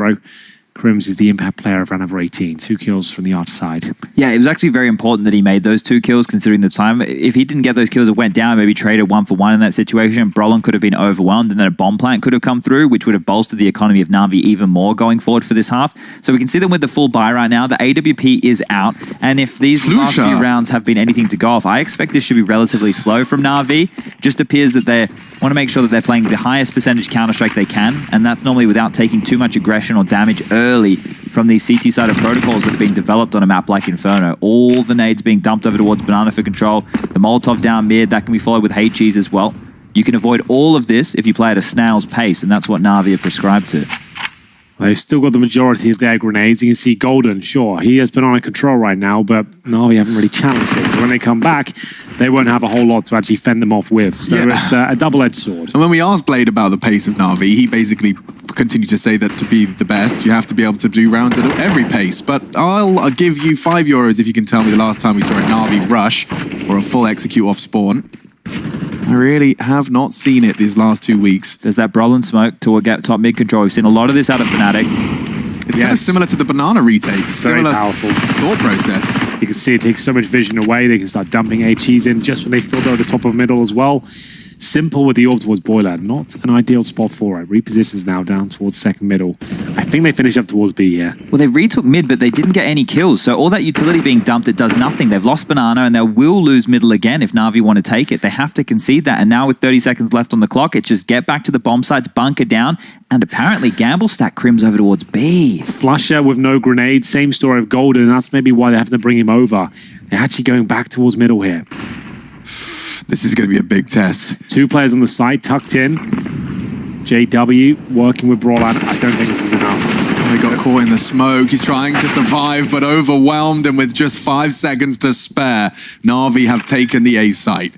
bro. Crims is the impact player of round number 18. 2 kills from the outside. Yeah, it was actually very important that he made those 2 kills considering the time. If he didn't get those kills, it went down, maybe traded 1-for-1 in that situation. Brolin could have been overwhelmed and then a bomb plant could have come through, which would have bolstered the economy of Na'Vi even more going forward for this half. So we can see them with the full buy right now. The AWP is out. And if these last few rounds have been anything to go off, I expect this should be relatively slow from Na'Vi. Just appears that they want to make sure that they're playing the highest percentage Counter-Strike they can, and that's normally without taking too much aggression or damage early from these CT-sided protocols that are being developed on a map like Inferno. All the nades being dumped over towards Banana for control, the Molotov down mid, that can be followed with HGs as well. You can avoid all of this if you play at a snail's pace, and that's what Na'Vi are prescribed to. They've still got the majority of their grenades. You can see Golden, sure, he has Banana control right now, but Na'Vi haven't really challenged it. So when they come back, they won't have a whole lot to actually fend them off with. So it's a double-edged sword. And when we asked Blade about the pace of Na'Vi, he basically continued to say that to be the best, you have to be able to do rounds at every pace. But I'll give you €5 if you can tell me the last time we saw a Na'Vi rush or a full execute off spawn. I really have not seen it these last 2 weeks. There's that Brolin smoke to get top mid control. We've seen a lot of this out of Fnatic. It's kind of similar to the Banana retakes. Very similar powerful thought process. You can see it takes so much vision away. They can start dumping HEs in just when they feel they're at the top of the middle as well. Simple with the orb towards Boiler. Not an ideal spot for it. Repositions now down towards second middle. I think they finish up towards B here. Well, they retook mid, but they didn't get any kills. So all that utility being dumped, it does nothing. They've lost Banana, and they will lose middle again if Na'Vi want to take it. They have to concede that. And now with 30 seconds left on the clock, it's just get back to the bomb sites, bunker down, and apparently gamble stack Crims over towards B. Flusher with no grenade. Same story of Golden, and that's maybe why they have to bring him over. They're actually going back towards middle here. This is going to be a big test. 2 players on the side, tucked in. JW working with Brawler. I don't think this is enough. Oh, he got caught in the smoke. He's trying to survive, but overwhelmed, and with just 5 seconds to spare, Na'Vi have taken the A site.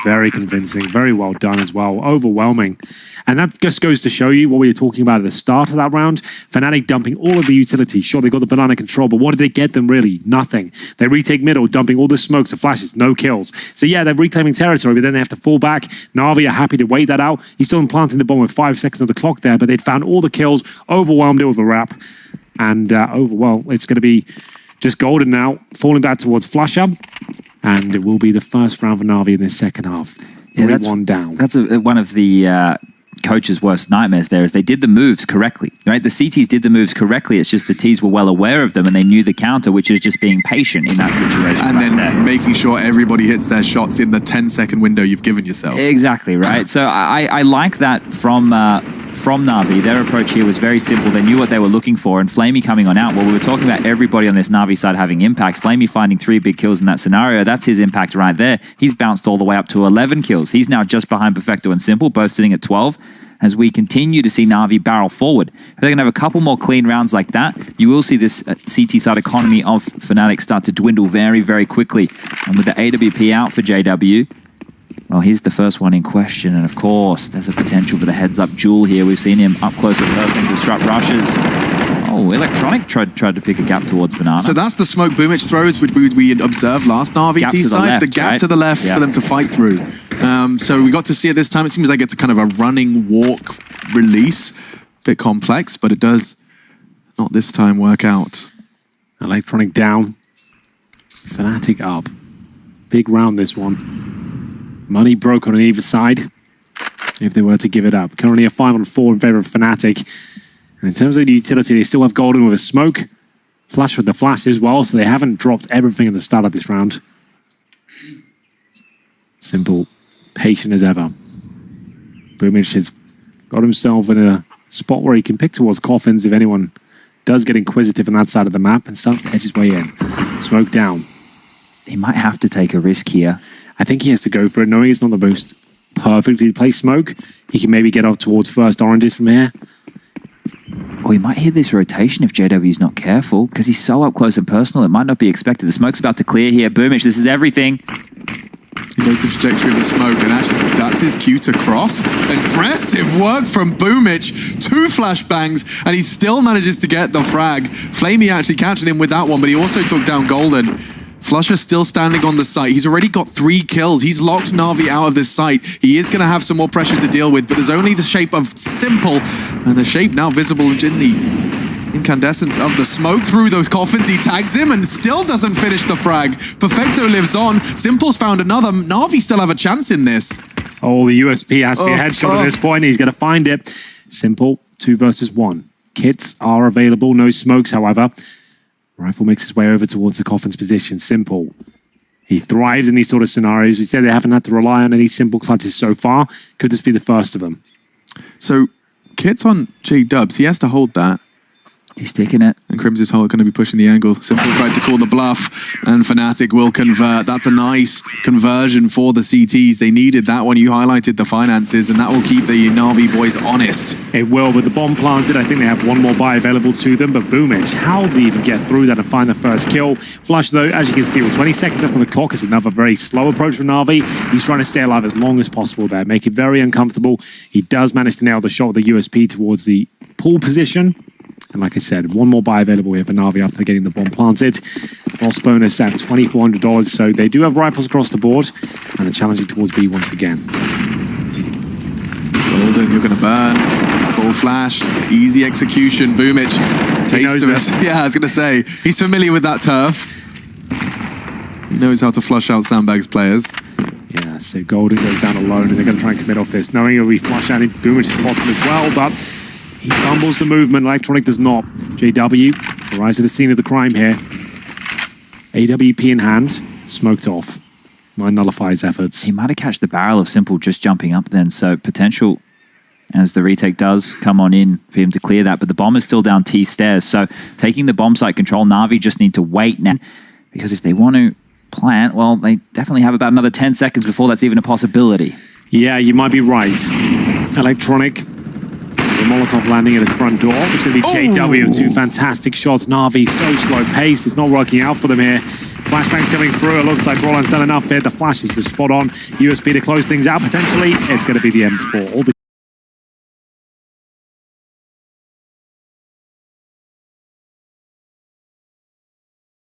Very convincing, very well done as well. Overwhelming. And that just goes to show you what we were talking about at the start of that round. Fnatic dumping all of the utility. Sure, they got the Banana control, but what did they get them really? Nothing. They retake middle, dumping all the smokes and flashes, no kills. So yeah, they're reclaiming territory, but then they have to fall back. Na'Vi are happy to wait that out. He's still implanting the bomb with 5 seconds of the clock there, but they'd found all the kills, overwhelmed it with a wrap. And well, it's going to be just Golden now, falling back towards Flusher. And it will be the first round for Na'Vi in this second half. 3-1 down. That's one of the coach's worst nightmares there, is they did the moves correctly, right? The CTs did the moves correctly. It's just the Ts were well aware of them and they knew the counter, which is just being patient in that situation. And then making sure everybody hits their shots in the 10-second window you've given yourself. Exactly, right? So I like that from Na'Vi. Their approach here was very simple. They knew what they were looking for, and Flamey coming on out. Well, we were talking about everybody on this Na'Vi side having impact. Flamey finding 3 big kills in that scenario. That's his impact right there. He's bounced all the way up to 11 kills. He's now just behind Perfecto and Simple, both sitting at 12. As we continue to see Na'Vi barrel forward. If they're going to have a couple more clean rounds like that, you will see this CT side economy of Fnatic start to dwindle very, very quickly. And with the AWP out for JW, well, he's the first one in question. And of course, there's a potential for the heads-up duel here. We've seen him up close at first and disrupt rushes. Oh, Electronic tried to pick a gap towards Banana. So that's the smoke Boomich throws, which we observed last Na'Vi T side. The gap to the left for them to fight through. So we got to see it this time. It seems like it's a kind of a running walk release. Bit complex, but it does not this time work out. Electronic down. Fnatic up. Big round this one. Money broke on either side if they were to give it up. Currently a 5-on-4 in favor of Fnatic. And in terms of the utility, they still have Golden with a smoke. Flash with the flash as well, so they haven't dropped everything at the start of this round. Simple, patient as ever. Boomich has got himself in a spot where he can pick towards coffins if anyone does get inquisitive on that side of the map and starts to edge his way in. Smoke down. He might have to take a risk here. I think he has to go for it, knowing it's not the most perfectly placed smoke. He can maybe get off towards first oranges from here. Oh, he might hit this rotation if JW's not careful, because he's so up close and personal, it might not be expected. The smoke's about to clear here. Boomich, this is everything. He knows the trajectory of the smoke, and actually that's his cue to cross. Impressive work from Boomich. 2 flashbangs, and he still manages to get the frag. Flamey actually catching him with that one, but he also took down Golden. Flusher still standing on the site. He's already got 3 kills. He's locked Na'Vi out of this site. He is going to have some more pressure to deal with, but there's only the shape of Simple, and the shape now visible in the incandescence of the smoke through those coffins. He tags him and still doesn't finish the frag. Perfecto lives on. Simple's found another. Na'Vi still have a chance in this. Oh, the USP has to be a headshot at this point. He's going to find it. Simple, 2 versus 1. Kits are available. No smokes, however. Rifle makes his way over towards the coffin's position. Simple. He thrives in these sort of scenarios. We said they haven't had to rely on any simple clutches so far. Could this be the first of them? So, Kit's on J-Dubs. He has to hold that. He's taking it. And Crim's going to be pushing the angle. Simple tried to call the bluff, and Fnatic will convert. That's a nice conversion for the CTs. They needed that one. You highlighted the finances, and that will keep the Na'Vi boys honest. It will, with the bomb planted. I think they have one more buy available to them, but Boomage, how do they even get through that and find the first kill? Flush, though, as you can see, with 20 seconds left on the clock, is another very slow approach from Na'Vi. He's trying to stay alive as long as possible there, make it very uncomfortable. He does manage to nail the shot with the USP towards the pool position. And like I said, one more buy available here for Na'Vi after getting the bomb planted. Loss bonus at $2,400, so they do have rifles across the board, and they're challenging towards B once again. Golden, you're going to burn. Full flashed. Easy execution. Boomage. Taste of it. Yeah, I was going to say, he's familiar with that turf. He knows how to flush out Sandbags players. Yeah, so Golden goes down alone, and they're going to try and commit off this, knowing he'll be flush out. Boomage spots him as well, but he fumbles the movement. Electronic does not. JW arrives at the scene of the crime here. AWP in hand, smoked off. Might nullify his efforts. He might have catched the barrel of Simple just jumping up then, so potential as the retake does come on in for him to clear that, but the bomb is still down T stairs, so taking the bomb site control, Na'Vi just need to wait now, because if they want to plant, well, they definitely have about another 10 seconds before that's even a possibility. Yeah, you might be right. Electronic, the Molotov landing at his front door. It's going to be JW with 2 fantastic shots. Na'Vi so slow paced, it's not working out for them here. Flashbang's coming through. It looks like Roland's done enough here. The flash is just spot on. USB to close things out potentially. It's going to be the M4. All the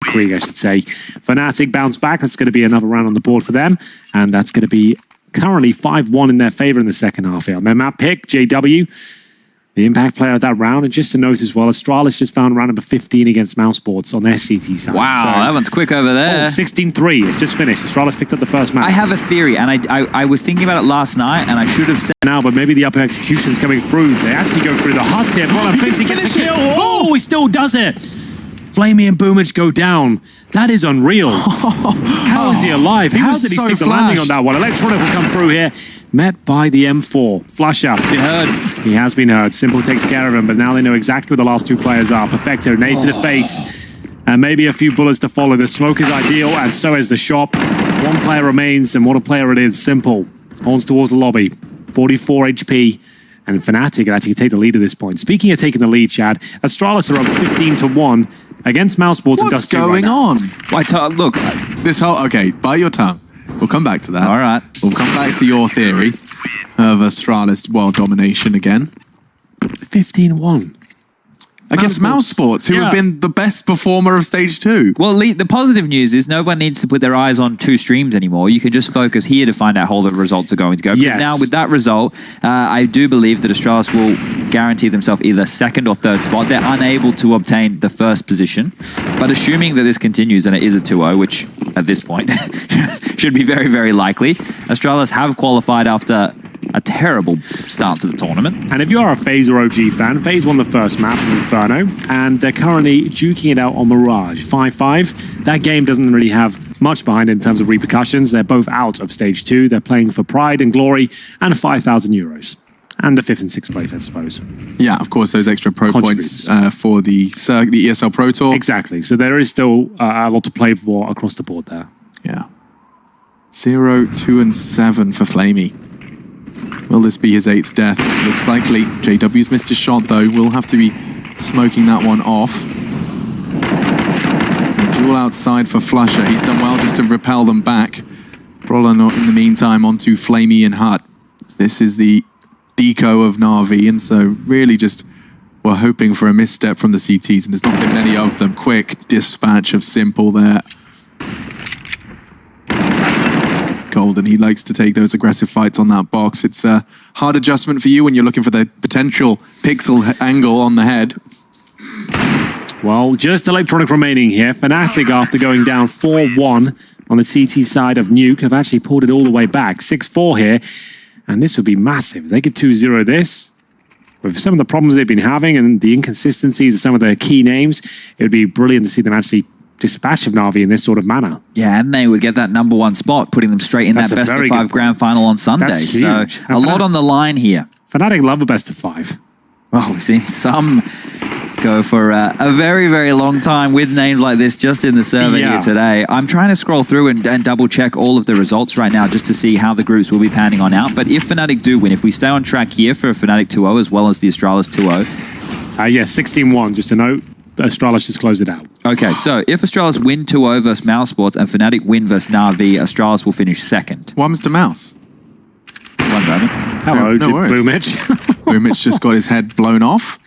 Krieg, I should say. Fnatic bounce back. That's going to be another round on the board for them. And that's going to be currently 5-1 in their favor in the second half here. On their map pick, JW, the impact player of that round. And just to note as well, Astralis just found round number 15 against Mousesports on their CT side. Wow, so, that one's quick over there. 16-3. It's just finished. Astralis picked up the first match. I have a theory, and I was thinking about it last night, and I should have said now, but maybe the upper execution's coming through. They actually go through the huts here. Roland thinks he gets the kill. Oh, he still does it. Flamey and Boomage go down. That is unreal. How is he alive? How did he stick the landing on that one? Electronic will come through here. Met by the M4. Flush out. He heard. He has been heard. Simple takes care of him, but now they know exactly where the last 2 players are. Perfecto, nade to the face. And maybe a few bullets to follow. The smoke is ideal, and so is the shop. 1 player remains, and what a player it is. Simple. Horns towards the lobby. 44 HP. And Fnatic can actually take the lead at this point. Speaking of taking the lead, Chad, Astralis are up 15-1 against Mousesports and Dusty. What's going on? Look, this whole... Okay, bite your tongue. We'll come back to that. All right. We'll come back to your theory of Astralis world domination again. 15-1. Against Mousesports, who have been the best performer of Stage 2. Well, the positive news is no one needs to put their eyes on 2 streams anymore. You can just focus here to find out how the results are going to go. Because now with that result, I do believe that Astralis will guarantee themselves either 2nd or 3rd spot. They're unable to obtain the 1st position. But assuming that this continues and it is a 2-0, which at this point should be very, very likely, Astralis have qualified after a terrible start to the tournament. And if you are a FaZe or OG fan, FaZe won the first map from Inferno, and they're currently duking it out on Mirage. 5-5. That game doesn't really have much behind it in terms of repercussions. They're both out of Stage 2. They're playing for pride and glory and 5,000 euros. And the 5th and 6th place, I suppose. Yeah, of course, those extra pro points for the ESL Pro Tour. Exactly. So there is still a lot to play for across the board there. Yeah. 0, 2, and 7 for Flamey. Will this be his 8th death? Looks likely. JW's missed his shot, though. We'll have to be smoking that one off. Duel outside for Flusher. He's done well just to repel them back. Brawler in the meantime onto Flamey and Hut. This is the deco of Na'Vi, and so really just we're hoping for a misstep from the CTs, and there's not been many of them. Quick dispatch of Simple there. and he likes to take those aggressive fights on that box. It's a hard adjustment for you when you're looking for the potential pixel angle on the head. Well, just Electronic remaining here. Fnatic, after going down 4-1 on the CT side of Nuke, have actually pulled it all the way back. 6-4 here, and this would be massive. If they could 2-0 this, with some of the problems they've been having and the inconsistencies of some of their key names, it would be brilliant to see them actually dispatch of NAVI in this sort of manner. Yeah, and they would get that #1 spot, putting them straight in that best of 5 grand final on Sunday. That's so huge. a lot on the line here. Fnatic love a best of 5. Well, we've seen some go for a very, very long time with names like this just in the survey here today. I'm trying to scroll through and double check all of the results right now just to see how the groups will be panning on out. But if Fnatic do win, if we stay on track here for Fnatic 2-0 as well as the Astralis 2-0. Yeah, 16-1, just a note. Astralis just closed it out. Okay, so if Astralis win 2-0 versus Mouse Sports and Fnatic win versus NAVI, Astralis will finish second. What happens to Mouse? One moment. Hello, no worries. Boomich. Boomich just got his head blown off.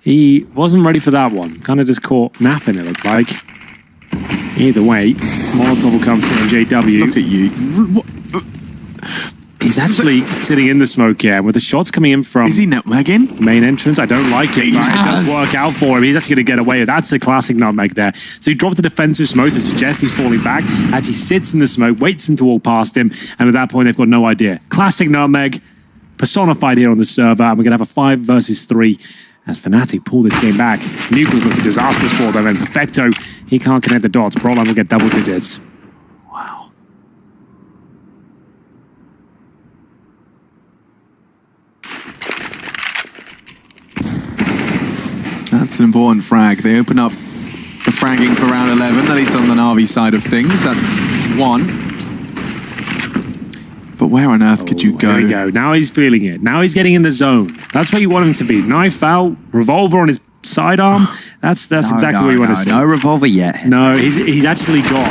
He wasn't ready for that one. Kind of just caught napping, it looked like. Either way, Molotov will come through on JW. Look at you. He's actually sitting in the smoke here with the shots coming in from Is he nutmegging? main entrance. I don't like it, but it does Yes. work out for him. He's actually going to get away. That's a classic nutmeg there. So he dropped the defensive smoke to suggest he's falling back. Actually sits in the smoke, waits for him to walk past him, and at that point they've got no idea. Classic nutmeg, personified here on the server, and we're going to have a 5 versus 3 as Fnatic pull this game back. Nuke was looking disastrous for them, and Perfecto, he can't connect the dots. Brolan will get double digits. Wow. That's an important frag. They open up the fragging for round 11, at least on the NAVI side of things. That's 1. But where on earth could you go? There we go. Now he's feeling it. Now he's getting in the zone. That's where you want him to be. Knife out, revolver on his sidearm. That's exactly what you want to see. No revolver yet. No, he's actually got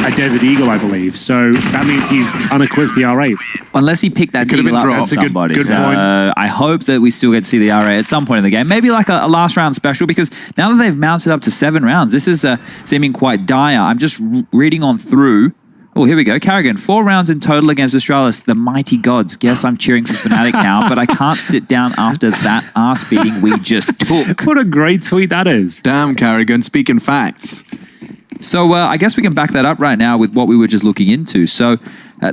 a Desert Eagle, I believe. So that means he's unequipped the R8. Unless he picked that It could have Eagle been up dropped. from somebody. Good so point. I hope that we still get to see the R8 at some point in the game. Maybe like a last round special, because now that they've mounted up to 7 rounds, this is seeming quite dire. I'm just reading on through. Oh, here we go. Carrigan, 4 rounds in total against Astralis, the mighty gods. Guess I'm cheering for Fnatic now, but I can't sit down after that ass beating we just took. What a great tweet that is. Damn, Carrigan, speaking facts. So I guess we can back that up right now with what we were just looking into. So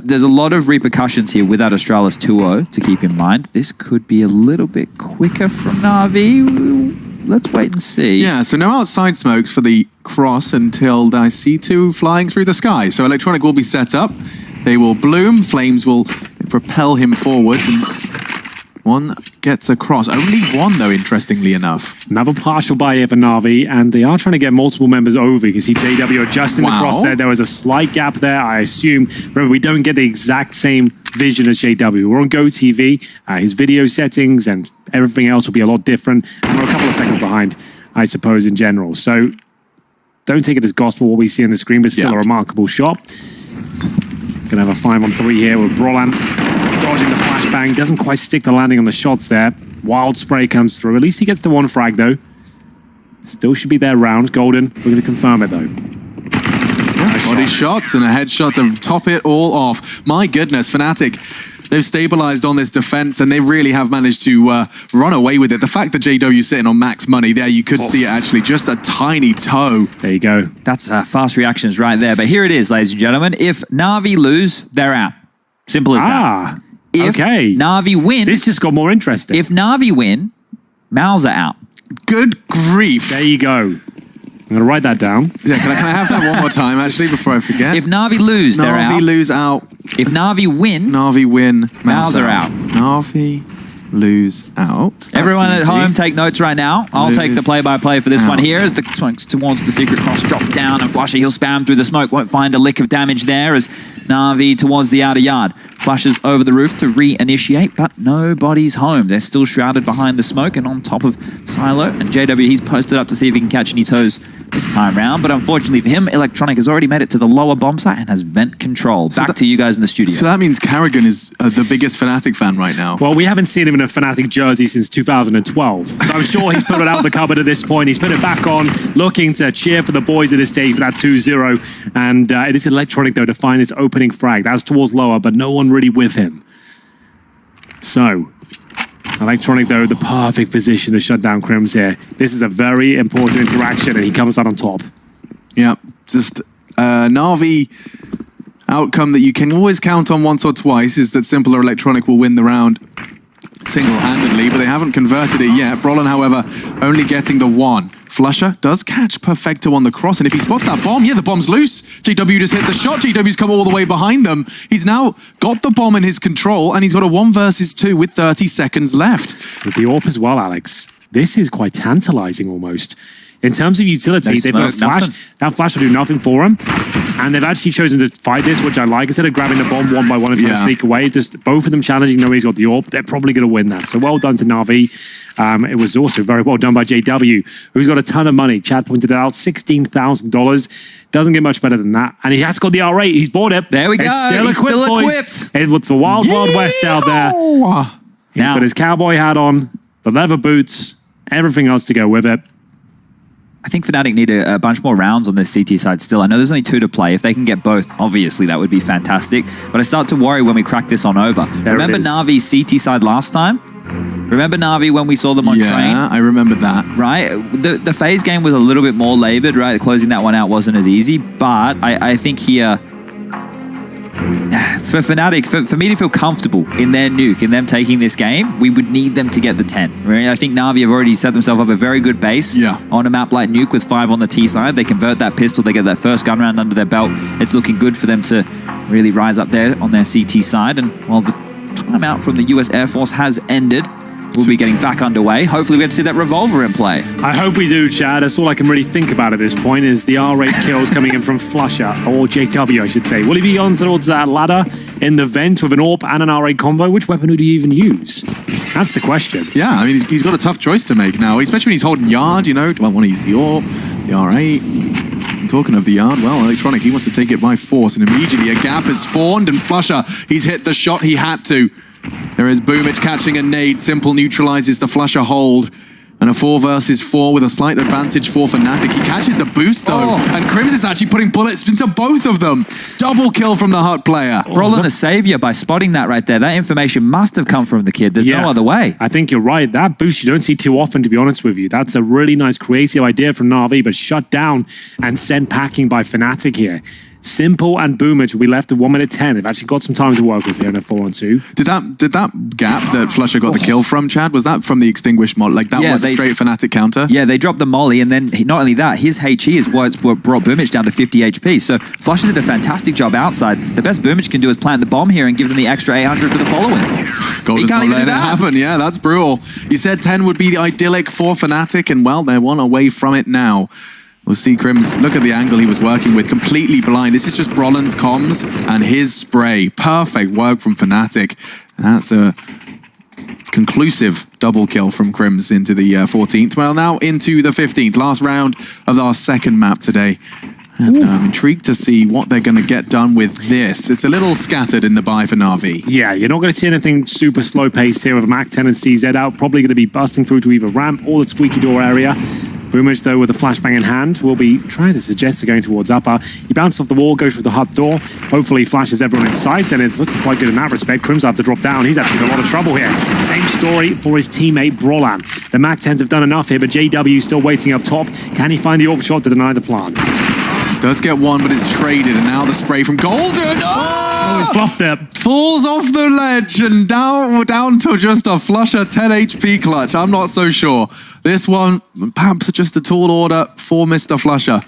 there's a lot of repercussions here with that Astralis 2-0 to keep in mind. This could be a little bit quicker from NAVI. Let's wait and see. Yeah, so no outside smokes for the cross until I see 2 flying through the sky. So Electronic will be set up. They will bloom. Flames will propel him forward. And 1 gets across. Only 1, though, interestingly enough. Another partial buy here for NAVI, and they are trying to get multiple members over. You can see JW adjusting the cross there. There was a slight gap there, I assume. Remember, we don't get the exact same vision as JW. We're on GoTV. His video settings and everything else will be a lot different. And we're a couple of seconds behind, I suppose, in general. So don't take it as gospel what we see on the screen, but still a remarkable shot. Gonna have a 5-on-3 here with Brolan dodging the flashbang. Doesn't quite stick the landing on the shots there. Wild spray comes through. At least he gets the 1 frag, though. Still should be there round. Golden. We're going to confirm it, though. Body shots and a headshot to top it all off. My goodness, Fnatic, they've stabilized on this defense and they really have managed to run away with it. The fact that JW's sitting on max money there, you could see it actually just a tiny toe. There you go. That's fast reactions right there. But here it is, ladies and gentlemen. If NAVI lose, they're out. Simple as that. If NAVI win... This just got more interesting. If NAVI win, Mals are out. Good grief. There you go. I'm going to write that down. Yeah, can I have that one more time, actually, before I forget? If NAVI lose, they're out. NAVI lose out. If NAVI win... NAVI win. Mals are out. NAVI lose out. That's Everyone at easy. home, take notes right now. I'll take the play-by-play for this one here as the smokes towards the secret cross drop down and Flusher, he'll spam through the smoke, won't find a lick of damage there as NAVI towards the outer yard. Flushes over the roof to re-initiate, but nobody's home. They're still shrouded behind the smoke and on top of Silo. And JW, he's posted up to see if he can catch any toes this time round. But unfortunately for him, Electronic has already made it to the lower bomb site and has vent control. Back to you guys in the studio. So that means Carrigan is the biggest Fnatic fan right now. Well, we haven't seen him in a Fnatic jersey since 2012. So I'm sure he's put it out of the cupboard at this point. He's put it back on, looking to cheer for the boys at this stage for that 2-0. And it is Electronic, though, to find this opening frag. That's towards lower, but no one really with him. So, Electronic, though, the perfect position to shut down Crims here. This is a very important interaction, and he comes out on top. Yeah, just Na'Vi outcome that you can always count on once or twice is that Simple or Electronic will win the round single-handedly, but they haven't converted it yet. Brollan, however, only getting the one. Flusher does catch Perfecto on the cross, and if he spots that bomb, yeah, the bomb's loose. JW just hit the shot. JW's come all the way behind them. He's now got the bomb in his control, and he's got a 1 versus 2 with 30 seconds left. With the AWP as well, Alex, this is quite tantalizing almost. In terms of utility, they've got a flash. That flash will do nothing for him. And they've actually chosen to fight this, which I like. Instead of grabbing the bomb one by one and trying to sneak away, just both of them challenging. Nobody's got the AWP. They're probably going to win that. So well done to Na'Vi. It was also very well done by JW, who's got a ton of money. Chad pointed it out, $16,000. Doesn't get much better than that. And he has got the R8. He's bought it. There we go. It's still equipped, boys. It's the wild, wild west out there. He's got his cowboy hat on, the leather boots, everything else to go with it. I think Fnatic need a bunch more rounds on this CT side still. I know there's only 2 to play. If they can get both, obviously that would be fantastic. But I start to worry when we crack this on over. Remember Navi's CT side last time? Remember Navi when we saw them on train? Yeah, I remember that. Right? The phase game was a little bit more labored, right? Closing that one out wasn't as easy. But I think here, for Fnatic, for me to feel comfortable in their nuke, in them taking this game, we would need them to get the 10. Right? I think Navi have already set themselves up a very good base on a map like Nuke with 5 on the T side. They convert that pistol, they get that first gun round under their belt. It's looking good for them to really rise up there on their CT side. And while the timeout from the US Air Force has ended, we'll be getting back underway. Hopefully we get to see that revolver in play. I hope we do, Chad. That's all I can really think about at this point is the R8 kills coming in from Flusher, or JW, I should say. Will he be on towards that ladder in the vent with an AWP and an R8 combo? Which weapon would he even use? That's the question. Yeah, I mean, he's got a tough choice to make now, especially when he's holding yard, you know. Do I want to use the AWP, the R8? Talking of the yard, well, Electronic, he wants to take it by force, and immediately a gap is spawned, and Flusher, he's hit the shot he had to. There is Boomich catching a nade. Simple neutralizes the Flusher hold. And a 4 versus 4 with a slight advantage for Fnatic. He catches the boost though. And Crims is actually putting bullets into both of them. Double kill from the Hut player. Brollan the savior by spotting that right there. That information must have come from the kid. There's no other way. I think you're right. That boost you don't see too often, to be honest with you. That's a really nice creative idea from Na'Vi, but shut down and sent packing by Fnatic here. Simple and Boomich will be left at 1:10. They've actually got some time to work with here in a 4-on-2. Did that gap that Flusher got the kill from, Chad, was that from the extinguished mod? Like that was a straight Fnatic counter? Yeah, they dropped the molly, and then not only that, his HE is what brought Boomich down to 50 HP. So Flusher did a fantastic job outside. The best Boomich can do is plant the bomb here and give them the extra 800 for the following. He can't even let that happen. Yeah, that's brutal. You said 10 would be the idyllic for Fnatic, and well, they're one away from it now. We'll see Crims, look at the angle he was working with, completely blind. This is just Brollan's comms and his spray. Perfect work from Fnatic. That's a conclusive double kill from Crims into the 14th. Well, now into the 15th, last round of our second map today. And I'm intrigued to see what they're going to get done with this. It's a little scattered in the buy for Na'Vi. Yeah, you're not going to see anything super slow-paced here with Mac 10 and CZ out. Probably going to be busting through to either ramp or the squeaky door area. Boomich, though, with a flashbang in hand, will be trying to suggest they're going towards upper. He bounces off the wall, goes through the hut door. Hopefully flashes everyone in sight, and it's looking quite good in that respect. Crims have to drop down. He's actually in a lot of trouble here. Same story for his teammate, Brollan. The Mac 10s have done enough here, but JW still waiting up top. Can he find the AWP shot to deny the plant? Does get one, but is traded, and now the spray from Golden. Oh, he's fluffed it. Falls off the ledge and down to just a Flusher 10 HP clutch. I'm not so sure. This one, perhaps just a tall order for Mr. Flusher.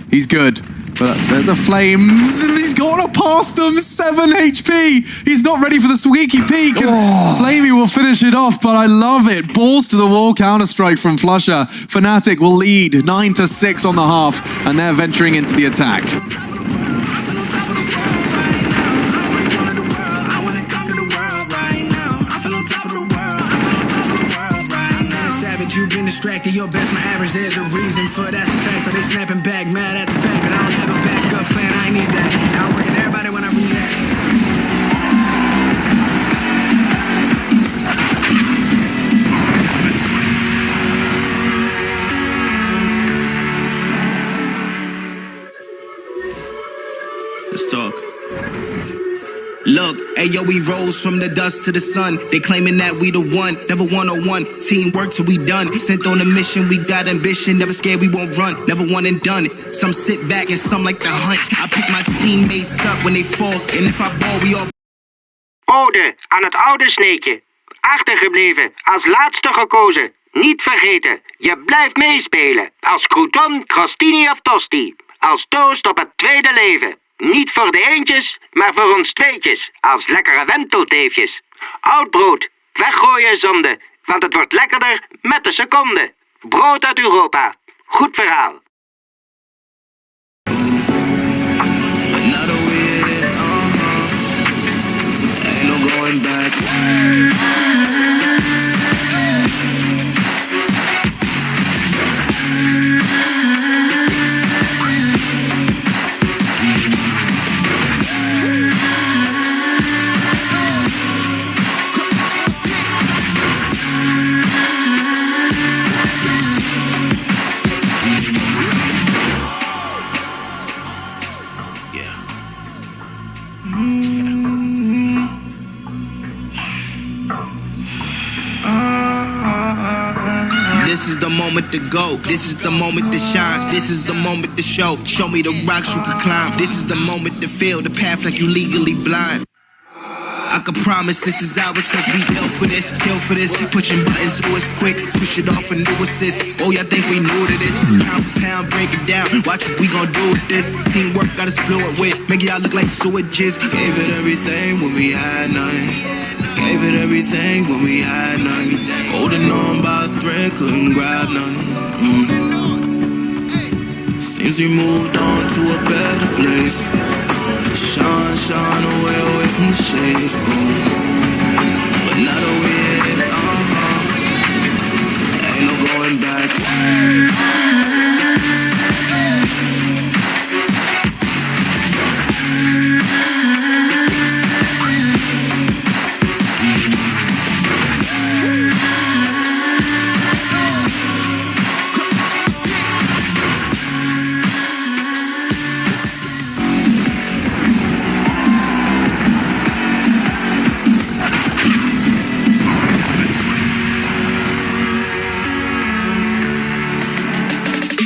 He's good. But there's a Flames, and he's got to pass them 7 HP. He's not ready for the squeaky peak. Flamey will finish it off, but I love it. Balls to the wall counter-strike from Flusher. Fnatic will lead 9-6 on the half, and they're venturing into the attack. You've been distracted, your best, my average, there's a reason for that's a fact. So they snapping back, mad at the fact that I don't have a backup plan, I ain't need that. Now I'm working everybody when I react. Let's talk. Look, ayo, we rose from the dust to the sun. They claiming that we the one, never one-on-one. Teamwork till we done. Sent on a mission, we got ambition. Never scared, we won't run. Never one and done. Some sit back and some like the hunt. I pick my teammates up when they fall. And if I ball, we all... Ode aan het oude sneetje. Achtergebleven, als laatste gekozen. Niet vergeten, je blijft meespelen. Als crouton, crostini of tosti. Als toast op het tweede leven. Niet voor de eentjes, maar voor ons tweetjes. Als lekkere wentelteefjes. Oud brood, weggooien zonde. Want het wordt lekkerder met de seconde. Brood uit Europa. Goed verhaal. Another way, ain't no going back. This is the moment to go. This is the moment to shine. This is the moment to show. Show me the rocks you can climb. This is the moment to feel the path like you legally blind. I can promise this is ours cause we built for this, killed for this. Pushing buttons, do it quick, push it off a new assist. Oh, y'all think we new to this? Pound for pound, break it down. Watch what we gon' do with this. Teamwork got us fluent with. Make y'all look like sewages. Gave it everything when we had none. Gave it everything when we had none. Holding on by a thread, couldn't grab none. Seems we moved on to a better place. Shine, shine away from the shade. But now that we're in, ain't no going back.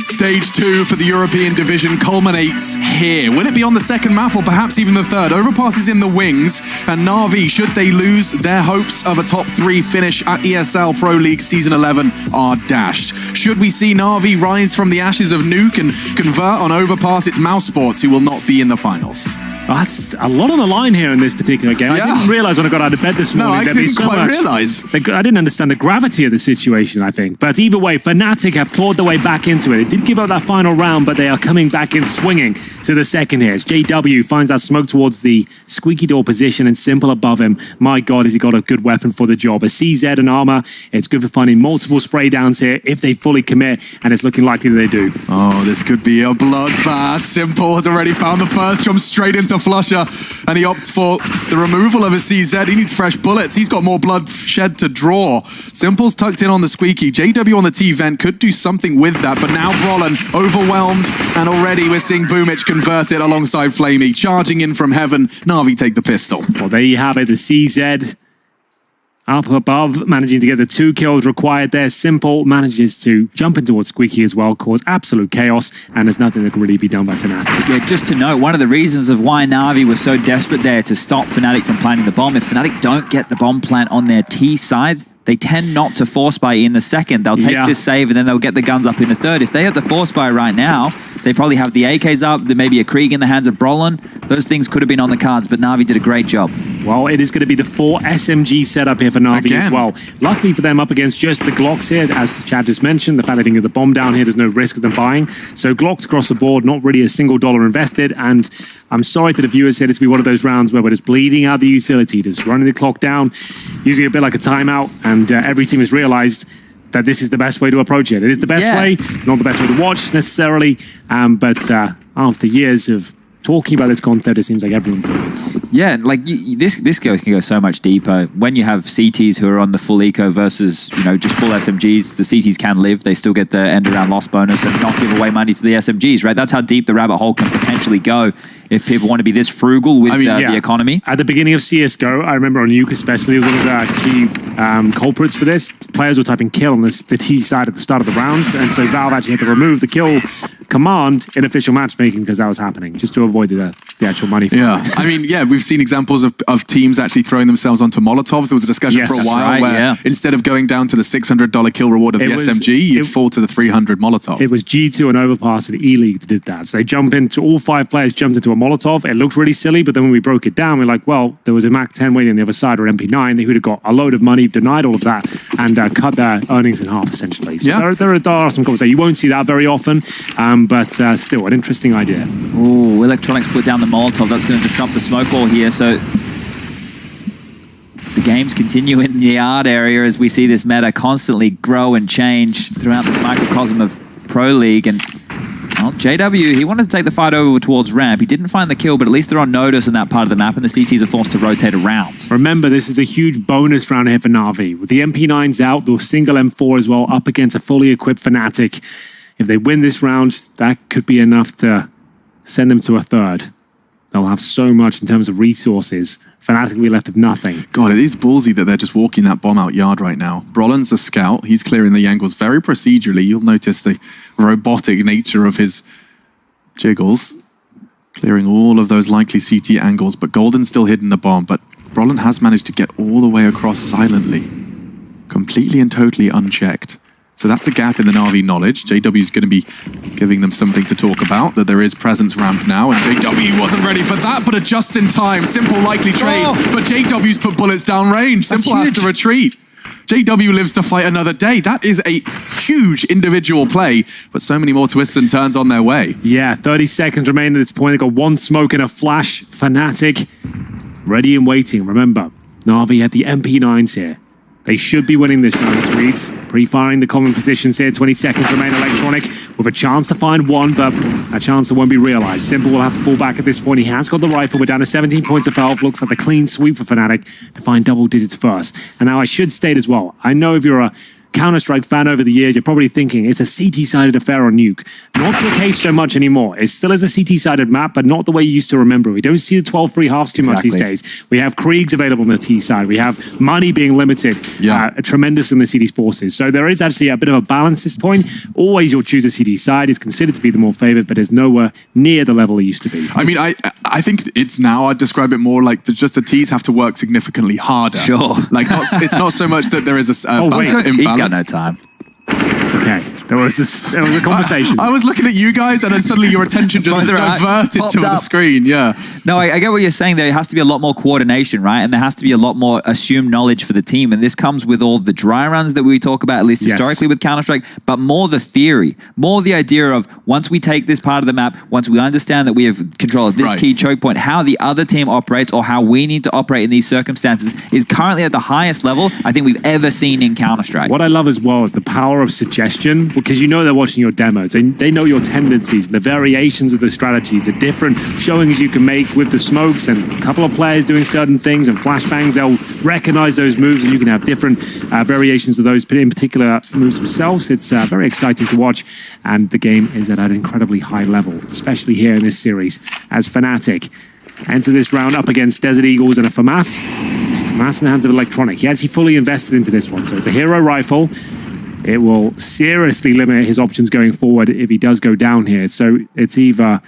Stage 2 for the European division culminates here. Will it be on the second map or perhaps even the third? Overpass is in the wings, and NAVI, should they lose, their hopes of a top 3 finish at ESL Pro League Season 11 are dashed. Should we see NAVI rise from the ashes of Nuke and convert on Overpass, it's Mouse Sports who will not be in the finals. That's a lot on the line here in this particular game. Yeah. I didn't realise when I got out of bed this morning. No, I didn't quite realise. I didn't understand the gravity of the situation, I think. But either way, Fnatic have clawed their way back into it. It did give up that final round, but they are coming back in swinging to the second here. As JW finds that smoke towards the squeaky door position and Simple above him. My God, has he got a good weapon for the job. A CZ and armor. It's good for finding multiple spray downs here if they fully commit, and it's looking likely that they do. Oh, this could be a bloodbath. Simple has already found the first jump straight into Flusher, and he opts for the removal of his CZ. He needs fresh bullets. He's got more blood shed to draw. Simple's tucked in on the squeaky. JW on the T-vent could do something with that, but now Brollan overwhelmed, and already we're seeing Boomich convert it alongside Flamey. Charging in from heaven, Navi take the pistol. Well, there you have it. The CZ up above, managing to get the 2 kills required there. Simple manages to jump in towards Squeaky as well, cause absolute chaos, and there's nothing that can really be done by Fnatic. Yeah, just to note, one of the reasons of why Navi was so desperate there to stop Fnatic from planting the bomb, if Fnatic don't get the bomb plant on their T side, they tend not to force buy in the second. They'll take this save and then they'll get the guns up in the third. If they have the force buy right now, they probably have the AKs up, there may be a Krieg in the hands of Brollan. Those things could have been on the cards, but Navi did a great job. Well, it is going to be the 4 SMG setup here for Navi as well. Luckily for them, up against just the Glocks here, as Chad just mentioned, the fact that they can get the bomb down here, there's no risk of them buying. So Glocks across the board, not really a single dollar invested, and I'm sorry to the viewers here, this will be one of those rounds where we're just bleeding out the utility, just running the clock down, using it a bit like a timeout, and every team has realized that this is the best way to approach it. It is the best way, not the best way to watch necessarily, but after years of talking about this concept, it seems like everyone's doing it. Yeah, like this can go so much deeper. When you have CTs who are on the full eco versus, you know, just full SMGs, the CTs can live. They still get the end around loss bonus and not give away money to the SMGs, right? That's how deep the rabbit hole can potentially go if people want to be this frugal with the economy. At the beginning of CSGO, I remember on Nuke especially, was one of the key culprits for this. Players were typing kill on the T side at the start of the round, and so Valve actually had to remove the kill command in official matchmaking because that was happening, just to avoid the actual money. I mean, we've seen examples of teams actually throwing themselves onto Molotovs. There was a discussion for a while where instead of going down to the $600 kill reward of the SMG, you'd fall to the 300 Molotov. It was G2 and Overpass and E-League that did that. So they jump into, all 5 players jumped into a Molotov. It looked really silly, but then when we broke it down, we're like, well, there was a Mac 10 waiting on the other side or MP9. They would have got a load of money, denied all of that, and cut their earnings in half, essentially. So there are some comments there. You won't see that very often, but still, an interesting idea. Ooh, Electronics put down the Molotov. That's going to disrupt the smoke wall here. So the games continue in the yard area as we see this meta constantly grow and change throughout this microcosm of Pro League. And well, JW, he wanted to take the fight over towards ramp. He didn't find the kill, but at least they're on notice in that part of the map, and the CTs are forced to rotate around. Remember, this is a huge bonus round here for NAVI. With the MP9s out, the single M4 as well, up against a fully equipped Fnatic. If they win this round, that could be enough to send them to a third. They'll have so much in terms of resources. Fnatic will be left with nothing. God, it is ballsy that they're just walking that bomb out yard right now. Brolin's the scout. He's clearing the angles very procedurally. You'll notice the robotic nature of his jiggles. Clearing all of those likely CT angles, but Golden's still hidden the bomb. But Brolin has managed to get all the way across silently. Completely and totally unchecked. So that's a gap in the Na'Vi knowledge. JW is going to be giving them something to talk about, that there is presence ramp now, and JW wasn't ready for that, but adjusts in time. Simple likely trades, but JW's put bullets down range. Simple has to retreat. JW lives to fight another day. That is a huge individual play, but so many more twists and turns on their way. Yeah, 30 seconds remain at this point. They've got one smoke and a flash. Fnatic ready and waiting. Remember, Na'Vi had the MP9s here. They should be winning this round, Swedes. Pre-firing the common positions here. 20 seconds remain. Electronic with a chance to find one, but a chance that won't be realized. Simple will have to fall back at this point. He has got the rifle. We're down to 17 points of health. Looks like the clean sweep for Fnatic to find double digits first. And now I should state as well, I know if you're a Counter-Strike fan over the years, you're probably thinking it's a CT-sided affair on Nuke. Not the case so much anymore. It still is a CT-sided map, but not the way you used to remember. We don't see the 12-free halves too much these days. We have Kriegs available on the T side. We have money being limited tremendous in the CT's forces. So there is actually a bit of a balance at this point. Always you'll choose a CT side. It's considered to be the more favored, but it's nowhere near the level it used to be. I mean, I think it's now, I'd describe it more like just the T's have to work significantly harder. Sure. Like, it's not so much that there is a imbalance. He's got no time. Okay, there was a conversation. I was looking at you guys, and then suddenly your attention just diverted to the screen. Yeah. No, I get what you're saying. There has to be a lot more coordination, right? And there has to be a lot more assumed knowledge for the team. And this comes with all the dry runs that we talk about, at least historically with Counter-Strike, but more the theory, more the idea of once we take this part of the map, once we understand that we have control of this key choke point, how the other team operates or how we need to operate in these circumstances is currently at the highest level I think we've ever seen in Counter-Strike. What I love as well is the power of suggestion, because you know they're watching your demos. They know your tendencies, the variations of the strategies, the different showings you can make with the smokes and a couple of players doing certain things and flashbangs. They'll recognize those moves and you can have different variations of those in particular moves themselves. It's very exciting to watch, and the game is at an incredibly high level, especially here in this series as Fnatic enter this round up against Desert Eagles and a FAMAS. FAMAS in the hands of Electronic. He actually fully invested into this one, so it's a hero rifle. It will seriously limit his options going forward if he does go down here. So it's either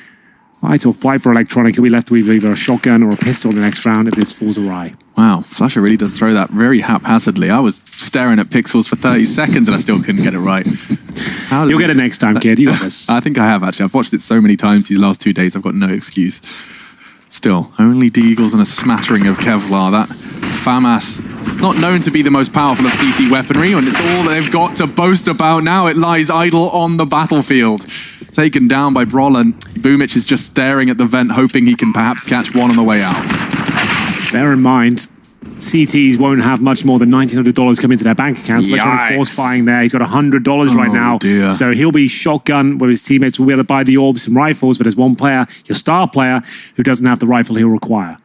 fight or flight for Electronic. He'll be left with either a shotgun or a pistol in the next round if this falls awry. Wow, Flasher really does throw that very haphazardly. I was staring at pixels for 30 seconds and I still couldn't get it right. You'll get it next time, kid. You got this. I think I have, actually. I've watched it so many times these last 2 days. I've got no excuse. Still, only D-Eagles and a smattering of Kevlar. That FAMAS, not known to be the most powerful of CT weaponry, and it's all they've got to boast about now. It lies idle on the battlefield. Taken down by Brolin. Boomich is just staring at the vent, hoping he can perhaps catch one on the way out. Bear in mind, CTs won't have much more than $1,900 come into their bank accounts. Electronic force buying there. He's got $100 right now. Dear. So he'll be shotgun where his teammates will be able to buy the orbs and rifles, but there's one player, your star player, who doesn't have the rifle he'll require.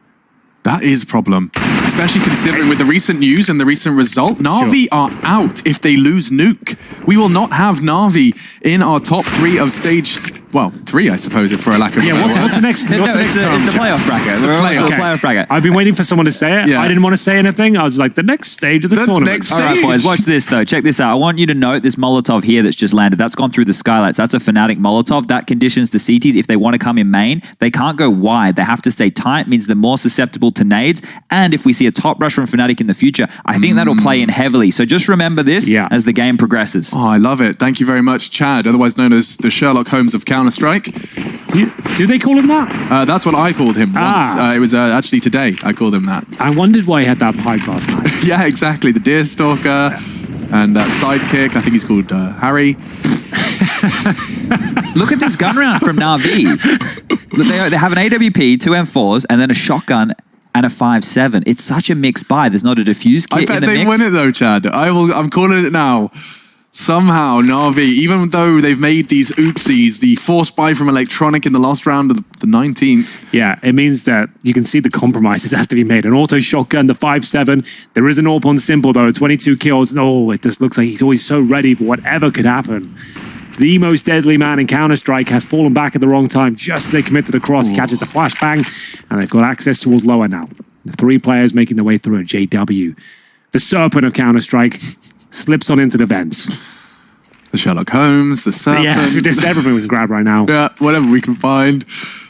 That is a problem, especially considering with the recent news and the recent result, NAVI are out if they lose Nuke. We will not have NAVI in our top 3 of stage, well, 3, I suppose, if for a lack of What's the next? It's the playoff bracket. The playoff bracket. I've been waiting for someone to say it. Yeah. I didn't want to say anything. I was like, the next stage of the tournament. Next All right, boys, watch this, though. Check this out. I want you to note this Molotov here that's just landed. That's gone through the skylights. That's a Fnatic Molotov. That conditions the CTs, if they want to come in main, they can't go wide. They have to stay tight, means they're more susceptible to nades. And if we see a top rush from Fnatic in the future, I think that'll play in heavily. So just remember this as the game progresses. Oh, I love it. Thank you very much, Chad, otherwise known as the Sherlock Holmes of Counter-Strike. Do they call him that? That's what I called him once. It was actually today I called him that. I wondered why he had that pipe last night. Yeah, exactly. The Deerstalker and that sidekick. I think he's called Harry. Look at this gun round from Na'Vi. Look, they have an AWP, 2 M4s, and then a shotgun and a 5.7. It's such a mixed buy. There's not a defuse kit I bet in the they mix. win it though, Chad. I'm calling it now. Somehow, Na'Vi, even though they've made these oopsies, the force buy from Electronic in the last round of the 19th. Yeah, it means that you can see the compromises that have to be made. An auto shotgun, the 5.7. There is an AWP on Simple, though, 22 kills. Oh, it just looks like he's always so ready for whatever could happen. The most deadly man in Counter-Strike has fallen back at the wrong time just as they commit to the cross. He catches the flashbang, and they've got access towards lower now. The 3 players making their way through it. JW, the serpent of Counter-Strike, slips on into the vents. The Sherlock Holmes, the serpent. Yeah, so just everything we can grab right now. Yeah, whatever we can find.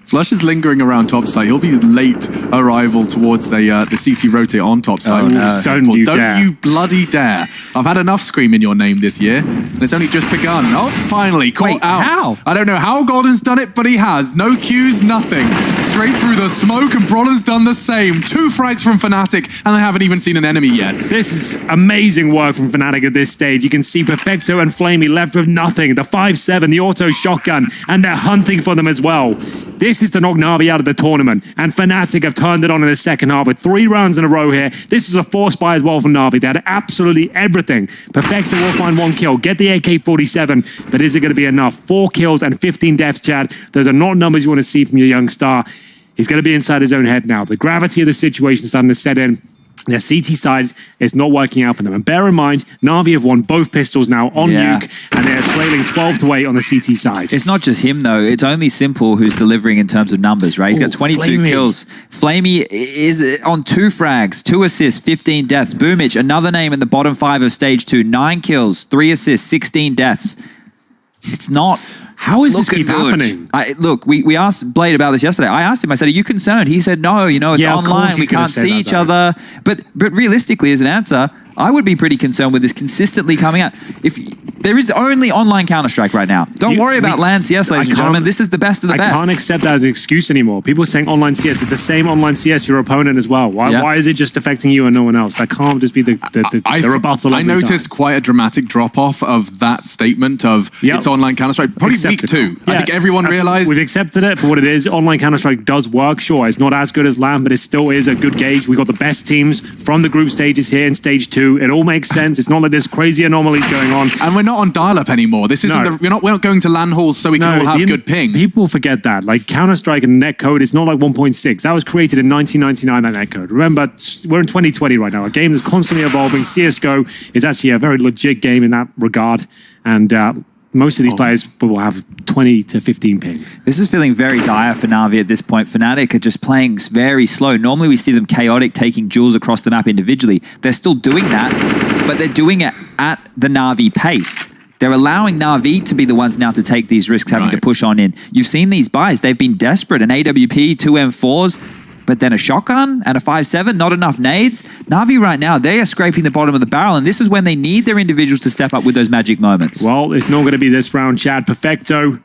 Flush is lingering around topside. He'll be late arrival towards the CT rotate on topside. Oh, no. Don't you dare. You bloody dare. I've had enough screaming your name this year, and it's only just begun. Oh, finally, caught out. How? I don't know how Golden's done it, but he has. No cues, nothing. Straight through the smoke, and Brawler's done the same. 2 frags from Fnatic, and they haven't even seen an enemy yet. This is amazing work from Fnatic at this stage. You can see Perfecto and Flamey left with nothing. The 5.7, the auto shotgun, and they're hunting for them as well. This is to knock NAVI out of the tournament, and Fnatic have turned it on in the second half with 3 rounds in a row here. This is a force buy as well from NAVI. They had absolutely everything. Perfecto will find 1 kill, get the AK-47, but is it going to be enough? 4 kills and 15 deaths, Chad. Those are not numbers you want to see from your young star. He's going to be inside his own head now. The gravity of the situation is starting to set in. Their CT side is not working out for them. And bear in mind, Na'Vi have won both pistols now on Nuke, and they're trailing 12-8 on the CT side. It's not just him, though. It's only Simple who's delivering in terms of numbers, right? He's got 22 kills. Flamey is on 2 frags, 2 assists, 15 deaths. Boomich, another name in the bottom 5 of stage 2, 9 kills, 3 assists, 16 deaths. It's not... How is this keep happening? Look, we asked Blade about this yesterday. I asked him, I said, are you concerned? He said, no, it's online. We can't see each other. But realistically, as an answer, I would be pretty concerned with this consistently coming out. If there is only online Counter-Strike right now. Don't worry about LAN CS, ladies and gentlemen. This is the best of the best. I can't accept that as an excuse anymore. People are saying online CS. It's the same online CS your opponent as well. Why is it just affecting you and no one else? That can't just be the rebuttal. I noticed quite a dramatic drop-off of that statement of it's online Counter-Strike. Probably week 2. I think everyone realized. We've accepted it for what it is. Online Counter-Strike does work. Sure, it's not as good as LAN, but it still is a good gauge. We've got the best teams from the group stages here in stage 2. It all makes sense. It's not like there's crazy anomalies going on. And we're not on dial-up anymore. This isn't we're not going to LAN halls so we can all have good ping. People forget that. Like Counter-Strike and netcode is not like 1.6. That was created in 1999, that netcode. Remember, we're in 2020 right now. A game that's constantly evolving. CSGO is actually a very legit game in that regard. And most of these players will have 20 to 15 ping. This is feeling very dire for Na'Vi at this point. Fnatic are just playing very slow. Normally we see them chaotic, taking duels across the map individually. They're still doing that, but they're doing it at the Na'Vi pace. They're allowing Na'Vi to be the ones now to take these risks, having to push on in. You've seen these buys. They've been desperate. An AWP, 2 M4s, but then a shotgun and a 5.7, not enough nades. Na'Vi right now, they are scraping the bottom of the barrel, and this is when they need their individuals to step up with those magic moments. Well, it's not going to be this round, Chad. Perfecto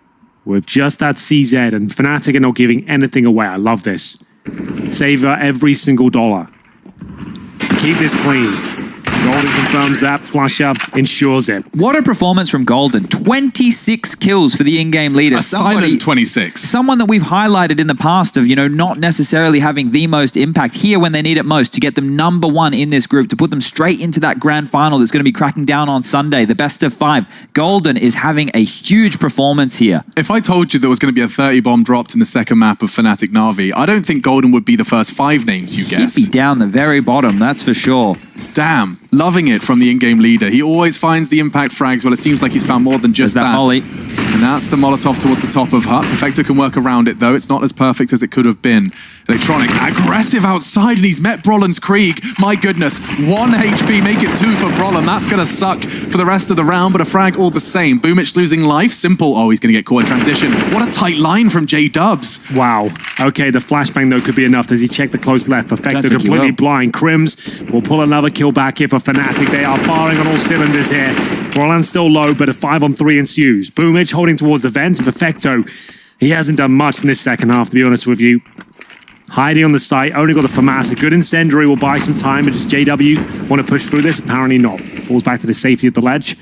with just that CZ, and Fnatic are not giving anything away. I love this. Savor every single dollar. Keep this clean. Golden confirms that. Flusher ensures it. What a performance from Golden. 26 kills for the in-game leader. A silent 26. Someone that we've highlighted in the past of, not necessarily having the most impact here when they need it most to get them #1 in this group, to put them straight into that grand final that's going to be cracking down on Sunday, the best of 5. Golden is having a huge performance here. If I told you there was going to be a 30 bomb dropped in the second map of Fnatic NAVI, I don't think Golden would be the first 5 names you guessed. He'd be down the very bottom, that's for sure. Damn, loving it from the in-game leader. He always finds the impact frags. Well, it seems like he's found more than just There's that molly. And that's the Molotov towards the top of Hut. Perfecto can work around it, though. It's not as perfect as it could have been. Electronic, aggressive outside, and he's met Brollan's Krieg. My goodness, 1 HP, make it 2 for Brollan. That's going to suck for the rest of the round, but a frag all the same. Boomich losing life. Simple. Oh, he's going to get caught in transition. What a tight line from J-Dubs. Wow. Okay, the flashbang, though, could be enough. Does he check the close left? Perfecto completely blind. Crims will pull another kill back here for Fnatic. They are firing on all cylinders here. Brollan's still low, but a 5-on-3 ensues. Boomich holding towards the vent. Perfecto, he hasn't done much in this second half, to be honest with you. Hiding on the site, only got the FAMAS. A good incendiary will buy some time, but does JW want to push through this? Apparently not. Falls back to the safety of the ledge.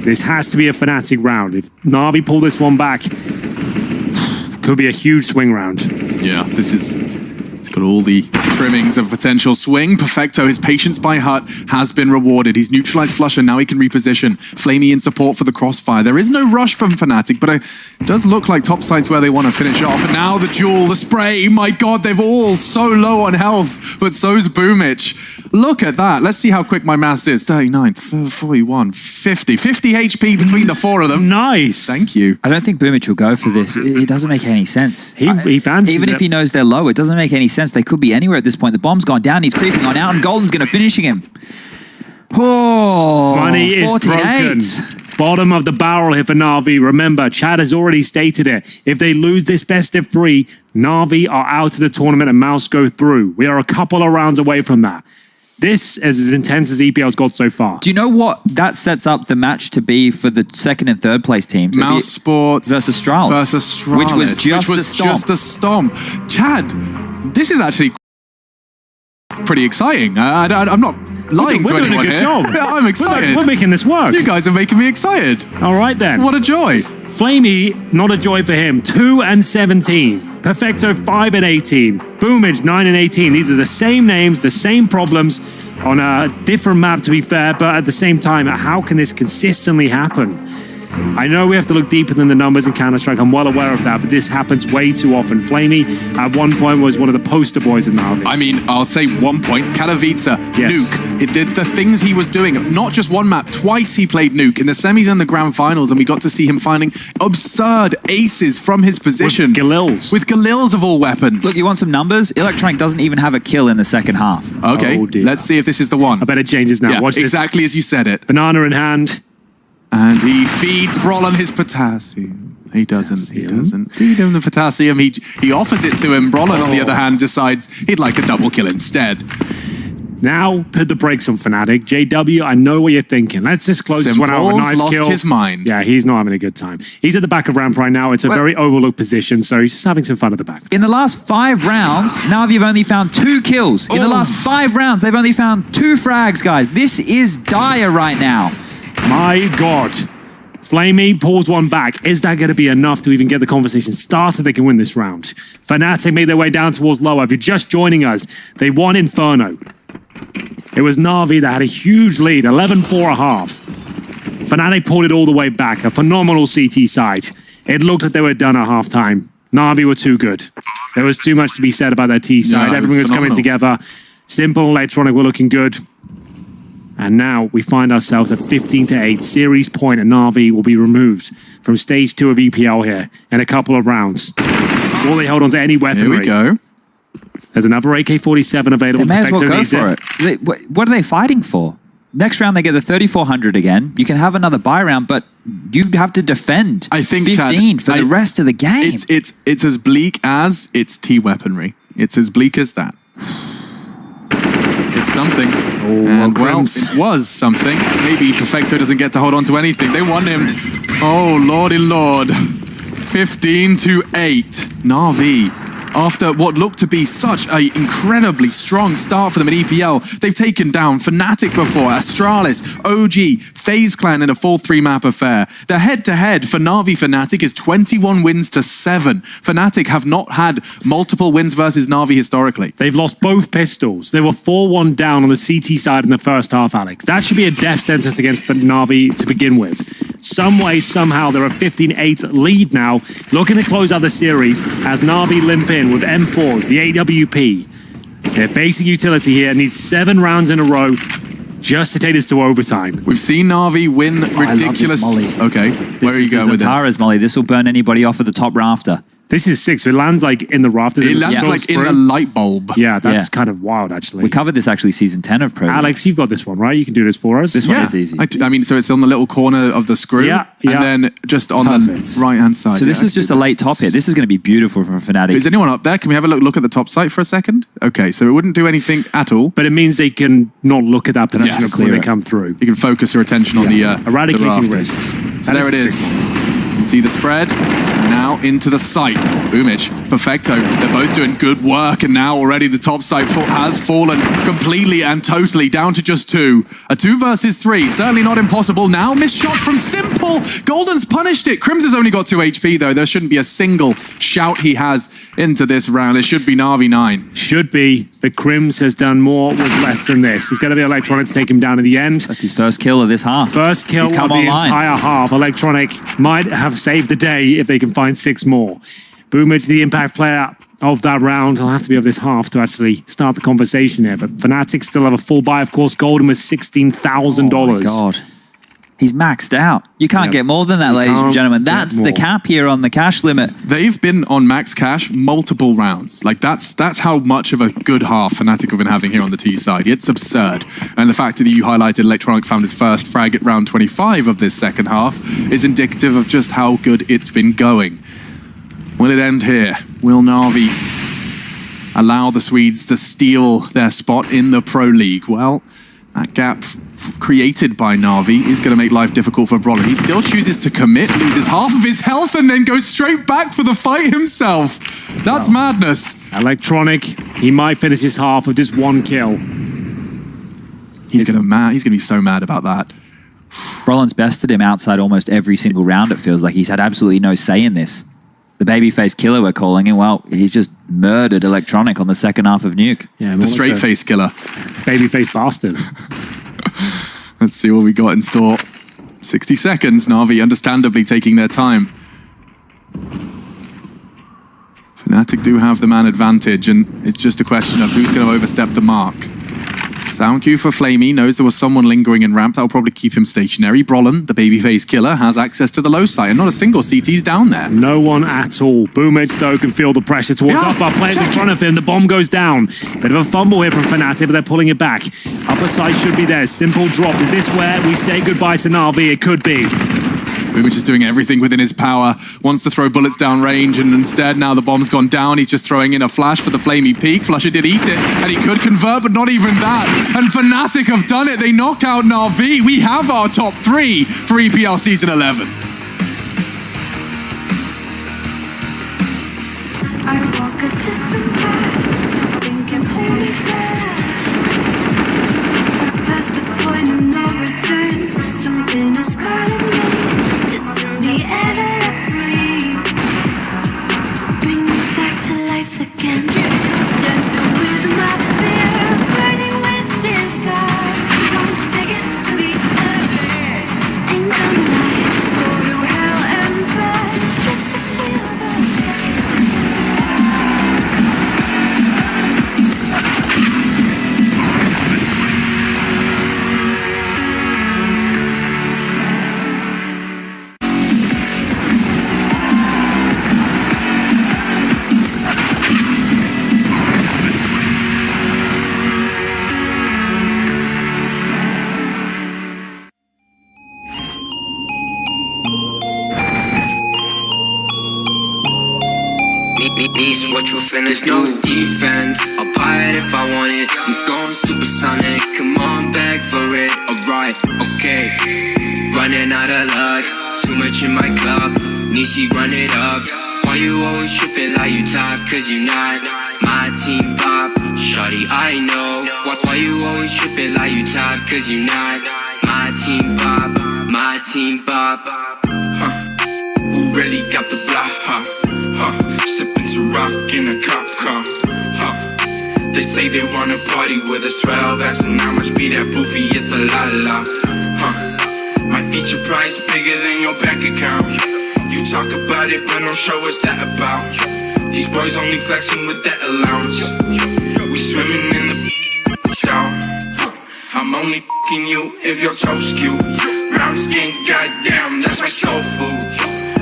This has to be a Fnatic round. If Na'Vi pull this one back, could be a huge swing round. Yeah, it's got all the trimmings of potential swing. Perfecto, his patience by Hut has been rewarded. He's neutralized Flusher, now he can reposition. Flamey in support for the crossfire. There is no rush from Fnatic, but it does look like topside's where they want to finish off. And now the duel, the spray, my god, they've all so low on health, but so's Boomich. Look at that. Let's see how quick my maths is. 39, 41, 50. 50 HP between the 4 of them. Nice. Thank you. I don't think Boomich will go for this. It doesn't make any sense. He fancies Even if he knows they're low, it doesn't make any sense. They could be anywhere at this point. The bomb's gone down. He's creeping on out, and Golden's going to finish him. Oh, Money is 48. broken. Bottom of the barrel here for Na'Vi. Remember, Chad has already stated it. If they lose this best of 3, Na'Vi are out of the tournament and Mouse go through. We are a couple of rounds away from that. This is as intense as EPL's got so far. Do you know what that sets up the match to be for the 2nd and 3rd place teams? Mouse Sports versus Stralis. Which was just a stomp. Chad, this is actually pretty exciting. I'm not lying to anyone here. We're doing a good job. I'm excited. We're making this work. You guys are making me excited. All right then. What a joy. Flamey, not a joy for him. 2 and 17. Perfecto, 5 and 18. Boomage, 9 and 18. These are the same names, the same problems on a different map, to be fair, but at the same time, how can this consistently happen? I know we have to look deeper than the numbers in Counter-Strike. I'm well aware of that, but this happens way too often. Flamey, at one point, was one of the poster boys in Na'Vi. I mean, I'll say 1 point. Katowice, yes. Nuke. The things he was doing, not just one map, twice he played Nuke. In the semis and the grand finals, and we got to see him finding absurd aces from his position. With Galils. With Galils of all weapons. Look, you want some numbers? Electronic doesn't even have a kill in the second half. Okay, let's see if this is the one. I bet it changes now. Yeah, Watch exactly as you said it. Banana in hand. And he feeds Brollan his potassium. He doesn't feed him the potassium. He offers it to him. Brollan, on the other hand, decides he'd like a double kill instead. Now, put the brakes on Fnatic. JW, I know what you're thinking. Let's just close this one out with a nice lost kill. His mind. Yeah, he's not having a good time. He's at the back of ramp right now. It's a very overlooked position, so he's just having some fun at the back. In the last 5 rounds, Navi have only found 2 kills. In the last 5 rounds, they've only found 2 frags, guys. This is dire right now. My God. Flamey pulls one back. Is that going to be enough to even get the conversation started? They can win this round. Fnatic made their way down towards lower. If you're just joining us, they won Inferno. It was Na'Vi that had a huge lead, 11-4.5. Fnatic pulled it all the way back. A phenomenal CT side. It looked like they were done at halftime. Na'Vi were too good. There was too much to be said about their T side. No, everything was coming together. Simple and Electronic were looking good. And now we find ourselves at 15-8. Series point, and Na'Vi will be removed from stage 2 of EPL here in a couple of rounds. Will they hold on to any weaponry? Here we go. There's another AK-47 available. They may as well go for it. What are they fighting for? Next round, they get the 3400 again. You can have another buy round, but you have to defend. I think 15 for the rest of the game. It's as bleak as it's T weaponry. It's as bleak as that. It's something. And well, it was something. Maybe Perfecto doesn't get to hold on to anything. They won him. Oh, lordy lord. 15-8. Na'Vi after what looked to be such an incredibly strong start for them in EPL. They've taken down Fnatic before, Astralis, OG, FaZe Clan in a full 3-map affair. The head-to-head for NAVI Fnatic is 21 wins to 7. Fnatic have not had multiple wins versus NAVI historically. They've lost both pistols. They were 4-1 down on the CT side in the first half, Alex. That should be a death sentence against the NAVI to begin with. Some way, somehow, they're a 15-8 lead now, looking to close out the series as NAVI limp in with M4s, the AWP. Their basic utility here needs 7 rounds in a row just to take this to overtime. We've seen NAVI win ridiculous... Molly. Okay, where are you going with this? Tara's Molly. This will burn anybody off at the top rafter. This is sick. So it lands like in the rafters. It lands like in the light bulb. Yeah, that's kind of wild, actually. We covered this actually season 10 of Pro League. Alex, you've got this one, right? You can do this for us. This one is easy. I mean, so it's on the little corner of the screw, and then just on the right-hand side. So this is just a late top hit. This is going to be beautiful for Fnatic. Is anyone up there? Can we have a look at the top site for a second? Okay, so it wouldn't do anything at all. But it means they can not look at that position when they come through. You can focus your attention on the eradicating risks. So there it is. You can see the spread. Now into the site. Boomich, Perfecto. They're both doing good work, and now already the top site has fallen completely and totally down to just 2. A 2 versus 3. Certainly not impossible. Now missed shot from Simple. Golden's punished it. Crims has only got 2 HP though. There shouldn't be a single shout he has into this round. It should be NAVI 9. Should be, but Crims has done more with less than this. He's going to be Electronic to take him down in the end. That's his first kill of this half. First kill of the entire half. Electronic might have saved the day if they can find 6 more. Boomage, the impact player of that round, will have to be of this half to actually start the conversation here. But Fnatic still have a full buy, of course. Golden with $16,000. Oh my God. He's maxed out. You can't get more than that, ladies and gentlemen. That's the cap here on the cash limit. They've been on max cash multiple rounds. Like that's how much of a good half Fnatic have been having here on the T side. It's absurd. And the fact that you highlighted Electronic found his first frag at round 25 of this second half is indicative of just how good it's been going. Will it end here? Will NAVI allow the Swedes to steal their spot in the Pro League? Well, that gap created by NAVI is going to make life difficult for Brolin. He still chooses to commit, loses half of his health, and then goes straight back for the fight himself. That's madness. Electronic, he might finish his half with just 1 kill. He's going to be so mad about that. Brolin's bested him outside almost every single round, it feels like. He's had absolutely no say in this. The babyface killer, we're calling him. Well, he's just murdered Electronic on the second half of Nuke. Yeah, the straight face killer. Babyface bastard. Let's see what we got in store. 60 seconds, NAVI understandably taking their time. Fnatic do have the man advantage, and it's just a question of who's going to overstep the mark. Sound cue for Flamey, knows there was someone lingering in ramp. That'll probably keep him stationary. Brolin, the babyface killer, has access to the low site, and not a single CT's down there. No one at all. Boomage, though, can feel the pressure towards upper players in front of him. The bomb goes down. Bit of a fumble here from Fnatic, but they're pulling it back. Upper side should be there. Simple drop. Is this where we say goodbye to NAVI? It could be. Boomage is doing everything within his power, wants to throw bullets down range, and instead now the bomb's gone down. He's just throwing in a flash for the flamey peak. Flusher did eat it, and he could convert, but not even that. And Fnatic have done it. They knock out NAVI. We have our top 3 for EPL Season 11. I walk a different path, thinking holy fast. Past the point of no return, something is calling me. It's in the air that I breathe. Bring me back to life again. Dancing with my fear, burning with desire. Come take it to the edge. Ain't gonna lie, go to hell and back just to feel the Niece, what you finna do? No defense, I'll buy it if I want it. I'm going supersonic, come on, beg for it. Alright, okay. Running out of luck, too much in my club. Nishi, run it up. Why you always tripping like you top? Cause you not my team pop. Shawty, I know. Why you always tripping like you top? Cause you not my team pop. My team pop. Who really got the block? Sipping to rock in a cop car. They say they wanna party with us, well, that's not much be that boofy, it's a la. My feature price bigger than your bank account. You talk about it, but don't show us that about. These boys only flexing with that allowance. We swimming in the down. I'm only f***ing you if your toes cute. Brown skin, goddamn, that's my soul food.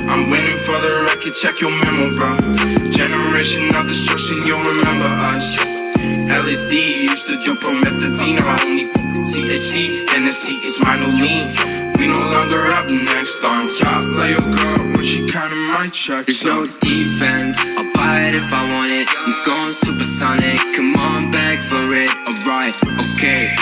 I'm winning for the record, check your memo, bro. Generation of destruction, you'll remember us. LSD used to do promethazine. Only THC, Hennessy is minor lean. We no longer up next on top. Lay your girl, but she counting my checks. There's no defense, I'll buy it if I want it. I'm going supersonic, come on back for it. Alright, okay.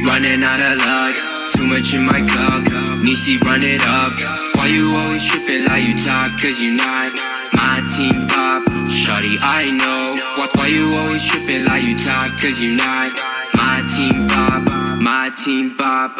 Running out of luck, too much in my cup. Nishi, run it up. Why you always tripping like you top? Cause you not my team pop. Shawty, I know. Why you always tripping like you top? Cause you not my team pop. My team pop.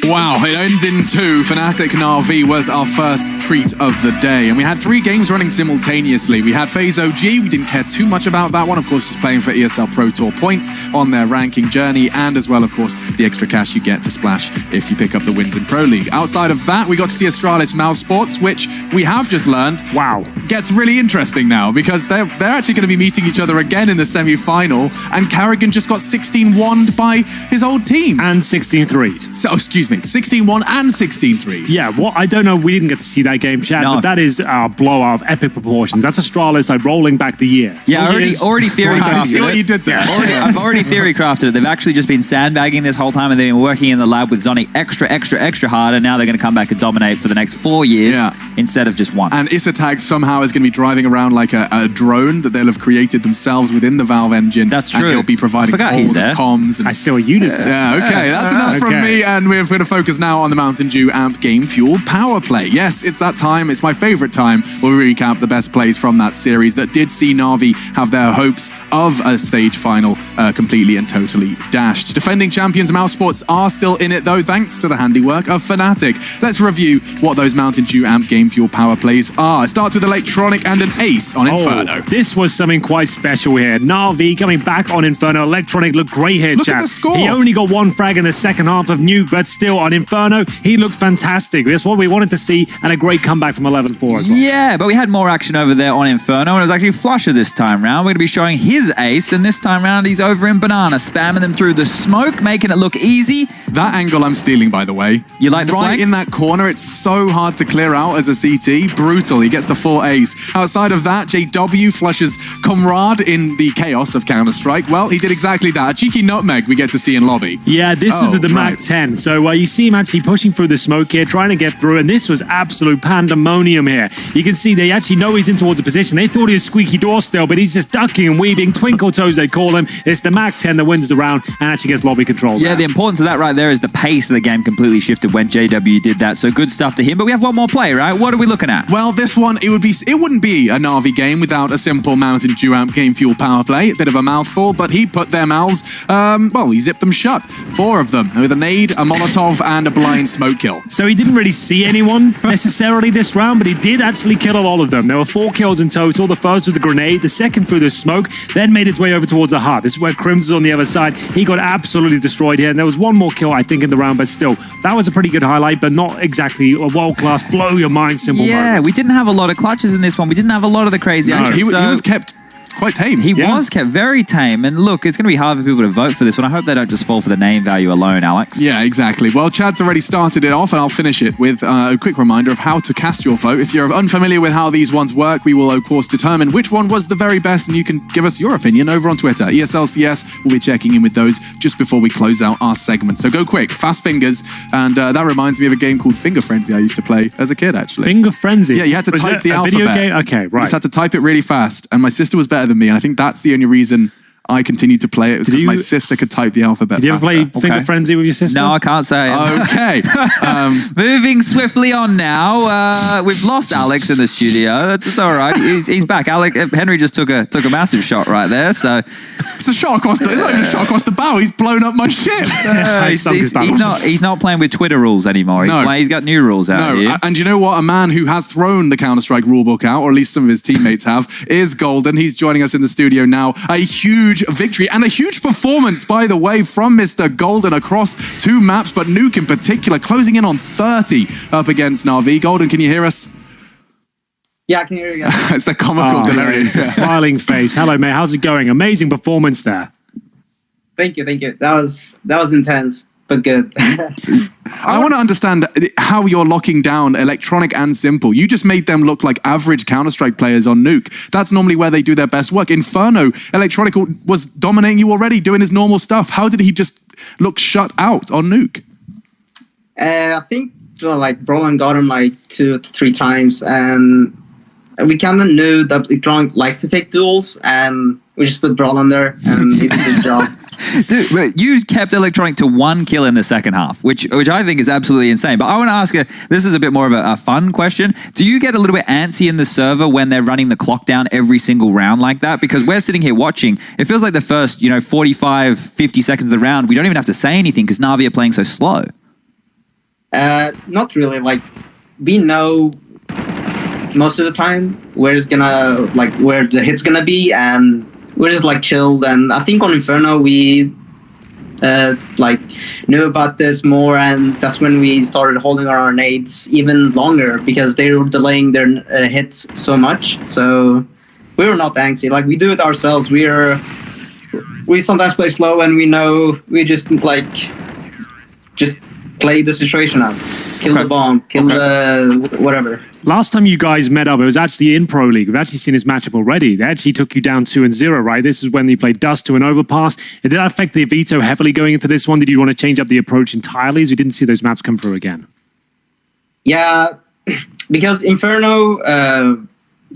Wow, it ends in 2. Fnatic NAVI was our first treat of the day. And we had 3 games running simultaneously. We had FaZe OG. We didn't care too much about that one. Of course, just playing for ESL Pro Tour points on their ranking journey. And as well, of course, the extra cash you get to splash if you pick up the wins in Pro League. Outside of that, we got to see Astralis Mouse Sports, which we have just learned gets really interesting now because they're actually going to be meeting each other again in the semi-final. And Carrigan just got 16-1'd by his old team. And 16-3'd. So, excuse me, 16-1 and 16-3. Yeah, well, I don't know. We didn't get to see that game, Chad, but that is a blowout of epic proportions. That's Astralis like rolling back the year. Yeah, already theory crafted I see what you did there. I've already theory crafted it. They've actually just been sandbagging this whole time, and they've been working in the lab with Zonic extra hard, and now they're going to come back and dominate for the next 4 years instead of just 1. And Isatag somehow is going to be driving around like a drone that they'll have created themselves within the Valve engine. That's true. And he'll be providing calls and comms. And I see what you did there. Yeah, okay, that's enough from me, and we're going to focus now on the Mountain Dew Amp Game Fuel Power Play. Yes, it's that time. It's my favorite time where we recap the best plays from that series that did see Na'Vi have their hopes of a stage final completely and totally dashed. Defending champions Mouse Sports are still in it, though, thanks to the handiwork of Fnatic. Let's review what those Mountain Dew Amp Game Fuel Power Plays are. It starts with Electronic and an ace on Inferno. This was something quite special here. Na'Vi coming back on Inferno. Electronic looked great here, Look Chad. at the score. He only got 1 frag in the second half of Nuke, but still on Inferno, he looked fantastic. That's what we wanted to see, and a great comeback from 11-4 as well. Yeah, but we had more action over there on Inferno, and it was actually Flusher this time round. We're going to be showing his ace, and this time round he's over in Banana, spamming them through the smoke, making it look look easy. That angle I'm stealing, by the way. You like the right flank? in that corner, it's so hard to clear out as a CT. Brutal. He gets the full ace. Outside of that, JW flushes Comrade in the chaos of Counter-Strike. Well, he did exactly that. A cheeky nutmeg we get to see in lobby. Yeah, this was at the right. Mac 10. So you see him actually pushing through the smoke here, trying to get through, and this was absolute pandemonium here. You can see they actually know he's in towards a position. They thought he was squeaky door still, but he's just ducking and weaving. Twinkle toes, they call him. It's the Mac 10 that wins the round and actually gets lobby control. Yeah, the importance of that right there is the pace of the game completely shifted when JW did that. So good stuff to him. But we have one more play, right? What are we looking at? Well, this one, it wouldn't be a Na'Vi game without a simple Mountain Dew Amp Game Fuel power play. A bit of a mouthful, but he put their mouths, well, he zipped them shut. 4 of them, with a nade, a Molotov, and a blind smoke kill. So he didn't really see anyone necessarily this round, but he did actually kill a lot of them. There were 4 kills in total. The first with the grenade, the second through the smoke, then made its way over towards the heart. This is where Crims is on the other side. He got absolutely destroyed here. And there was one more kill, I think, in the round, but still, that was a pretty good highlight, but not exactly a world-class, blow-your-mind simple Yeah, moment. we didn't have a lot of clutches in this one. We didn't have a lot of the crazy action. He so was kept quite tame. he was kept very tame. And look, it's going to be hard for people to vote for this one. I hope they don't just fall for the name value alone, Alex. Yeah, exactly. Well, Chad's already started it off, and I'll finish it with a quick reminder of how to cast your vote. If you're unfamiliar with how these ones work, we will, of course, determine which one was the very best, and you can give us your opinion over on Twitter. ESLCS will be checking in with those just before we close out our segment. So go quick, fast fingers, and that reminds me of a game called Finger Frenzy I used to play as a kid, actually. Finger Frenzy? Yeah, you had to Was type it the a alphabet. video game? Okay, right. You just had to type it really fast, and my sister was better than me, and I think that's the only reason I continued to play it was because my sister could type the alphabet Did you ever faster. play Finger Frenzy with your sister? No, I can't say. Okay. Moving swiftly on now. We've lost Alex in the studio. It's all right. He's back. Henry just took a massive shot right there. So It's a shot across the... It's not even a shot across the bow. He's blown up my ship. he's not playing with Twitter rules anymore. He's got new rules out here. And you know what? A man who has thrown the Counter-Strike rulebook out, or at least some of his teammates have, is Golden. He's joining us in the studio now. A huge victory and a huge performance, by the way, from Mr. Golden across 2 maps, but Nuke in particular, closing in on 30 up against Na'Vi. Golden, can you hear us? Yeah, I can hear you guys. It's the comical delay. The smiling face. Hello, mate. How's it going? Amazing performance there. Thank you. That was intense, but good. I want to understand how you're locking down Electronic and Simple. You just made them look like average Counter-Strike players on Nuke. That's normally where they do their best work. Inferno, Electronic was dominating you already, doing his normal stuff. How did he just look shut out on Nuke? I think Brolin got him 2 to 3 times, and we kind of knew that Electronic likes to take duels, and we just put Brolin there, and he did a good job. Dude, you kept Electronic to 1 kill in the second half, which I think is absolutely insane. But I want to ask you, this is a bit more of a fun question. Do you get a little bit antsy in the server when they're running the clock down every single round like that? Because we're sitting here watching. It feels like the first, 45, 50 seconds of the round, we don't even have to say anything because Na'Vi are playing so slow. Not really. We know most of the time where the hit's gonna be, and we're just chilled. And I think on Inferno we knew about this more, and that's when we started holding our nades even longer because they were delaying their hits so much. So we were not angsty. We do it ourselves. We sometimes play slow, and we know we just play the situation out. Kill the bomb, kill the whatever. Last time you guys met up, it was actually in Pro League. We've actually seen this matchup already. They actually took you down 2-0, right? This is when you played Dust to an overpass. Did that affect the veto heavily going into this one? Did you want to change up the approach entirely as we didn't see those maps come through again? Yeah, because Inferno, I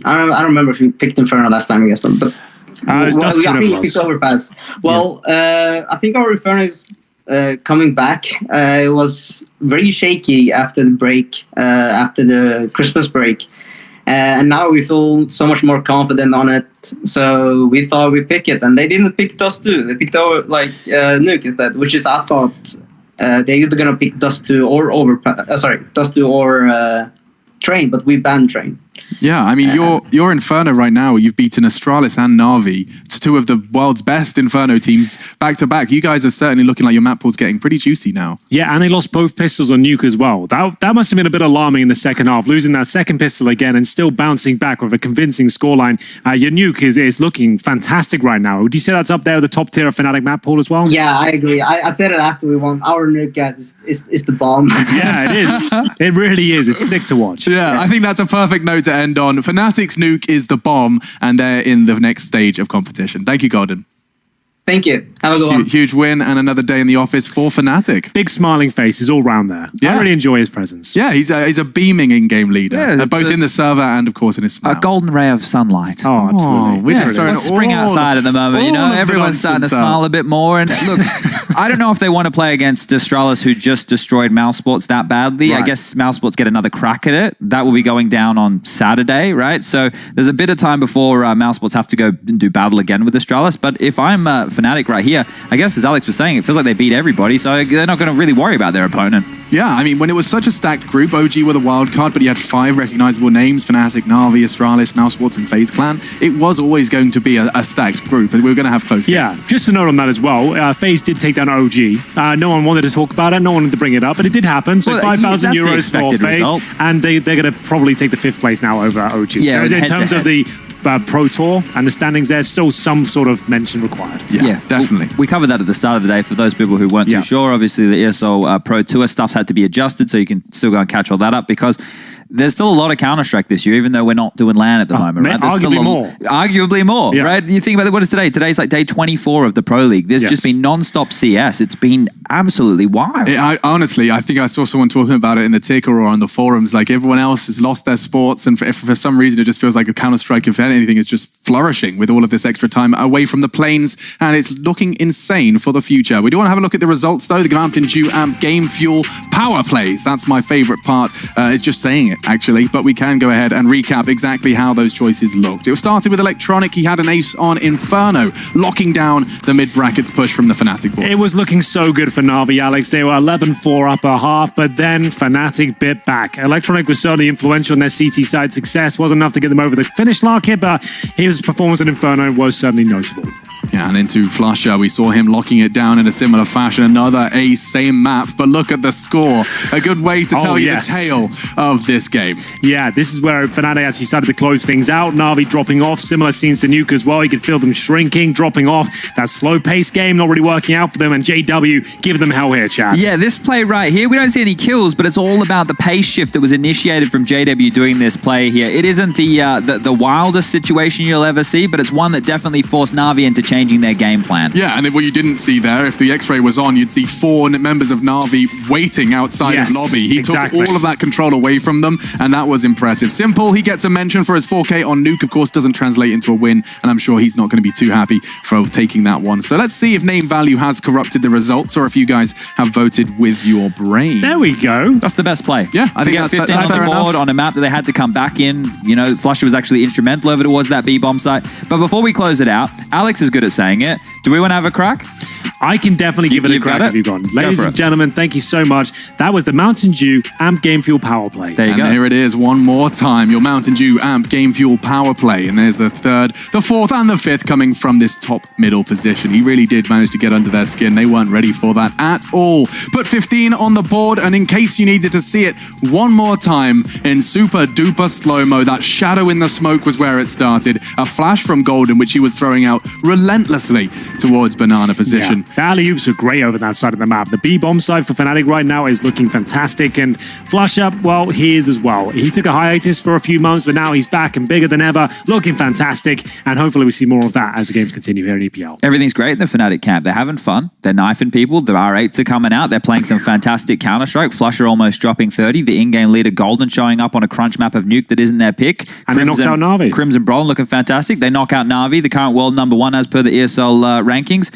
don't remember if we picked Inferno last time, I guess, but it was Dust to an we picked Overpass. Well, I think our Inferno is coming back. It was very shaky after the break, after the Christmas break. And now we feel so much more confident on it. So we thought we'd pick it. And they didn't pick Dust 2. They picked Nuke instead, which is, I thought, they're either going to pick Dust 2 or Dust 2 or Train, but we banned Train. Yeah, I mean, your Inferno right now, you've beaten Astralis and Na'Vi two of the world's best Inferno teams back to back. You guys are certainly looking like your map pool's getting pretty juicy now. Yeah, and they lost both pistols on Nuke as well. That must have been a bit alarming in the second half, losing that second pistol again and still bouncing back with a convincing scoreline. Your Nuke is looking fantastic right now. Would you say that's up there with the top tier of Fnatic map pool as well? Yeah, I agree. I said it after we won. Our nuke, guys, is the bomb. Yeah, it is. It really is. It's sick to watch. Yeah, I think that's a perfect note to end on. Fnatic's Nuke is the bomb, and they're in the next stage of competition. Thank you, Golden. Thank you. Have a good one. Huge win and another day in the office for Fnatic. Big smiling face is all round there. Yeah. I really enjoy his presence. Yeah, he's a beaming in-game leader, Yeah, both in the server and, of course, in his smile. A golden ray of sunlight. Oh, absolutely. we're just throwing Let's spring outside at the moment. You know, all of the everyone's starting to nonsense smile out. a bit more. And look, I don't know if they want to play against Astralis, who just destroyed Mousesports that badly. Right. I guess Mousesports get another crack at it. That will be going down on Saturday, right? So there's a bit of time before Mousesports have to go and do battle again with Astralis. But if I'm Fnatic right here, I guess as Alex was saying, it feels like they beat everybody, so they're not going to really worry about their opponent. Yeah, I mean, when it was such a stacked group, OG were the wild card, but you had 5 recognizable names, Fnatic, Navi, Astralis, Mousesports, and FaZe Clan. It was always going to be a stacked group, and we were going to have close Yeah, games. just a note on that as well. FaZe did take down OG. No one wanted to talk about it. No one wanted to bring it up, but it did happen. So Well, 5,000 that's the euros for expected FaZe, result. and they're going to probably take the 5th place now over OG. Yeah, so in head to terms of head. the Pro Tour and the standings, there's still some sort of mention required. Yeah, definitely. We covered that at the start of the day for those people who weren't Yeah. too sure. Obviously, the ESL Pro Tour stuff's had to be adjusted, so you can still go and catch all that up because there's still a lot of Counter-Strike this year, even though we're not doing LAN at the moment, right? There's arguably still more. Arguably more, Yeah. right? You think about it, what is today? Today's like day 24 of the Pro League. There's Yes. just been non-stop CS. It's been absolutely wild. Honestly, I think I saw someone talking about it in the ticker or on the forums. Like, everyone else has lost their sports, and for some reason, it just feels like a Counter-Strike, if anything, is just flourishing with all of this extra time away from the planes, and it's looking insane for the future. We do want to have a look at the results, though. The Mountain Dew Amp Game Fuel Power Plays. That's my favorite part. It's just saying it, actually, but we can go ahead and recap exactly how those choices looked. It started with Electronic. He had an ace on Inferno, locking down the mid-brackets push from the Fnatic boys. It was looking so good for Navi, Alex. They were 11-4 upper half, but then Fnatic bit back. Electronic was certainly influential in their CT side success. Wasn't enough to get them over the finish line here, but his performance in Inferno was certainly notable. Yeah, and into Flusher, we saw him locking it down in a similar fashion. Another ace, same map, but look at the score. A good way to tell you the tale of this game. Yeah, this is where Fnatic actually started to close things out. Navi dropping off, similar scenes to Nuke as well. You could feel them shrinking, dropping off. That slow-paced game not really working out for them, and JW giving them hell here, Chad. Yeah, this play right here, we don't see any kills, but it's all about the pace shift that was initiated from JW doing this play here. It isn't the wildest situation you'll ever see, but it's one that definitely forced Navi into changing their game plan. Yeah, and what you didn't see there, if the X-ray was on, you'd see 4 members of Na'Vi waiting outside of lobby. He took all of that control away from them, and that was impressive. Simple, he gets a mention for his 4K on Nuke, of course, doesn't translate into a win, and I'm sure he's not going to be too happy for taking that one. So let's see if name value has corrupted the results, or if you guys have voted with your brain. There we go. That's the best play. Yeah, I to think get that's 15 on fair the board enough. on a map that they had to come back in. You know, Flusher was actually instrumental over towards that B-bomb site. But before we close it out, Alex is good at saying it. Do we want to have a crack? I can definitely give it a crack if you've gone. Ladies and gentlemen, thank you so much. That was the Mountain Dew Amp Game Fuel Power Play. There you go. And here it is one more time, your Mountain Dew Amp Game Fuel Power Play. And there's the 3rd, the 4th, and the 5th coming from this top middle position. He really did manage to get under their skin. They weren't ready for that at all. Put 15 on the board, and in case you needed to see it one more time in super duper slow-mo, that shadow in the smoke was where it started. A flash from Golden, which he was throwing out relentlessly towards banana position. The alley-oops were great over that side of the map. The B-bomb side for Fnatic right now is looking fantastic, and Flush Up, well, he is as well. He took a hiatus for a few months, but now he's back and bigger than ever, looking fantastic, and hopefully we see more of that as the games continue here in EPL. Everything's great in the Fnatic camp. They're having fun. They're knifing people. The R8s are coming out. They're playing some fantastic Counter-Strike. Flusher almost dropping 30. The in-game leader Golden showing up on a crunch map of Nuke that isn't their pick. And they knocked out Navi. Crimson Brawl looking fantastic. They knock out Navi, the current world #1 as per the ESL rankings.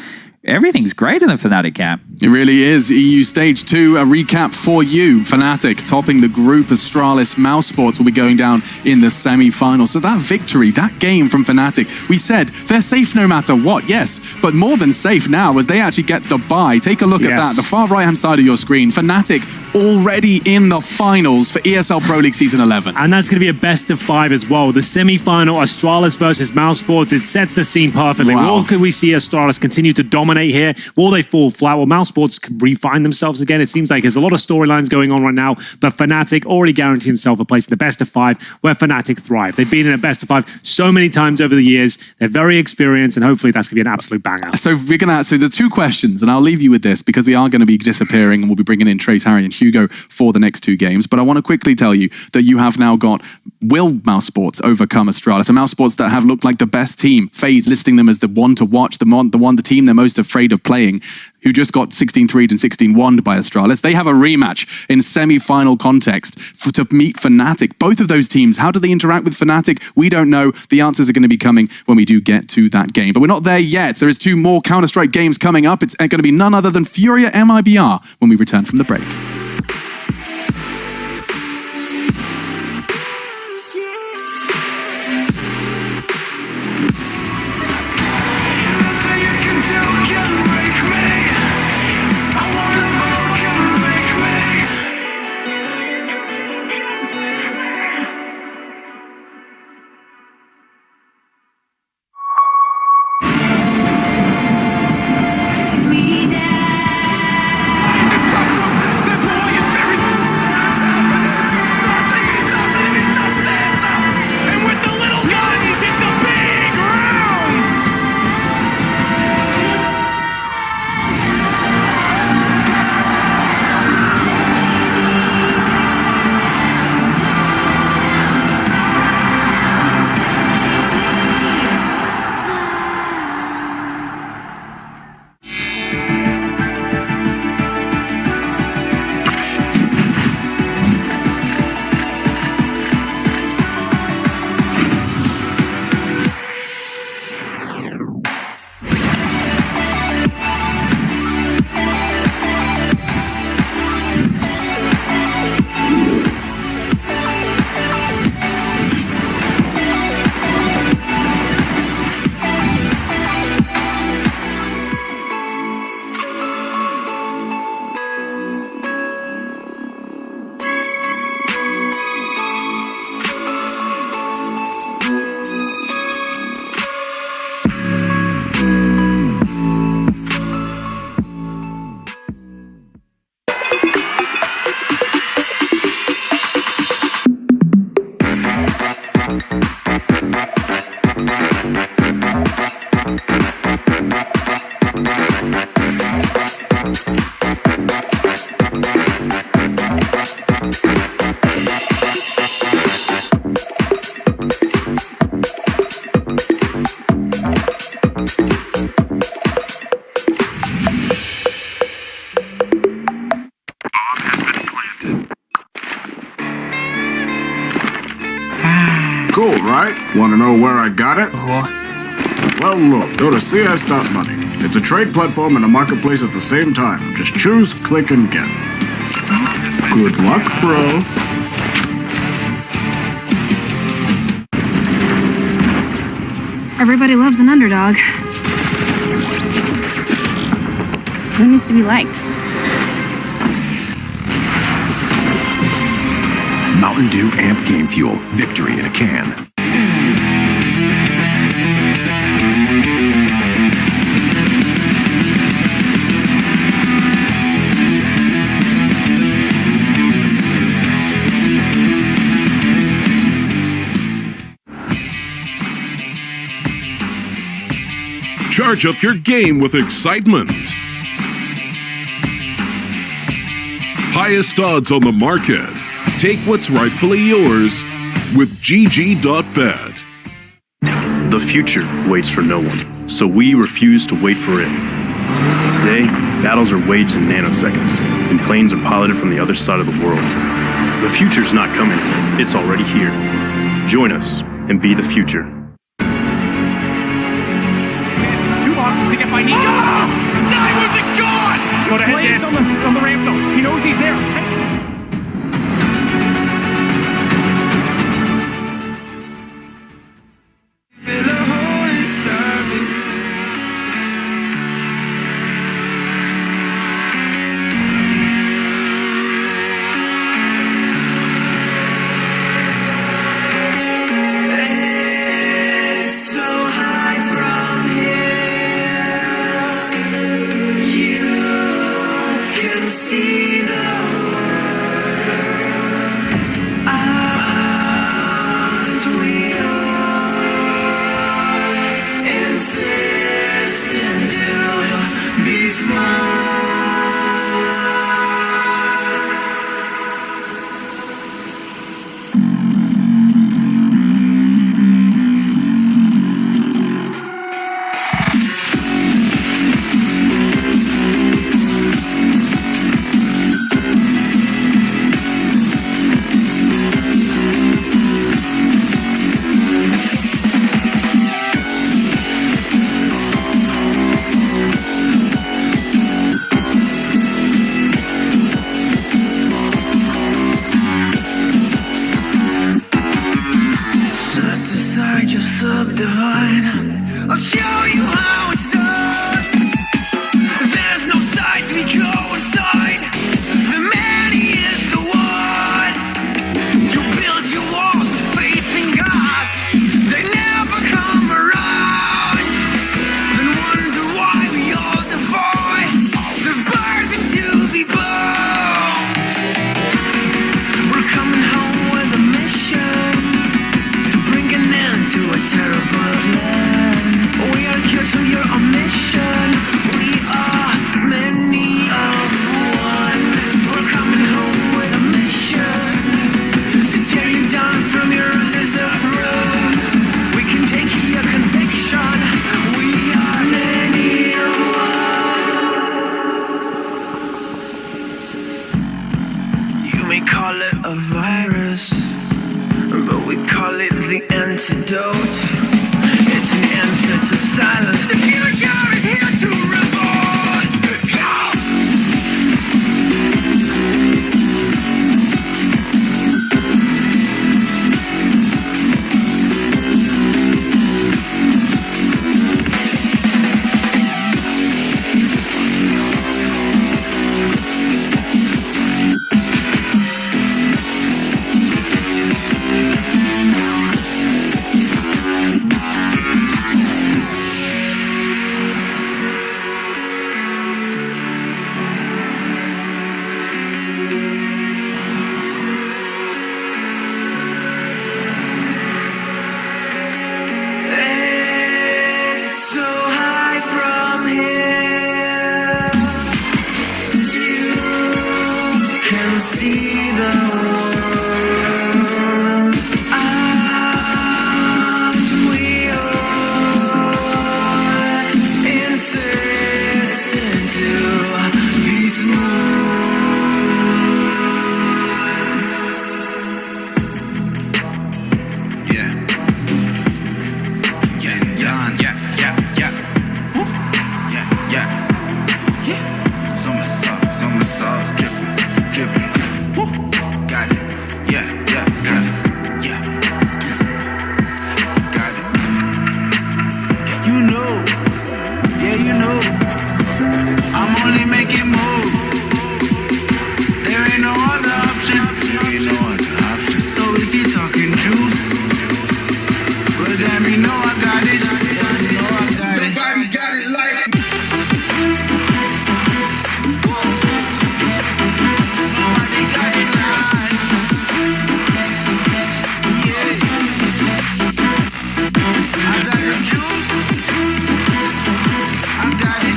Everything's great in the Fnatic camp. It really is. EU Stage 2, a recap for you. Fnatic topping the group. Astralis, Mousesports will be going down in the semi-final. So that victory, that game from Fnatic, we said they're safe no matter what, yes, but more than safe now as they actually get the bye. Take a look at that, the far right-hand side of your screen. Fnatic already in the finals for ESL Pro League Season 11. And that's going to be a best of 5 as well. The semi-final, Astralis versus Mousesports, it sets the scene perfectly. Wow. Or could we see Astralis continue to dominate here? Will they fall flat? Well, Mousesports can refine themselves again. It seems like there's a lot of storylines going on right now, but Fnatic already guaranteed himself a place in the best of 5 where Fnatic thrive. They've been in a best of 5 so many times over the years. They're very experienced, and hopefully that's going to be an absolute banger. So the 2 questions, and I'll leave you with this because we are going to be disappearing and we'll be bringing in Trace, Harry, and Hugo for the next 2 games. But I want to quickly tell you that you have now got will Mousesports overcome Astralis? A Mousesports that have looked like the best team. FaZe listing them as the one to watch, the team they're most afraid of playing, who just got 16-3'd and 16-1'd by Astralis. They have a rematch in semi-final context to meet Fnatic. Both of those teams, how do they interact with Fnatic? We don't know. The answers are going to be coming when we do get to that game. But we're not there yet. There is 2 more Counter-Strike games coming up. It's going to be none other than Furia MIBR when we return from the break. Cool, right? Want to know where I got it? Well, look, go to CS.money. It's a trade platform and a marketplace at the same time. Just choose, click, and get. Good luck, bro. Everybody loves an underdog. Who needs to be liked? Mountain Dew Amp Game Fuel. Victory in a can. Charge up your game with excitement. Highest odds on the market. Take what's rightfully yours with GG.bet. The future waits for no one, so we refuse to wait for it. Today, battles are waged in nanoseconds, and planes are piloted from the other side of the world. The future's not coming, it's already here. Join us and be the future. 2 boxes to get by Nico! music gone? Gotta hit this. On the ramp though. He knows he's there. Feel a hole inside me. It's so high from here. You can see the world. Aren't we all insisting to be small? Set aside your subdivine. I'll show you how it's done. There's no sight we go inside. The man he is the one. You build your walls of faith in God. They never come around. Then wonder why we all defy the burden to be born. We're coming home with a mission to bring an end to a terrible land. We are here to your omission. We are many of one. We're coming home with a mission to tear you down from your undeserved room. We can take your conviction. We are many of one. You may call it a virus, but we call it the antidote. It's an answer to silence. The future is here to revolt. It's so high from here. You can see the world. Aren't we all insisting to be smooth? Yeah. Got it. Yeah. You know, I'm only making moves. There ain't no other option. So if you're talking juice, well damn, you know I got it. Nobody got it like me. Nobody got it like me. Yeah. I got the juice. I got it.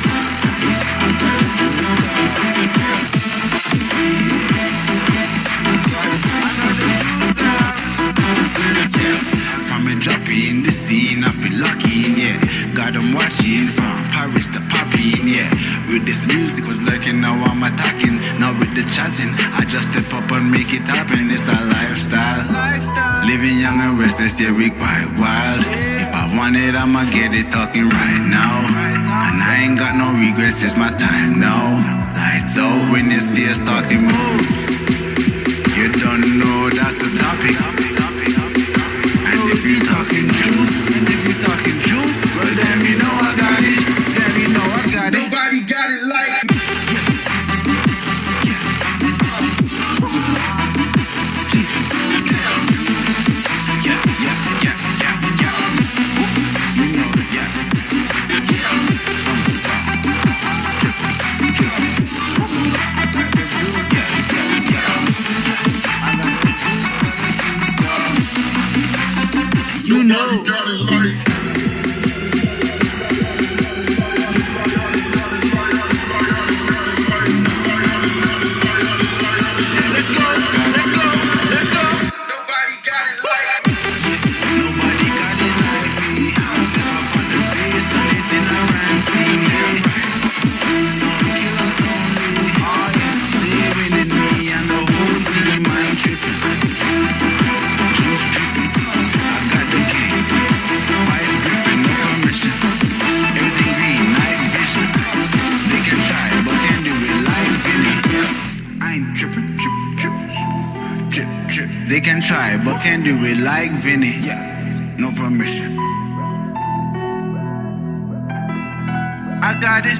From a droppy in the scene, I feel lucky, yeah. Got them watching from Paris to Poppy, yeah. With this music was lurking, now I'm attacking. Now with the chatting, I just step up and make it happen. It's a lifestyle. Living young and restless, yeah, we quite wild. If I want it, I'ma get it talking right now. And I ain't got no regrets, it's my time, no. So when you see us talking moves, you don't know that's the topic. And if you talking juice, well then you know I got it. Nobody got it like me. You know, got it like. They can try, but can't do it like Vinny. No permission. I got it.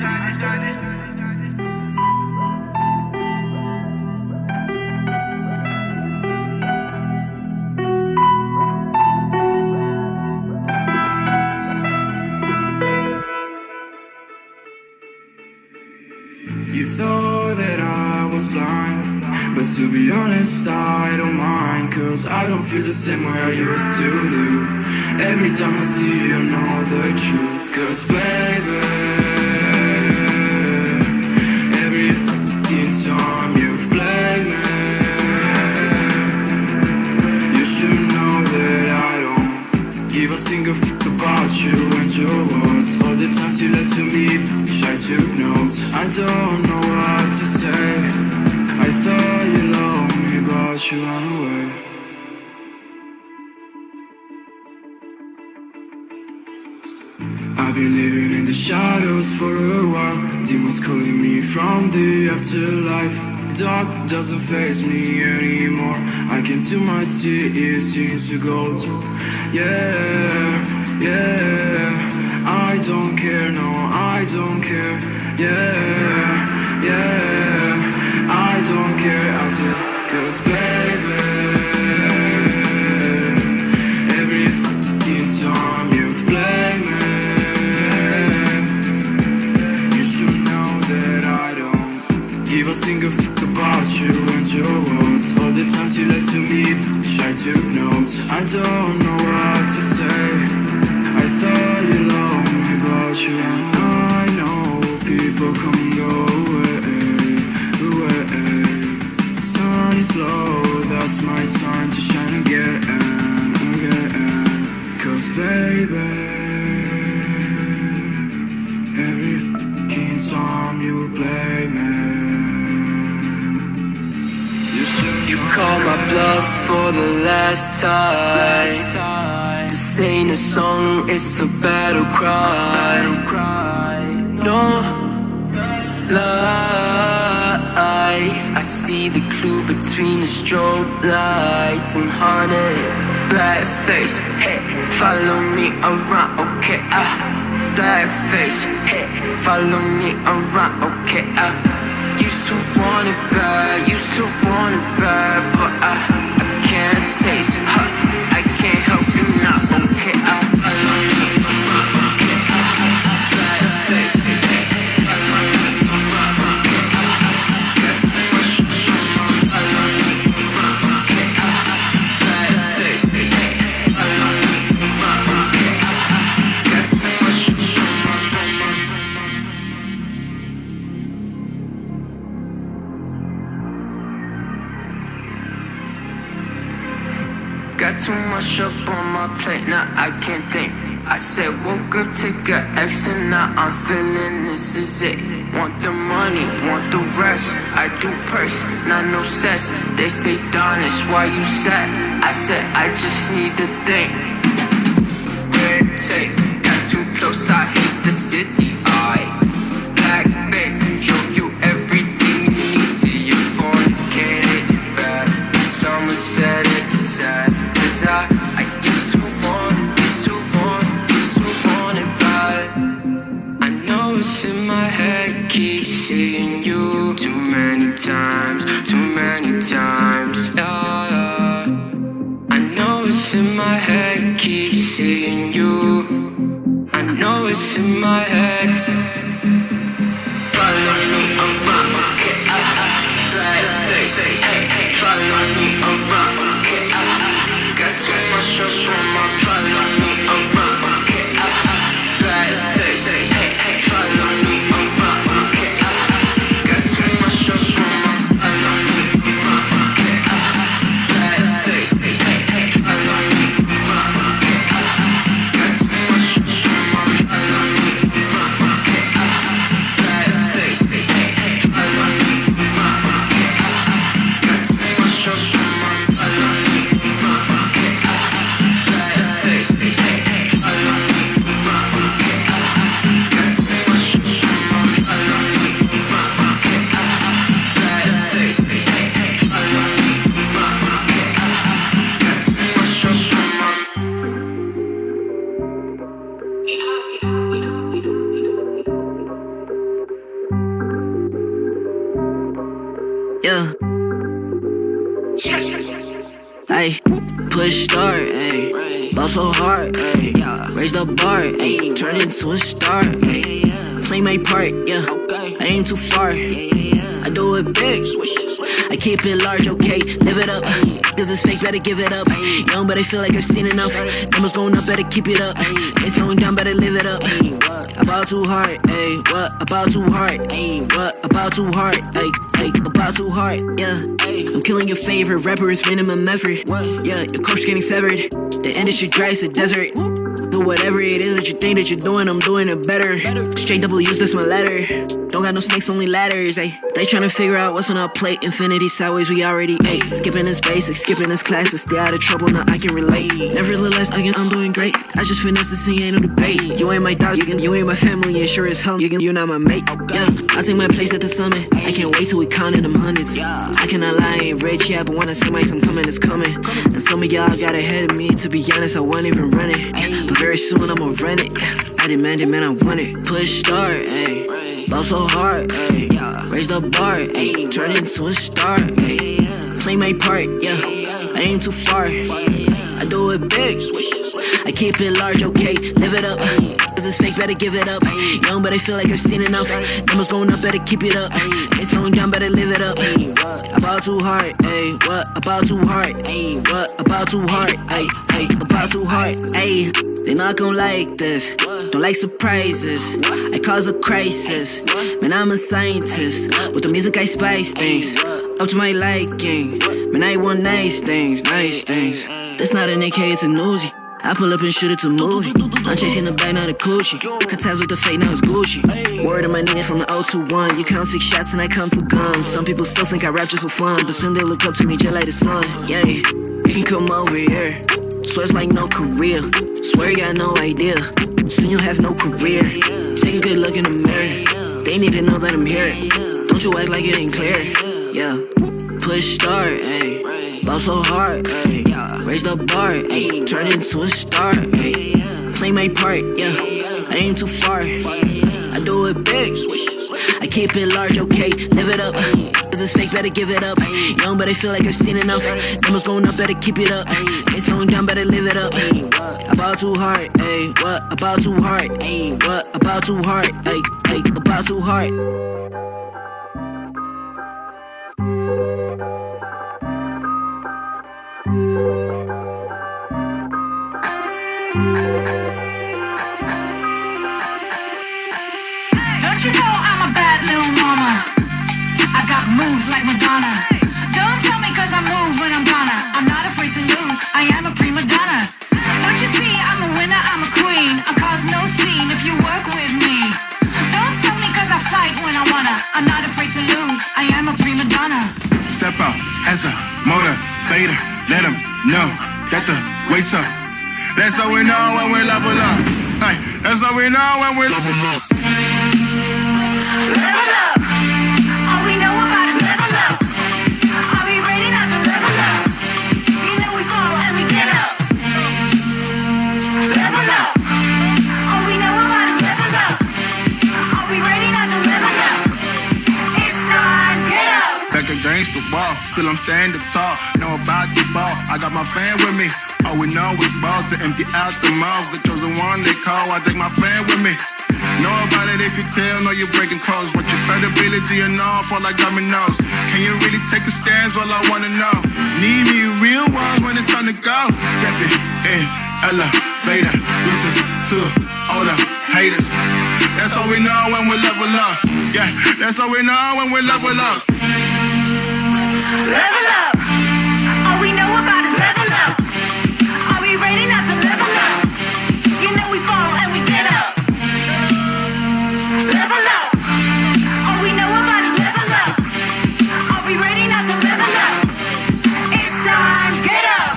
You thought that I was blind, but to be honest, I don't mind, cause I don't feel the same way I used to do. Every time I see you, I know the truth. Cause baby, every fucking time you've played me, you should know that I don't give a single fuck about you and your words. All the times you lied to me, I took notes. I don't know what to say. I thought you loved me, but you ran away. I've been living in the shadows for a while. Demons calling me from the afterlife. Dark doesn't faze me anymore. I can see my tears into gold. Yeah, yeah. I don't care, no, I don't care. Yeah, yeah. I don't care, I said, cause baby, every fucking time you've played me, you should know that I don't give a single fuck about you and your words. All the times you lied to me, I took notes. I don't know what to say. I thought you loved me, but you ran. I know people come and go away. Sun is low, that's my time to shine again. Cause baby, every fucking time you play me, you call my bluff for the last time. This ain't a song, it's a battle cry. No life, I see the clue between the strobe lights. I'm haunted, black face, hey, follow me around, okay, black face, hey, follow me around, okay, used to want it bad, but I can't taste, I can't help you now, okay, follow me around, okay, black face, hey, follow me around, okay, follow me around, okay, black face, hey, follow me around, okay, got too much up on my plate, now I can't think. I said woke up, take a X, and now I'm feeling this is it. Want the money, want the rest. I do purse, not no cess. They say Donis, why you sad? I said I just need the thing. Red tape, got too close, I hate the city. I keep seeing you. I know it's in my head. Follow me around, okay, black face, hey, follow me around, okay, got too much up on my, follow me around, okay, black face, hey, follow me around, okay, got too much up on my, follow me around, okay, black face, hey, follow me around, okay, got too much up on my, follow me around, okay, black face, hey, follow me around, okay, got too much up on my, follow me around, okay, black face, hey, follow me around, okay, got too much up on my, follow me around, okay, black face, hey, follow me around, okay, got too much up on my. Yeah. Ay, push start, ay, ball so hard, ay, raise the bar, ay, turn into a star, ay, play my part, yeah, I aim too far, I do it big, I keep it large, okay, live it up, cause it's fake, better give it up, young but I feel like I've seen enough, numbers going up, better keep it up, ain't slowing down, better live it up, about too hard, ay, what, about too hard, ay, what, about too hard, ay, about too hard, yeah, I'm killing your favorite rapper with minimum effort, yeah, your corpse getting severed, the industry dry as the desert, do whatever it is that you think that you're doing, I'm doing it better, straight double use, that's my letter, don't got no snakes, only ladders, ay, they tryna figure out what's on our plate, infinity sideways, we already ate, skipping this basics, skipping this classes, stay out of trouble, now I can relate, nevertheless, again, I'm doing great, I just finished this thing, ain't no debate, you ain't my dog, you ain't my family, and sure as hell, you're not my mate, yeah, I take my place at the summit, I can't wait till we counting them hundreds, I cannot lie, I ain't rich, yeah, but when I see my time coming, it's coming, and some of y'all got ahead of me, to be honest, I wasn't even running, but very soon I'ma run it, I demand it, man, I want it, push start, ayy, ball so hard, ayy, raise the bar, ayy, turn into a star, ayy, play my part, yeah, I aim too far, I do it big, I keep it large, okay, live it up, cause it's fake, better give it up, young but I feel like I've seen enough, numbers going up, better keep it up, ain't slowing down, better live it up, about too hard, ayy, what, about too hard, ayy, what, about too hard, ayy, about too hard, ayy, they not gon' like this, don't like surprises, I cause a crisis, man I'm a scientist, with the music I spice things, up to my liking, man I want nice things, that's not an AK, it's a Uzi, I pull up and shoot it to movie, I'm chasing the bag, not a coochie, cut ties with the fake, now it's Gucci, word of my niggas from the 021, you count 6 shots and I count 2 guns, some people still think I rap just for fun, but soon they look up to me just like the sun, yeah, you can come over here, swear it's like no career, swear you got no idea, soon you have no career, take a good look in the mirror, they need to know that I'm here, don't you act like it ain't clear, yeah, push start, ayy, ball so hard, ayy, raise the bar, ayy, turn into a star, ayy, play my part, yeah, I aim too far, I do it big, I keep it large, okay, live it up, cause it's fake, better give it up, young but I feel like I've seen enough, numbers going up, better keep it up, ain't slowing down, better live it up, about too hard, ayy, what, about too hard, ayy, what, about too hard, ayy, about too hard. Don't you know I'm a bad little mama? I got moves like Madonna. Don't tell me cause I move when I'm gonna. I'm not afraid to lose, I am a prima donna. Don't you see I'm a winner, I'm a queen. I cause no scene if you work with me. Don't stop me cause I fight when I wanna. I'm not afraid to lose, I am a prima donna. Step out as a motivator, let them know that the weight's up. That's how we know when we level up. Hey, that's how we know when we level up. Level up. All we know about is level up. Are we ready not to level up? You know we fall and we get up. Level up. All we know about is level up. Are we ready not to level up? It's time, get up. Like a gangster boss. still I'm standing tall. Know about the ball, I got my fan with me. All we know is ball to empty out the mouths. The chosen one they call, I take my fan with me. Know about it if you tell, know you're breaking codes. But your credibility and all fall like dominoes. Can you really take a stance? All I wanna know. Need me real ones when it's time to go. Step it in, elevator. Listen to all the haters. That's all we know when we level up. Yeah, that's all we know when we level up. Level up. All we know about is level up. Are we ready not to level up? You know we fall and we get up. Level up. All we know about is level up. Are we ready not to level up? It's time, get up.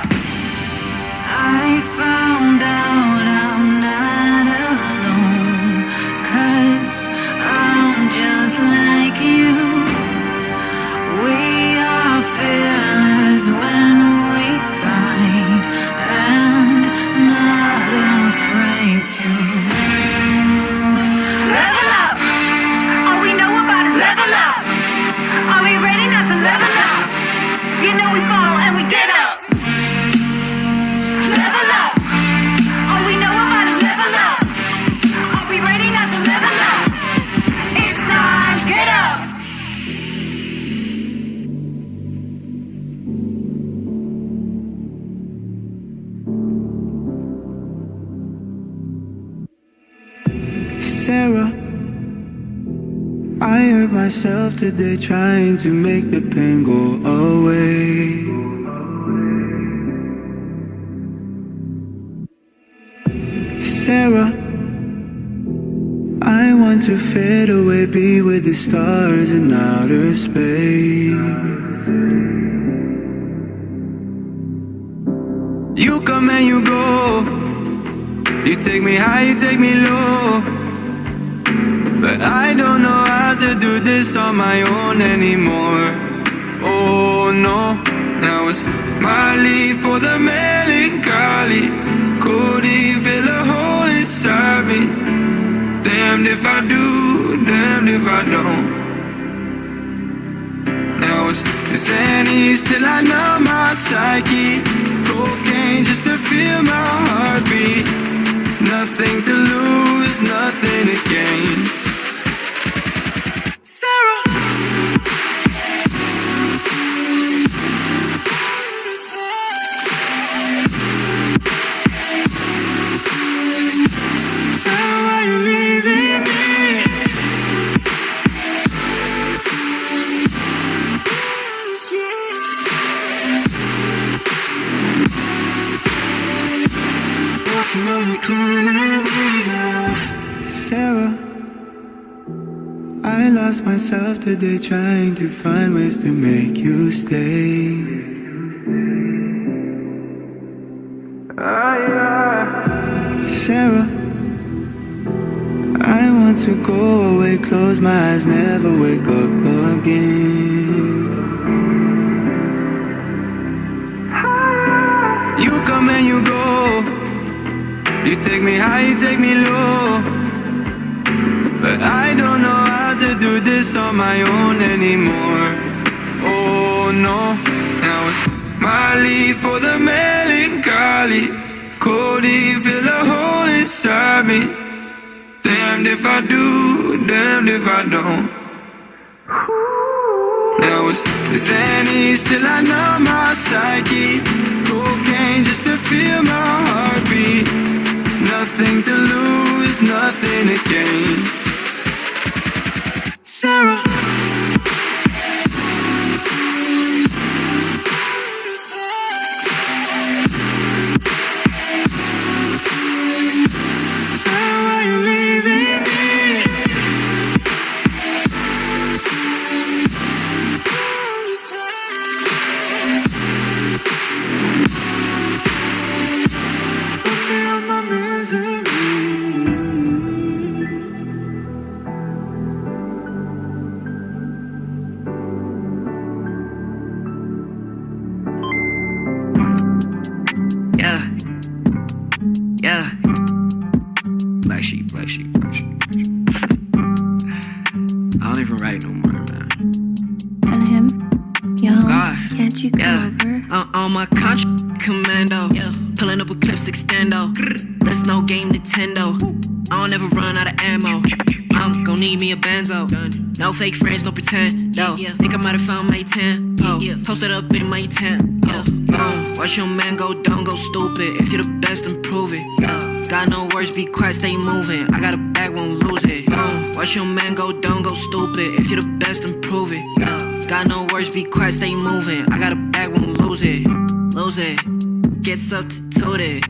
I found out I'm not alone, 'cause I'm just like you. We are fearless when we fight and not afraid to level up. All we know about is level up. Are we ready not to level up? You know we fall and we get up. Level up. All we know about is level up. Are we ready not to level up? It's time, get up. Sarah, I hurt myself today trying to make the pain go away. Sarah, I want to fade away, be with the stars in outer space. You come and you go. You take me high, you take me low. But I don't know how to do this on my own anymore. Oh no, now it's Molly for the melancholy. Cody fill a hole inside me. Damned if I do, damned if I don't. Now it's Xannies till I numb my psyche. Cocaine just to feel my heartbeat. Nothing to lose, nothing to gain. Sarah, Sarah, why you leaving me? You know you couldn't be there. Sarah, I lost myself today trying to find ways to make you stay. Sarah, I want to go away, close my eyes, never wake up again. You come and you go. You take me high, you take me low. But I don't know how to do this on my own anymore. Oh no, now it's Molly for the melancholy. Cody fill a hole inside me. Damned if I do, damned if I don't. Now it's Xannies till I numb my psyche. Cocaine just to feel my heartbeat. Nothing to lose, nothing to gain. Sarah, Sarah, why you leaving me? On my contract commando, pulling up with clips extendo. That's no game Nintendo. I don't ever run out of ammo. I'm gon' need me a benzo. No fake friends, no pretend. No, think I might have found my tempo. Posted up in my tempo. Watch your man go dumb, go stupid. If you're the best, then prove it. Got no words, be quiet, stay moving. I got a bag, won't lose it. Watch your man go dumb, go stupid. If you're the best, then prove it. Got no words, be quiet, stay moving. I got a bag, won't lose it. Lose it. Get substituted.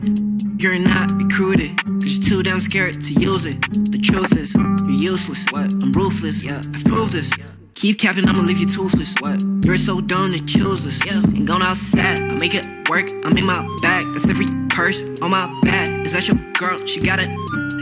You're not recruited, cause you're too damn scared to use it. The truth is, you're useless. What? I'm ruthless. I've proved this. Keep capping, I'ma leave you toothless. What? You're so dumb to choose this. Ain't going outside, I make it work. I'm in my bag, that's every purse on my back. Is that your girl? She got it.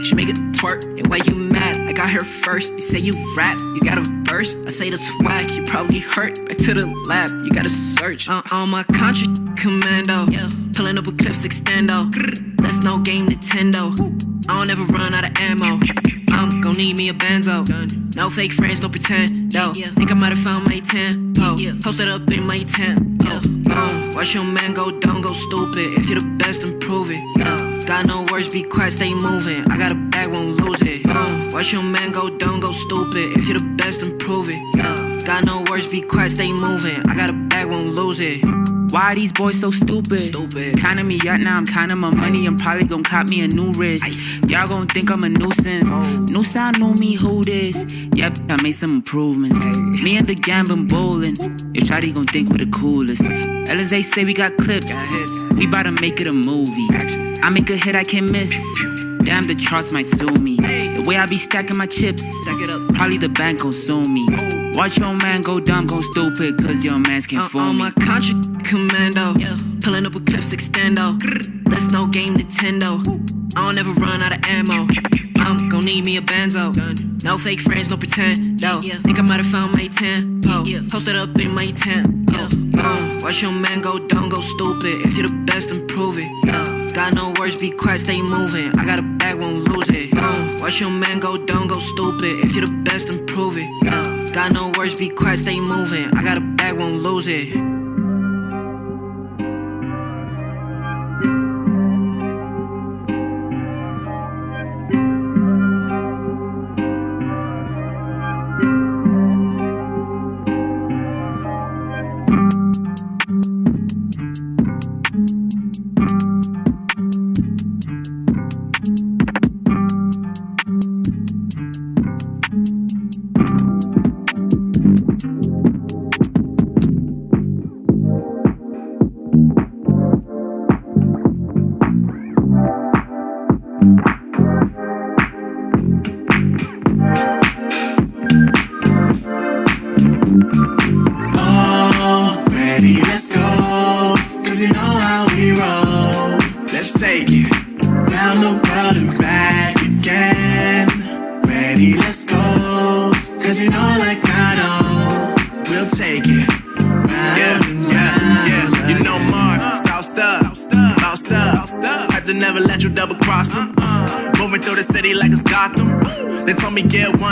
She make it twerk. And why you mad? I got her first. You say you rap, you got a verse. I say that's whack, you probably hurt. Back to the lab, you gotta search. On my contract commando, pulling up with clips extendo. That's no game Nintendo. I don't ever run out of ammo. I'm gon' need me a benzo. No fake friends, no pretend. No, think I might have found my tempo. Posted up in my tempo. Watch your man go dumb, go stupid. If you're the best, then prove it. Got no words, be quiet, stay moving. I got a bag, won't lose it. Watch your man go dumb, go stupid. If you're the best, then prove it. Got no words, be quiet, stay moving. I got a bag, won't lose it. Why are these boys so stupid? Counting me out now, I'm counting my money. I'm probably gon' cop me a new wrist. Y'all gon' think I'm a nuisance. New sound, know me, who this? Yep, I made some improvements. Me and the gang been bowling. Your shawty gon' think we're the coolest. LSA say we got clips. We bout to make it a movie. I make a hit I can't miss. Damn, the charts might sue me. The way I be stacking my chips, probably the bank gon' sue me. Watch your man go dumb, go stupid, cause your mans can't fool on me. my contract commando, pulling up with clips extendo. That's no game Nintendo. I don't ever run out of ammo. I'm gon' need me a benzo. No fake friends, no pretend. No, think I might have found my tempo. Posted up in my tempo. Watch your man go dumb, go stupid. If you're the best, then prove it. Got no words, be quiet, stay moving. I got a bag, won't lose it. Watch your man go dumb, go stupid. If you're the best, then prove it. Got no words, be quiet, stay moving. I got a bag, won't lose it.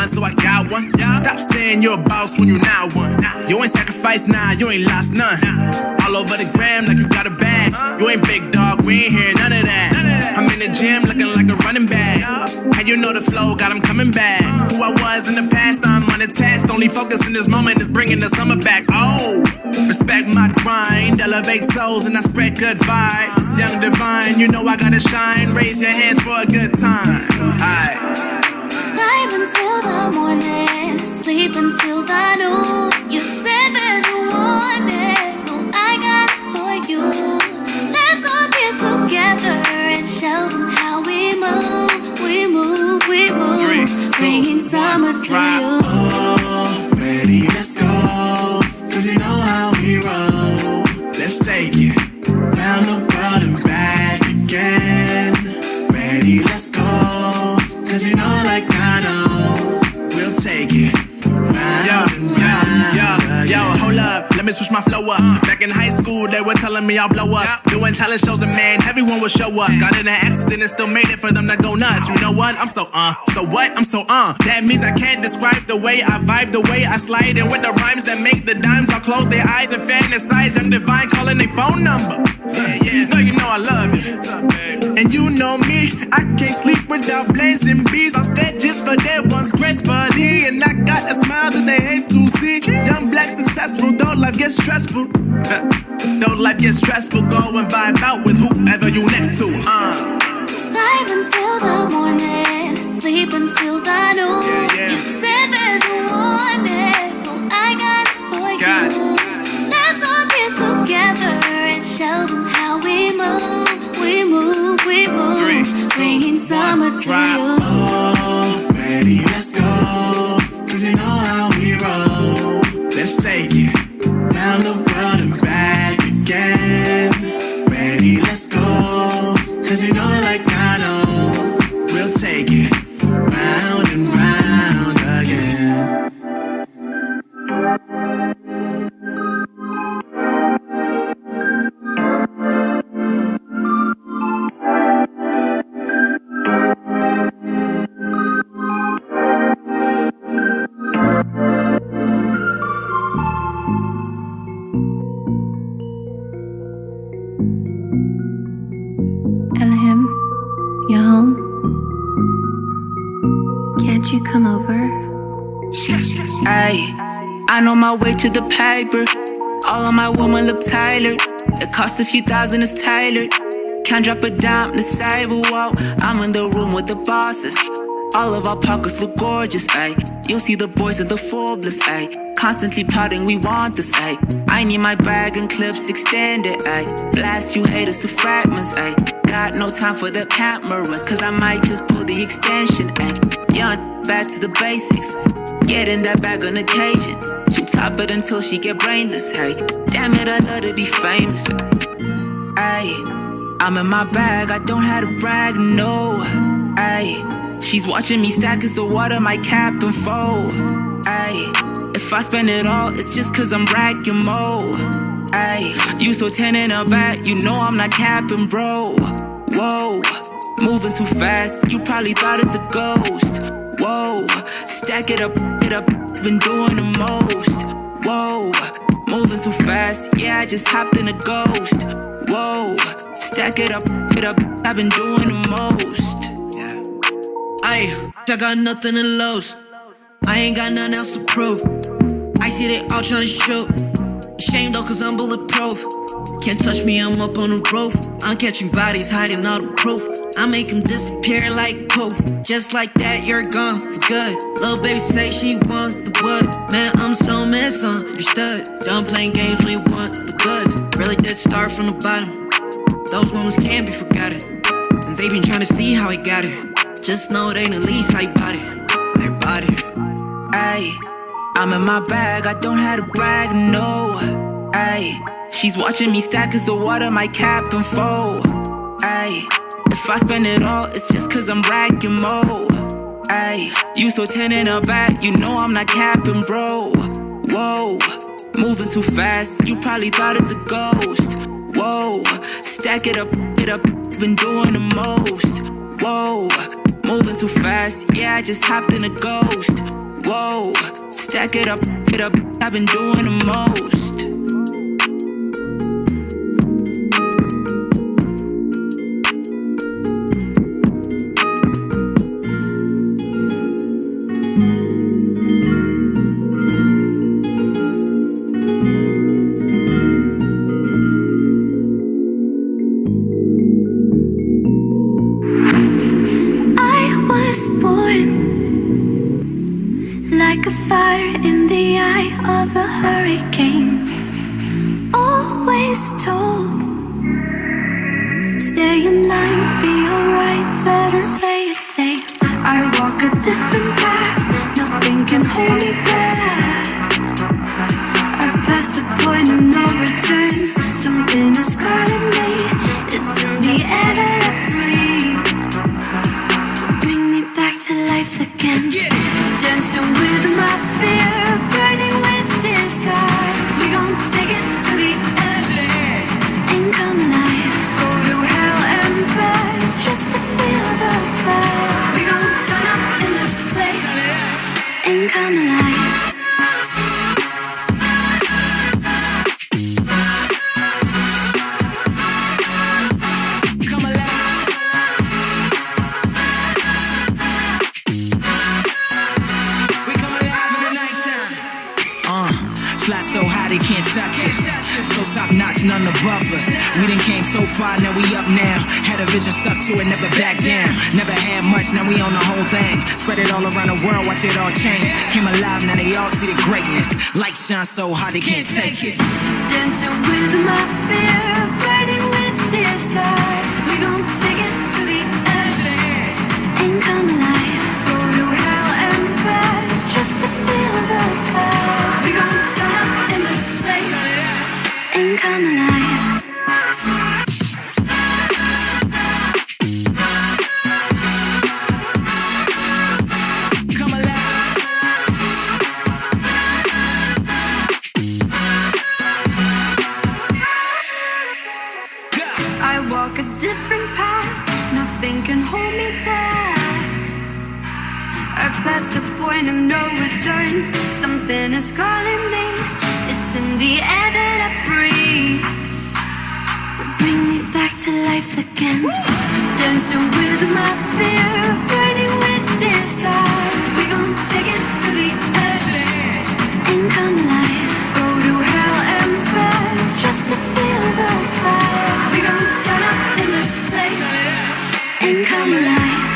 So I got one. Stop saying you're a boss when you're not one. You ain't sacrificed, nah, you ain't lost none. All over the gram like you got a bag. You ain't big dog, we ain't hear none of that. I'm in the gym looking like a running back. How you know the flow, got him coming back. Who I was in the past, I'm unattached. Only focus in this moment is bringing the summer back. Oh, respect my grind, elevate souls and I spread good vibes. Young divine, you know I gotta shine. Raise your hands for a good time. Aight. Live until the morning, sleep until the noon. You said that you wanted, so I got it for you. Let's all get together and show them how we move. We move, we move. 3, 2, bringing summer to you. Oh, ready, let's go. Cause you know how we roll. Let's take it round the world and back again. Ready, let's go. Cause you know like I know, we'll take it round and round. Yo, hold up, let me me switch my flow up. Back in high school, they were telling me I'll blow up. Doing talent shows and man, everyone would show up. Got in an accident and still made it for them to go nuts. You know what? I'm so so what? I'm so That means I can't describe the way I vibe, the way I slide. And with the rhymes that make the dimes, I'll close their eyes and fantasize. I'm divine calling their phone number. No, you know I love you. And you know me, I can't sleep without blazing beats. I'm stead just for that one's gracefully. And I got a smile that they hate to see. Young, black, successful, though life gets stressful. Though life gets stressful, go and vibe out with whoever you next to. Live until the morning, sleep until the noon. You said that you want it, so I got it for you. Let's all get together and show them how we move. We move, we move. 3, 2, bringing summer to you. Oh, ready, let's go. Cause you know how we roll. Let's take it round the world and back again. Ready, let's go. Cause you know like I know. We'll take it round and round again. You home? Can't you come over? Ayy, I know my way to the paper. All of my women look tired. It costs a few thousand, it's tailored. Can't drop a dime to save a wall. I'm in the room with the bosses. All of our pockets look gorgeous, ayy. You'll see the boys in the Forbes, ayy. Constantly plotting, we want this, ayy. I need my bag and clips extended, ayy. Blast you haters to fragments, ayy. Got no time for the cameras, cause I might just pull the extension, ayy. Young, back to the basics. Get in that bag on occasion. She top it until she get brainless, hey. Damn it, I love to be famous, ayy. I'm in my bag, I don't have to brag, no, ayy. She's watching me stack it, so water my cap and fold, ayy. If I spend it all, it's just cause I'm racking more, ayy. You so 10 in a back, you know I'm not capping, bro. Whoa, moving too fast, you probably thought it's a ghost. Whoa, stack it up, been doing the most. Whoa, moving too fast, yeah, I just hopped in a ghost. Whoa, stack it up, I've been doing the most. Ayy, I got nothing to lose. I ain't got nothing else to prove. I see they all tryna shoot. Shame though, cause I'm bulletproof. Can't touch me, I'm up on the roof. I'm catching bodies, hiding all the proof. I make them disappear like poof. Just like that, you're gone for good. Little baby say she wants the wood. Man, I'm so misunderstood. Done playing games, we want the goods. Really did start from the bottom. Those moments can't be forgotten. And they been trying to see how I got it. Just know they the least I bought it. I bought it. Ayy, I'm in my bag, I don't have to brag, no. Ayy, she's watching me stack it, so water my cap and fold. Ayy, if I spend it all, it's just cause I'm racking more. Ayy, you so 10 in a back, you know I'm not capping, bro. Whoa, moving too fast, you probably thought it's a ghost. Whoa, stack it up, been doing the most. Whoa, moving too fast, yeah, I just hopped in a ghost. Whoa, stack it up, I've been doing the most. Like a fire in the eye of a hurricane. Always told, stay in line, be alright, better play it safe. I walk a different path, nothing can hold me back. I've passed the point of no return, something is calling me. It's in the air that I breathe. Bring me back to life again. Let's get it. Dancing with my fear, burning with desire. We gon' take fly so high they can't touch us. So top notch, none above us. We done came so far, now we up now. Had a vision, stuck to it, never back down. Never had much, now we own the whole thing. Spread it all around the world, watch it all change. Came alive, now they all see the greatness. Light shine so hard they can't take it. Dancing with my fear, burning with desire. We gon' take it to the edge and come alive. Go to hell and back just to feel the fire. We gon' turn up in this place and come alive. I walk a different path, nothing can hold me back. I passed the point of no return, something is calling me. It's in the air that I breathe. Bring me back to life again. Dancing with my fear, burning with desire. We gon' take it to the edge and come alive. Go to hell and back just to feel the fire. We gon' turn up in this place and come alive.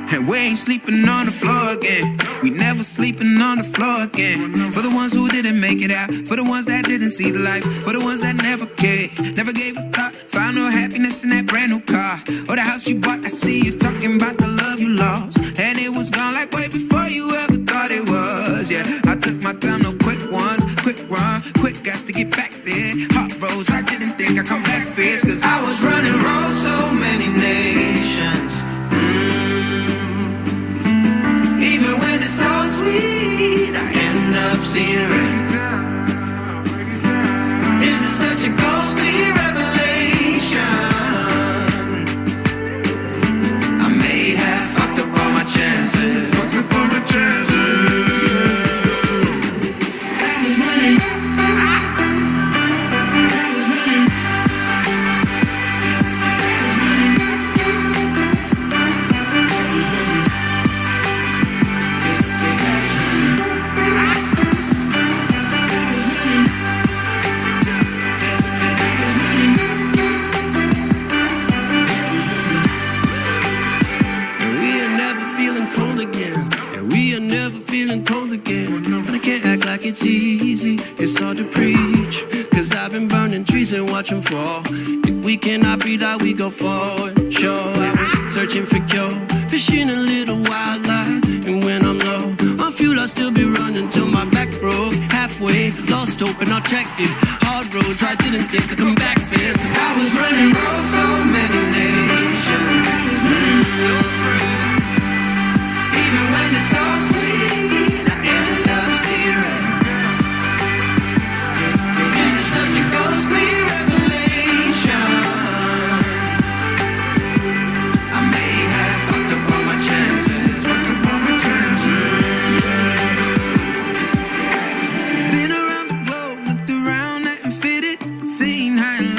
And we ain't sleeping on the floor again. We never sleeping on the floor again. For the ones who didn't make it out, for the ones that didn't see the light, for the ones that never cared, never gave a thought, found no happiness in that brand new car or the house you bought. I see you talking about the love you lost, and it was gone like way before you ever thought it was. Yeah, I took my time, no quick ones, quick run, quick gas to get back there. Hot roads, I didn't think I'd come back fierce, cause I was running roads so many nations. Even when it's so sweet, I end up seeing red. Is it such a ghostly revelation? I may have fucked up all my chances. Fucked up all my chances. It's easy, it's hard to preach, cause I've been burning trees and watch them fall. If we cannot breathe out, we go forward. Sure, I was searching for cure, fishing a little wildlife, and when I'm low on fuel, I'll still be running till my back broke. Halfway, lost hope and I checked it. Hard roads, I didn't think I'd come back fast, cause I was running roads so many nations. Even when it's so sweet, I ended up seeing red. Been around the globe, looked around, nothing fitted. Seen high and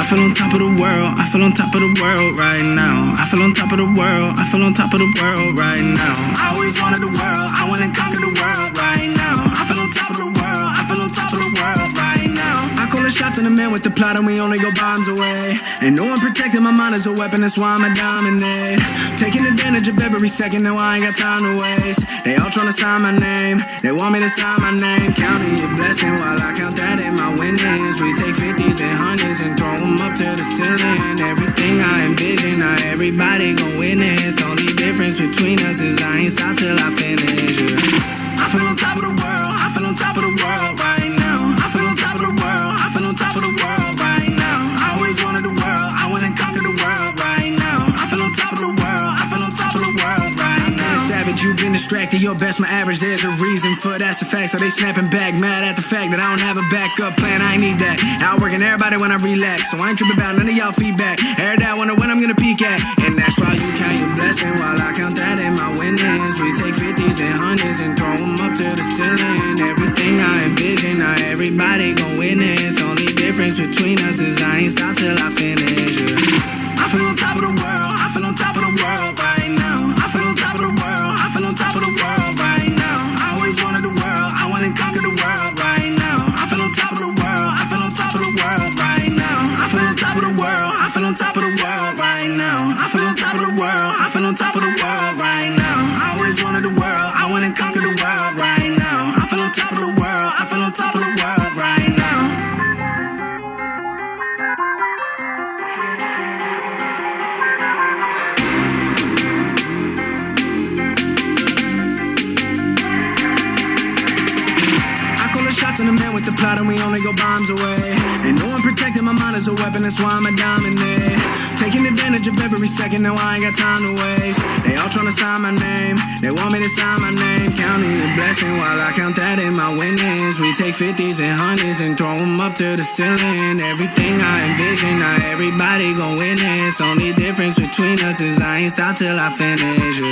feel on top of the world. I feel on top of the world right now. I feel on top of the world. I feel on top of the world right now. I always wanted the world. I want to conquer the world right now. I feel on top of the world. I feel on top of the world right now. I call a shot to the man with the plot and we only go bombs away. Ain't no one protecting my mind as a weapon, that's why I'ma dominate. Taking advantage of every second, now I ain't got time to waste. They all tryna sign my name, they want me to sign my name. Counting your blessing while I count that in my winnings. We take 50s and 100s and throw them up to the ceiling. Everything I envision, not everybody gon' witness. Only difference between us is I ain't stopped till I finish. I feel on top of the world, I feel on top of the world right now. I feel on top of the world, I feel on top of the world right now. I always wanted the world, I wanna conquer the world right now. I feel on top of the world, I feel on top of the world right now. Savage, you've been distracted, your best my average, there's a reason for that's a fact. So they snapping back, mad at the fact that I don't have a backup plan, I ain't need that. Outworking everybody when I relax, so I ain't tripping about none of y'all feedback. Heard that, wonder when I'm gonna peak at. And that's why you count your blessing while I count that in my winnings. We take 50s and 100s and throw them up to the ceiling. Everything I envision, not everybody gon' witness. Only difference between us is I ain't stopped till I finish. I feel on top of the world, I feel on top of the world right now. I feel on top of the world, I feel on top of the world right now. I always wanted the world, I wanna conquer the world right now. I feel on top of the world, I feel on top of the world right now. I feel on top of the world, I feel on top of the world right now. I feel on top of the world, I feel on top of the world right now. I always wanted the world, I wanna conquer the world right now. I feel on top of the world, I feel on top of the world right now. Shots on the man with the plot and we only go bombs away. Ain't no one protecting my mind as a weapon, that's why I'ma dominate. Taking advantage of every second, now I ain't got time to waste. They all tryna sign my name, they want me to sign my name. Counting your blessing while I count that in my winnings. We take 50s and 100s and throw them up to the ceiling. Everything I envision, not everybody gon' witness. Only difference between us is I ain't stopped till I finish.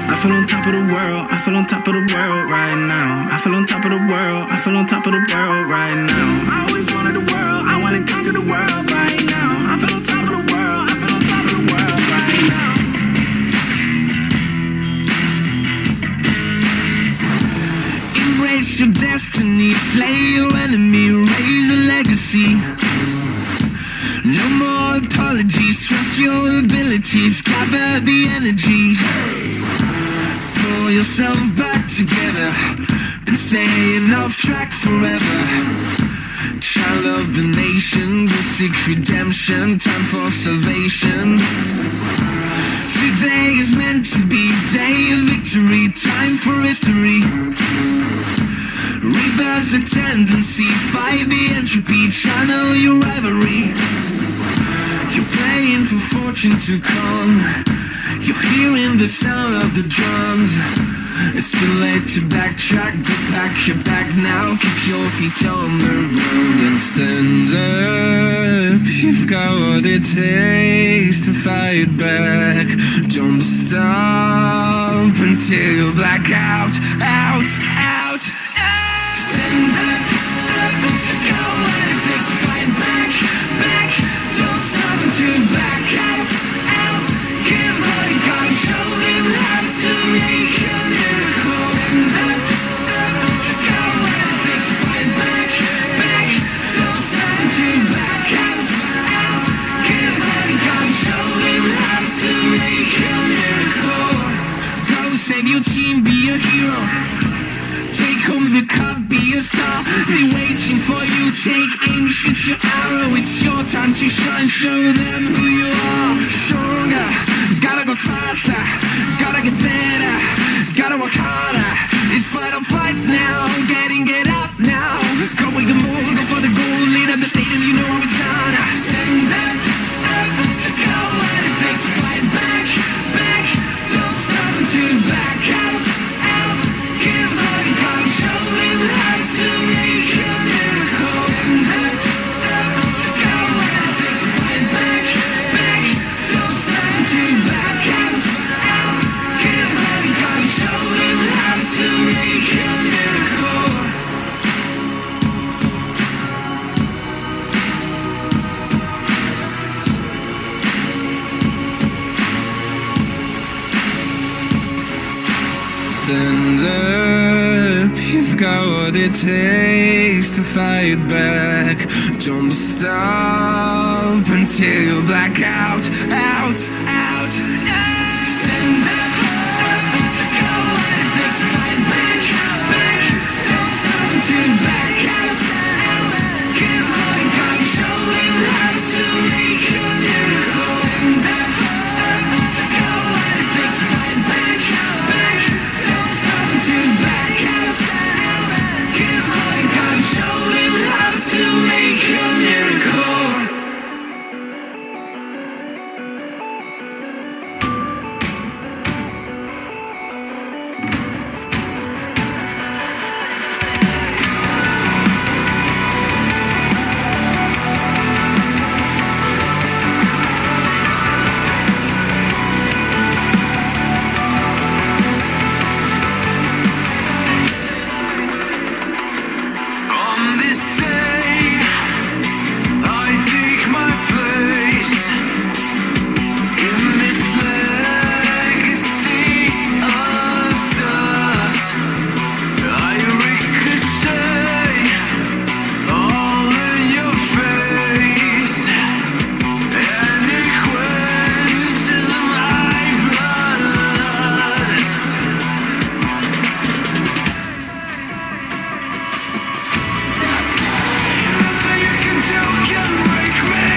I feel on top of the world, I feel on top of the world right now. I feel on top of the world, I feel on top of the world right now. I always wanted the world, I wanna conquer the world right now. I feel on top of the world, I feel on top of the world right now. Embrace your destiny, slay your enemy, raise a legacy. No more apologies, trust your abilities, gather the energy. Pull yourself back together and staying off track forever. Child of the nation, will seek redemption, time for salvation. Today is meant to be day of victory, time for history. Reverse the tendency, fight the entropy, channel your rivalry. You're praying for fortune to come, you're hearing the sound of the drums. It's too late to backtrack, but pack your bag now. Keep your feet on the road and stand up. You've got what it takes to fight back. Don't stop until you black out, out, out, out. Stand up, up. You've got what it takes to fight back, back. Don't stop until you back out, out. Give all you got, show them how to make a miracle. Stand up, up. You've got what it takes to fight back, back. Don't stop until you back out, out. Give all you got, show them how to make a miracle. Go save your team, be a hero. Take home the cup, be a star. They waiting for you, take aim, shoot your arrow. It's your time to shine, show them who you are. Stronger, gotta go faster, gotta get better, gotta work harder. It's fight or flight now, get out now. Go with the move, go for the goal, lead up the stadium, you know how it's done. Stand up, up, go what it takes to fight back, back. Don't stop until you back out, out. Give all you got, show them how to make a miracle. Stand up, up, go what it takes to fight back, back. Don't stop until you back out, out. Give all you got, show them how to make got what it takes to fight back. Don't stop until you black out, out. Stand up, got what it takes to fight back. Don't stop until you black out. Keep holding control, learn how to make a miracle. Stand up, got what it takes to fight back. Don't stop until you black out. Keep holding control, learn how to make a miracle. On this day, I take my place in this legacy of dust. I ricochet all in your face, and it quenches my bloodlust. Nothing you can do can break me.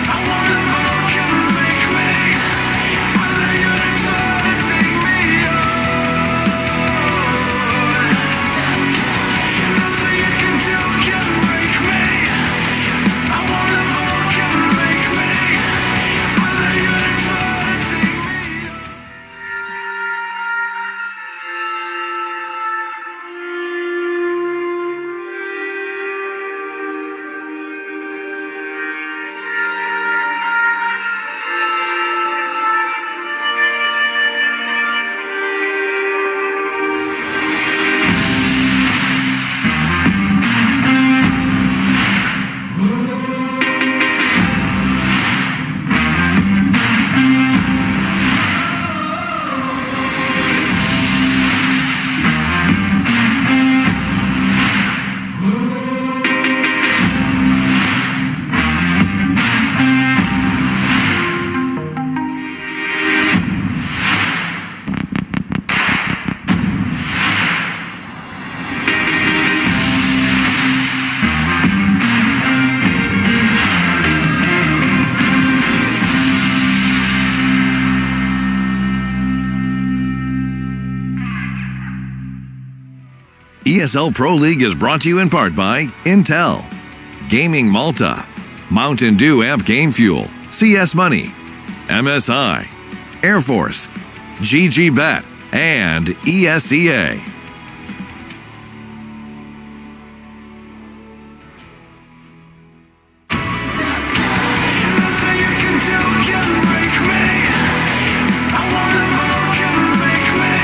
I wanna more can make me. Whether you're trying to take me on. Nothing you can do can break me. I wanna more can make me. Whether you're trying to take me on. ESL Pro League is brought to you in part by Intel, Gaming Malta, Mountain Dew Amp Game Fuel, CS Money, MSI, Air Force, GG Bet, and ESEA. Nothing you can do can break me. I wanna more can make me.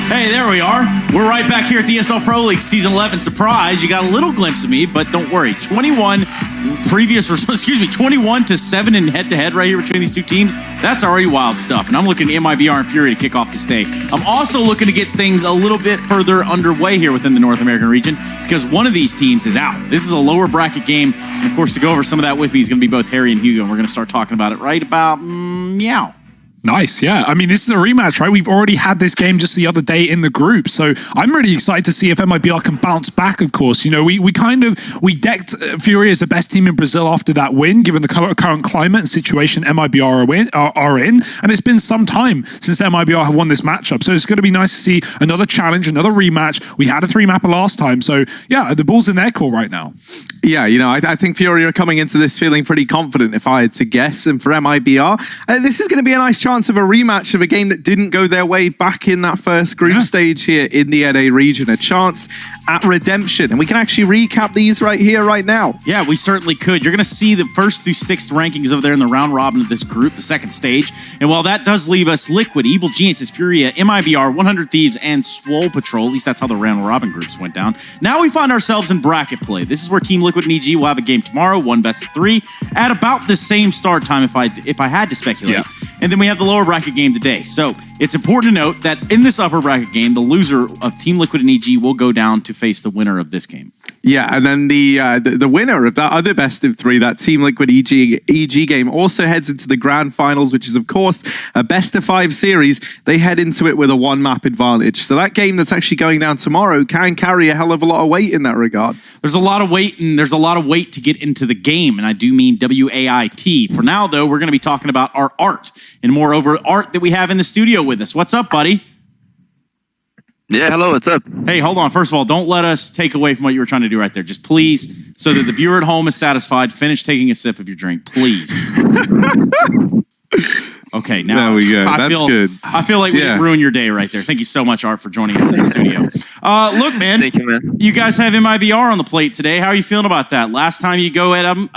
Hey, there we are. We're right back here at the ESL Pro League Season 11. Surprise, you got a little glimpse of me, but don't worry. 21 to 7 in head-to-head right here between these two teams. That's already wild stuff. And I'm looking at MIVR and Fury to kick off this day. I'm also looking to get things a little bit further underway here within the North American region because one of these teams is out. This is a lower bracket game. And of course, to go over some of that with me is going to be both Harry and Hugo. And we're going to start talking about it right about meow. Nice, yeah. I mean, this is a rematch, right? We've already had this game just the other day in the group, so I'm really excited to see if MIBR can bounce back, of course. You know, we decked Fury as the best team in Brazil after that win, given the current climate and situation MIBR are in, and it's been some time since MIBR have won this matchup, so it's going to be nice to see another challenge, another rematch. We had a 3-mapper last time, so yeah, the ball's in their court right now. Yeah, you know, I think Fury are coming into this feeling pretty confident, if I had to guess, and for MIBR, this is going to be a nice challenge chance of a rematch of a game that didn't go their way back in that first group stage here in the NA region. A chance at redemption. And we can actually recap these right here, right now. Yeah, we certainly could. You're going to see the 1st through 6th rankings over there in the round robin of this group, the second stage. And while that does leave us Liquid, Evil Geniuses, Furia, MIBR, 100 Thieves, and Swole Patrol, at least that's how the round robin groups went down. Now we find ourselves in bracket play. This is where Team Liquid and EG will have a game tomorrow, 1 best of 3, at about the same start time if I had to speculate. Yeah. And then we have the lower bracket game today. So it's important to note that in this upper bracket game, the loser of Team Liquid and EG will go down to face the winner of this game. Yeah, and then the winner of that other best of 3, that Team Liquid EG game, also heads into the grand finals, which is, of course, a best of 5 series. They head into it with a 1-map advantage. So that game that's actually going down tomorrow can carry a hell of a lot of weight in that regard. There's a lot of weight, and there's a lot of weight to get into the game, and I do mean WAIT. For now, though, we're going to be talking about our art, and moreover, art that we have in the studio with us. What's up, buddy? Yeah, hello, what's up? Hey, hold on. First of all, don't let us take away from what you were trying to do right there. Just please, so that the viewer at home is satisfied, finish taking a sip of your drink, please. Okay, now there we go. That's good. I feel like we didn't ruin your day right there. Thank you so much, Art, for joining us in the studio. Look, man. Thank you, man. You guys have MIBR on the plate today. How are you feeling about that? Last time you go at them,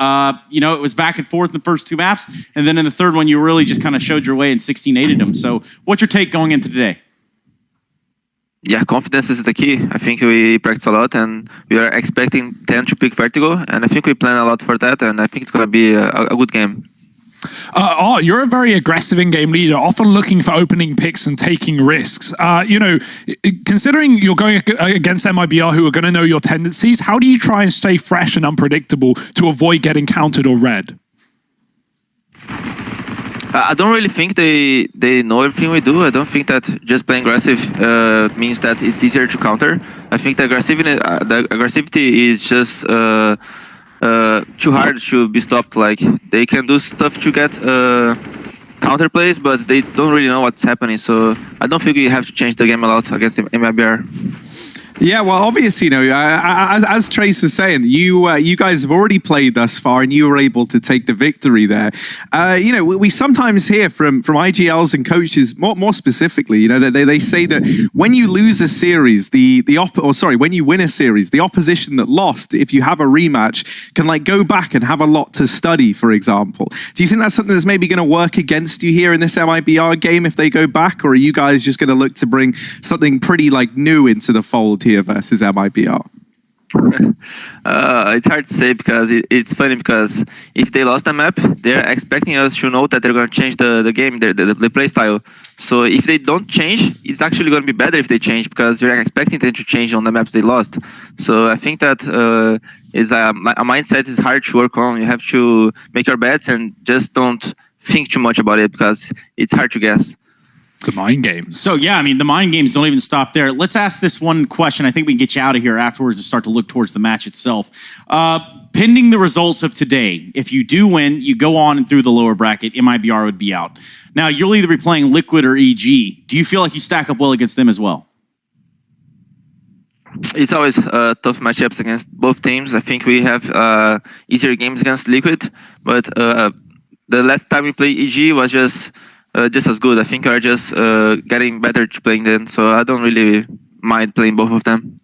it was back and forth in the first 2 maps, and then in the third one, you really just kind of showed your way and 16-8'd them. So what's your take going into today? Yeah, confidence is the key. I think we practice a lot, and we are expecting 10 to pick Vertigo, and I think we plan a lot for that, and I think it's going to be a good game. You're a very aggressive in-game leader, often looking for opening picks and taking risks. Considering you're going against MIBR, who are going to know your tendencies, how do you try and stay fresh and unpredictable to avoid getting countered or read? I don't really think they know everything we do. I don't think that just playing aggressive means that it's easier to counter. I think the aggressivity is just too hard to be stopped. Like, they can do stuff to get counter plays, but they don't really know what's happening. So I don't think we have to change the game a lot against MIBR. Yeah, well, obviously, as Trace was saying, you guys have already played thus far, and you were able to take the victory there. We sometimes hear from IGLs and coaches, more specifically, they say that when you lose a series, when you win a series, the opposition that lost, if you have a rematch, can go back and have a lot to study, for example. Do you think that's something that's maybe going to work against you here in this MIBR game if they go back, or are you guys just going to look to bring something pretty new into the fold here versus MIBR? It's hard to say, because it's funny, because if they lost the map, they're expecting us to know that they're going to change the game, the play style. So if they don't change, it's actually going to be better if they change, because you're expecting them to change on the maps they lost. So I think that is a mindset is hard to work on. You have to make your bets and just don't think too much about it, because it's hard to guess. The mind games. So, yeah, the mind games don't even stop there. Let's ask this one question. I think we can get you out of here afterwards and start to look towards the match itself. Pending the results of today, if you do win, you go on and through the lower bracket, MIBR would be out. Now, you'll either be playing Liquid or EG. Do you feel like you stack up well against them as well? It's always tough matchups against both teams. I think we have easier games against Liquid, but the last time we played EG was just as good. I think we're just getting better to playing them, so I don't really mind playing both of them.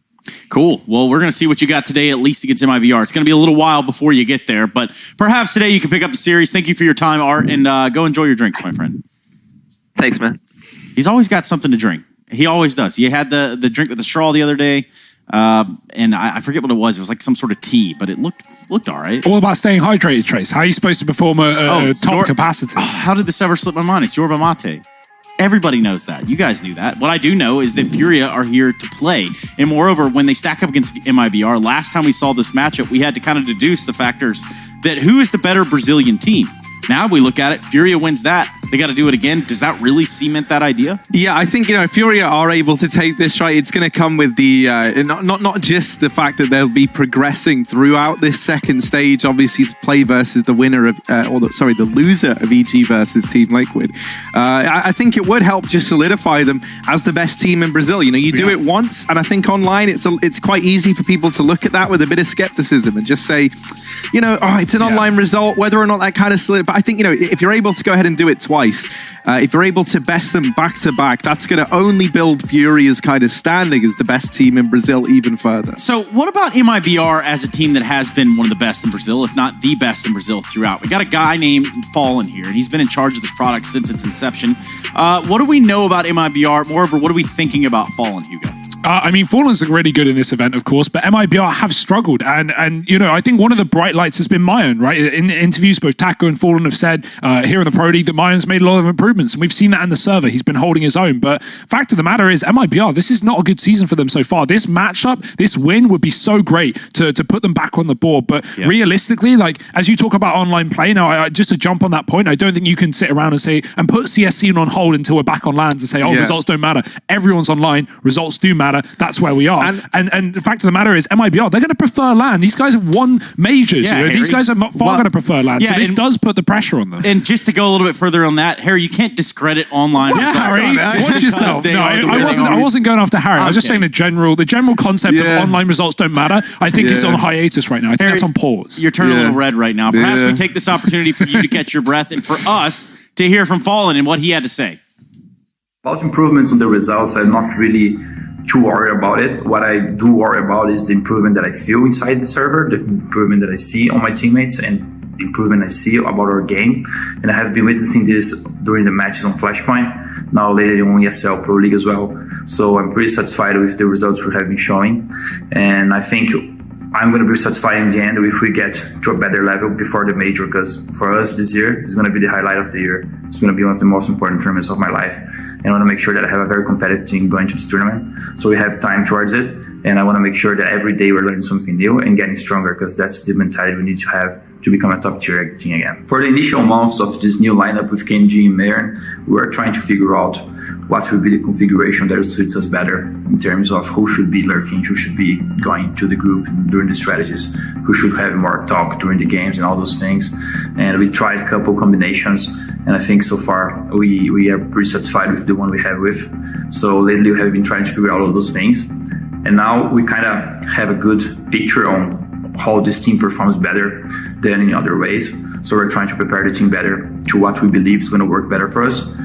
Cool. Well, we're going to see what you got today, at least against MIBR. It's going to be a little while before you get there, but perhaps today you can pick up the series. Thank you for your time, Art, and go enjoy your drinks, my friend. Thanks, man. He's always got something to drink. He always does. He had the drink with the straw the other day, and I forget what it was. It was like some sort of tea, but it looked all right. All about staying hydrated, Trace. How are you supposed to perform a top capacity? Oh, how did this ever slip my mind? It's Yerba Mate. Everybody knows that. You guys knew that. What I do know is that Furia are here to play. And moreover, when they stack up against MIBR, last time we saw this matchup, we had to kind of deduce the factors that who is the better Brazilian team. Now we look at it, Furia wins that. They got to do it again. Does that really cement that idea? Yeah, I think, Furia are able to take this, right? It's going to come with the, not just the fact that they'll be progressing throughout this second stage, obviously, to play versus the winner of, the loser of EG versus Team Liquid. I think it would help just solidify them as the best team in Brazil. You do it once, and I think online it's quite easy for people to look at that with a bit of skepticism and just say, it's an online result, whether or not that kind of solid. But I think, if you're able to go ahead and do it twice, twice. If you're able to best them back-to-back, that's going to only build Furia's kind of standing as the best team in Brazil even further. So what about MIBR as a team that has been one of the best in Brazil, if not the best in Brazil throughout? We got a guy named Fallen here, and he's been in charge of this product since its inception. What do we know about MIBR? Moreover, what are we thinking about Fallen, Hugo? I mean, Fallen's really good in this event, of course, but MIBR have struggled. And you know, I think one of the bright lights has been Mayan, right? In the interviews, both Taco and Fallen have said here in the Pro League that Mayan's made a lot of improvements. And we've seen that in the server. He's been holding his own. But fact of the matter is, MIBR, this is not a good season for them so far. This matchup, this win would be so great to put them back on the board. But realistically, like, as you talk about online play, now, just to jump on that point, I don't think you can sit around and say, and put CSC on hold until we're back on lands and say, oh, results don't matter. Everyone's online. Results do matter. That's where we are. And the fact of the matter is, MIBR, they're going to prefer LAN. These guys have won majors. Yeah, you know? These guys are far going to prefer LAN. So this does put the pressure on them. And just to go a little bit further on that, Harry, you can't discredit online. Yeah, Harry, watch yourself. No, I wasn't going after Harry. I was just saying the general concept of online results don't matter. I think it's on hiatus right now. I think that's on pause. You're turning a little red right now. Perhaps we take this opportunity for you to catch your breath and for us to hear from Fallen and what he had to say. About improvements on the results, I'm not really too worried about it. What I do worry about is the improvement that I feel inside the server, the improvement that I see on my teammates, and the improvement I see about our game. And I have been witnessing this during the matches on Flashpoint, now later on ESL Pro League as well. So I'm pretty satisfied with the results we have been showing. And I think I'm going to be satisfied in the end if we get to a better level before the major, because for us this year, it's going to be the highlight of the year. It's going to be one of the most important tournaments of my life. And I want to make sure that I have a very competitive team going to this tournament. So we have time towards it. And I want to make sure that every day we're learning something new and getting stronger, because that's the mentality we need to have to become a top tier team again. For the initial months of this new lineup with KNG and Mayern, we were trying to figure out what will be the configuration that suits us better in terms of who should be lurking, who should be going to the group during the strategies, who should have more talk during the games and all those things. And we tried a couple combinations, and I think so far we are pretty satisfied with the one we have with. So lately we have been trying to figure out all those things. And now we kind of have a good picture on how this team performs better than in other ways. So we're trying to prepare the team better to what we believe is going to work better for us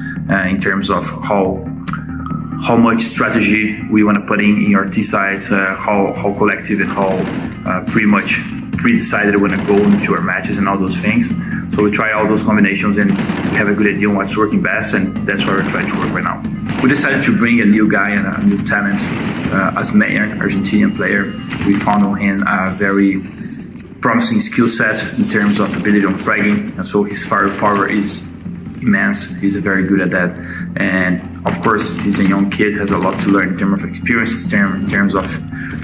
in terms of how much strategy we want to put in our T sides, how collective and how pretty much pre-decided we want to go into our matches and all those things. So we try all those combinations and have a good idea on what's working best, and that's where we're trying to work right now. We decided to bring a new guy and a new talent as Mayern, Argentinian player. We found on him a very promising skill set in terms of ability on fragging, and so his firepower is immense. He's very good at that. And of course, he's a young kid, has a lot to learn in terms of experience, in terms of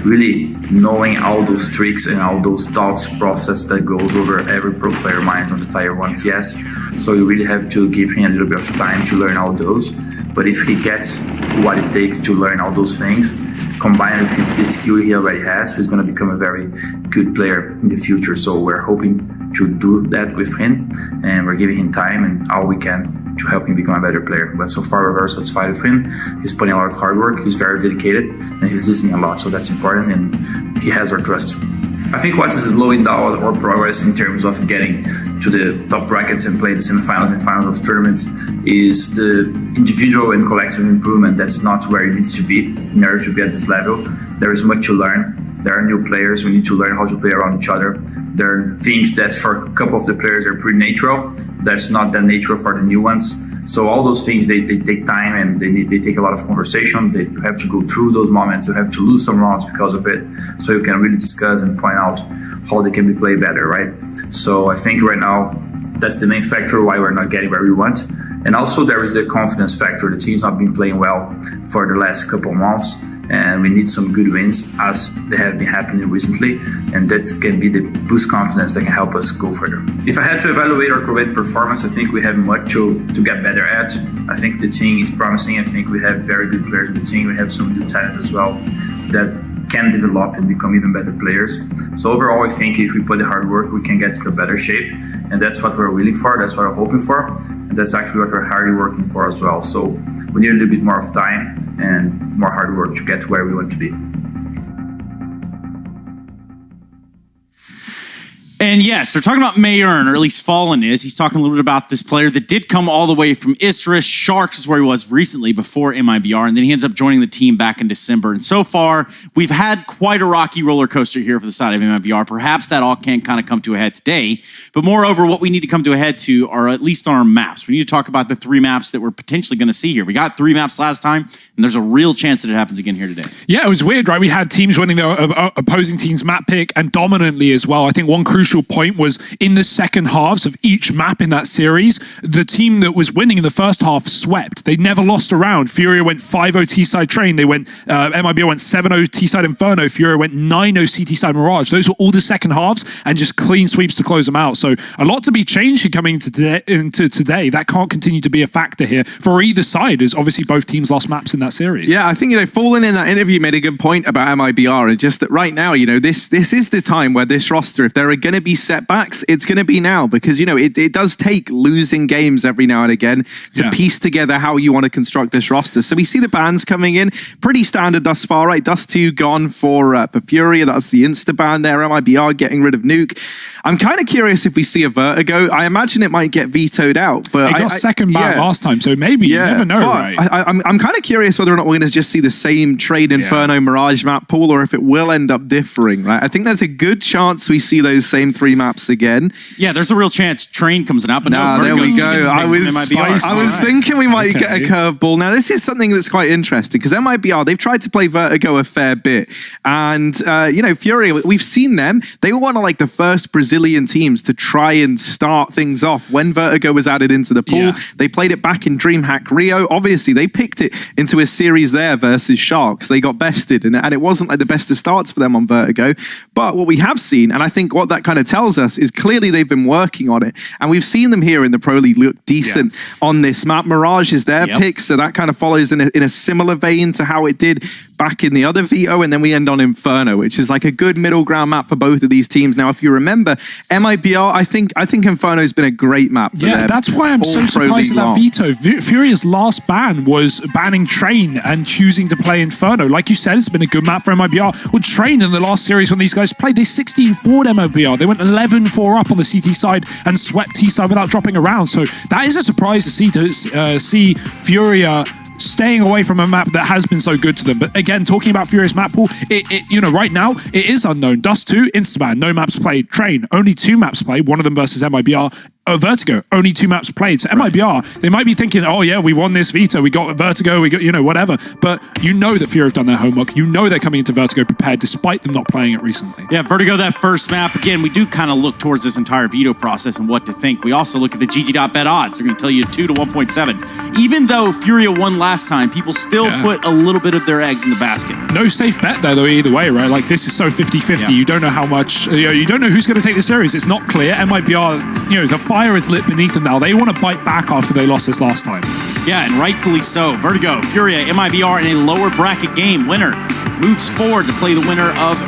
really knowing all those tricks and all those thoughts process that goes over every pro player minds on the Tier 1 CS. So you really have to give him a little bit of time to learn all those. But if he gets what it takes to learn all those things, combined with the skill he already has, he's going to become a very good player in the future. So we're hoping to do that with him, and we're giving him time and all we can to help him become a better player. But so far we're very satisfied with him. He's putting a lot of hard work, he's very dedicated, and he's listening a lot, so that's important, and he has our trust. I think what's slowing down our progress in terms of getting to the top brackets and play the semifinals and finals of tournaments is the individual and collective improvement. That's not where it needs to be in order to be at this level. There is much to learn. There are new players. We need to learn how to play around each other. There are things that for a couple of the players are pretty natural. That's not that natural for the new ones. So all those things, they take time, and they take a lot of conversation. They have to go through those moments. You have to lose some rounds because of it. So you can really discuss and point out how they can be played better, right? So I think right now, that's the main factor why we're not getting where we want. And also there is the confidence factor. The team's not been playing well for the last couple of months, and we need some good wins as they have been happening recently, and that can be the boost confidence that can help us go further. If I had to evaluate our current performance, I think we have much to get better at. I think the team is promising. I think we have very good players in the team. We have some new talent as well that can develop and become even better players. So overall, I think if we put the hard work, we can get to a better shape, and that's what we're willing for, that's what we're hoping for, and that's actually what we're hardly working for as well. So we need a little bit more of time and more hard work to get to where we want to be. And yes, they're talking about Mayern, or at least Fallen is. He's talking a little bit about this player that did come all the way from Isris. Sharks is where he was recently before MIBR, and then he ends up joining the team back in December. And so far, we've had quite a rocky roller coaster here for the side of MIBR. Perhaps that all can kind of come to a head today. But moreover, what we need to come to a head to are at least on our maps. We need to talk about the 3 maps that we're potentially going to see here. We got 3 maps last time, and there's a real chance that it happens again here today. Yeah, it was weird, right? We had teams winning their opposing team's map pick and dominantly as well. I think one crucial point was in the second halves of each map in that series, the team that was winning in the first half swept. They never lost a round. Furia went 5-0 T-side Train. They went, MIBR went 7-0 T-side Inferno. Furia went 9-0 CT-side Mirage. Those were all the second halves and just clean sweeps to close them out. So a lot to be changed coming into today. That can't continue to be a factor here for either side, as obviously both teams lost maps in that series. Yeah, I think, Fallen in that interview made a good point about MIBR, and just that right now, this is the time where this roster, if there are going to be setbacks, it's going to be now, because, it does take losing games every now and again to piece together how you want to construct this roster. So we see the bans coming in, pretty standard thus far, right? Dust2 gone for Furia, that's the insta ban there. MIBR getting rid of Nuke. I'm kind of curious if we see a Vertigo. I imagine it might get vetoed out, but it got second ban last time, so maybe you never know, right? I'm kind of curious whether or not we're going to just see the same Trade Inferno Mirage map pool, or if it will end up differing, right? I think there's a good chance we see those same 3 maps again. Yeah, there's a real chance Train comes out, but there we go. I was thinking we might get a curveball. Now, this is something that's quite interesting, because MIBR, they've tried to play Vertigo a fair bit, and Furia, we've seen them. They were one of the first Brazilian teams to try and start things off when Vertigo was added into the pool. They played it back in DreamHack Rio. Obviously, they picked it into a series there versus Sharks. They got bested, and it wasn't the best of starts for them on Vertigo. But what we have seen, and I think what that kind of tells us, is clearly they've been working on it, and we've seen them here in the Pro League look decent on this map. Mirage is their pick, so that kind of follows in a similar vein to how it did back in the other veto, and then we end on Inferno, which is a good middle ground map for both of these teams. Now, if you remember, MIBR, I think Inferno's been a great map for them. That's why I'm so surprised at that veto. Furia's last ban was banning Train and choosing to play Inferno. Like you said, it's been a good map for MIBR. Well, Train in the last series when these guys played, they 16-4'd MIBR. They went 11-4 up on the CT side and swept T side without dropping a round. So that is a surprise to see Furia staying away from a map that has been so good to them. But again, talking about Furious map pool, right now, it is unknown. Dust2, Instaban, no maps played. Train, only 2 maps played, one of them versus MIBR. Vertigo, only 2 maps played. So MIBR, they might be thinking, oh yeah, we won this veto, we got Vertigo, we got, whatever. But that Fury have done their homework. They're coming into Vertigo prepared despite them not playing it recently. Yeah, Vertigo, that first map, again, we do kind of look towards this entire veto process and what to think. We also look at the GG.bet odds. They're going to tell you 2 to 1.7. Even though Furia won last time, people still put a little bit of their eggs in the basket. No safe bet there, though, either way, right? This is so 50-50. You don't know how much, you don't know who's going to take the series. It's not clear. MIBR, the fire is lit beneath them now. They want to bite back after they lost this last time. Yeah, and rightfully so. Vertigo, Furia, MIBR in a lower bracket game. Winner moves forward to play the winner of...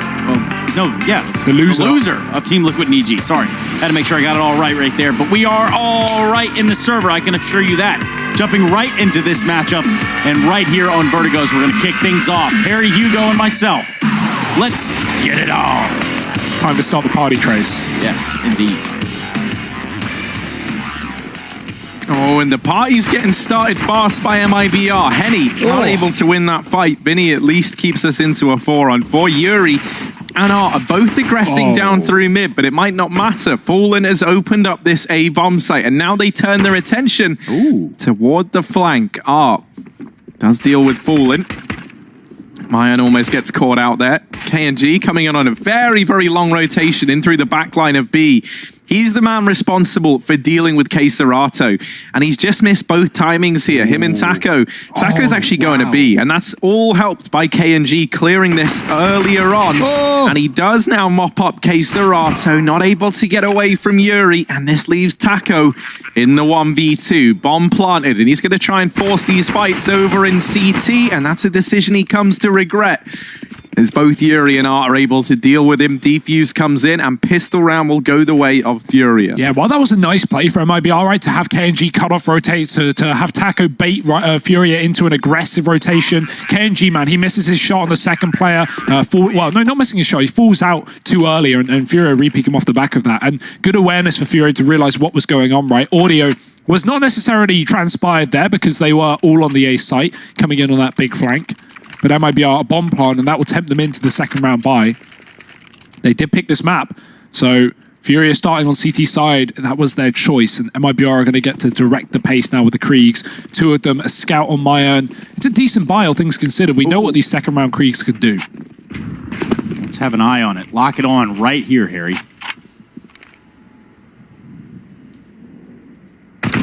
the loser of Team Liquid and EG. Sorry, had to make sure I got it all right there. But we are all right in the server, I can assure you that. Jumping right into this matchup, and right here on Vertigo's, we're going to kick things off. Harry, Hugo, and myself. Let's get it on. Time to start the party, Trace. Yes, indeed. Oh, and the party's getting started fast by MIBR. Henny not able to win that fight. Vinny at least keeps us into a 4-on-4. Yuri and Art are both aggressing down through mid, but it might not matter. Fallen has opened up this A bomb site, and now they turn their attention toward the flank. Art does deal with Fallen. Mayan almost gets caught out there. KNG coming in on a very, very long rotation in through the back line of B. He's the man responsible for dealing with K Serato, and he's just missed both timings here. Him and Taco. Taco's actually going to B, and that's all helped by KNG clearing this earlier on. And he does now mop up K Serato, not able to get away from Yuri, and this leaves Taco in the 1v2. Bomb planted, and he's going to try and force these fights over in CT, and that's a decision he comes to regret. As both Yuri and Art are able to deal with him, Defuse comes in and pistol round will go the way of Furia. Yeah, well, that was a nice play for MIBR, right? To have KNG cut off rotate, to have Taco bait Furia into an aggressive rotation. KNG, man, he misses his shot on the second player. Not missing his shot. He falls out too early, and Furia re-peek him off the back of that. And good awareness for Furia to realize what was going on, right? Audio was not necessarily transpired there because they were all on the A site, coming in on that big flank. But MIBR a bomb plant, and that will tempt them into the second round bye. They did pick this map, so Furia starting on CT side, that was their choice, and MIBR are going to get to direct the pace now with the Kriegs. Two of them, a scout on Myern. It's a decent buy, all things considered. We know what these second round Kriegs can do. Let's have an eye on it. Lock it on right here, Harry.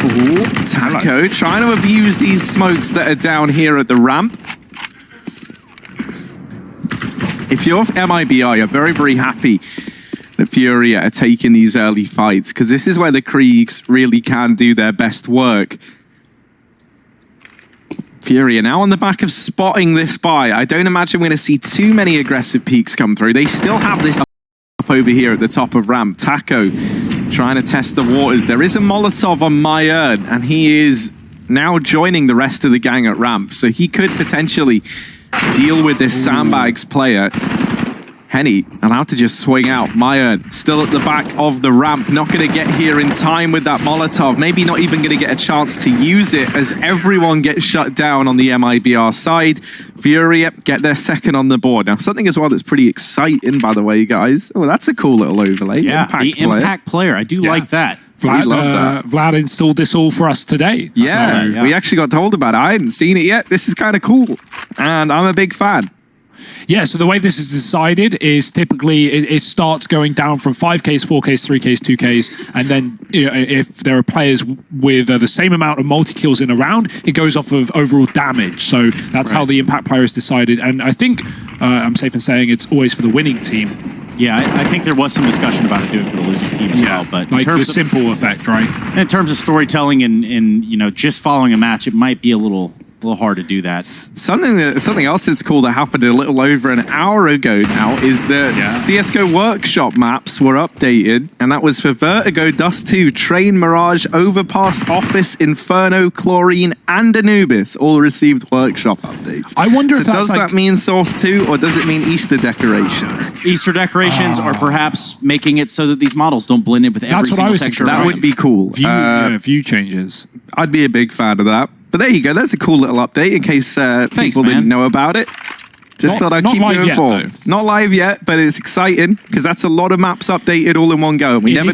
Ooh, Taco trying to abuse these smokes that are down here at the ramp. If you're MIBR, you're very, very happy that Furia are taking these early fights, because this is where the Kriegs really can do their best work. Furia now on the back of spotting this buy. I don't imagine we're going to see too many aggressive peaks come through. They still have this up over here at the top of ramp. Taco trying to test the waters. There is a Molotov on Myern, and he is now joining the rest of the gang at ramp, so he could potentially deal with this sandbags player. Henny allowed to just swing out. Myern still at the back of the ramp, not going to get here in time with that Molotov. Maybe not even going to get a chance to use it as everyone gets shut down on the MIBR side. Furia get their second on the board. Now, something as well that's pretty exciting, by the way, guys. Oh, that's a cool little overlay. Yeah, impact player. I do like that. Vlad installed this all for us today. Yeah, so, we actually got told about it. I hadn't seen it yet. This is kind of cool, and I'm a big fan. Yeah, so the way this is decided is typically it starts going down from 5Ks, 4Ks, 3Ks, 2Ks, and then if there are players with the same amount of multi-kills in a round, it goes off of overall damage. So that's how the impact player is decided. And I think I'm safe in saying it's always for the winning team. Yeah, I think there was some discussion about it doing for the losing team as well, but like in terms the simple effect, right? In terms of storytelling and just following a match, it might be a little hard to do that. Something else that's cool that happened a little over an hour ago now is that CSGO workshop maps were updated, and that was for Vertigo, Dust 2, Train, Mirage, Overpass, Office, Inferno, Chlorine, and Anubis all received workshop updates. I wonder if does that mean Source 2, or does it mean Easter decorations? Easter decorations are perhaps making it so that these models don't blend in with every single texture. That would be cool. View changes. I'd be a big fan of that. But there you go. That's a cool little update in case people didn't know about it. Just thought I'd keep you informed. Not live yet, but it's exciting because that's a lot of maps updated all in one go. We never.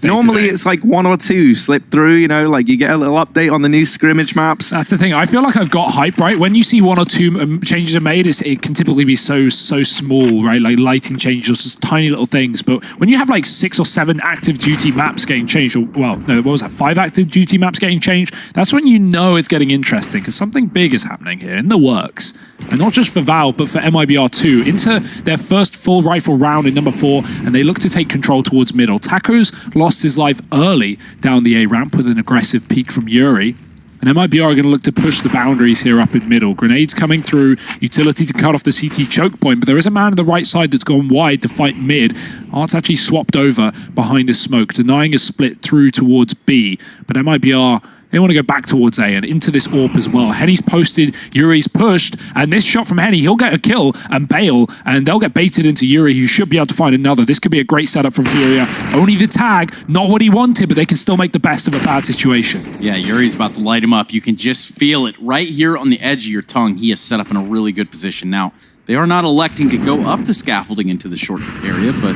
Normally it's like one or two slip through. Like you get a little update on the new scrimmage maps. That's the thing. I feel like I've got hype, right? When you see one or two changes are made, it can typically be so small, right? Like lighting changes, just tiny little things. But when you have like 6 or 7 active duty maps getting changed, or what was that? 5 active duty maps getting changed. That's when you know it's getting interesting because something big is happening here in the works, and not just for Valve, but for MIBR2 into their first full rifle round in number 4, and they look to take control towards middle. Taco's lost his life early down the A ramp with an aggressive peek from Yuri, and MIBR are going to look to push the boundaries here up in middle. Grenades coming through, utility to cut off the CT choke point, but there is a man on the right side that's gone wide to fight mid. Art's actually swapped over behind the smoke, denying a split through towards B, but MIBR, they want to go back towards A and into this AWP as well. Henny's posted, Yuri's pushed, and this shot from Henny, he'll get a kill and bail, and they'll get baited into Yuri, who should be able to find another. This could be a great setup from Furia. Only the tag, not what he wanted, but they can still make the best of a bad situation. Yeah, Yuri's about to light him up. You can just feel it right here on the edge of your tongue. He is set up in a really good position. Now, they are not electing to go up the scaffolding into the short area, but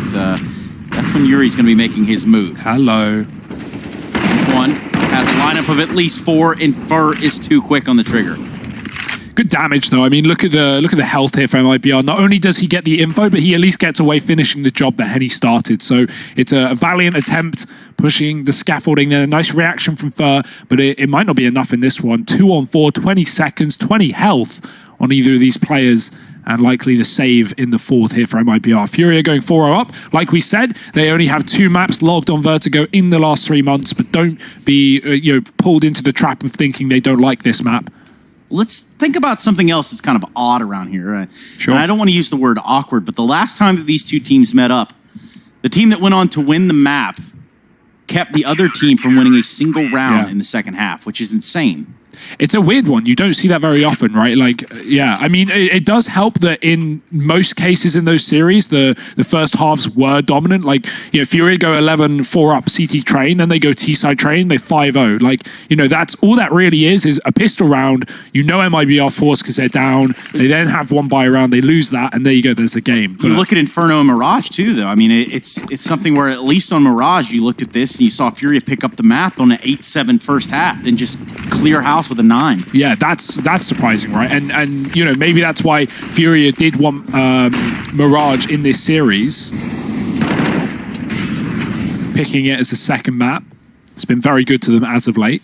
that's when Yuri's going to be making his move. Hello. He's one. Has a lineup of at least 4, and Fur is too quick on the trigger. Good damage though. I mean, look at the health here from MIBR. Not only does he get the info, but he at least gets away finishing the job that Henny started. So it's a valiant attempt pushing the scaffolding there. A nice reaction from Fur, but it might not be enough in this one. 2 on 4, 20 seconds, 20 health on either of these players, and likely the save in the 4th here for MIBR. Furia going 4-0 up. Like we said, they only have 2 maps logged on Vertigo in the last 3 months, but don't be pulled into the trap of thinking they don't like this map. Let's think about something else that's kind of odd around here. Sure. And I don't want to use the word awkward, but the last time that these two teams met up, the team that went on to win the map kept the other team from winning a single round in the second half, which is insane. It's a weird one. You don't see that very often, right? Like, yeah, I mean, it does help that in most cases in those series, the first halves were dominant. Like, you know, Fury go 11-4 up CT train, then they go T-side train, they 5-0. Like, you know, that's all that really is a pistol round. You know MIBR forced because they're down. They then have one buy round, they lose that, and there you go, there's the game. But you look at Inferno and Mirage too, though. I mean, it's something where at least on Mirage, you looked at this and you saw Fury pick up the map on an 8-7 first half, then just clear house with a 9. Yeah, that's surprising, right? And you know, maybe that's why Furia did want Mirage in this series, picking it as the second map. It's been very good to them as of late.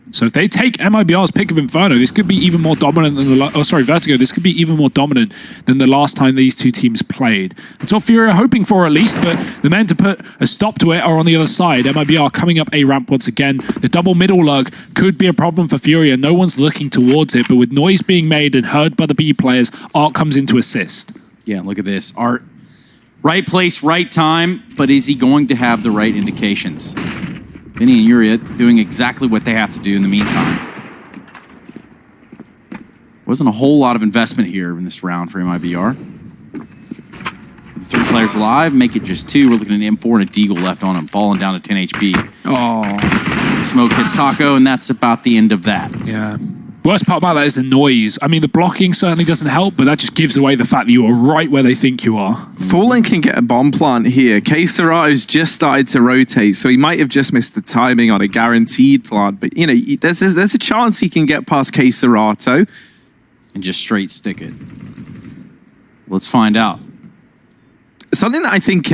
So if they take MIBR's pick of Inferno, this could be even more dominant than Vertigo. This could be even more dominant than the last time these two teams played. That's what Fury are hoping for, at least, but the men to put a stop to it are on the other side. MIBR coming up A ramp once again. The double middle lug could be a problem for Fury, and no one's looking towards it, but with noise being made and heard by the B players, Art comes in to assist. Yeah, look at this. Art, right place, right time, but is he going to have the right indications? Vinny and Yuria doing exactly what they have to do in the meantime. Wasn't a whole lot of investment here in this round for MIBR. The 3 players alive, make it just 2. We're looking at an M4 and a Deagle left on him, falling down to 10 HP. Oh. Smoke hits Taco, and that's about the end of that. Yeah. Worst part about that is the noise. I mean, the blocking certainly doesn't help, but that just gives away the fact that you are right where they think you are. Fallen can get a bomb plant here. K-Serato's just started to rotate, so he might have just missed the timing on a guaranteed plant. But, you know, there's a chance he can get past K-Serato. And just straight stick it. Let's find out. Something that I think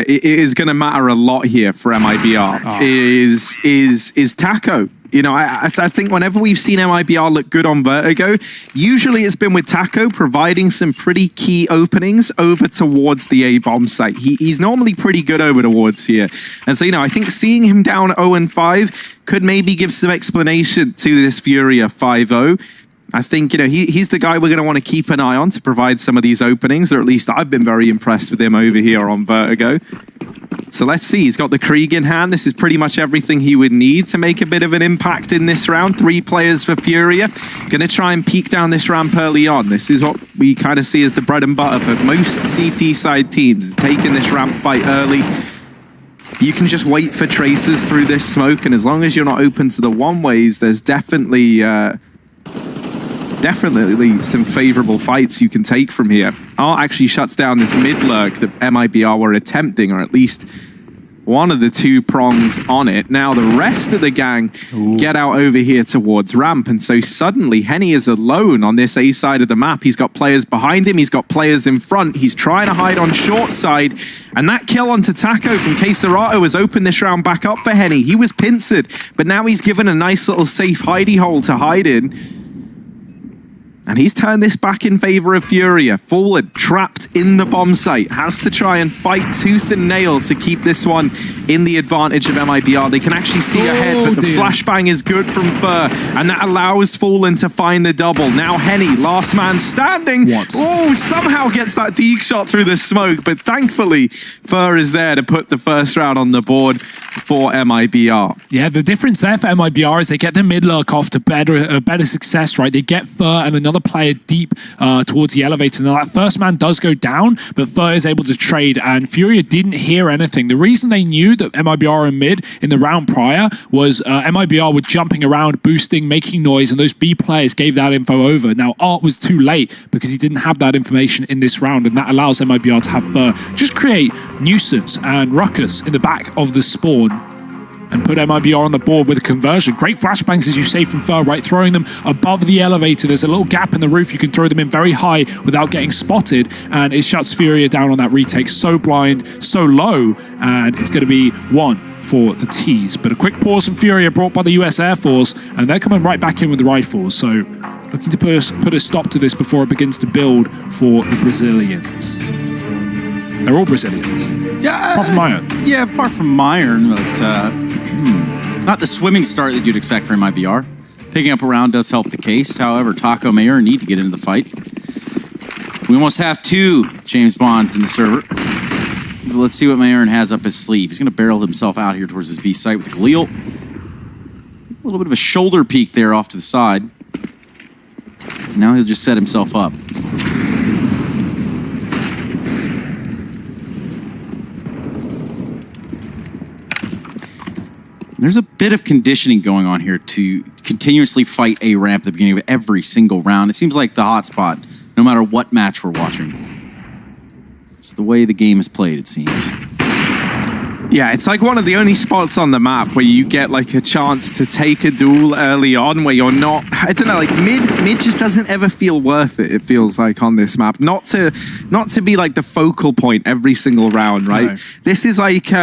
is going to matter a lot here for MIBR is Taco. You know, I think whenever we've seen MIBR look good on Vertigo, usually it's been with Taco providing some pretty key openings over towards the A-bomb site. He's normally pretty good over towards here. And so, you know, I think seeing him down 0-5 could maybe give some explanation to this Furia 5-0. I think, you know, he's the guy we're going to want to keep an eye on to provide some of these openings, or at least I've been very impressed with him over here on Vertigo. So let's see, he's got the Krieg in hand. This is pretty much everything he would need to make a bit of an impact in this round. 3 players for Furia. Going to try and peek down this ramp early on. This is what we kind of see as the bread and butter for most CT side teams, is taking this ramp fight early. You can just wait for tracers through this smoke, and as long as you're not open to the one-ways, there's definitely some favorable fights you can take from here. Art actually shuts down this mid-lurk that MIBR were attempting, or at least one of the 2 prongs on it. Now the rest of the gang get out over here towards ramp, and so suddenly Henny is alone on this A side of the map. He's got players behind him, he's got players in front, he's trying to hide on short side, and that kill onto Taco from K-Serato has opened this round back up for Henny. He was pincered, but now he's given a nice little safe hidey hole to hide in. And he's turned this back in favor of Furia. Fallen, trapped in the bomb site, has to try and fight tooth and nail to keep this one in the advantage of MIBR. They can actually see ahead, but the flashbang is good from Fur, and that allows Fallen to find the double. Now Henny, last man standing. Oh, somehow gets that deek shot through the smoke, but thankfully Fur is there to put the first round on the board for MIBR. Yeah, the difference there for MIBR is they get the mid-lurk off to better success, right? They get Fur and another player deep towards the elevator. Now that first man does go down, but Fur is able to trade, and Furia didn't hear anything. The reason they knew that MIBR are in mid in the round prior was MIBR were jumping around, boosting, making noise, and those B players gave that info over. Now Art was too late because he didn't have that information in this round, and that allows MIBR to have Fur just create nuisance and ruckus in the back of the spawn and put MIBR on the board with a conversion. Great flashbangs, as you say, from Fur, right? Throwing them above the elevator. There's a little gap in the roof. You can throw them in very high without getting spotted, and it shuts Furia down on that retake. So blind, so low, and it's going to be 1 for the T's. But a quick pause from Furia brought by the US Air Force, and they're coming right back in with the rifles. So looking to put a stop to this before it begins to build for the Brazilians. They're all Brazilians. Yeah, apart from Iron. Yeah, apart from Iron, but not the swimming start that you'd expect from MIBR. Picking up a round does help the case. However, Taco may or need to get into the fight. We almost have 2 James Bonds in the server. So let's see what Mayern has up his sleeve. He's going to barrel himself out here towards his B site with the Galil. A little bit of a shoulder peek there off to the side. Now he'll just set himself up. There's a bit of conditioning going on here to continuously fight A ramp at the beginning of every single round. It seems like the hotspot, no matter what match we're watching. It's the way the game is played, it seems. Yeah, it's like one of the only spots on the map where you get like a chance to take a duel early on where you're not, I don't know, like mid just doesn't ever feel worth it, it feels like on this map. Not to be like the focal point every single round, right? No. This is like,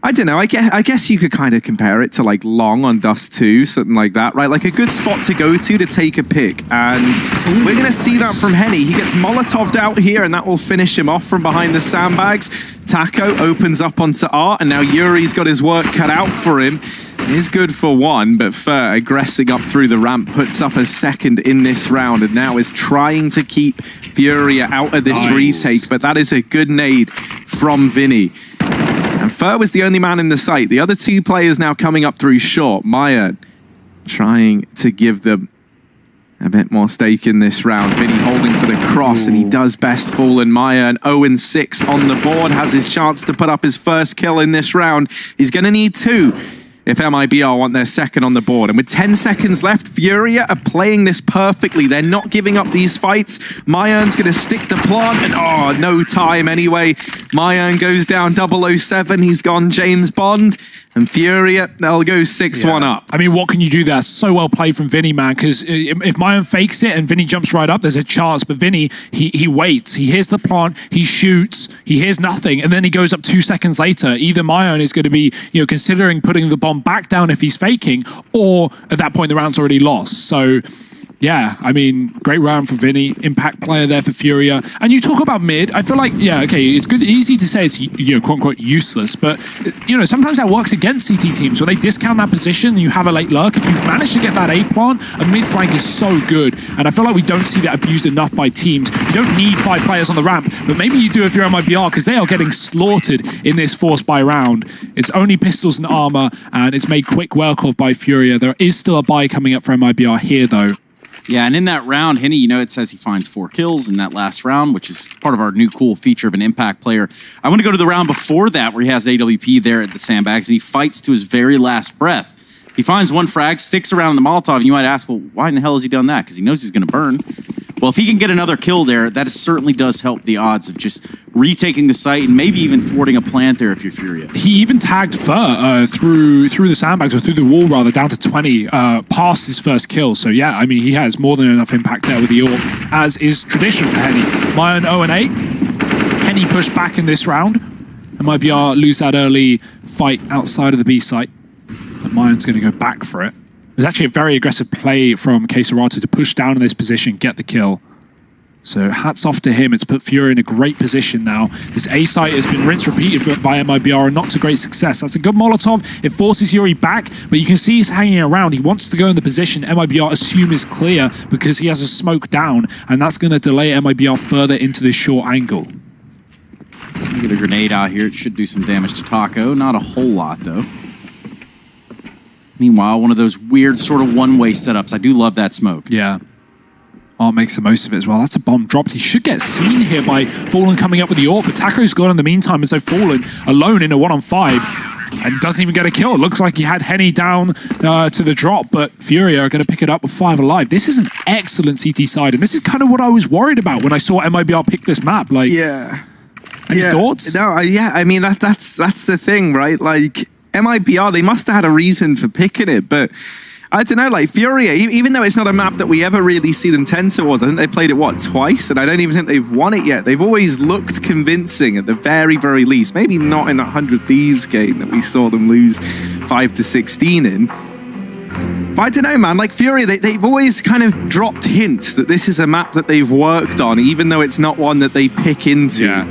I don't know, I guess you could kind of compare it to like Long on Dust 2, something like that, right? Like a good spot to go to take a pick. And we're going to see that from Henny. He gets Molotov'd out here and that will finish him off from behind the sandbags. Taco opens up onto Art and now Yuri's got his work cut out for him. Is good for 1, but Fur aggressing up through the ramp puts up a second in this round and now is trying to keep Furia out of this retake, but that is a good nade from Vinny. And Fur was the only man in the site. The other 2 players now coming up through short. Maya trying to give them a bit more stake in this round. Vinny holding for the cross, and he does best fall. And Maya, an 0-6 on the board, has his chance to put up his first kill in this round. He's going to need 2 if MIBR want their second on the board. And with 10 seconds left, Furia are playing this perfectly. They're not giving up these fights. Mayern's going to stick the plant, and no time anyway. Mayern goes down 007. He's gone James Bond. And Furia, they'll go 6-1 up. I mean, what can you do there? So well played from Vinny, man, because if Mayern fakes it and Vinny jumps right up, there's a chance. But Vinny, he waits. He hears the plant, he shoots, he hears nothing, and then he goes up 2 seconds later. Either Mayern is going to be, considering putting the bomb back down if he's faking, or at that point the round's already lost. So yeah, I mean, great round for Vinny, impact player there for Furia. And you talk about mid, I feel like, yeah, okay, it's good, easy to say it's, quote unquote useless, but, sometimes that works against CT teams. When they discount that position, you have a late lurk. If you manage to get that A plant, a mid flank is so good. And I feel like we don't see that abused enough by teams. You don't need 5 players on the ramp, but maybe you do if you're MIBR, because they are getting slaughtered in this force buy round. It's only pistols and armor, and it's made quick work of by Furia. There is still a buy coming up for MIBR here, though. Yeah, and in that round, Henny, it says he finds 4 kills in that last round, which is part of our new cool feature of an impact player. I want to go to the round before that, where he has AWP there at the sandbags, and he fights to his very last breath. He finds 1 frag, sticks around the Molotov, and you might ask, well, why in the hell has he done that? Because he knows he's going to burn. Well, if he can get another kill there, that certainly does help the odds of just retaking the site and maybe even thwarting a plant there if you're Furia. He even tagged Fur through the sandbags, or through the wall rather, down to 20, past his first kill. So yeah, I mean, he has more than enough impact there with the AWP, as is tradition for Henny. Mayern 0-8. Henny pushed back in this round. And MIBR lose that early fight outside of the B site. And Mayern's going to go back for it. It was actually a very aggressive play from Keserato to push down in this position, get the kill. So hats off to him. It's put Fury in a great position now. This A site has been rinse-repeated by MIBR and not to great success. That's a good Molotov. It forces Yuri back, but you can see he's hanging around. He wants to go in the position MIBR assume is clear because he has a smoke down, and that's going to delay MIBR further into this short angle. So we get a grenade out here. It should do some damage to Taco. Not a whole lot, though. Meanwhile, one of those weird sort of one-way setups. I do love that smoke. Yeah. Art makes the most of it as well. That's a bomb dropped. He should get seen here by Fallen coming up with the AWP, but Taco's gone in the meantime, and so Fallen alone in a 1-on-5 and doesn't even get a kill. It looks like he had Henny down to the drop, but Furia are going to pick it up with 5 alive. This is an excellent CT side, and this is kind of what I was worried about when I saw MIBR pick this map. Like, any thoughts? No, I mean, that's the thing, right? Like, MIBR, they must have had a reason for picking it, but I don't know, like Furia, even though it's not a map that we ever really see them tend towards, I think they played it, twice? And I don't even think they've won it yet. They've always looked convincing at the very, very least. Maybe not in that 100 Thieves game that we saw them lose 5-16 in. But I don't know, man, like Furia, they've always kind of dropped hints that this is a map that they've worked on, even though it's not one that they pick into. Yeah.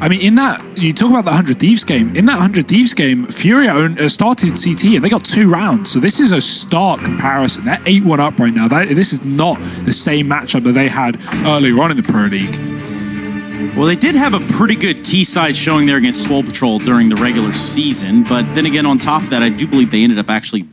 I mean, in that, you talk about the 100 Thieves game. In that 100 Thieves game, Furia started CT and they got 2 rounds. So this is a stark comparison. They're 8-1 up right now. This is not the same matchup that they had earlier on in the Pro League. Well, they did have a pretty good T-side showing there against Swole Patrol during the regular season. But then again, on top of that, I do believe they ended up actually...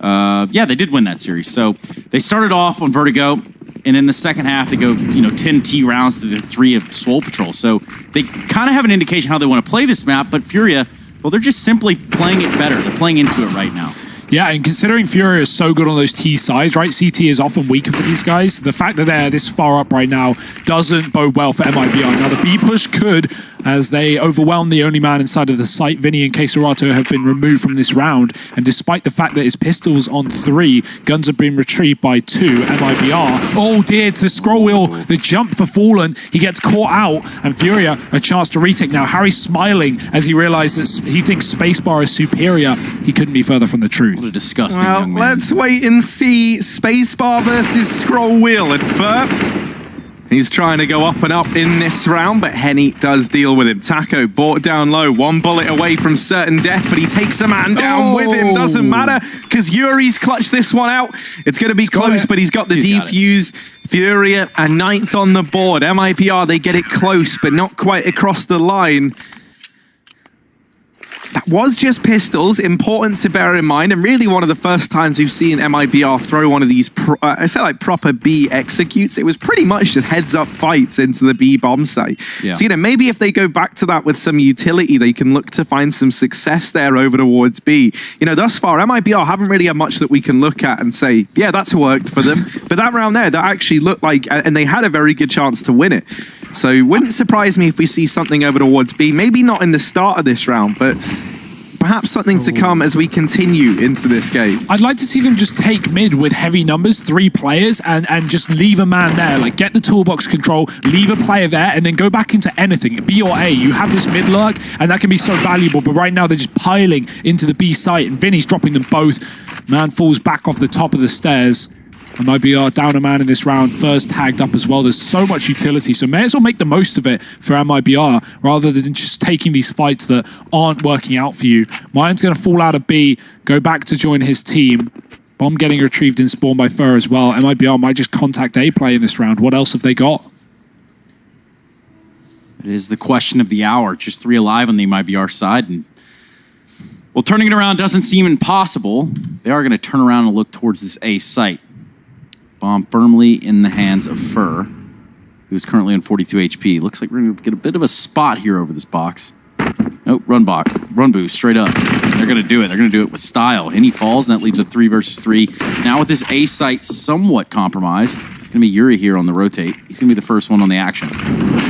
yeah, they did win that series. So they started off on Vertigo. And in the second half, they go, 10 T rounds to the 3 of Swole Patrol. So they kind of have an indication how they want to play this map. But Furia, well, they're just simply playing it better. They're playing into it right now. Yeah, and considering Furia is so good on those T sides, right? CT is often weaker for these guys. The fact that they're this far up right now doesn't bode well for MIBR. Now, the B push could, as they overwhelm the only man inside of the site. Vinny and Queserato have been removed from this round. And despite the fact that his pistol's on 3, guns have been retrieved by 2. MIBR, oh dear, to the scroll wheel, the jump for Fallen. He gets caught out, and Furia, a chance to retake now. Harry's smiling as he realized that he thinks Spacebar is superior. He couldn't be further from the truth. What a disgusting young man. Let's wait and see. Spacebar versus Scroll Wheel. And Fur, he's trying to go up and up in this round, but Henny does deal with him. Taco brought down low, 1 bullet away from certain death, but he takes a man down with him. Doesn't matter, because Yuri's clutched this one out. It's going to be close, but he's got the defuse. Furia, a 9th on the board. MIPR, they get it close, but not quite across the line. That was just pistols, important to bear in mind, and really one of the first times we've seen MIBR throw one of these, proper B executes. It was pretty much just heads-up fights into the B bomb site. Yeah. So, maybe if they go back to that with some utility, they can look to find some success there over towards B. Thus far, MIBR haven't really had much that we can look at and say, yeah, that's worked for them. But that round there, that actually looked like, and they had a very good chance to win it. So it wouldn't surprise me if we see something over towards B. Maybe not in the start of this round, but perhaps something to come as we continue into this game. I'd like to see them just take mid with heavy numbers, 3 players, and just leave a man there. Like, get the toolbox control, leave a player there, and then go back into anything, B or A. You have this mid lurk, and that can be so valuable, but right now they're just piling into the B site, and Vinny's dropping them both. Man falls back off the top of the stairs. MIBR down a man in this round, first tagged up as well. There's so much utility, so may as well make the most of it for MIBR rather than just taking these fights that aren't working out for you. Mayan's going to fall out of B, go back to join his team. Bomb getting retrieved in spawn by Fur as well. MIBR might just contact A play in this round. What else have they got? It is the question of the hour. Just 3 alive on the MIBR side. And well, turning it around doesn't seem impossible. They are going to turn around and look towards this A site. Bomb firmly in the hands of Fur, who's currently on 42 HP. Looks like we're going to get a bit of a spot here over this box. Nope, run boost, straight up. They're going to do it. They're going to do it with style. And he falls, and that leaves a 3 versus 3. Now with this A site somewhat compromised, it's going to be Yuri here on the rotate. He's going to be the first one on the action.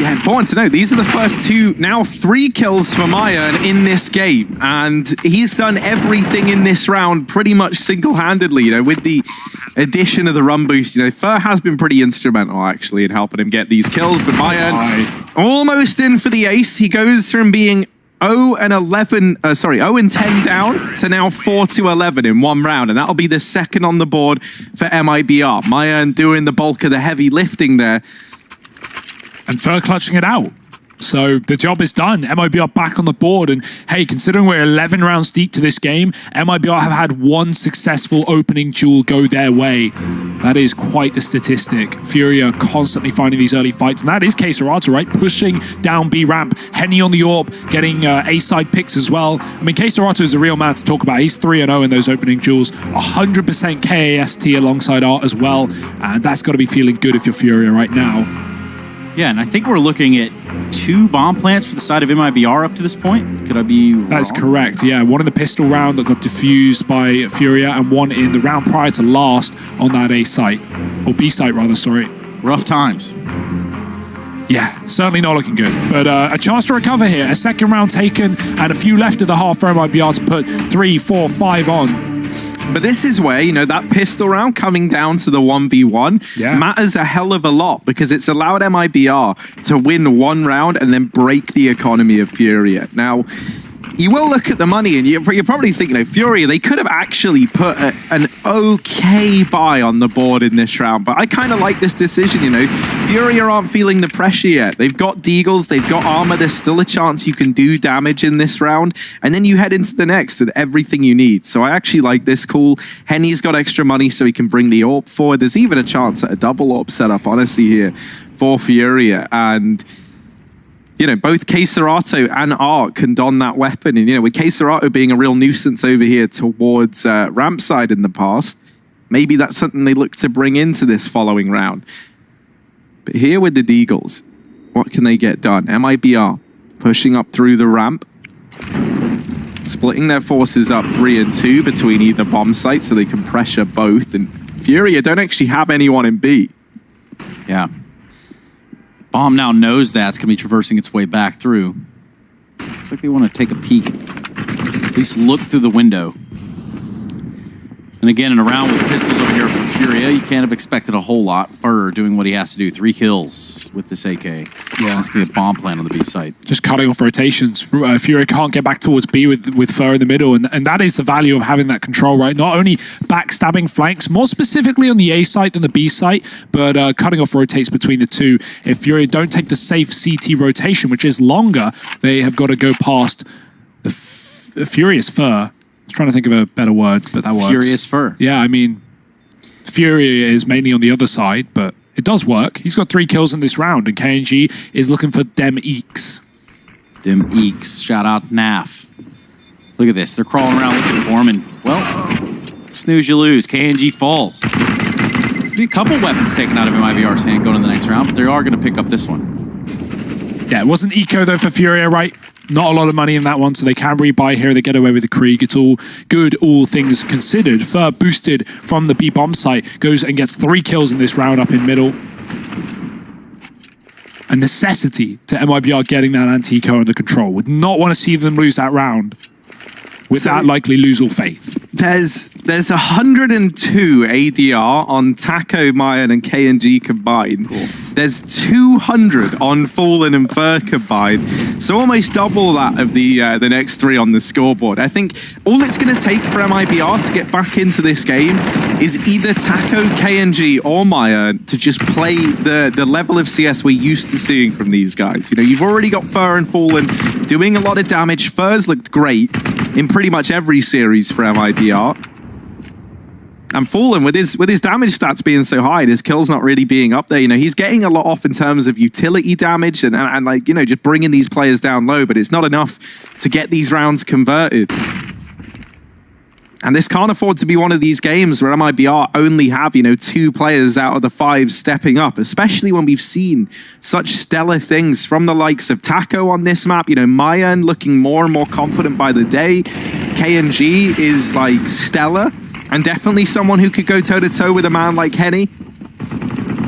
Yeah, important to note, these are the first 2, now 3 kills for Mayan in this game. And he's done everything in this round pretty much single-handedly, with the addition of the run boost. Fur has been pretty instrumental, actually, in helping him get these kills. But Mayan almost in for the ace. He goes from being 0 and 10 down to now 4 to 11 in 1 round, and that'll be the second on the board for MIBR. Mayan doing the bulk of the heavy lifting there, and Fur clutching it out. So the job is done. MIBR back on the board, and hey, considering we're 11 rounds deep to this game, MIBR have had 1 successful opening duel go their way. That is quite the statistic. Furia constantly finding these early fights, and that is Queserato, right? Pushing down B ramp, Henny on the AWP, getting A-side picks as well. I mean, Queserato is a real man to talk about. He's 3-0 in those opening duels, 100% KAST alongside Art as well, and that's got to be feeling good if you're Furia right now. Yeah, and I think we're looking at 2 bomb plants for the side of MIBR up to this point. Could I be wrong? That's correct, yeah. 1 in the pistol round that got diffused by Furia, and 1 in the round prior to last on that A site. Or B site, rather, sorry. Rough times. Yeah, certainly not looking good. But a chance to recover here. A second round taken, and a few left of the half for MIBR to put 3, 4, 5 on. But this is where, that pistol round coming down to the 1v1 matters a hell of a lot, because it's allowed MIBR to win 1 round and then break the economy of Furia. Now, you will look at the money and you're probably thinking, Furia, they could have actually put an okay buy on the board in this round, but I kind of like this decision, Furia aren't feeling the pressure yet. They've got Deagles, they've got armor, there's still a chance you can do damage in this round, and then you head into the next with everything you need. So I actually like this call. Henny's got extra money so he can bring the AWP forward. There's even a chance at a double AWP setup, honestly, here for Furia, and both K-Serato and Art can don that weapon. And, with K-Serato being a real nuisance over here towards ramp side in the past, maybe that's something they look to bring into this following round. But here with the Deagles, what can they get done? MIBR pushing up through the ramp, splitting their forces up 3 and 2 between either bomb sites so they can pressure both. And Furia don't actually have anyone in B. Yeah. Bomb now knows that's going to be traversing its way back through. Looks like they want to take a peek. At least look through the window. And again, in a round with pistols over here for Furia, you can't have expected a whole lot. Fur doing what he has to do. 3 kills with this AK. Yeah, it's going to be a bomb plant on the B site. Just cutting off rotations. Furia can't get back towards B with Fur in the middle, and that is the value of having that control, right? Not only backstabbing flanks, more specifically on the A site than the B site, but cutting off rotates between the two. If Furia don't take the safe CT rotation, which is longer, they have got to go past the Furious Fur. I was trying to think of a better word, but that works. Furious Fur. Yeah, I mean, Furia is mainly on the other side, but it does work. He's got 3 kills in this round, and KNG is looking for Dem Eeks. Dem Eeks. Shout out NAF. Look at this. They're crawling around looking for him, and, well, snooze, you lose. KNG falls. There's going to be a couple weapons taken out of MIBR's hand going to the next round, but they are going to pick up this one. Yeah, it wasn't eco, though, for Furia, right? Not a lot of money in that one, so they can rebuy here. They get away with the Krieg. It's all good, all things considered. Fur boosted from the B bomb site, goes and gets 3 kills in this round up in middle. A necessity to MIBR getting that anti-eco under control. Would not want to see them lose that round. With that, likely lose all faith. There's 102 ADR on Taco, Mayan, and KNG combined. Cool. There's 200 on Fallen and Fur combined. So almost double that of the next 3 on the scoreboard. I think all it's going to take for MIBR to get back into this game is either Taco, KNG, or Maya to just play the level of CS we're used to seeing from these guys. You've already got Fur and Fallen doing a lot of damage. Fur's looked great in pretty much every series for MIBR. And Fallen, with his damage stats being so high, his kills not really being up there, he's getting a lot off in terms of utility damage and just bringing these players down low, but it's not enough to get these rounds converted. And this can't afford to be one of these games where MIBR only have, 2 players out of the 5 stepping up, especially when we've seen such stellar things from the likes of Taco on this map. Mayan looking more and more confident by the day. KNG is, stellar and definitely someone who could go toe-to-toe with a man like Henny.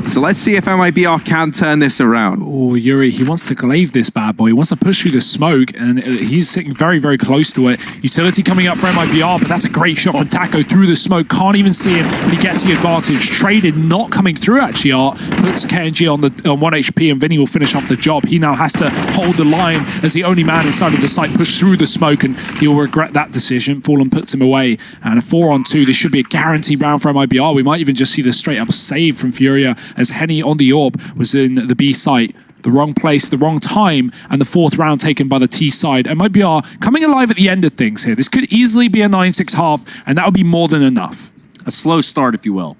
So let's see if MIBR can turn this around. Oh, Yuri, he wants to glaive this bad boy. He wants to push through the smoke, and he's sitting very, very close to it. Utility coming up for MIBR, but that's a great shot from Taco through the smoke. Can't even see him, but he gets the advantage. Traded, not coming through, actually, Art. Puts KNG on 1 HP, and Vinny will finish off the job. He now has to hold the line as the only man inside of the site, push through the smoke, and he'll regret that decision. Fallen puts him away, and a 4-on-2. This should be a guaranteed round for MIBR. We might even just see the straight-up save from Furia, as Henny on the AWP was in the B site. The wrong place, the wrong time, and the 4th round taken by the T side. And MIBR coming alive at the end of things here. This could easily be a 9-6 half, and that would be more than enough. A slow start, if you will.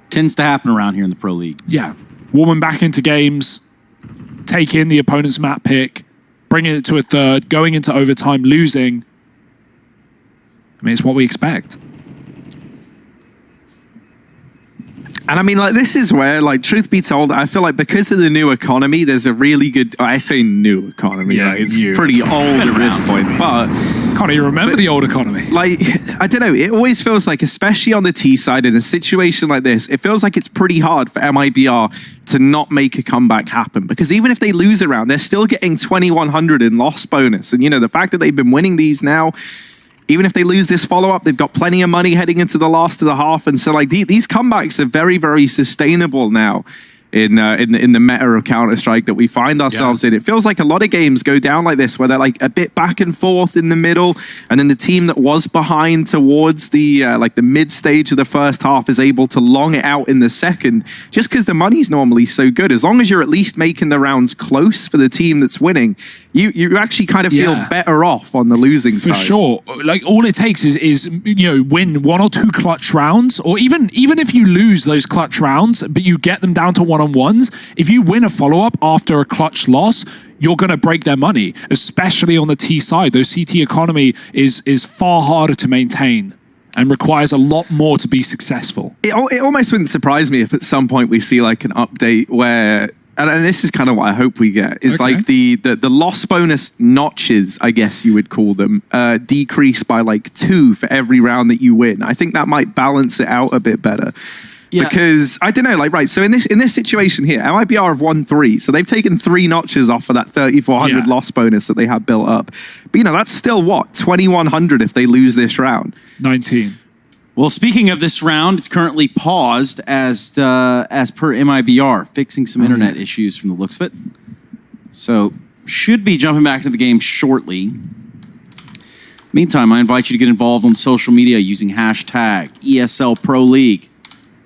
Tends to happen around here in the Pro League. Yeah. Warming back into games, take in the opponent's map pick, bringing it to a 3rd, going into overtime, losing. I mean, it's what we expect. And I mean, this is where, truth be told, I feel like because of the new economy, there's a really good, I say new economy, it's pretty old at this point, but... Can't even remember the old economy. I don't know, it always feels like, especially on the T side, in a situation like this, it feels like it's pretty hard for MIBR to not make a comeback happen, because even if they lose a round, they're still getting 2,100 in loss bonus, and the fact that they've been winning these now, even if they lose this follow-up, they've got plenty of money heading into the last of the half. And so, these comebacks are very, very sustainable now. in the meta of Counter-Strike that we find ourselves in. It feels like a lot of games go down like this, where they're like a bit back and forth in the middle, and then the team that was behind towards the like the mid stage of the first half is able to long it out in the second, just because the money's normally so good. As long as you're at least making the rounds close for the team that's winning, you actually kind of feel better off on the losing side. For sure. Like, all it takes is win 1 or 2 clutch rounds, or even if you lose those clutch rounds, but you get them down to one-on-ones, if you win a follow-up after a clutch loss, you're going to break their money, especially on the T side. Those CT economy is far harder to maintain and requires a lot more to be successful. It almost wouldn't surprise me if at some point we see like an update where, and this is kind of what I hope we get, is like the loss bonus notches, I guess you would call them, decrease by like 2 for every round that you win. I think that might balance it out a bit better. Yeah. Because I don't know, like, right, so in this situation here, MIBR have won 3, so they've taken 3 notches off of that 3,400 loss bonus that they had built up. But that's still what, 2,100 if they lose this round. 19. Well, speaking of this round, it's currently paused as per MIBR, fixing some internet issues from the looks of it. So should be jumping back into the game shortly. Meantime, I invite you to get involved on social media using hashtag ESL Pro League.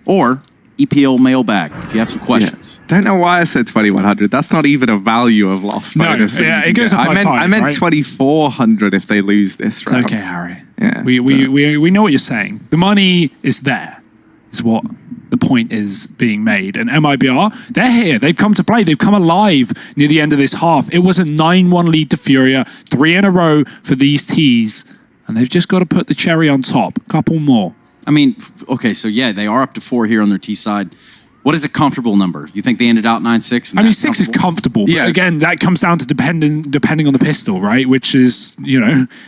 Or EPL mailbag if you have some questions. Don't know why I said 2,100. That's not even a value of loss bonus. Yeah, it goes up by 5, I meant 2,400 if they lose this round. It's okay, Harry. Yeah, we know what you're saying. The money is there, is what the point is being made. And MIBR, they're here. They've come to play. They've come alive near the end of this half. It was a 9-1 lead to Furia, 3 in a row for these Ts, and they've just got to put the cherry on top. A couple more. I mean, okay, so yeah, they are up to 4 here on their T side. What is a comfortable number? You think they ended out 9-6? I mean, 6 is comfortable. Yeah. But again, that comes down to depending on the pistol, right? Which is,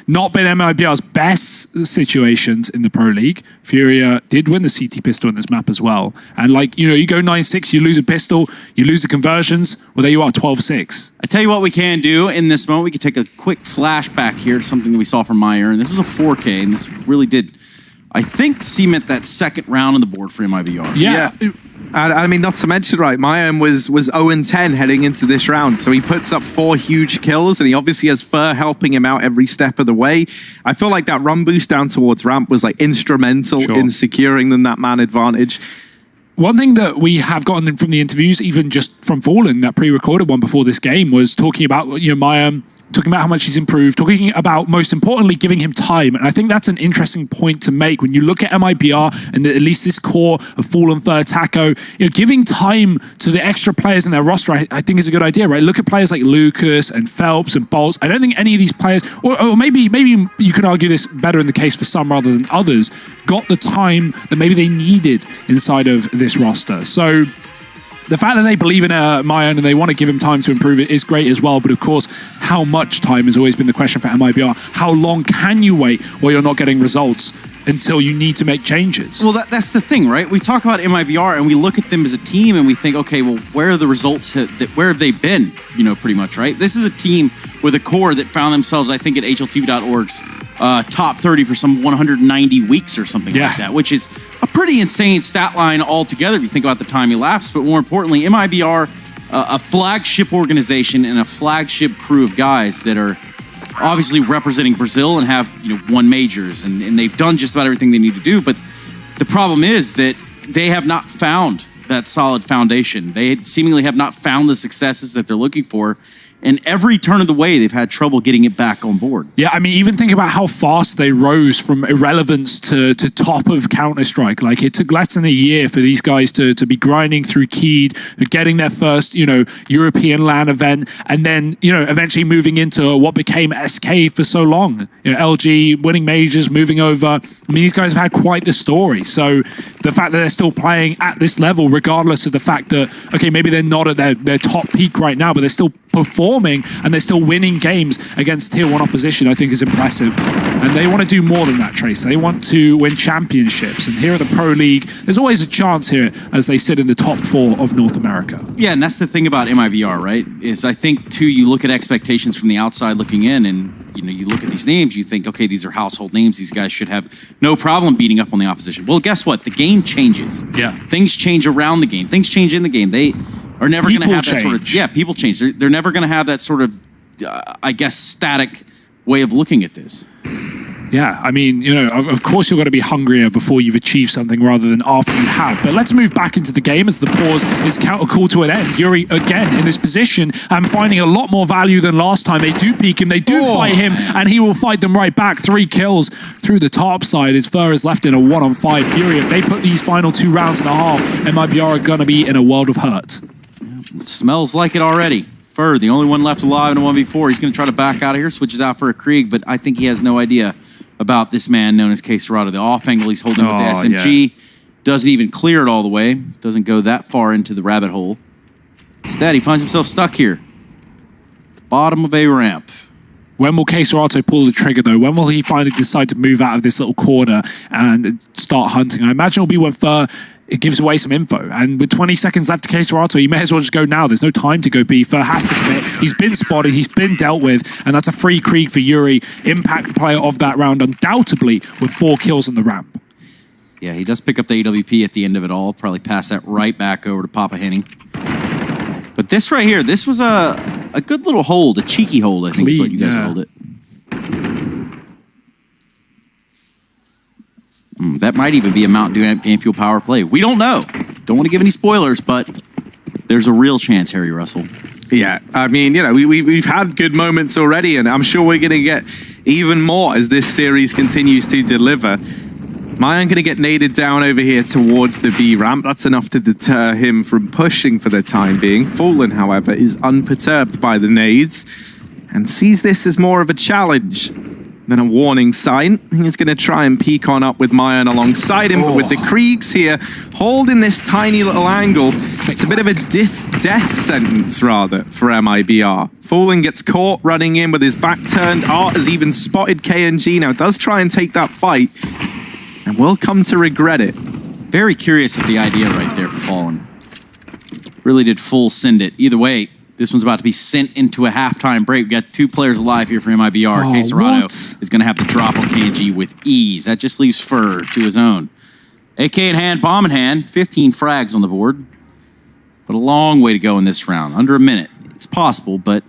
not been MIBR's best situations in the Pro League. Furia did win the CT pistol in this map as well. And you go 9-6, you lose a pistol, you lose the conversions. Well, there you are, 12-6. I tell you what we can do in this moment. We can take a quick flashback here to something that we saw from Meyer. And this was a 4K, and this really did, I think, cement that second round on the board for MIBR. Yeah. I mean, not to mention, right, Mayim was 0-10 heading into this round, so he puts up 4 huge kills, and he obviously has Fur helping him out every step of the way. I feel like that run boost down towards ramp was instrumental in securing them that man advantage. One thing that we have gotten from the interviews, even just from Fallen, that pre-recorded one before this game, was talking about Mayim, talking about how much he's improved, talking about, most importantly, giving him time. And I think that's an interesting point to make when you look at MIBR and at least this core of Fallen, Fur, Taco, giving time to the extra players in their roster, I think is a good idea, right? Look at players like Lucas and Phelps and Bolts. I don't think any of these players, or maybe you could argue this better in the case for some rather than others, got the time that maybe they needed inside of this roster. So the fact that they believe in Mayan and they want to give him time to improve it is great as well. But of course, how much time has always been the question for MIBR. How long can you wait while you're not getting results until you need to make changes? Well, that's the thing, right? We talk about MIBR and we look at them as a team and we think, okay, well, where are the results? Where have they been? Pretty much, right? This is a team with a core that found themselves, I think, at HLTV.org's top 30 for some 190 weeks or something like that, which is a pretty insane stat line altogether if you think about the time elapsed. But more importantly, MIBR, a flagship organization and a flagship crew of guys that are obviously representing Brazil and have won majors, and they've done just about everything they need to do. But the problem is that they have not found that solid foundation. They seemingly have not found the successes that they're looking for. And every turn of the way, they've had trouble getting it back on board. Yeah, I mean, even think about how fast they rose from irrelevance to top of Counter-Strike. It took less than a year for these guys to be grinding through Keed, getting their first, European LAN event, and then, eventually moving into what became SK for so long. LG winning majors, moving over. I mean, these guys have had quite the story. So the fact that they're still playing at this level, regardless of the fact that, okay, maybe they're not at their top peak right now, but they're still performing and they're still winning games against tier 1 opposition, I think is impressive. And they want to do more than that, Trace. They want to win championships. And here at the Pro League, there's always a chance here as they sit in the top 4 of North America. Yeah, and that's the thing about MIBR, right? Is I think, too, you look at expectations from the outside looking in and you know, you look at these names, you think, okay, these are household names. These guys should have no problem beating up on the opposition. Well, guess what? The game changes. Yeah. Things change around the game. Things change in the game. They are never going to have that sort of... Yeah, people change. They're never going to have that sort of, I guess, static way of looking at this. Yeah, I mean, you know, of course you've got to be hungrier before you've achieved something rather than after you have. But let's move back into the game as the pause is called to an end. Yuri, again, in this position, and finding a lot more value than last time. They do peek him, they do fight him, and he will fight them right back. 3 kills through the top side. His Fur is left in a 1-on-5 Fury. If they put these final 2 rounds and a half, MIBR are going to be in a world of hurt. It smells like it already. Fur, the only one left alive in a 1v4. He's going to try to back out of here, switches out for a Krieg, but I think he has no idea about this man known as K-Serrato. The off angle he's holding with the SMG. Yeah. Doesn't even clear it all the way. Doesn't go that far into the rabbit hole. Instead, he finds himself stuck here. At the bottom of a ramp. When will K-Serrato pull the trigger, though? When will he finally decide to move out of this little corner and start hunting? I imagine it'll be when Fur it gives away some info. And with 20 seconds left to K-Serrato, you may as well just go now. There's no time to go B. Fur has to commit. He's been spotted. He's been dealt with. And that's a free Krieg for Yuri. Impact player of that round, undoubtedly, with 4 kills on the ramp. Yeah, he does pick up the AWP at the end of it all. Probably pass that right back over to Papa Henning. But this right here, this was a good little hold. A cheeky hold, I think is what you guys hold it. That might even be a Mountain Dew Amp Game Fuel power play. We don't know. Don't want to give any spoilers, but there's a real chance, Harry Russell. Yeah, I mean, you know, we've had good moments already, and I'm sure we're going to get even more as this series continues to deliver. Mayan going to get naded down over here towards the B ramp. That's enough to deter him from pushing for the time being. Fallen, however, is unperturbed by the nades and sees this as more of a challenge than a warning sign. He's going to try and peek on up with Mayan alongside him, but with the Kriegs here holding this tiny little angle, it's a bit of a death sentence, rather, for MIBR. Fallen gets caught running in with his back turned. Art has even spotted KNG now, does try and take that fight, and will come to regret it. Very curious of the idea right there for Fallen. Really did full send it. Either way, this one's about to be sent into a halftime break. We got 2 players alive here for MIBR. K-Serrato is going to have the drop on KNG with ease. That just leaves Fur to his own. AK in hand, bomb in hand. 15 frags on the board. But a long way to go in this round. Under a minute. It's possible, but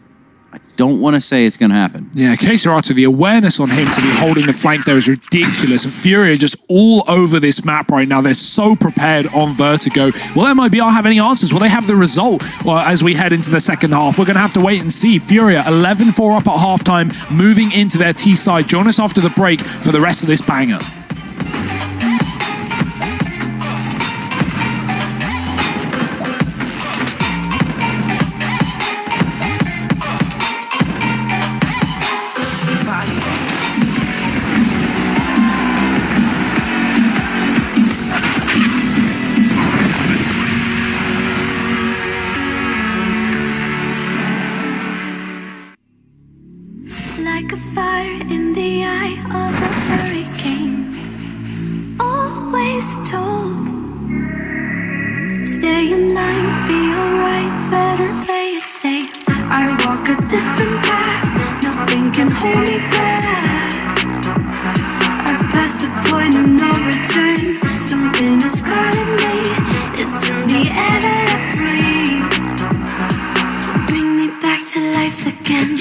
I don't want to say it's going to happen. Yeah, K-Serrato, the awareness on him to be holding the flank there is ridiculous. And Fury are just all over this map right now. They're so prepared on Vertigo. Will MIBR have any answers? Will they have the result? Well, as we head into the second half, we're going to have to wait and see. Furia 11-4 up at halftime, moving into their T side. Join us after the break for the rest of this banger. Like a fire in the eye of a hurricane. Always told, stay in line, be alright, better play it safe. I walk a different path, nothing can hold me back. I've passed the point of no return, something is calling me. It's in the air that I breathe. Bring me back to life again.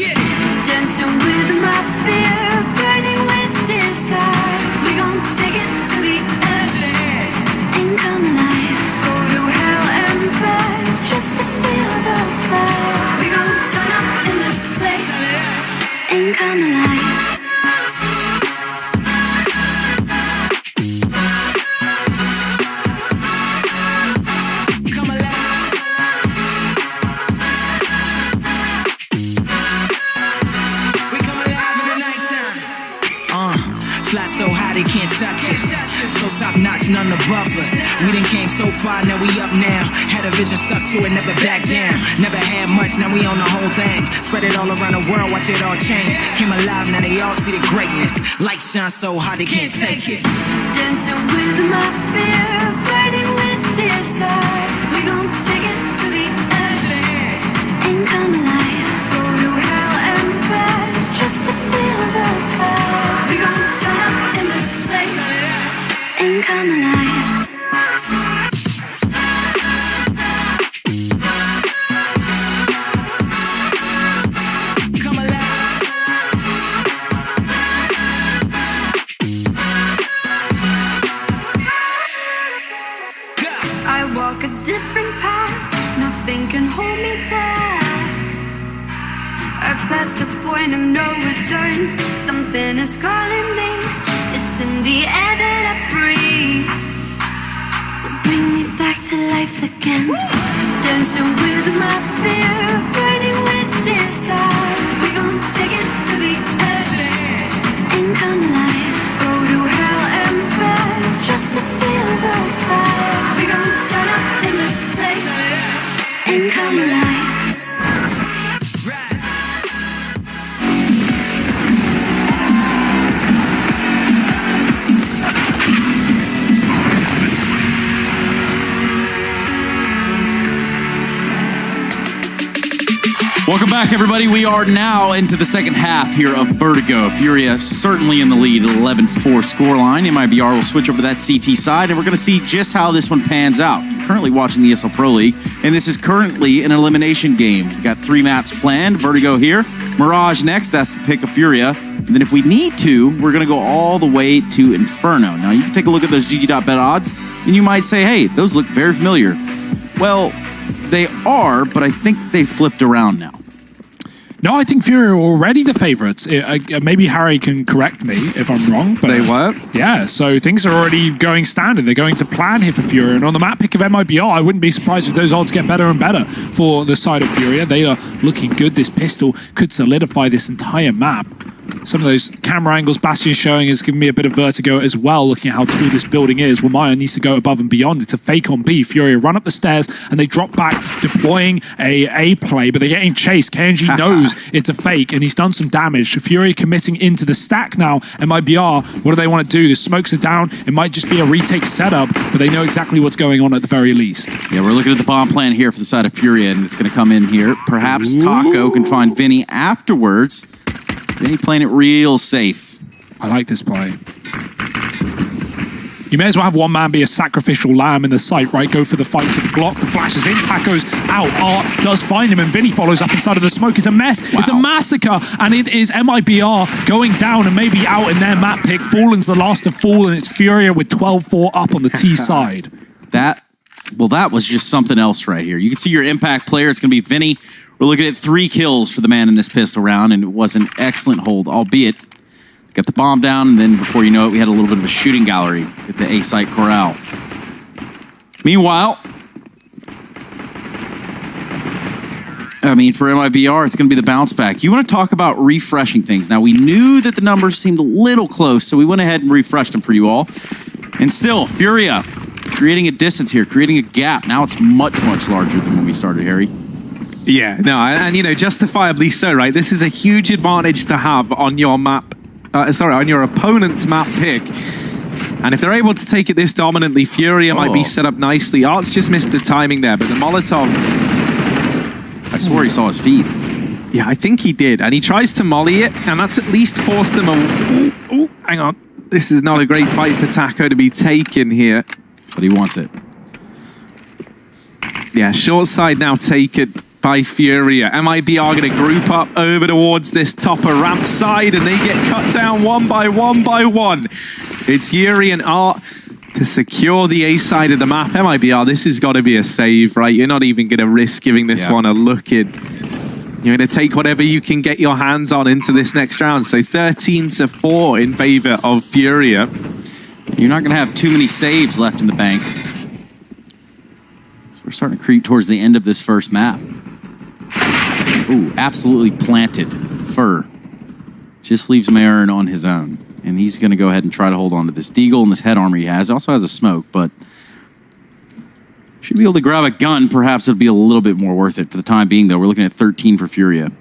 Dancing with my fear, burning with desire. We gon' take it to the edge and come alive. Go to hell and back just to feel the fire. We gon' turn up in this place and come alive. Fly so high they can't touch us. So top notch, none above us. We done came so far, now we up now. Had a vision, stuck to it, never back down. Never had much, now we on the whole thing. Spread it all around the world, watch it all change. Came alive, now they all see the greatness. Light shine so high they can't take it. Dancing with my fear, burning with desire. We gon' take it to the edge and come alive. Go to hell and back just to feel walk a different path. Nothing can hold me back. I passed the point of no return. Something is calling me. It's in the air that I breathe. Bring me back to life again. Dancing with my fear, burning with desire. We gon' take it to the edge and come alive. Go to hell and back just to feel the fire. We gon' turn up in this place and come alive. Welcome back, everybody. We are now into the second half here of Vertigo. Furia certainly in the lead at 11-4 scoreline. MIBR will switch over to that CT side, and we're going to see just how this one pans out. You're currently watching the ESL Pro League, and this is currently an elimination game. We've got 3 maps planned. Vertigo here. Mirage next. That's the pick of Furia. And then if we need to, we're going to go all the way to Inferno. Now, you can take a look at those GG.bet odds, and you might say, hey, those look very familiar. Well, they are, but I think they flipped around now. No, I think Fury are already the favourites. Maybe Harry can correct me if I'm wrong. But they were? Yeah, so things are already going standard. They're going to plan here for Fury. And on the map pick of MIBR, I wouldn't be surprised if those odds get better and better for the side of Furia. They are looking good. This pistol could solidify this entire map. Some of those camera angles Bastion is showing is giving me a bit of vertigo as well, looking at how tall this building is. Well, Maya needs to go above and beyond. It's a fake on B. Fury run up the stairs and they drop back, deploying a play, but they're getting chased. KNG knows it's a fake and he's done some damage. Fury committing into the stack now. MIBR, what do they want to do? The smokes are down. It might just be a retake setup, but they know exactly what's going on at the very least. Yeah, we're looking at the bomb plan here for the side of Furia, and it's going to come in here. Perhaps Taco can find Vinny afterwards. Vinny playing it real safe. I like this play. You may as well have one man be a sacrificial lamb in the site, right? Go for the fight with the Glock. The flash is in. Taco's out. Art does find him, and Vinny follows up inside of the smoke. It's a mess. Wow. It's a massacre, and it is MIBR going down and maybe out in their map pick. Fallen's the last of Fall, and it's Furia with 12-4 up on the T side. That was just something else right here. You can see your impact player. It's going to be Vinny. We're looking at 3 kills for the man in this pistol round, and it was an excellent hold, albeit got the bomb down, and then before you know it, we had a little bit of a shooting gallery at the A-site corral. Meanwhile, for MIBR, it's going to be the bounce back. You want to talk about refreshing things. Now, we knew that the numbers seemed a little close, so we went ahead and refreshed them for you all. And still, Furia creating a distance here, creating a gap. Now it's much, much larger than when we started, Harry. Yeah, no, and justifiably so, right? This is a huge advantage to have on your map, on your opponent's map pick. And if they're able to take it this dominantly, Furia might be set up nicely. Art's just missed the timing there, but the Molotov... I swore he saw his feet. Yeah, I think he did, and he tries to molly it, and that's at least forced them a... Oh, hang on. This is not a great fight for Taco to be taken here. But he wants it. Yeah, short side now taken by Furia. MIBR going to group up over towards this topper ramp side, and they get cut down one by one. It's Yuri and Art to secure the A side of the map. MIBR, this has got to be a save, right? You're not even going to risk giving this one a look in. You're going to take whatever you can get your hands on into this next round. So 13-4 in favor of Furia. You're not going to have too many saves left in the bank. So we're starting to creep towards the end of this first map. Ooh, absolutely planted. Fur. Just leaves Marin on his own. And he's going to go ahead and try to hold on to this Deagle and this head armor he has. He also has a smoke, but should be able to grab a gun. Perhaps it'll be a little bit more worth it. For the time being, though, we're looking at 13 for Furia.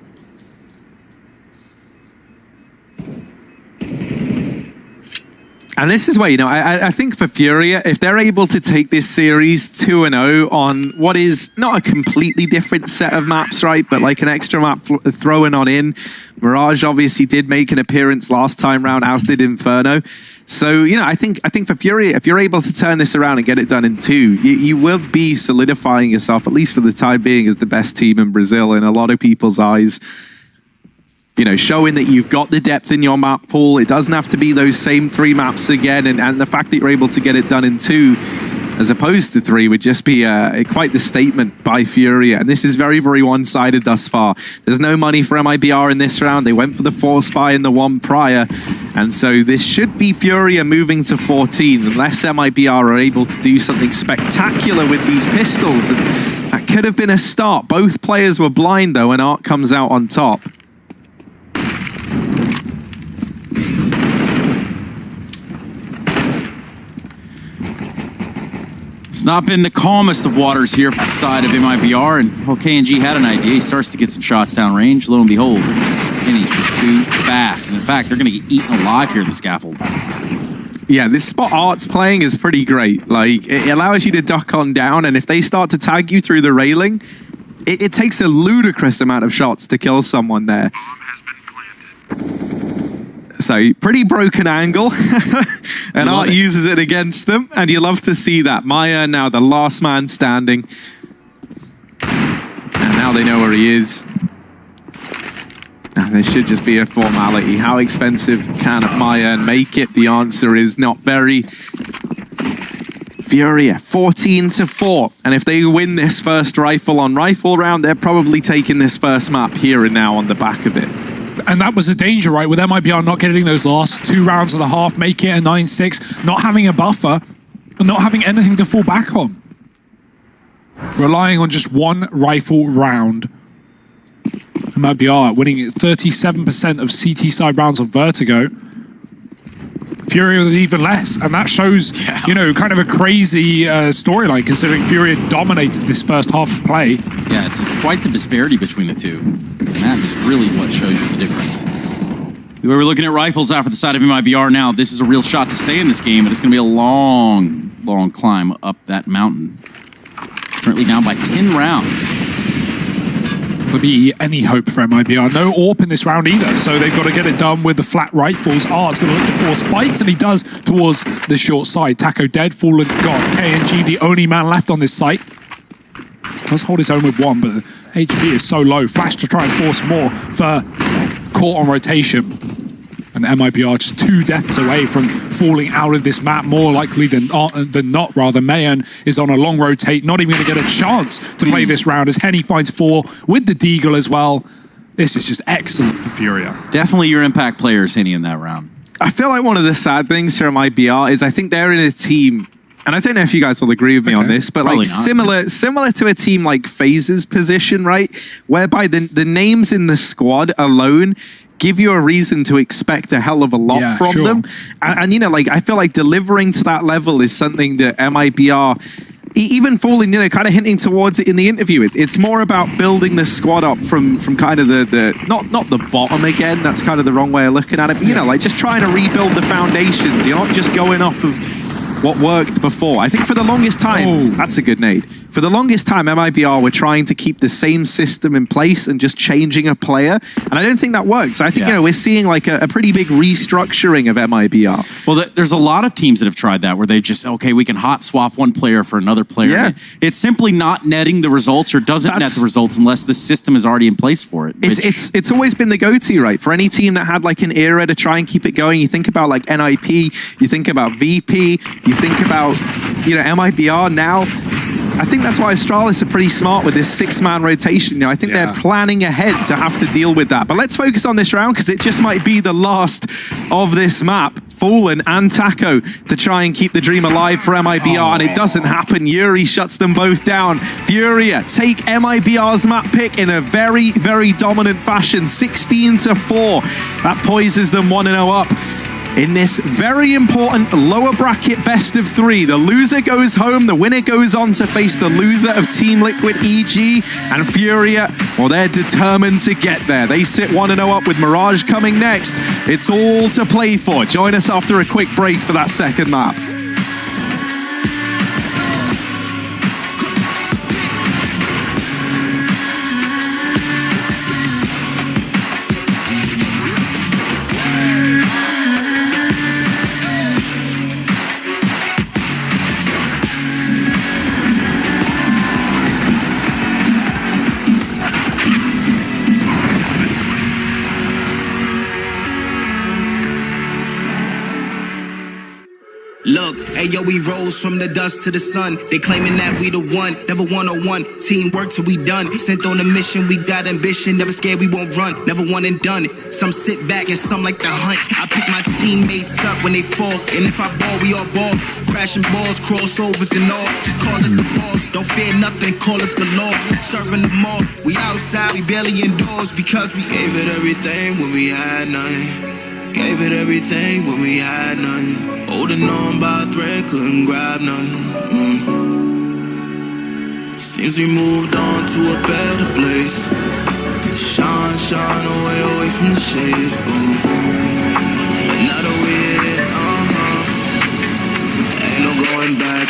And this is where, I think for Furia, if they're able to take this series 2-0 on what is not a completely different set of maps, right? But like an extra map thrown on in. Mirage obviously did make an appearance last time round, as did Inferno. So, I think for Furia, if you're able to turn this around and get it done in 2, you will be solidifying yourself, at least for the time being, as the best team in Brazil in a lot of people's eyes. Showing that you've got the depth in your map pool. It doesn't have to be those same 3 maps again. And the fact that you're able to get it done in 2, as opposed to 3 would just be quite the statement by Furia. And this is very, very one-sided thus far. There's no money for MIBR in this round. They went for the 4 spy in the one prior. And so this should be Furia moving to 14 unless MIBR are able to do something spectacular with these pistols. And that could have been a start. Both players were blind though, and Art comes out on top. It's not been the calmest of waters here for the side of MIBR, and well, KNG had an idea. He starts to get some shots down range. Lo and behold, Kenny's just too fast. And in fact, they're going to get eaten alive here in the scaffold. Yeah, this spot Art's playing is pretty great. Like, it allows you to duck on down, and if they start to tag you through the railing, it takes a ludicrous amount of shots to kill someone there. So, pretty broken angle, and Art uses it against them, and you love to see that. Maya now the last man standing, and now they know where he is. And this should just be a formality. How expensive can Maya make it? The answer is not very. Furia, 14-4, and if they win this first rifle on rifle round, they're probably taking this first map here and now on the back of it. And that was a danger, right? With MIBR not getting those last 2 rounds of the half, make it a 9-6, not having a buffer, and not having anything to fall back on. Relying on just 1 rifle round. MIBR winning 37% of CT side rounds on Vertigo. Furia with even less, and that shows, you know, kind of a crazy storyline considering Furia dominated this first half of play. Yeah, it's quite the disparity between the two. And that is really what shows you the difference. We're looking at rifles out for the side of MIBR now. This is a real shot to stay in this game, but it's going to be a long, long climb up that mountain. Currently down by 10 rounds. Would be any hope for MIBR. No AWP in this round either, so they've got to get it done with the flat rifles. Art's going to look to force fights, and he does towards the short side. Taco dead, Fallen gone. KNG, the only man left on this site. Does hold his own with 1, but the HP is so low. Flash to try and force more for caught on rotation. And MIBR just 2 deaths away from falling out of this map, more likely than not, rather. Mayan is on a long rotate, not even going to get a chance to play this round as Henny finds 4 with the Deagle as well. This is just excellent for Furia. Definitely your impact players, Henny, in that round. I feel like one of the sad things for MIBR is I think they're in a team, and I don't know if you guys will agree with me on this, but like similar to a team like FaZe's position, right? Whereby the names in the squad alone give you a reason to expect a hell of a lot from them. And you know, like, I feel like delivering to that level is something that MIBR, even Fallen, you know, kind of hinting towards it in the interview. It's more about building the squad up from kind of the not the bottom again. That's kind of the wrong way of looking at it. But, you know, like, just trying to rebuild the foundations. You're not just going off of what worked before. I think for the longest time, that's a good nade. For the longest time, MIBR were trying to keep the same system in place and just changing a player. And I don't think that works. I think, you know, we're seeing like a pretty big restructuring of MIBR. Well, there's a lot of teams that have tried that where they just, okay, we can hot swap one player for another player. Yeah. It's simply not netting the results or doesn't net the results unless the system is already in place for it. It's always been the go-to, right? For any team that had like an era to try and keep it going, you think about like NIP, you think about VP, you think about, you know, MIBR now. I think that's why Astralis are pretty smart with this 6-man rotation. You know, I think they're planning ahead to have to deal with that. But let's focus on this round because it just might be the last of this map. Fallen and Taco to try and keep the dream alive for MIBR, and it doesn't happen. Yuri shuts them both down. Furia take MIBR's map pick in a very, very dominant fashion, 16-4. That poises them 1-0 up. In this very important lower bracket best of 3, the loser goes home, the winner goes on to face the loser of Team Liquid EG, and Furia, well, they're determined to get there. They sit 1-0 up with Mirage coming next. It's all to play for. Join us after a quick break for that second map. Look, Hey yo, we rose from the dust to the sun. They claiming that we the one, never one-on-one. Teamwork till we done. Sent on a mission, we got ambition. Never scared, we won't run. Never one and done. Some sit back and some like to hunt. I pick my teammates up when they fall, and if I ball, we all ball. Crashing balls, crossovers and all. Just call us the balls. Don't fear nothing, call us galore. Serving them all. We outside, we barely indoors because we gave it everything when we had nothing. Gave it everything when we had nothing. Holding on by a thread, couldn't grab nothing. Seems we moved on to a better place. Shine away from the shade. But now that we're here, ain't no going back.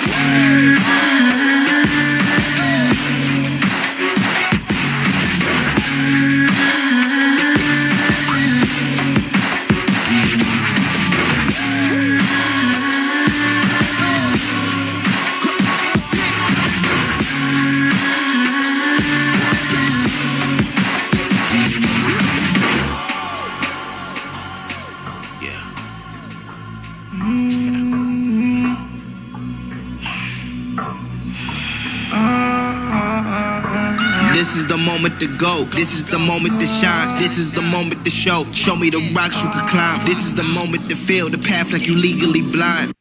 This is the moment to go. This is the moment to shine. This is the moment to show. Show me the rocks you can climb. This is the moment to feel the path like you legally blind.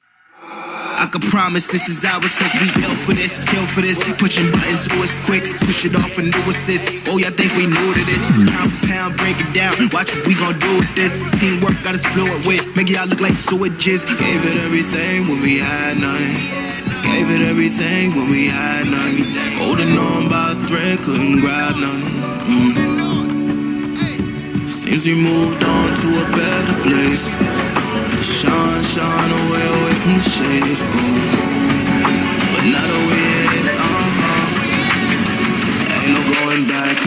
I can promise this is ours cause we built for this, kill for this. Pushing buttons so it's quick, push it off and do assist. Oh, y'all think we new to this? Pound for pound, break it down. Watch what we gon' do with this. Teamwork got us fluid with. Make y'all look like sewages. Gave it everything when we had nothing. Gave it everything when we had nothing. Holding on by a thread, couldn't grab nothing. Seems we moved on to a better place. Shine away from the shade. But now that we're here, ain't no going back.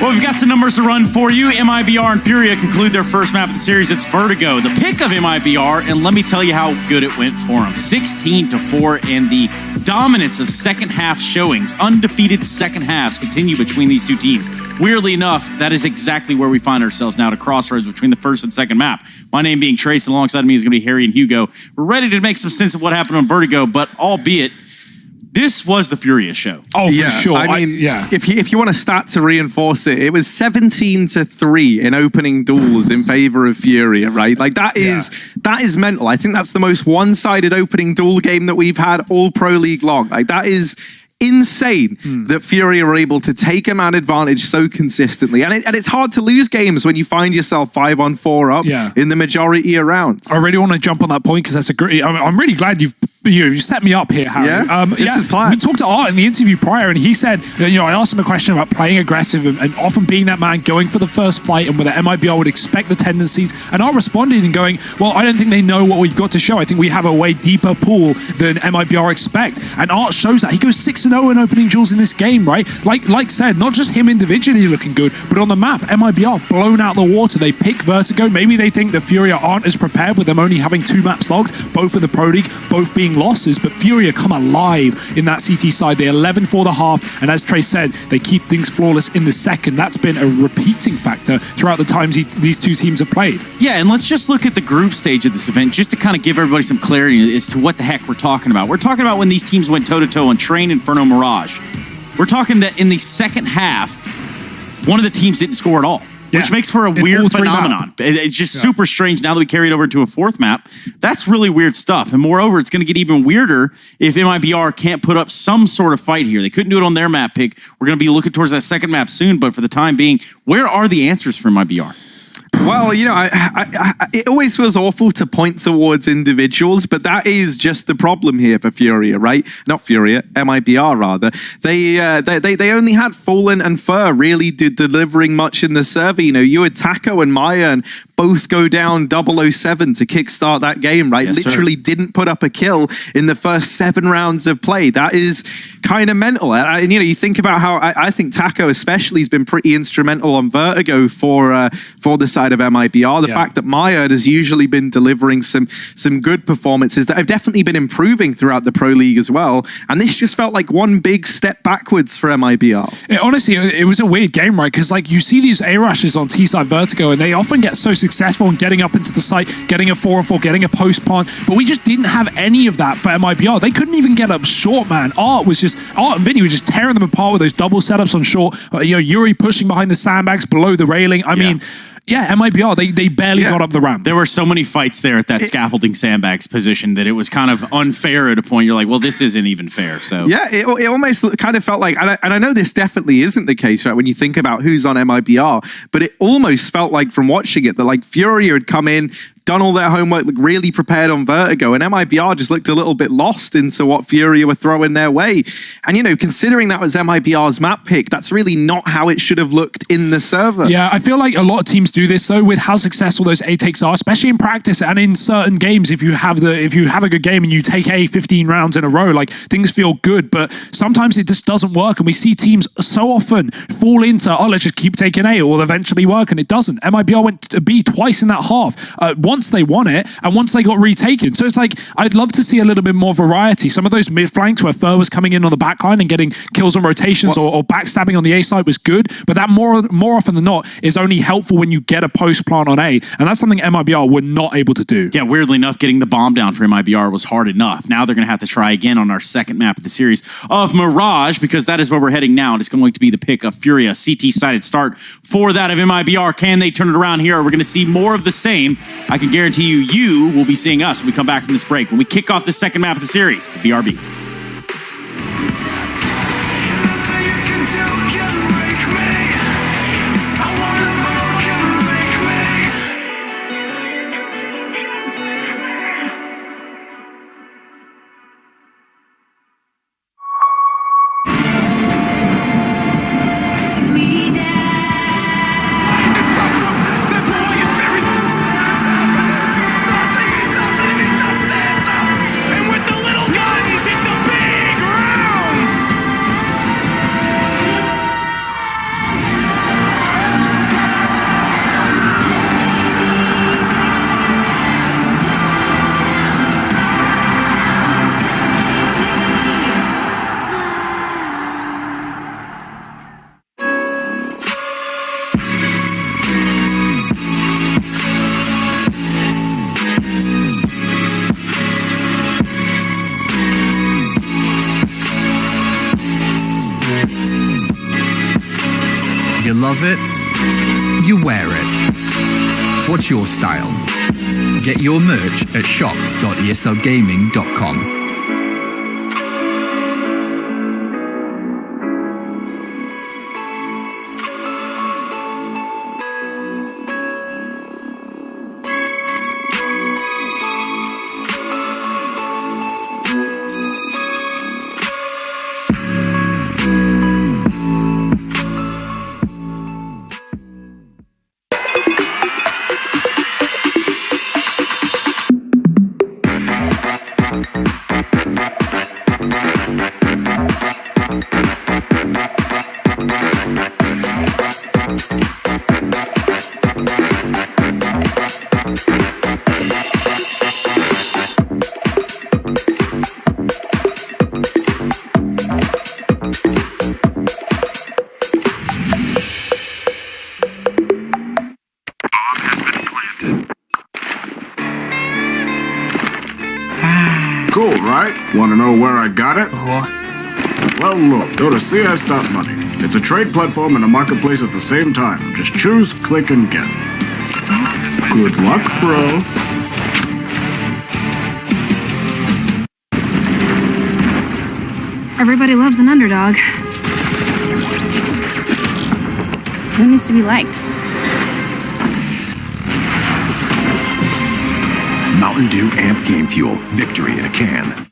Well, we've got some numbers to run for you. MIBR and Furia conclude their first map of the series. It's Vertigo, the pick of MIBR, and let me tell you how good it went for them. 16-4, and the dominance of second half showings, undefeated second halves, continue between these two teams. Weirdly enough, that is exactly where we find ourselves now, at a crossroads between the first and second map. My name being Trace, alongside me is going to be Harry and Hugo. We're ready to make some sense of what happened on Vertigo, but albeit, this was the Furia show. Oh, for sure. I mean, if you want to start to reinforce it, it was 17-3 in opening duels in favor of Furia, right? Like that is mental. I think that's the most one-sided opening duel game that we've had all Pro League long. Like that is insane that Furia are able to take a man advantage so consistently. And it's hard to lose games when you find yourself 5-on-4 up in the majority of rounds. I really want to jump on that point because that's a great... I'm really glad you've set me up here, Harry. This is planned. We talked to Art in the interview prior, and he said, I asked him a question about playing aggressive and often being that man going for the first fight, and whether MIBR would expect the tendencies. And Art responded and going, well, I don't think they know what we've got to show. I think we have a way deeper pool than MIBR expect. And Art shows that. He goes 6-0 in opening duels in this game, right? Like said, not just him individually looking good, but on the map, MIBR blown out the water. They pick Vertigo. Maybe they think the Furia aren't as prepared with them only having 2 maps logged, both in the Pro League, both being losses, but Furia come alive in that CT side. They're 11 for the half, and as Trace said, they keep things flawless in the second. That's been a repeating factor throughout the times these two teams have played. Yeah, and let's just look at the group stage of this event, just to kind of give everybody some clarity as to what the heck we're talking about. We're talking about when these teams went toe-to-toe on Train, Inferno, Mirage. We're talking that in the second half, one of the teams didn't score at all. Which makes for a weird phenomenon. It's just super strange now that we carry it over to a fourth map. That's really weird stuff. And moreover, it's going to get even weirder if MIBR can't put up some sort of fight here. They couldn't do it on their map pick. We're going to be looking towards that second map soon, but for the time being, where are the answers for MIBR? Well, you know, it always feels awful to point towards individuals, but that is just the problem here for Furia, right? Not Furia, MIBR rather. They only had Fallen and Fur really delivering much in the server. You know, you had Taco and Maya and both go down 007 to kickstart that game, right? Yes, Literally didn't put up a kill in the first 7 rounds of play. That is kind of mental. And, you know, you think about how I think Taco especially has been pretty instrumental on Vertigo for the side of MIBR. The fact that Maya has usually been delivering some good performances that have definitely been improving throughout the Pro League as well. And this just felt like one big step backwards for MIBR. Honestly, it was a weird game, right? Because like you see these A rushes on T-side Vertigo, and they often get so successful in getting up into the site, getting a 4-on-4, getting a post plant, but we just didn't have any of that for MIBR. They couldn't even get up short, man. Art and Vinny was just tearing them apart with those double setups on short. You know, Yuri pushing behind the sandbags below the railing. I mean, yeah, MIBR, they barely got up the ramp. There were so many fights there at that scaffolding sandbags position that it was kind of unfair at a point. You're like, well, this isn't even fair. So yeah, it almost kind of felt like, and I know this definitely isn't the case, right? When you think about who's on MIBR, but it almost felt like from watching it that like Furia had come in, done all their homework, looked really prepared on Vertigo, and MIBR just looked a little bit lost into what Furia were throwing their way. And, you know, considering that was MIBR's map pick, that's really not how it should have looked in the server. Yeah, I feel like a lot of teams do this, though, with how successful those A takes are, especially in practice and in certain games. If you have a good game and you take A 15 rounds in a row, like, things feel good, but sometimes it just doesn't work, and we see teams so often fall into, oh, let's just keep taking A, it will eventually work, and it doesn't. MIBR went to B twice in that half. Once they won it, and once they got retaken. So it's like, I'd love to see a little bit more variety. Some of those mid flanks where Fur was coming in on the back line and getting kills on rotations or backstabbing on the A side was good, but that more often than not is only helpful when you get a post plant on A, and that's something MIBR were not able to do. Yeah, weirdly enough, getting the bomb down for MIBR was hard enough. Now they're going to have to try again on our second map of the series of Mirage, because that is where we're heading now, and it's going to be the pick of Furia. CT-sided start for that of MIBR. Can they turn it around here? We're going to see more of the same. I can guarantee you will be seeing us when we come back from this break, when we kick off the second map of the series with BRB. You love it, you wear it. What's your style? Get your merch at shop.eslgaming.com. Cool, right? Want to know where I got it? Well, look, go to CS.money. It's a trade platform and a marketplace at the same time. Just choose, click, and get. Good luck, bro. Everybody loves an underdog. Who needs to be liked? Mountain Dew Amp Game Fuel. Victory in a can.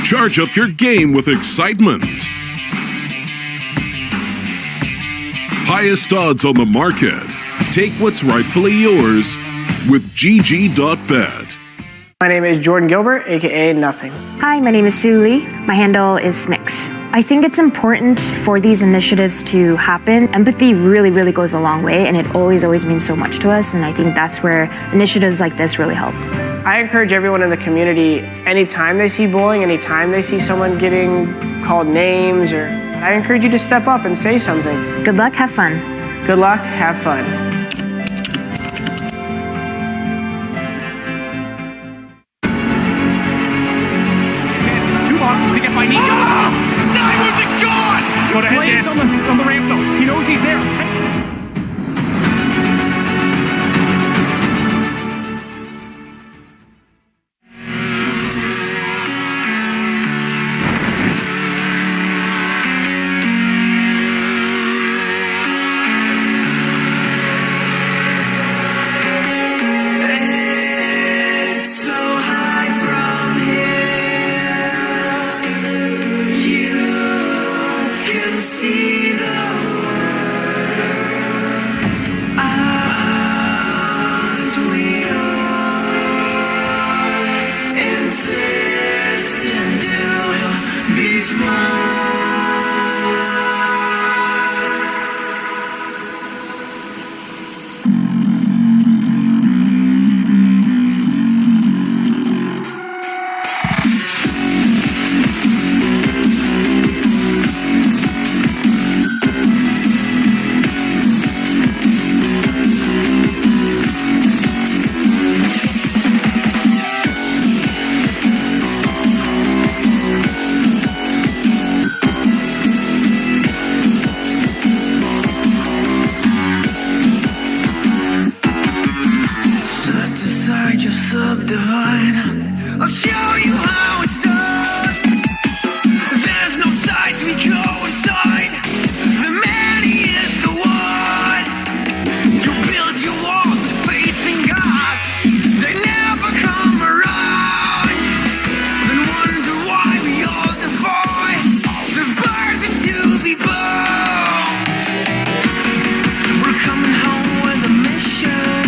Charge up your game with excitement. Highest odds on the market. Take what's rightfully yours with GG.bet. My name is Jordan Gilbert, aka Nothing. Hi, my name is Sue Lee. My handle is Snix. I think it's important for these initiatives to happen. Empathy really goes a long way, and it always means so much to us, and I think that's where initiatives like this really help. I encourage everyone in the community, anytime they see bullying, anytime they see someone getting called names, I encourage you to step up and say something. Good luck, have fun. Good luck, have fun. Boxes to get my knee going. Where's it gone? Go to Blades on the ramp though. He knows he's there. See the I'll show you how it's done. There's no sight we go inside. The man, he is the one. You build your walls with faith in God. They never come around. Then wonder why we all defy the burden to be born. We're coming home with a mission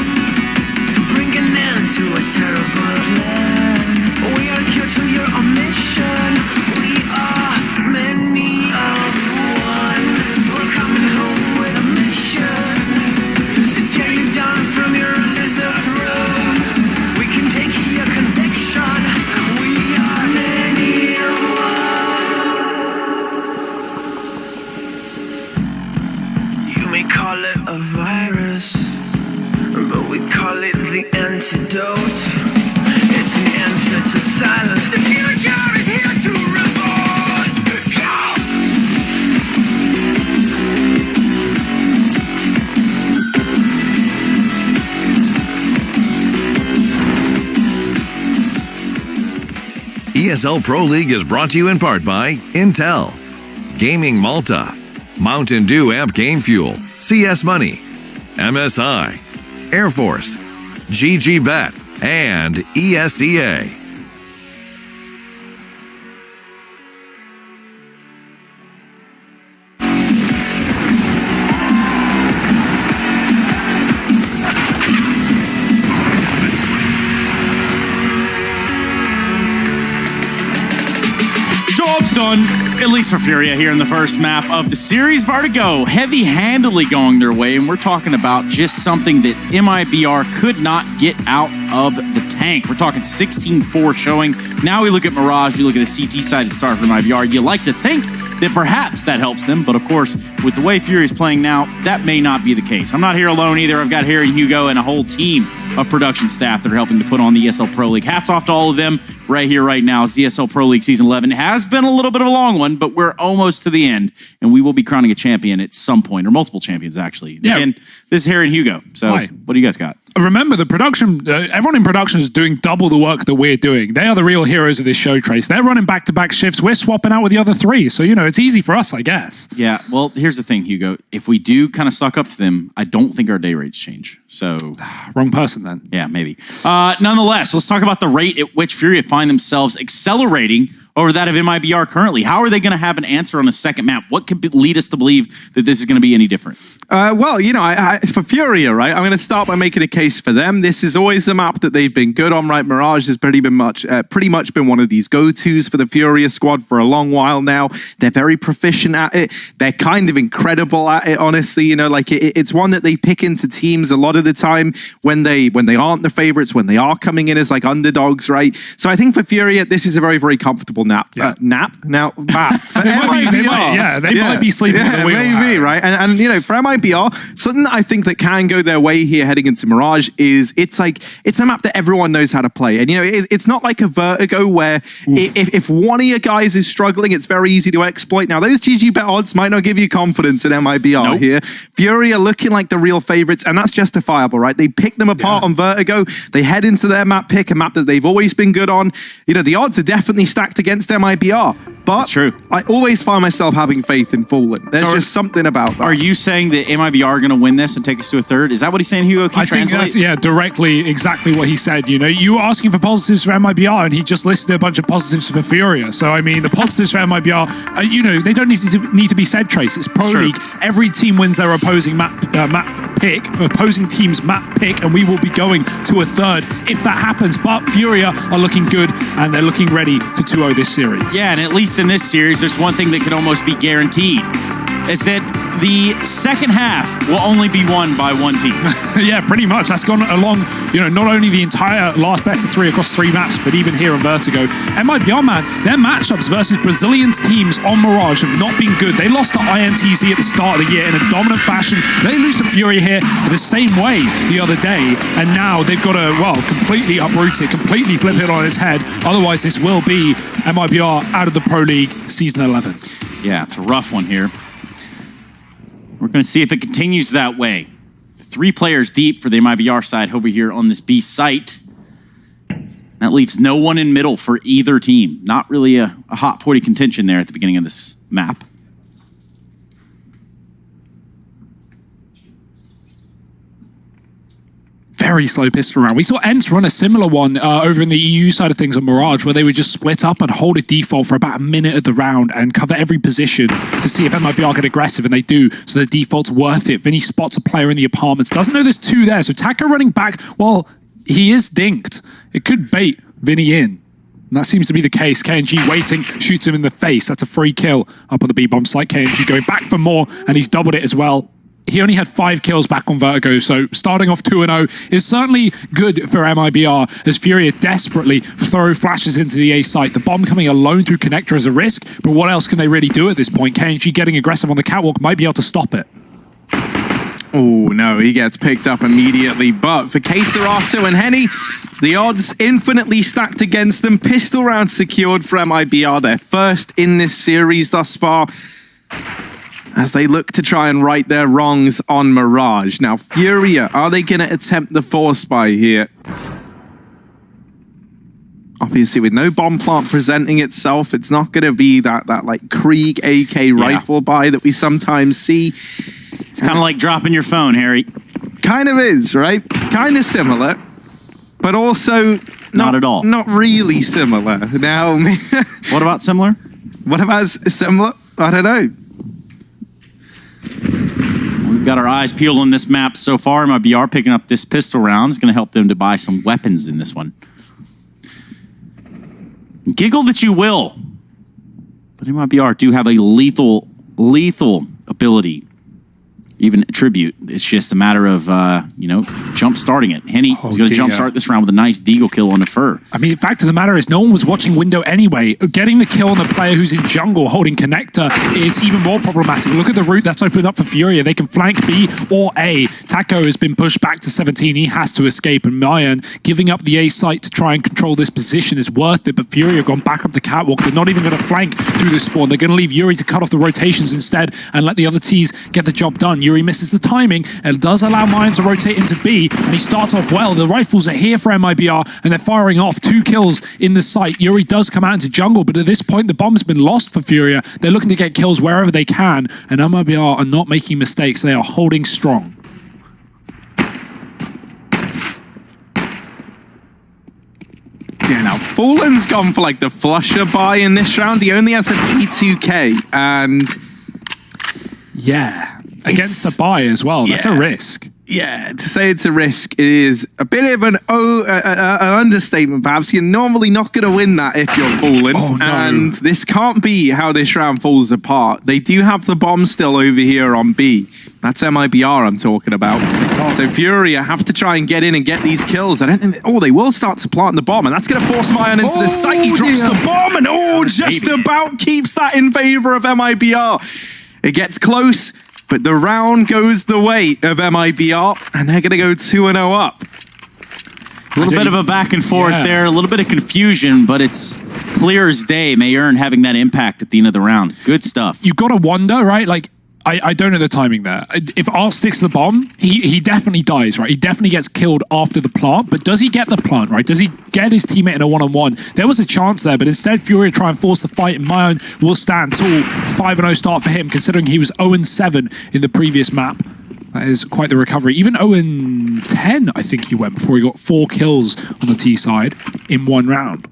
to bring an end to a terrible land. We are here to your mission. We are many of one. We're coming home with a mission to tear you down from your undeserved throne. We can take your conviction. We are many of one. You may call it a virus, but we call it the antidote. It's an answer to silence. The future is here to revolt. Go! ESL Pro League is brought to you in part by Intel, Gaming Malta, Mountain Dew Amp Game Fuel, CS Money, MSI, Air Force, GG.bet, and ESEA. Job's done, at least for Furia here in the first map of the series. Vertigo heavy-handedly going their way, and we're talking about just something that MIBR could not get out of the tank. We're talking 16-4 showing. Now we look at Mirage, we look at a CT-sided start from MIBR. You like to think that perhaps that helps them, but of course, with the way Fury is playing now, that may not be the case. I'm not here alone either. I've got Harry and Hugo and a whole team of production staff that are helping to put on the ESL Pro League. Hats off to all of them right here, right now. It's the ESL Pro League Season 11. It has been a little bit of a long one, but we're almost to the end, and we will be crowning a champion at some point, or multiple champions, actually. Yeah. And this is Harry and Hugo. So Hi. what do you guys got? remember the production, everyone in production is doing double the work that we're doing. They are the real heroes of this show, Trace. They're running back-to-back shifts. We're swapping out with the other three. So, it's easy for us, I guess. Yeah, well, here's the thing, Hugo. If we do kind of suck up to them, I don't think our day rates change. So wrong person then. Yeah, maybe. Nonetheless, let's talk about the rate at which Furia find themselves accelerating over that of MIBR currently. How are they going to have an answer on a second map? What could lead us to believe that this is going to be any different? Well, it's for Furia, right? I'm going to start by making a case for them. This is always a map that they've been good on, right? Mirage has pretty much been one of these go-tos for the Furia squad for a long while now. They're very proficient at it. They're kind of incredible at it, honestly. It's one that they pick into teams a lot of the time when they aren't the favorites, when they are coming in as like underdogs, right? So I think for Furia, this is a very, very comfortable nap. Yeah. Map. They might be sleeping at the wheel. Maybe, right? And for MIBR, something that I think that can go their way here heading into Mirage is it's a map that everyone knows how to play. And it's not like a Vertigo where if one of your guys is struggling, it's very easy to exploit. Now those GG bet odds might not give you confidence in MIBR here. Furia looking like the real favorites, and that's justifiable, right? They pick them apart on Vertigo. They head into their map pick, a map that they've always been good on. The odds are definitely stacked against MIBR. But that's true. I always find myself having faith in Fallen. There's just something about that. Are you saying that MIBR are going to win this and take us to a third? Is that what he's saying, Hugo? Can you translate? Think that's, directly exactly what he said. You were asking for positives for MIBR, and he just listed a bunch of positives for Furia. So, I mean, the positives for MIBR, they don't need to be said, Trace. It's Pro League. Every team wins their opposing opposing team's map pick, and we will be going to a third if that happens. But Furia are looking good, and they're looking ready to 2-0 this series. Yeah, and at least in this series, there's one thing that can almost be guaranteed, is that the second half will only be won by one team. Yeah, pretty much. That's gone along, not only the entire last best of 3 across 3 maps, but even here on Vertigo. MIBR, man, their matchups versus Brazilians teams on Mirage have not been good. They lost to INTZ at the start of the year in a dominant fashion. They lose to Furia here the same way the other day, and now they've got to, completely uproot it, completely flip it on its head. Otherwise, this will be MIBR out of the Pro League Season 11. Yeah, it's a rough one here. We're going to see if it continues that way. 3 players deep for the MIBR side over here on this B site. That leaves no one in middle for either team. Not really a hot point of contention there at the beginning of this map. Very slow pistol round. We saw ENCE run a similar one over in the EU side of things on Mirage, where they would just split up and hold a default for about a minute of the round and cover every position to see if MIBR get aggressive, and they do, so the default's worth it. Vinny spots a player in the apartments, doesn't know there's 2 there, so Taco running back, he is dinked. It could bait Vinny in. And that seems to be the case. KNG waiting, shoots him in the face. That's a free kill up on the B-bomb site. KNG going back for more, and he's doubled it as well. He only had 5 kills back on Vertigo, so starting off 2-0 is certainly good for MIBR as Furia desperately throw flashes into the A site. The bomb coming alone through Connector is a risk, but what else can they really do at this point? KNG getting aggressive on the catwalk might be able to stop it. Oh, no, he gets picked up immediately. But for Keserato and Henny, the odds infinitely stacked against them. Pistol round secured for MIBR, their first in this series thus far, as they look to try and right their wrongs on Mirage. Now, Furia, are they going to attempt the force buy here? Obviously, with no bomb plant presenting itself, it's not going to be that like Krieg AK rifle buy that we sometimes see. It's kind of like dropping your phone, Harry. Kind of is, right? Kind of similar, but also not at all. Not really similar. Now, what about similar? What about similar? I don't know. We've got our eyes peeled on this map so far. MIBR picking up this pistol round is going to help them to buy some weapons in this one. Giggle that you will, but MIBR do have a lethal ability. Even attribute. It's just a matter of, jump starting it. Henny is going to jump start this round with a nice Deagle kill on the Fur. I mean, the fact of the matter is no one was watching window anyway. Getting the kill on the player who's in jungle holding Connector is even more problematic. Look at the route that's opened up for Furia. They can flank B or A. Taco has been pushed back to 17. He has to escape, and Mayan giving up the A site to try and control this position is worth it, but Furia have gone back up the catwalk. They're not even going to flank through the spawn. They're going to leave Yuri to cut off the rotations instead and let the other T's get the job done. Yuri Fury misses the timing, and it does allow Mayan to rotate into B, and he starts off well. The rifles are here for MIBR, and they're firing off 2 kills in the site. Yuri does come out into jungle, but at this point, the bomb's been lost for Furia. They're looking to get kills wherever they can, and MIBR are not making mistakes. They are holding strong. Yeah, now Fallen's gone for like the flusher buy in this round. He only has a P2K, and yeah, against the buy as well. That's a risk. Yeah, to say it's a risk is a bit of an understatement, perhaps. You're normally not going to win that if you're Fallen. Oh, no. And this can't be how this round falls apart. They do have the bomb still over here on B. That's MIBR I'm talking about. So Furia have to try and get in and get these kills. I don't think... Oh, they will start to plant the bomb, and that's going to force Mayan into the site. He drops the bomb, and just about keeps that in favor of MIBR. It gets close, but the round goes the way of MIBR, and they're going to go 2-0 up. A little bit of a back and forth there, a little bit of confusion, but it's clear as day. Mayern having that impact at the end of the round. Good stuff. You got to wonder, right? Like, I don't know the timing there. If R sticks the bomb, he definitely dies, right? He definitely gets killed after the plant, but does he get the plant, right? Does he get his teammate in a one-on-one? There was a chance there, but instead Fury try and force the fight, and Mayan will stand tall. 5-0 start for him, considering he was 0-7 in the previous map. That is quite the recovery. Even 0-10, I think he went, before he got 4 kills on the T side in 1 round.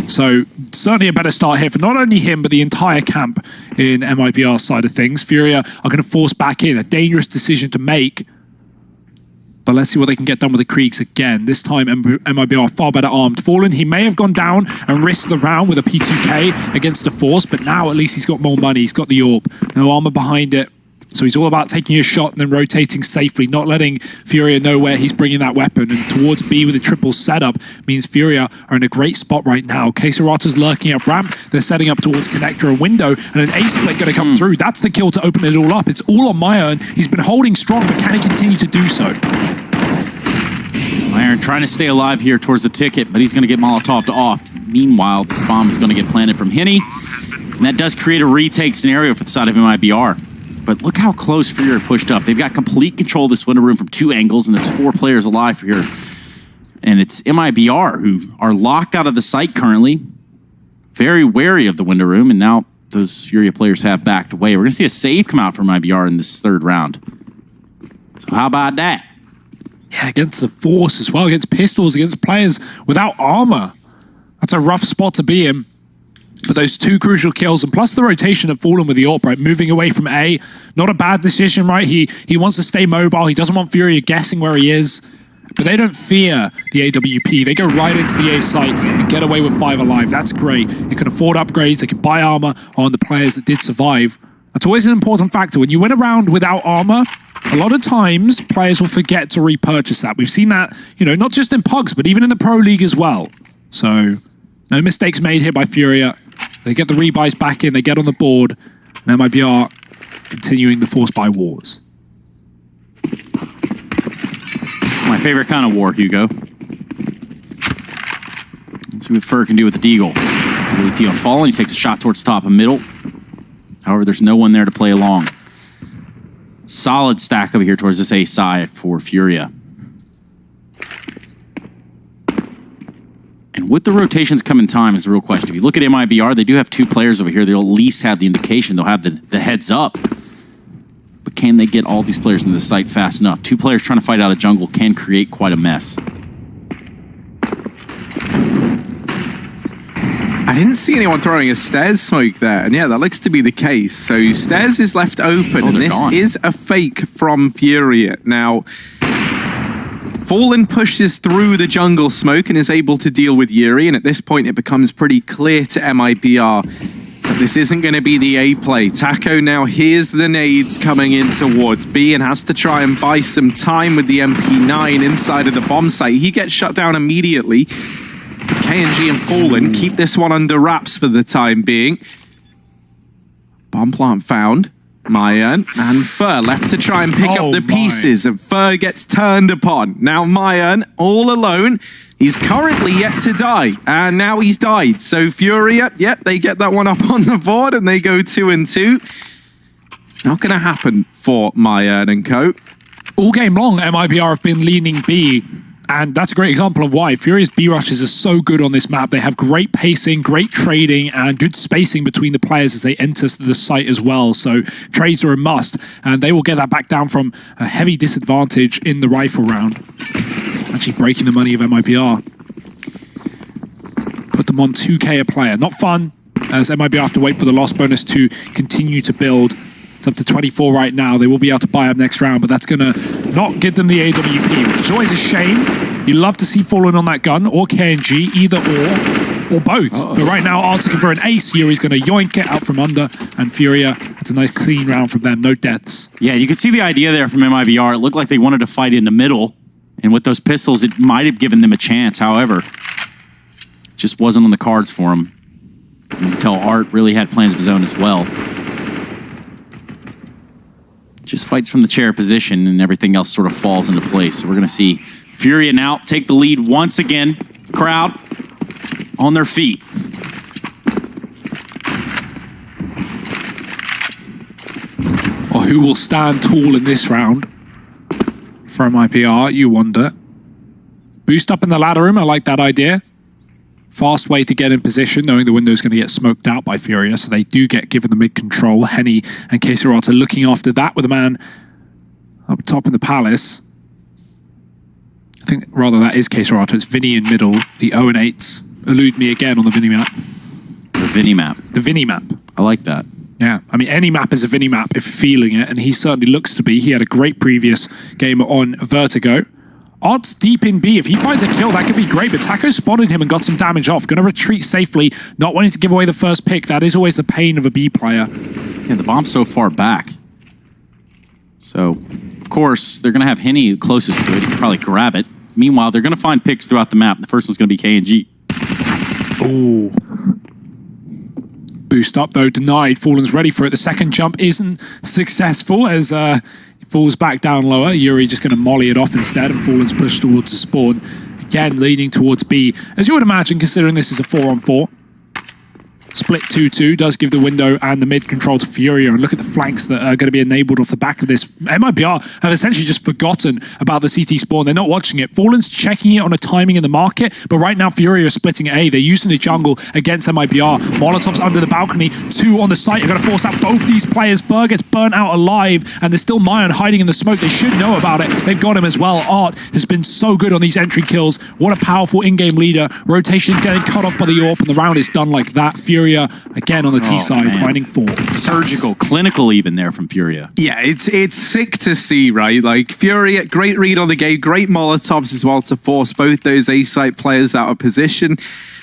So certainly a better start here for not only him, but the entire camp in MIBR's side of things. Furia are going to force back in. A dangerous decision to make. But let's see what they can get done with the Kriegs again. This time MIBR far better armed. Fallen, he may have gone down and risked the round with a P2K against a Force, but now at least he's got more money. He's got the AWP. No armor behind it. So he's all about taking a shot and then rotating safely, not letting Furia know where he's bringing that weapon. And towards B with a triple setup means Furia are in a great spot right now. Keserata's lurking up ramp. They're setting up towards connector and window, and an ace split going to come through. That's the kill to open it all up. It's all on Mayan. He's been holding strong, but can he continue to do so? Mayan trying to stay alive here towards the ticket, but he's going to get Molotov'd off. Meanwhile, this bomb is going to get planted from Henny, and that does create a retake scenario for the side of MIBR. But look how close Furia pushed up. They've got complete control of this window room from 2 angles, and there's 4 players alive here. And it's MIBR who are locked out of the site currently. Very wary of the window room, and now those Furia players have backed away. We're going to see a save come out from MIBR in this 3rd round. So how about that? Yeah, against the Force as well, against pistols, against players without armor. That's a rough spot to be in. For those 2 crucial kills, and plus the rotation of Fallen with the AWP, right? Moving away from A. Not a bad decision, right? He wants to stay mobile. He doesn't want Furia guessing where he is. But they don't fear the AWP. They go right into the A site and get away with 5 alive. That's great. They can afford upgrades. They can buy armor on the players that did survive. That's always an important factor. When you win a round without armor, a lot of times players will forget to repurchase that. We've seen that, you know, not just in Pugs, but even in the Pro League as well. So, no mistakes made here by Furia. They get the rebuys back in, they get on the board, and MIBR continuing the force buy wars. My favorite kind of war, Hugo. Let's see what Fur can do with the Deagle. MVP on Fallen, he takes a shot towards top and middle. However, there's no one there to play along. Solid stack over here towards this A side for Furia. And would the rotations come in time is the real question. If you look at MIBR, they do have 2 players over here. They'll at least have the indication. They'll have the heads up. But can they get all these players in the site fast enough? 2 players trying to fight out a jungle can create quite a mess. I didn't see anyone throwing a stairs smoke there. And yeah, that looks to be the case. So stairs is left open, and this is a fake from Furia. Now, Fallen pushes through the jungle smoke and is able to deal with Yuri, and at this point it becomes pretty clear to MIBR that this isn't going to be the A play. Taco now hears the nades coming in towards B and has to try and buy some time with the MP9 inside of the bomb site. He gets shut down immediately. KNG and Fallen keep this one under wraps for the time being. Bomb plant found. Mayan and Fur left to try and pick up the pieces, and Fur gets turned upon. Now Mayan all alone. He's currently yet to die, and now he's died. So Furia, yep, they get that one up on the board, and they go 2-2. Not going to happen for Myern and Co. All game long, MIBR have been leaning B, and that's a great example of why. Furious B rushes are so good on this map. They have great pacing, great trading, and good spacing between the players as they enter the site as well. So trades are a must, and they will get that back down from a heavy disadvantage in the rifle round. Actually breaking the money of MIBR. Put them on 2k a player. Not fun, as MIBR have to wait for the loss bonus to continue to build. It's up to 24 right now. They will be able to buy up next round, but that's going to not give them the AWP, which is always a shame. You love to see Fallen on that gun, or KNG, either or both. But right now, Art's looking for an ace. Yuri's going to yoink it out from under, and Furia, it's a nice clean round from them. No deaths. Yeah, you could see the idea there from MIVR. It looked like they wanted to fight in the middle, and with those pistols, it might have given them a chance. However, it just wasn't on the cards for them. Until Art really had plans of his own as well. Just fights from the chair position, and everything else sort of falls into place. So we're going to see Furia now take the lead once again. Crowd on their feet. Or who will stand tall in this round? From IPR, you wonder. Boost up in the ladder room, I like that idea. Fast way to get in position, knowing the window is going to get smoked out by Furia, so they do get given the mid-control. Henny and Keserata looking after that with a man up top in the palace. I think rather that is Keserata. It's Vinny in middle. The 0 and 8s elude me again on the Vinny map. The Vinny map. The Vinny map. I like that. Yeah, I mean, any map is a Vinny map if you're feeling it, and he certainly looks to be. He had a great previous game on Vertigo. Art's deep in B. If he finds a kill, that could be great, but Taco spotted him and got some damage off. Going to retreat safely, not wanting to give away the first pick. That is always the pain of a B player. Yeah, the bomb's so far back. So, of course, they're going to have Henny closest to it. He can probably grab it. Meanwhile, they're going to find picks throughout the map. The first one's going to be KNG. Ooh. Boost up, though, denied. Fallen's ready for it. The second jump isn't successful as falls back down lower. Yuri just going to molly it off instead, and Fallen's pushed towards the spawn. Again, leaning towards B. As you would imagine, considering this is a 4-on-4. Split 2-2 does give the window and the mid control to Furia, and look at the flanks that are going to be enabled off the back of this. MIBR have essentially just forgotten about the CT spawn. They're not watching it. Fallen's checking it on a timing in the market, but right now Furia is splitting A. They're using the jungle against MIBR. Molotov's under the balcony. 2 on the site are going to force out both these players. Fur gets burnt out alive, and there's still Mayan hiding in the smoke. They should know about it. They've got him as well. Art has been so good on these entry kills. What a powerful in-game leader. Rotation getting cut off by the AWP, and the round is done like that. Furia again on the T side, finding 4. Surgical, clinical even there from Furia. Yeah, it's sick to see, right? Like, Furia, great read on the game, great Molotovs as well to force both those A-site players out of position.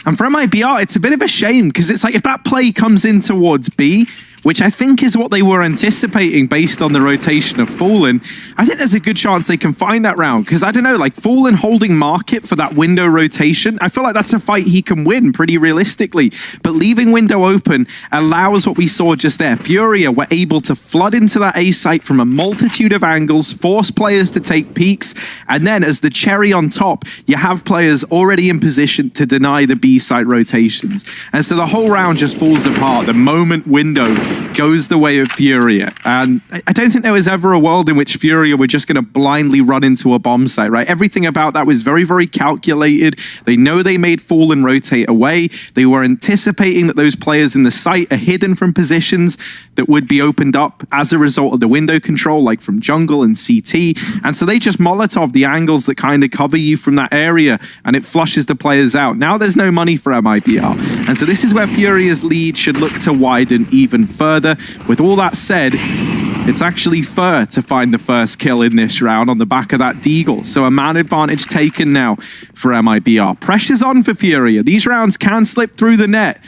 And for MIBR, it's a bit of a shame, because it's like if that play comes in towards B, which I think is what they were anticipating based on the rotation of Fallen, I think there's a good chance they can find that round. Because I don't know, like Fallen holding market for that window rotation, I feel like that's a fight he can win pretty realistically. But leaving window open allows what we saw just there. Furia were able to flood into that A site from a multitude of angles, force players to take peeks, and then as the cherry on top, you have players already in position to deny the B site rotations. And so the whole round just falls apart the moment window goes the way of Furia. And I don't think there was ever a world in which Furia were just going to blindly run into a bomb site, right? Everything about that was very, very calculated. They know they made Fallen rotate away. They were anticipating that those players in the site are hidden from positions that would be opened up as a result of the window control, like from jungle and CT. And so they just Molotov the angles that kind of cover you from that area, and it flushes the players out. Now there's no money for MIBR. And so this is where Furia's lead should look to widen even further. With all that said, it's actually Fur to find the first kill in this round on the back of that Deagle. So a man advantage taken now for MIBR. Pressure's on for Furia. These rounds can slip through the net.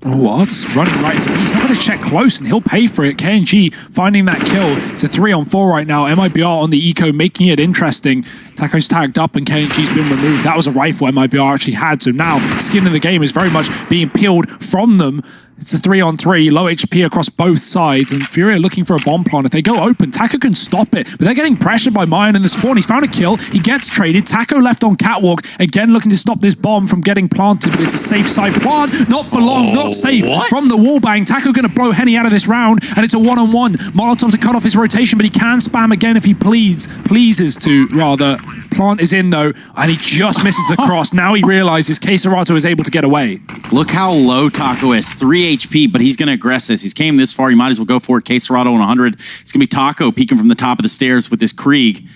Oh, Art's running right into me. He's not going to check close, and he'll pay for it. KNG finding that kill. It's a 3-on-4 right now. MIBR on the eco, making it interesting. Taco's tagged up, and KNG's been removed. That was a rifle MIBR actually had, so now skin in the game is very much being peeled from them. It's a 3-on-3, low HP across both sides, and Furia looking for a bomb plant. If they go open, Taco can stop it, but they're getting pressured by Mayan in the spawn. He's found a kill, he gets traded. Taco left on catwalk, again looking to stop this bomb from getting planted, but it's a safe side plant, not for long, not safe. From the wallbang, Taco gonna blow Henny out of this round, and it's a 1-on-1. Molotov to cut off his rotation, but he can spam again if he pleases to, rather. Plant is in though, and he just misses the cross. Now he realizes Queserato is able to get away. Look how low Taco is. 3 HP, but he's going to aggress this. He's came this far. He might as well go for it. Queserato on 100. It's going to be Taco peeking from the top of the stairs with this Krieg.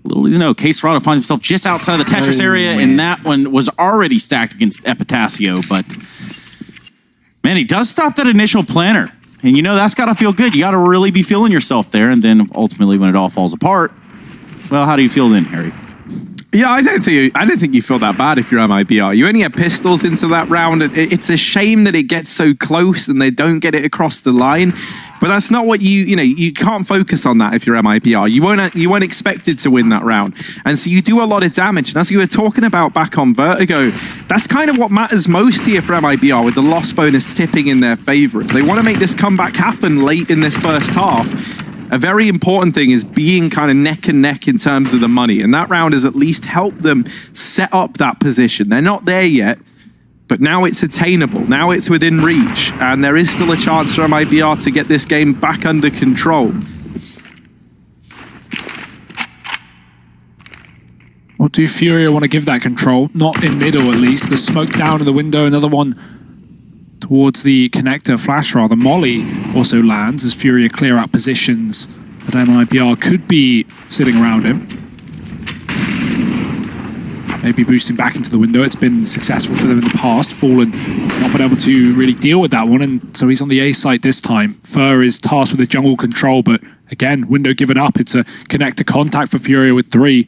Little you know, Queserato finds himself just outside of the Tetris area, and that one was already stacked against Epitasio. But, man, he does stop that initial planter. And, you know, that's got to feel good. You got to really be feeling yourself there. And then, ultimately, when it all falls apart, well, how do you feel then, Harry? Yeah, I don't think you feel that bad if you're MIBR. You only have pistols into that round. It's a shame that it gets so close and they don't get it across the line. But that's not what you can't focus on that if you're MIBR. You weren't expected to win that round. And so you do a lot of damage. And as you were talking about back on Vertigo, that's kind of what matters most here for MIBR, with the loss bonus tipping in their favor. They want to make this comeback happen late in this first half. A very important thing is being kind of neck and neck in terms of the money. And that round has at least helped them set up that position. They're not there yet, but now it's attainable. Now it's within reach. And there is still a chance for MIBR to get this game back under control. Or do Furia want to give that control? Not in middle, at least. The smoke down in the window, another one towards the connector. Flash, rather. Molly also lands as Furia clear out positions that MIBR could be sitting around him. Maybe boosting back into the window. It's been successful for them in the past. Fallen has not been able to really deal with that one, and so he's on the A site this time. Fur is tasked with the jungle control, but again, window given up. It's a connector contact for Furia with 3.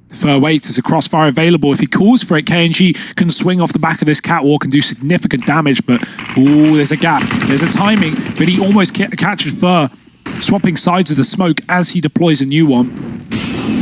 Fur waits, as a crossfire available. If he calls for it, KNG can swing off the back of this catwalk and do significant damage, but ooh, there's a gap. There's a timing, but he almost catches Fur, swapping sides of the smoke as he deploys a new one.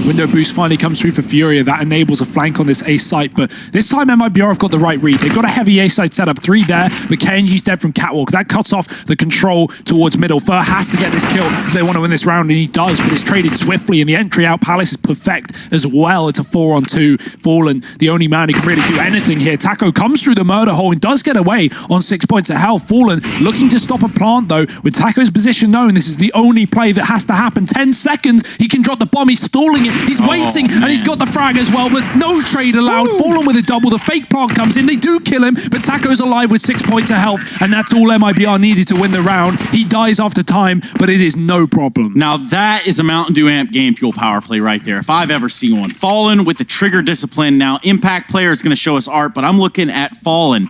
Window boost finally comes through for Furia. That enables a flank on this A site, but this time MIBR have got the right read. They've got a heavy A site setup, 3 there, but KNG's dead from catwalk. That cuts off the control towards middle. Fur has to get this kill if they want to win this round, and he does, but it's traded swiftly, and the entry out Palace is perfect as well. It's a 4-on-2. Fallen, the only man who can really do anything here. Taco comes through the murder hole and does get away on 6 points of health. Fallen looking to stop a plant, though. With Taco's position known, this is the only play that has to happen. 10 seconds, he can drop the bomb. He's stalling it. He's waiting, and he's got the frag as well, but no trade allowed. Fallen with a double. The fake plant comes in. They do kill him, but Taco's alive with 6 points of health, and that's all MIBR needed to win the round. He dies after time, but it is no problem. Now that is a Mountain Dew Amp Game Fuel power play right there, if I've ever seen one. Fallen with the trigger discipline. Now, Impact player is going to show us art, but I'm looking at Fallen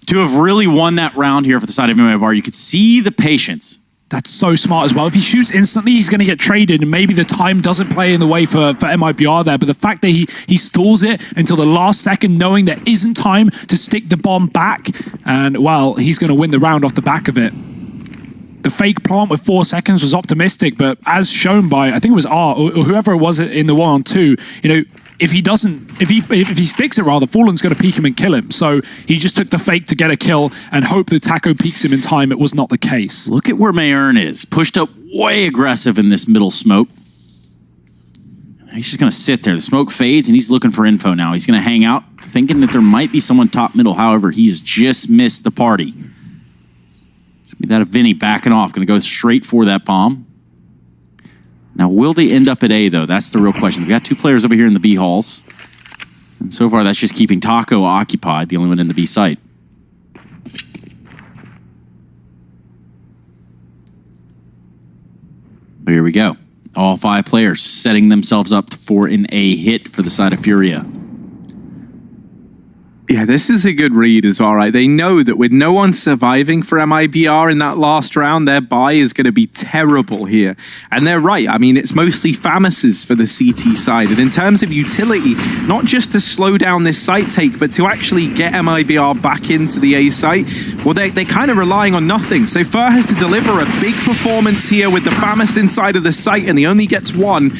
to have really won that round here for the side of MIBR. You could see the patience. That's so smart as well. If he shoots instantly, he's going to get traded, and maybe the time doesn't play in the way for MIBR there, but the fact that he stalls it until the last second, knowing there isn't time to stick the bomb back, and, well, he's going to win the round off the back of it. The fake plant with 4 seconds was optimistic, but as shown by, I think it was R, or whoever it was in the 1-on-2, you know, if he sticks it rather, Fallen's going to peek him and kill him. So he just took the fake to get a kill and hope that Taco peeks him in time. It was not the case. Look at where Mayern is. Pushed up way aggressive in this middle smoke. He's just going to sit there. The smoke fades, and he's looking for info now. He's going to hang out, thinking that there might be someone top middle. However, he's just missed the party. It's going to be that of Vinny backing off. Going to go straight for that bomb. Now, will they end up at A, though? That's the real question. We've got 2 players over here in the B halls. And so far, that's just keeping Taco occupied, the only one in the B site. But here we go. All 5 players setting themselves up for an A hit for the side of Furia. Yeah, this is a good read as well, right? They know that with no one surviving for MIBR in that last round, their buy is going to be terrible here. And they're right. I mean, it's mostly FAMASes for the CT side. And in terms of utility, not just to slow down this site take, but to actually get MIBR back into the A site, well, they're kind of relying on nothing. So Fur has to deliver a big performance here with the FAMAS inside of the site, and he only gets 1.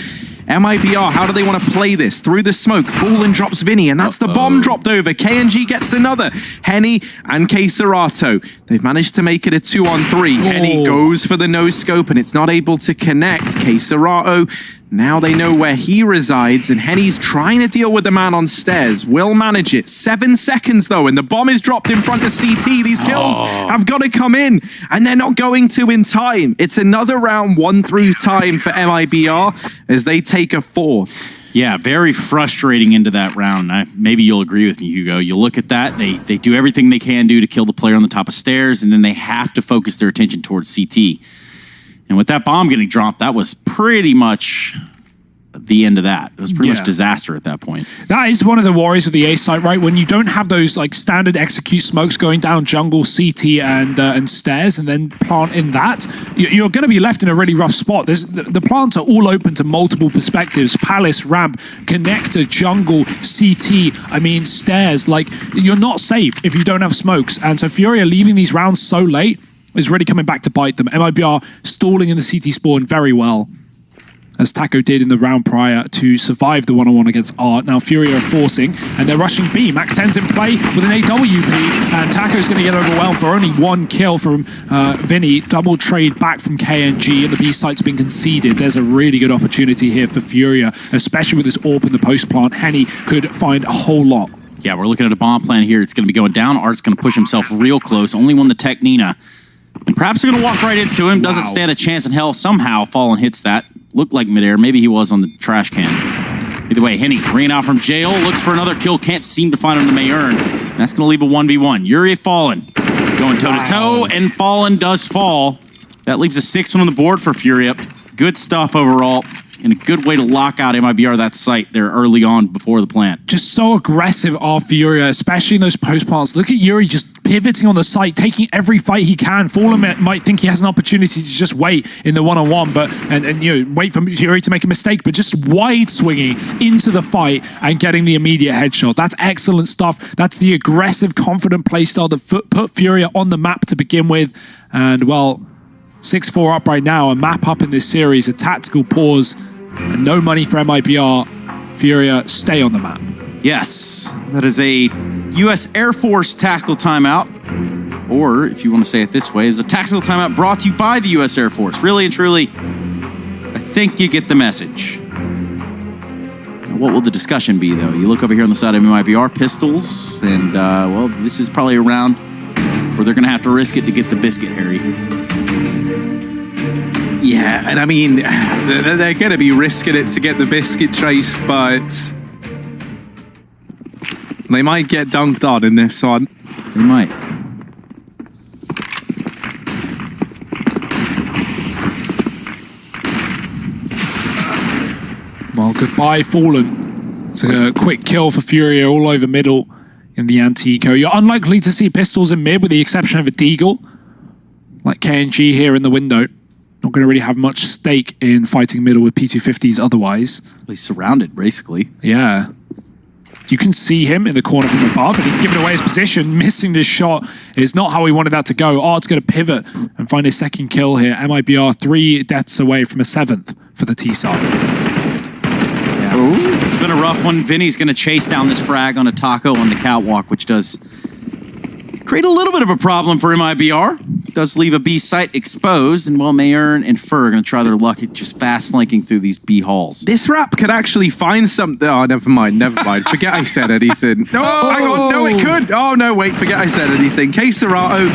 MIBR, how do they want to play this? Through the smoke, Fallen drops Vinny, and that's the bomb dropped over. KNG gets another. Henny and K-Serato. They've managed to make it a 2-on-3. Henny goes for the no-scope, and it's not able to connect. K-Serato, now they know where he resides, and Henny's trying to deal with the man on stairs. Will manage it. 7 seconds, though, and the bomb is dropped in front of CT. These kills have got to come in, and they're not going to in time. It's another round 1 through time for MIBR as they take a 4th. Yeah, very frustrating into that round. Maybe you'll agree with me, Hugo. You look at that, they do everything they can do to kill the player on the top of stairs, and then they have to focus their attention towards CT. And with that bomb getting dropped, that was pretty much the end of that. It was pretty much disaster at that point. That is one of the worries of the A site, right? When you don't have those like standard execute smokes going down jungle, CT, and stairs, and then plant in that, you're going to be left in a really rough spot. The plants are all open to multiple perspectives: palace, ramp, connector, jungle, CT. I mean, stairs. Like, you're not safe if you don't have smokes. And so Furia leaving these rounds so late is really coming back to bite them. MIBR stalling in the CT spawn very well, as Taco did in the round prior to survive the one-on-one against Art. Now Furia are forcing, and they're rushing B. Mac 10's in play with an AWP, and Taco's going to get overwhelmed for only 1 kill from Vinny. Double trade back from KNG, and the B site's been conceded. There's a really good opportunity here for Furia, especially with this AWP in the post plant. Henny could find a whole lot. Yeah, we're looking at a bomb plan here. It's going to be going down. Art's going to push himself real close. Only won the Tech Nina. And perhaps they're going to walk right into him. Doesn't stand a chance in hell. Somehow Fallen hits that. Looked like midair. Maybe he was on the trash can. Either way, Henny ran out from jail. Looks for another kill. Can't seem to find him to Mayern. And that's going to leave a 1v1. Yuri Fallen going toe-to-toe, and Fallen does fall. That leaves a 6th one on the board for Furia. Good stuff overall, and a good way to lock out MIBR that site there early on before the plant. Just so aggressive are Furia, especially in those post plants. Look at Yuri just pivoting on the site, taking every fight he can. Fallen might think he has an opportunity to just wait in the one-on-one, but and you know, wait for Yuri to make a mistake, but just wide swinging into the fight and getting the immediate headshot. That's excellent stuff. That's the aggressive, confident playstyle that put Furia on the map to begin with. And well, 6-4 up right now, a map up in this series, a tactical pause, and no money for MIBR. Furia stay on the map. Yes, that is a U.S. Air Force tactical timeout, or if you want to say it this way, is a tactical timeout brought to you by the U.S. Air Force. Really and truly, I think you get the message. Now, what will the discussion be, though? You look over here on the side of MIBR, pistols, and, well, this is probably a round where they're going to have to risk it to get the biscuit, Harry. Yeah, and I mean, they're going to be risking it to get the biscuit, Trace, but they might get dunked on in this one. They might. Well, goodbye, Fallen. It's a quick kill for Furia all over middle in the Antico. You're unlikely to see pistols in mid with the exception of a Deagle, like KNG here in the window. Not going to really have much stake in fighting middle with P250s otherwise. He's surrounded, basically. Yeah. You can see him in the corner from above, and he's given away his position. Missing this shot is not how he wanted that to go. Art's going to pivot and find his 2nd kill here. MIBR 3 deaths away from a 7th for the T side. Yeah. It's been a rough one. Vinny's going to chase down this frag on a taco on the catwalk, which does create a little bit of a problem for MIBR. Does leave a B site exposed, and well, Mayern and Fur are going to try their luck at just fast flanking through these B halls. This rap could actually find something. Oh, never mind. Forget I said anything. No, hang on. No, it could. Oh, no, wait. Forget I said anything. K-Serato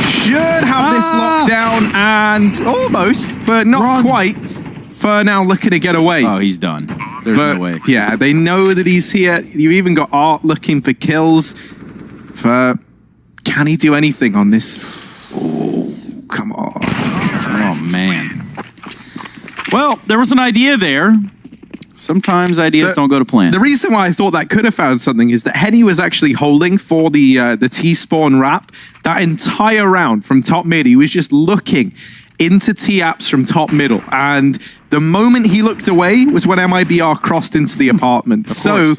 should have this locked down, and almost, but not quite. Fur now looking to get away. Oh, he's done. There's no way. Yeah, they know that he's here. You even got Art looking for kills. Fur, can he do anything on this? Oh, come on. Oh, man. Well, there was an idea there. Sometimes ideas don't go to plan. The reason why I thought that could have found something is that Henny was actually holding for the T-spawn wrap that entire round from top mid. He was just looking into T-apps from top middle. And the moment he looked away was when MIBR crossed into the apartment. So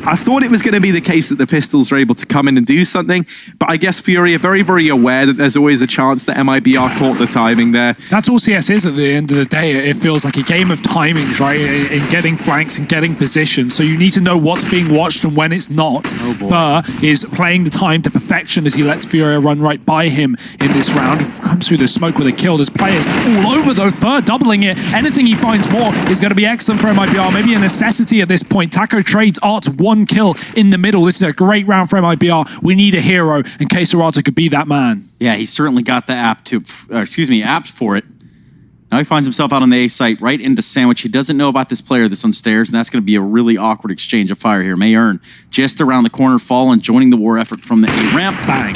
I thought it was going to be the case that the Pistols are able to come in and do something, but I guess Fury are very, very aware that there's always a chance that MIBR caught the timing there. That's all CS is at the end of the day. It feels like a game of timings, right? In getting flanks and getting position. So you need to know what's being watched and when it's not. Fur is playing the time to perfection as he lets Fury run right by him in this round. Comes through the smoke with a kill. There's players all over though. Fur doubling it. Anything he finds more is going to be excellent for MIBR. Maybe a necessity at this point. Taco trades Art's 1 kill in the middle. This is a great round for MIBR. We need a hero, and Quesarata could be that man. Yeah, he certainly got the apt for it. Now he finds himself out on the A site, right into Sandwich. He doesn't know about this player that's on stairs, and that's going to be a really awkward exchange of fire here. Mayern just around the corner, Fallen joining the war effort from the A ramp. Bang.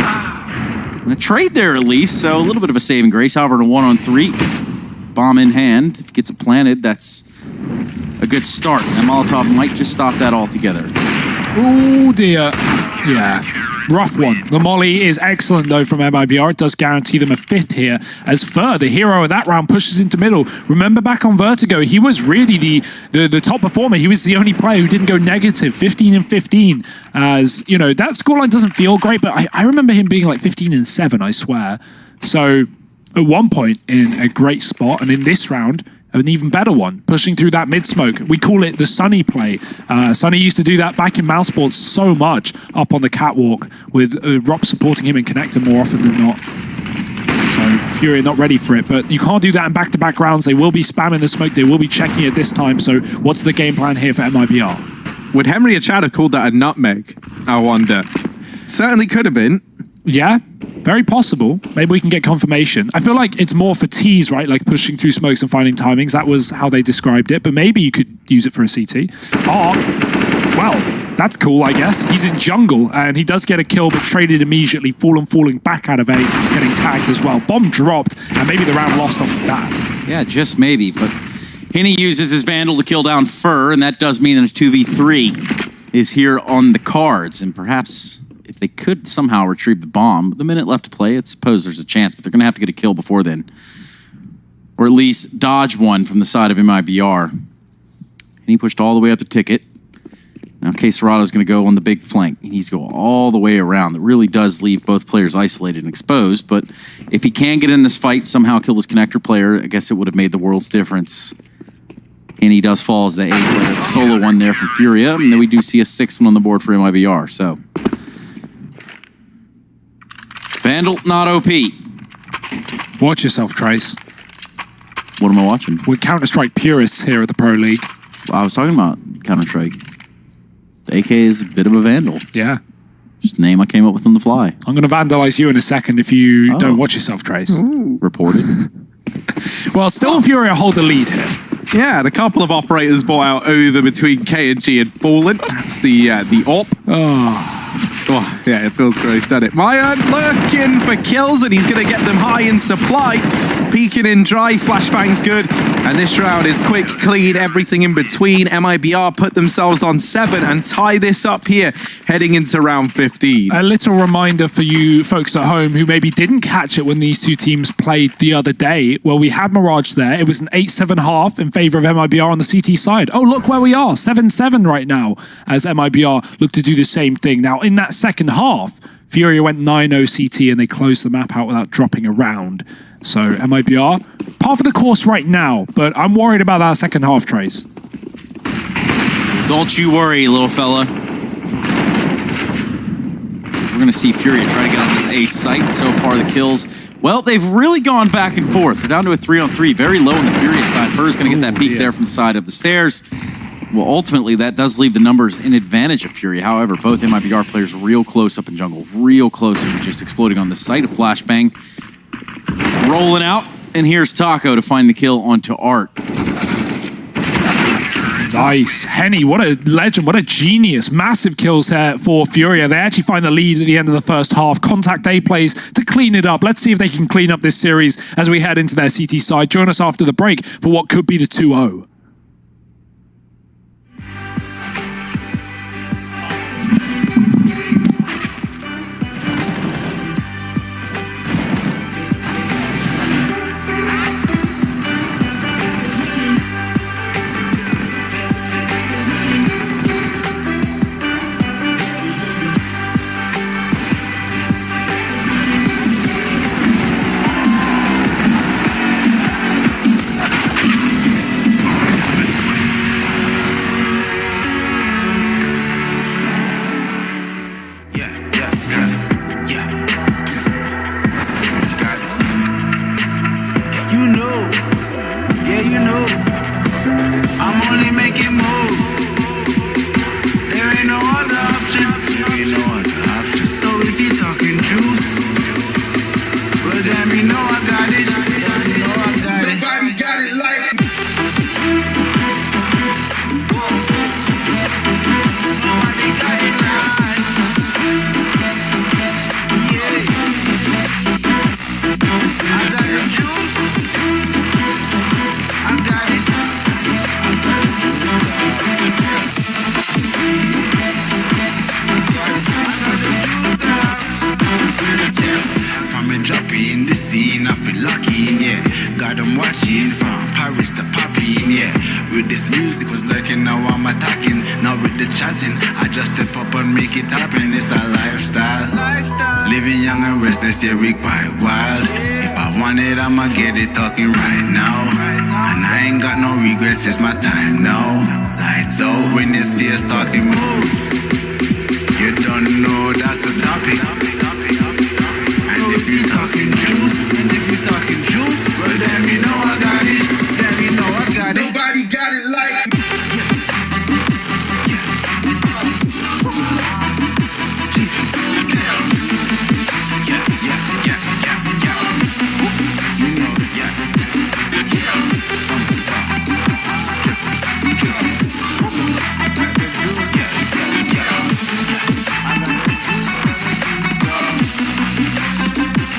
And a trade there at least, so a little bit of a saving grace. However, in a 1-on-3, bomb in hand. If he gets it planted, that's a good start. And Molotov might just stop that altogether. Oh dear. Yeah. Rough one. The molly is excellent though from MIBR. It does guarantee them a 5th here as Fur, the hero of that round, pushes into middle. Remember back on Vertigo, he was really the top performer. He was the only player who didn't go negative, 15-15. As, you know, that scoreline doesn't feel great, but I remember him being like 15-7, I swear. So at one point in a great spot, and in this round, an even better one, pushing through that mid-smoke. We call it the Sunny play. Sunny used to do that back in Mouse Sports so much up on the catwalk with Rop supporting him and connecting more often than not. So Fury not ready for it, but you can't do that in back-to-back rounds. They will be spamming the smoke. They will be checking it this time. So what's the game plan here for MIBR? Would Henry Achad have called that a nutmeg? I wonder. Certainly could have been. Yeah, very possible. Maybe we can get confirmation. I feel like it's more for tease, right? Like pushing through smokes and finding timings. That was how they described it, but maybe you could use it for a CT. Oh, well, that's cool, I guess. He's in jungle, and he does get a kill, but traded immediately. Falling back out of A, getting tagged as well. Bomb dropped, and maybe the round lost off of that. Yeah, just maybe, but Henny uses his Vandal to kill down Fur, and that does mean that a 2v3 is here on the cards, and perhaps if they could somehow retrieve the bomb, with a minute left to play, I suppose there's a chance, but they're going to have to get a kill before then. Or at least dodge one from the side of MIBR. And he pushed all the way up the ticket. Now Quesarato's going to go on the big flank. He needs to go all the way around. That really does leave both players isolated and exposed, but if he can get in this fight, somehow kill this connector player, I guess it would have made the world's difference. And he does fall as the A player. The solo one there from Furia, and then we do see a 6th one on the board for MIBR, so... Vandal, not OP. Watch yourself, Trace. What am I watching? We're Counter-Strike purists here at the Pro League. I was talking about Counter-Strike. The AK is a bit of a Vandal. Yeah. Just a name I came up with on the fly. I'm going to vandalize you in a second if you don't watch yourself, Trace. Ooh. Reported. Well, still Furia hold the lead here. Yeah, and a couple of operators bought out over between K&G and Fallen. It's the op. Oh, yeah, it feels gross, doesn't it? Mayern lurking for kills, and he's going to get them high in supply. Peeking in dry, flashbang's good. And this round is quick, clean, everything in between. MIBR put themselves on 7 and tie this up here, heading into round 15. A little reminder for you folks at home who maybe didn't catch it when these two teams played the other day. Well, we had Mirage there. It was an 8-7 half in favor of MIBR on the CT side. Oh, look where we are, 7-7 right now, as MIBR look to do the same thing. Now, in that second half, Furia went 9-0 CT and they closed the map out without dropping a round. So MIBR, part of the course right now, but I'm worried about that second half, Trace. Don't you worry, little fella. We're going to see Furia try to get on this A site. So far, the kills, well, they've really gone back and forth. We're down to a 3-on-3, very low on the Furia side. Fur's going to get that peek there from the side of the stairs. Well, ultimately, that does leave the numbers in advantage of Fury. However, both MIBR players real close up in jungle, real close to just exploding on the site of Flashbang. Rolling out, and here's Taco to find the kill onto Art. Nice. Henny, what a legend, what a genius. Massive kills there for Furia. They actually find the lead at the end of the first half. Contact A plays to clean it up. Let's see if they can clean up this series as we head into their CT side. Join us after the break for what could be the 2-0. damn, you know I got it. Nobody got it like nobody got it like. Yeah. I got the juice. I got it. From a droppy in the scene, I feel lucky, yeah. Got them watching from Paris to popping, yeah. With this music was lurking, now I'm attacking. Now with the chatting, I just step up and make it happen. It's a lifestyle. Living young and restless, yeah, we quite wild. If I want it, I'ma get it talking right now. And I ain't got no regrets, it's my time now. Lights out when you see us talking moves. You don't know that's the topic. If you talking juice, and if you talking juice, well damn you know I got it, damn you know I got it. Nobody got it like me.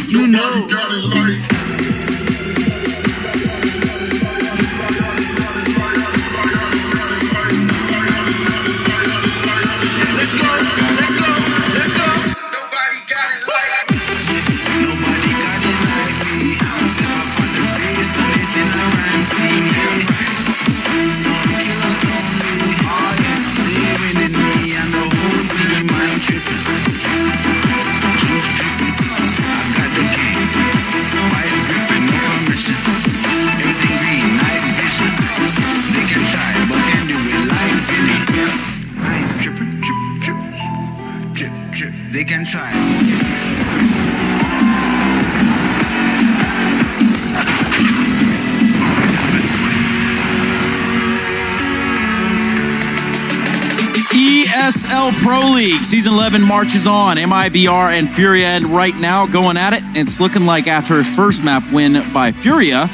You know. They can try. ESL Pro League Season 11 marches on. MIBR and Furia right now going at it. It's looking like after his first map win by Furia,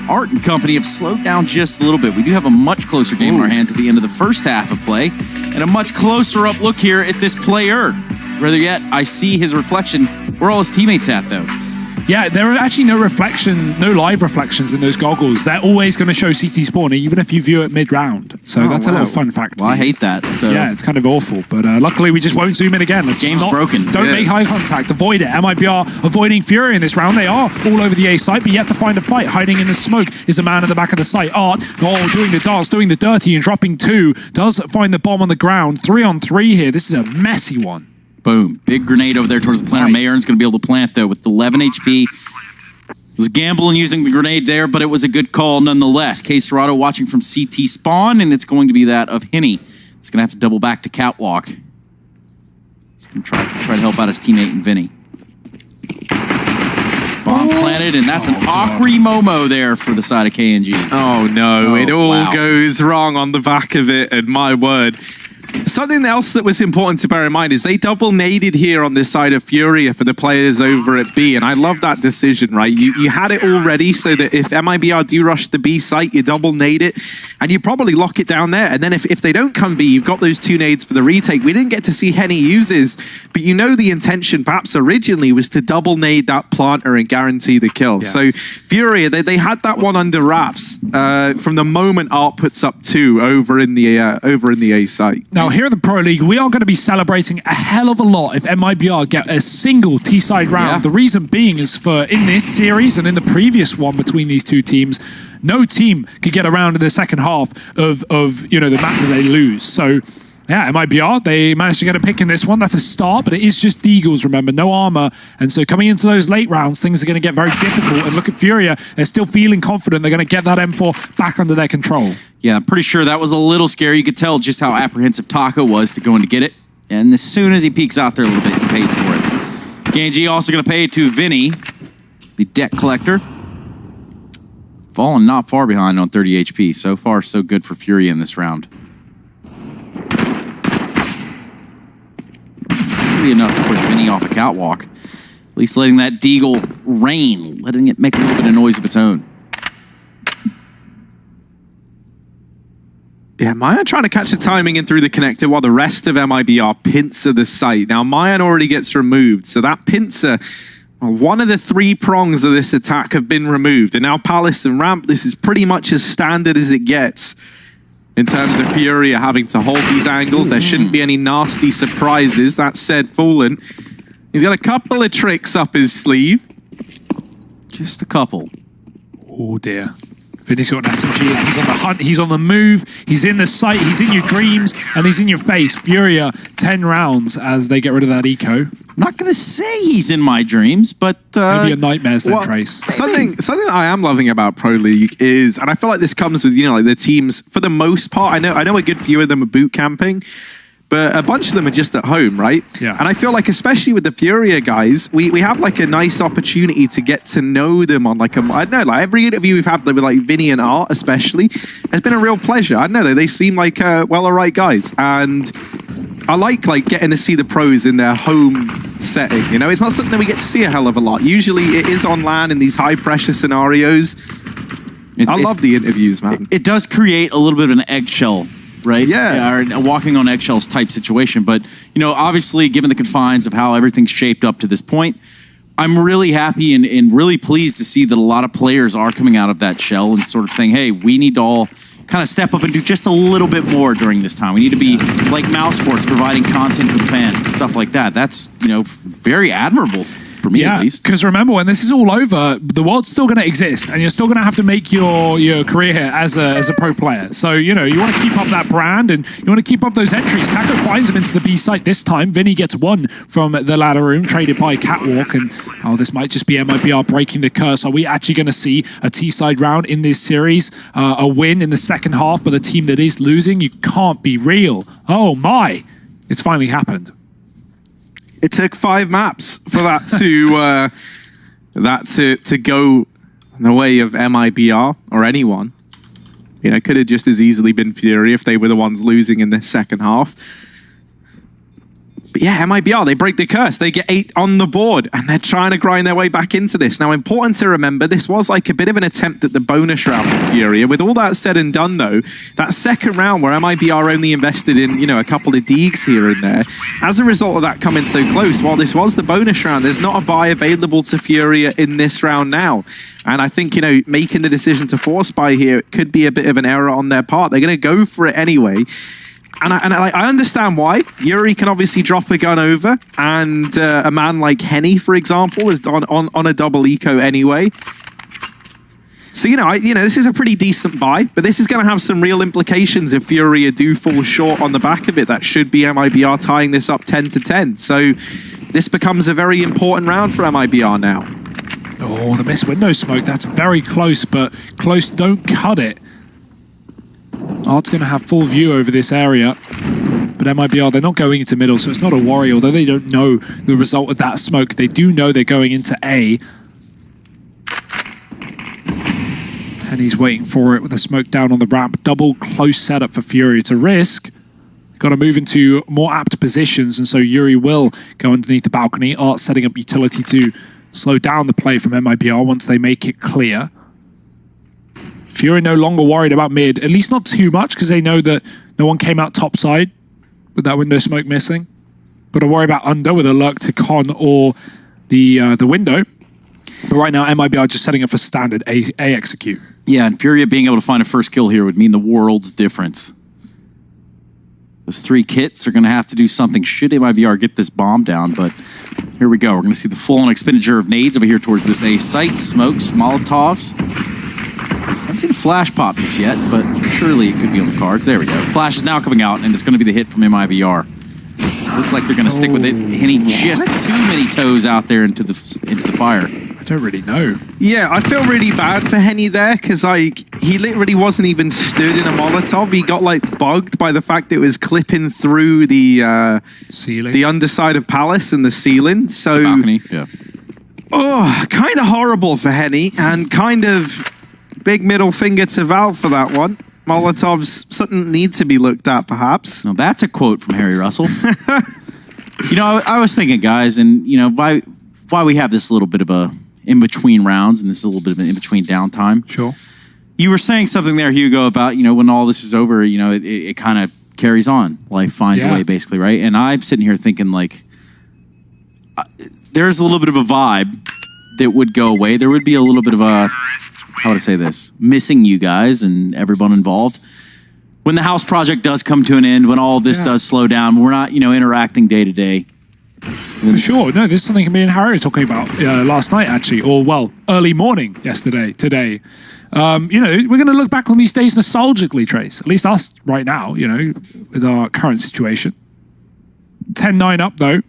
Art and company have slowed down just a little bit. We do have a much closer game in our hands at the end of the first half of play, and a much closer up look here at this player. Rather yet, I see his reflection. Where are all his teammates at, though? Yeah, there are actually no live reflections in those goggles. They're always going to show CT spawn, even if you view it mid-round. So that's a little fun fact. Well, I hate that. So yeah, it's kind of awful. But luckily, we just won't zoom in again. Game's broken. Don't make eye contact. Avoid it. MIBR avoiding Fury in this round. They are all over the A site, but yet to find a fight. Hiding in the smoke is a man at the back of the site. Art, doing the dance, doing the dirty, and dropping two. Does find the bomb on the ground. 3-on-3 here. This is a messy one. Boom. Big grenade over there towards the planter. Nice. Mayern's going to be able to plant, though, with 11 HP. Was gambling using the grenade there, but it was a good call nonetheless. K Serrato watching from CT spawn, and it's going to be that of Henny. He's going to have to double back to Catwalk. He's going to try to help out his teammate and Vinny. Bomb planted, and that's an Akri Momo there for the side of KNG. Oh no, it all goes wrong on the back of it, and my word. Something else that was important to bear in mind is they double naded here on this side of Furia for the players over at B, and I love that decision, right? You had it all ready so that if MIBR do rush the B site, you double nade it, and you probably lock it down there. And then if they don't come B, you've got those two nades for the retake. We didn't get to see Henny uses, but you know the intention perhaps originally was to double nade that planter and guarantee the kill. Yeah. So Furia, they had that one under wraps from the moment Art puts up two over in the A site. Now, here in the Pro League, we are going to be celebrating a hell of a lot if MIBR get a single T-side round. Yeah. The reason being is for in this series and in the previous one between these two teams, no team could get around in the second half of the map that they lose. So, yeah, MIBR, they managed to get a pick in this one. That's a start, but it is just Deagles, remember, no armor. And so coming into those late rounds, things are going to get very difficult. And look at Furia, they're still feeling confident they're going to get that M4 back under their control. Yeah, I'm pretty sure that was a little scary. You could tell just how apprehensive Taco was to go in to get it. And as soon as he peeks out there a little bit, he pays for it. KNG also going to pay to Vinny, the debt collector. Fallen not far behind on 30 HP. So far, so good for Furia in this round. Be enough to push Vinny off a catwalk. least letting that Deagle rain, letting it make a little bit of noise of its own. Yeah, Mayan trying to catch the timing in through the connector while the rest of MIBR pincer the site. Now, Mayan already gets removed, so that pincer, well, one of the 3 prongs of this attack have been removed. And now Palace and Ramp, this is pretty much as standard as it gets in terms of Furia having to hold these angles. There shouldn't be any nasty surprises. That said, Fallen, he's got a couple of tricks up his sleeve. Just a couple. Oh dear. Vinny's got an SMG, he's on the hunt, he's on the move, he's in the sight, he's in your dreams, and he's in your face. Furia, 10 rounds as they get rid of that eco. I'm not going to say he's in my dreams, but... maybe a nightmares then, Trace. Something that I am loving about Pro League is, and I feel like this comes with, like the teams, for the most part, I know a good few of them are boot camping, but a bunch of them are just at home, right? Yeah. And I feel like, especially with the Furia guys, we have like a nice opportunity to get to know them on like I don't know, like every interview we've had with like Vinny and Art especially, has been a real pleasure. I don't know, they seem like well, all right guys. And I like getting to see the pros in their home setting. You know, it's not something that we get to see a hell of a lot. Usually it is on LAN in these high pressure scenarios. I love the interviews, man. It does create a little bit of an eggshell, right? Yeah. Or a walking on eggshells type situation. But, obviously, given the confines of how everything's shaped up to this point, I'm really happy and really pleased to see that a lot of players are coming out of that shell and sort of saying, hey, we need to all kind of step up and do just a little bit more during this time. We need to be like Mouse Sports, providing content for the fans and stuff like that. That's, very admirable. For me, at least. Because remember, when this is all over, the world's still going to exist, and you're still going to have to make your career here as a pro player. So, you want to keep up that brand, and you want to keep up those entries. Taco finds him into the B site this time. Vinny gets 1 from the ladder room, traded by Catwalk, and this might just be MIBR breaking the curse. Are we actually going to see a T-side round in this series? A win in the second half, but the team that is losing? You can't be real. Oh my. It's finally happened. It took 5 maps for that to go the way of MIBR or anyone. It could have just as easily been Fury if they were the ones losing in this second half. But yeah, MIBR, they break the curse. They get 8 on the board, and they're trying to grind their way back into this. Now, important to remember, this was like a bit of an attempt at the bonus round for Furia. With all that said and done, though, that second round where MIBR only invested in, a couple of deegs here and there, as a result of that coming so close, while this was the bonus round, there's not a buy available to Furia in this round now. And I think, making the decision to force buy here could be a bit of an error on their part. They're going to go for it anyway. And I understand why. Yuri can obviously drop a gun over, and a man like Henny, for example, is on a double eco anyway. So, this is a pretty decent buy, but this is going to have some real implications if Furia do fall short on the back of it. That should be MIBR tying this up 10-10. So this becomes a very important round for MIBR now. Oh, the missed window smoke. That's very close, but close don't cut it. Art's going to have full view over this area, but MIBR, they're not going into middle, so it's not a worry, although they don't know the result of that smoke. They do know they're going into A. And he's waiting for it with the smoke down on the ramp. Double close setup for Fury to risk. Got to move into more apt positions, and so Yuri will go underneath the balcony. Art setting up utility to slow down the play from MIBR once they make it clear. Fury no longer worried about mid, at least not too much, because they know that no one came out topside with that window smoke missing. Got to worry about under with a lurk to Con or the window. But right now, MIBR just setting up for standard A execute. Yeah, and Furia being able to find a first kill here would mean the world's difference. Those 3 kits are going to have to do something should MIBR get this bomb down, but here we go. We're going to see the full-on expenditure of nades over here towards this A site. Smokes, Molotovs. I haven't seen a flash pop just yet, but surely it could be on the cards. There we go. Flash is now coming out, and it's going to be the hit from MIBR. Looks like they're going to stick with it, hitting just too many toes out there into the fire. I don't really know. Yeah, I feel really bad for Henny there, because he literally wasn't even stood in a Molotov. He got bugged by the fact that it was clipping through the ceiling, the underside of Palace and the ceiling. So the balcony, yeah. Oh, kind of horrible for Henny, and kind of big middle finger to Valve for that one. Molotovs, something need to be looked at, perhaps. Now that's a quote from Harry Russell. I was thinking, guys, and why we have this little bit of a in between rounds and this is a little bit of an in between downtime. Sure. You were saying something there, Hugo, about when all this is over, it kind of carries on. Life finds a way, basically, right? And I'm sitting here thinking like, there's a little bit of a vibe that would go away. There would be a little bit of a, how would I say this, missing you guys and everyone involved. When the house project does come to an end, when all of this does slow down, we're not, interacting day to day. For sure. No, this is something me and Harry were talking about last night, actually, or early morning today. We're going to look back on these days nostalgically, Trace. At least us right now, with our current situation. 10-9 up, though.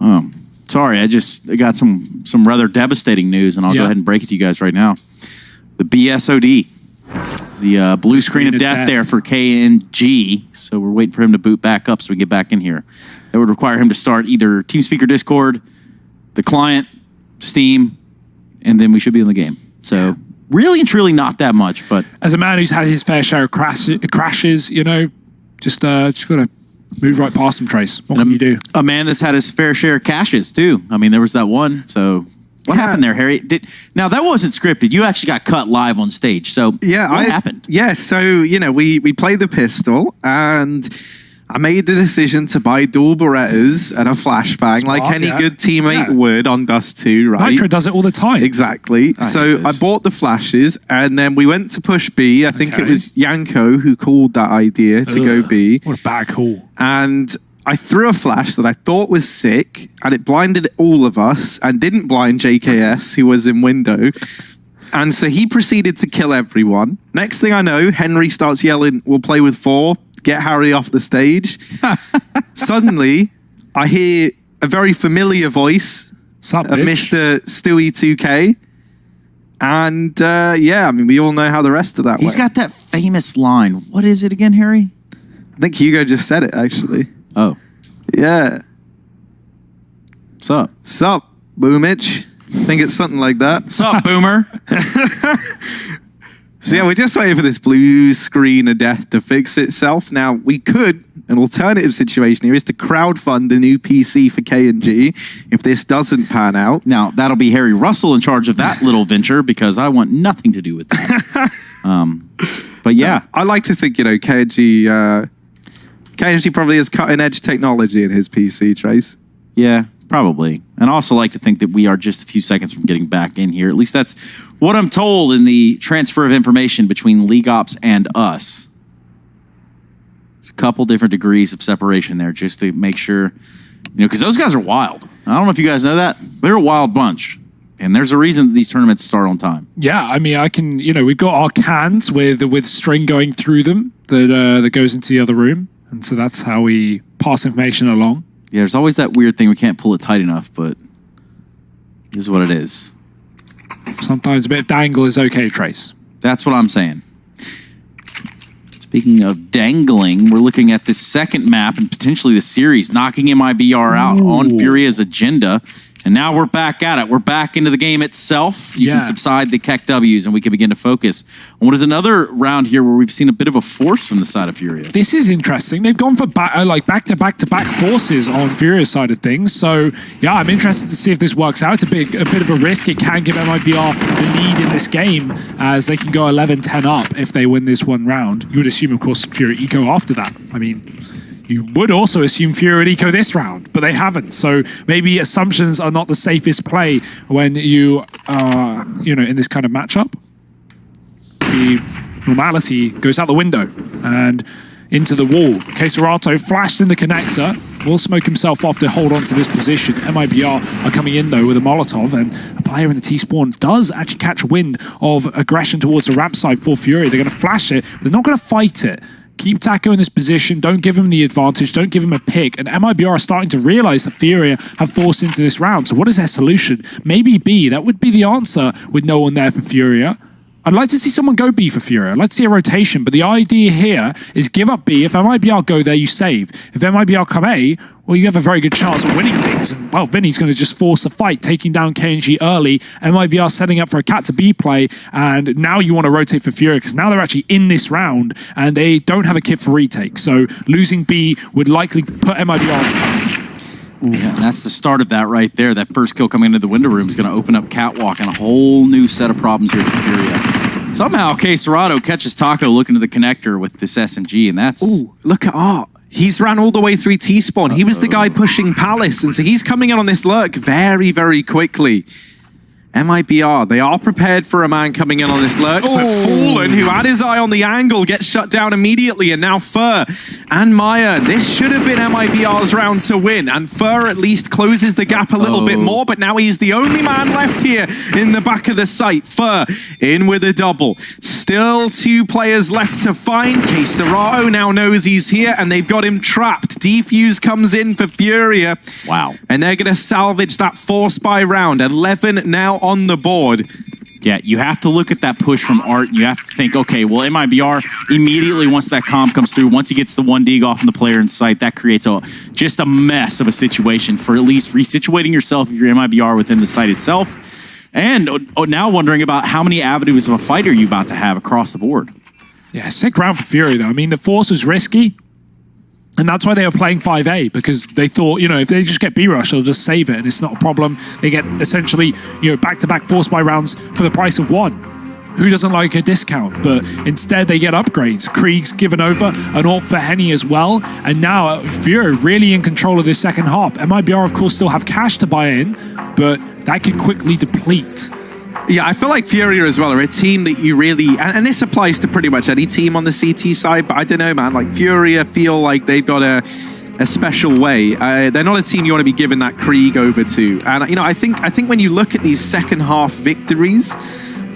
Oh, sorry. I got some rather devastating news, and I'll go ahead and break it to you guys right now. The BSOD, the blue screen of death there for KNG. So we're waiting for him to boot back up so we can get back in here. That would require him to start either TeamSpeak or Discord, the client, Steam, and then we should be in the game. So really and truly not that much, but as a man who's had his fair share of crashes, just got to move right past them, Trace. What can you do? A man that's had his fair share of caches too. I mean, there was that one. So what happened there, Harry? Now that wasn't scripted. You actually got cut live on stage. So what happened? Yeah, so we played the pistol and I made the decision to buy dual Berettas and a flashbang, like any good teammate would on Dust 2, right? Nitro does it all the time. Exactly. I bought the flashes, and then we went to push B. I think it was Yanko who called that idea to go B. What a bad call. And I threw a flash that I thought was sick, and it blinded all of us, and didn't blind JKS, who was in window. And so he proceeded to kill everyone. Next thing I know, Henry starts yelling, "We'll play with 4. Get Harry off the stage." Suddenly, I hear a very familiar voice of Mr. Stewie 2K. And we all know how the rest of that went. He's got that famous line. What is it again, Harry? I think Hugo just said it, actually. Oh. Yeah. Sup? Sup, Boomich. I think it's something like that. Sup, Boomer? So we're just waiting for this blue screen of death to fix itself. Now, an alternative situation here is to crowdfund a new PC for K&G if this doesn't pan out. Now, that'll be Harry Russell in charge of that little venture because I want nothing to do with that. But yeah. I like to think, K&G probably has cutting edge technology in his PC, Trace. Yeah. Probably. And I also like to think that we are just a few seconds from getting back in here. At least that's what I'm told in the transfer of information between League Ops and us. There's a couple different degrees of separation there just to make sure, because those guys are wild. I don't know if you guys know that. They're a wild bunch. And there's a reason that these tournaments start on time. Yeah, I mean, we've got our cans with string going through them that goes into the other room. And so that's how we pass information along. Yeah, there's always that weird thing. We can't pull it tight enough, but it is what it is. Sometimes a bit of dangle is okay, Trace. That's what I'm saying. Speaking of dangling, we're looking at this second map and potentially the series, knocking MIBR out on Furia's agenda. And now we're back at it. We're back into the game itself. You can subside the Keck W's and we can begin to focus on what is another round here where we've seen a bit of a force from the side of Furia. This is interesting. They've gone for back-to-back forces on Furia's side of things. So, yeah, I'm interested to see if this works out. It's a bit of a risk. It can give MIBR the lead in this game as they can go 11-10 up if they win this one round. You would assume, of course, Furia eco after that. I mean, you would also assume Furia would eco this round, but they haven't. So maybe assumptions are not the safest play when you are, in this kind of matchup. The normality goes out the window and into the wall. Keserato flashed in the connector, will smoke himself off to hold on to this position. MIBR are coming in though with a Molotov, and a player in the T-spawn does actually catch wind of aggression towards the ramp side for Furia. They're going to flash it, but they're not going to fight it. Keep Taco in this position, don't give him the advantage, don't give him a pick, and MIBR are starting to realize that Furia have forced into this round. So what is their solution? Maybe B, that would be the answer with no one there for Furia. I'd like to see someone go B for Furia. I'd like to see a rotation, but the idea here is give up B. If MIBR go there, you save. If MIBR come A, well, you have a very good chance of winning things. And, well, Vinny's going to just force a fight, taking down KNG early. MIBR setting up for a cat to B play, and now you want to rotate for Furia, because now they're actually in this round, and they don't have a kit for retake. So losing B would likely put MIBR on top. Yeah, and that's the start of that right there. That first kill coming into the window room is going to open up Catwalk and a whole new set of problems here for Furia. Somehow, K. Serrato catches Taco looking to the connector with this SMG, and that's... Ooh, look at Art. He's ran all the way through T-spawn. He was the guy pushing Palace, and so he's coming in on this lurk very, very quickly. MIBR, they are prepared for a man coming in on this lurk, but Fallen, who had his eye on the angle, gets shut down immediately, and now Fur and Maya. This should have been MIBR's round to win, and Fur at least closes the gap a little bit more, but now he's the only man left here in the back of the site. Fur in with a double. Still 2 players left to find. K. Serrato now knows he's here, and they've got him trapped. Defuse comes in for Furia. Wow. And they're going to salvage that 4-spy round. 11 now on the board. Yeah, you have to look at that push from Art. You have to think, okay, well, MIBR immediately, once that comp comes through, once he gets the 1 dig off on the player in sight, that creates just a mess of a situation for at least resituating yourself if you're MIBR within the site itself. And now wondering about how many avenues of a fight are you about to have across the board. Yeah, sick round for Fury, though. I mean, the Force was risky. And that's why they were playing 5A, because they thought, if they just get B-Rush, they'll just save it, and it's not a problem. They get essentially, back-to-back force-buy rounds for the price of 1. Who doesn't like a discount? But instead, they get upgrades. Krieg's given over, an AWP for Henny as well, and now Fury really in control of this second half. MIBR, of course, still have cash to buy in, but that could quickly deplete. Yeah, I feel like Furia as well are a team that you really, and this applies to pretty much any team on the CT side, but I don't know, man, like Furia feel like they've got a special way. They're not a team you want to be giving that Krieg over to. And, I think when you look at these second half victories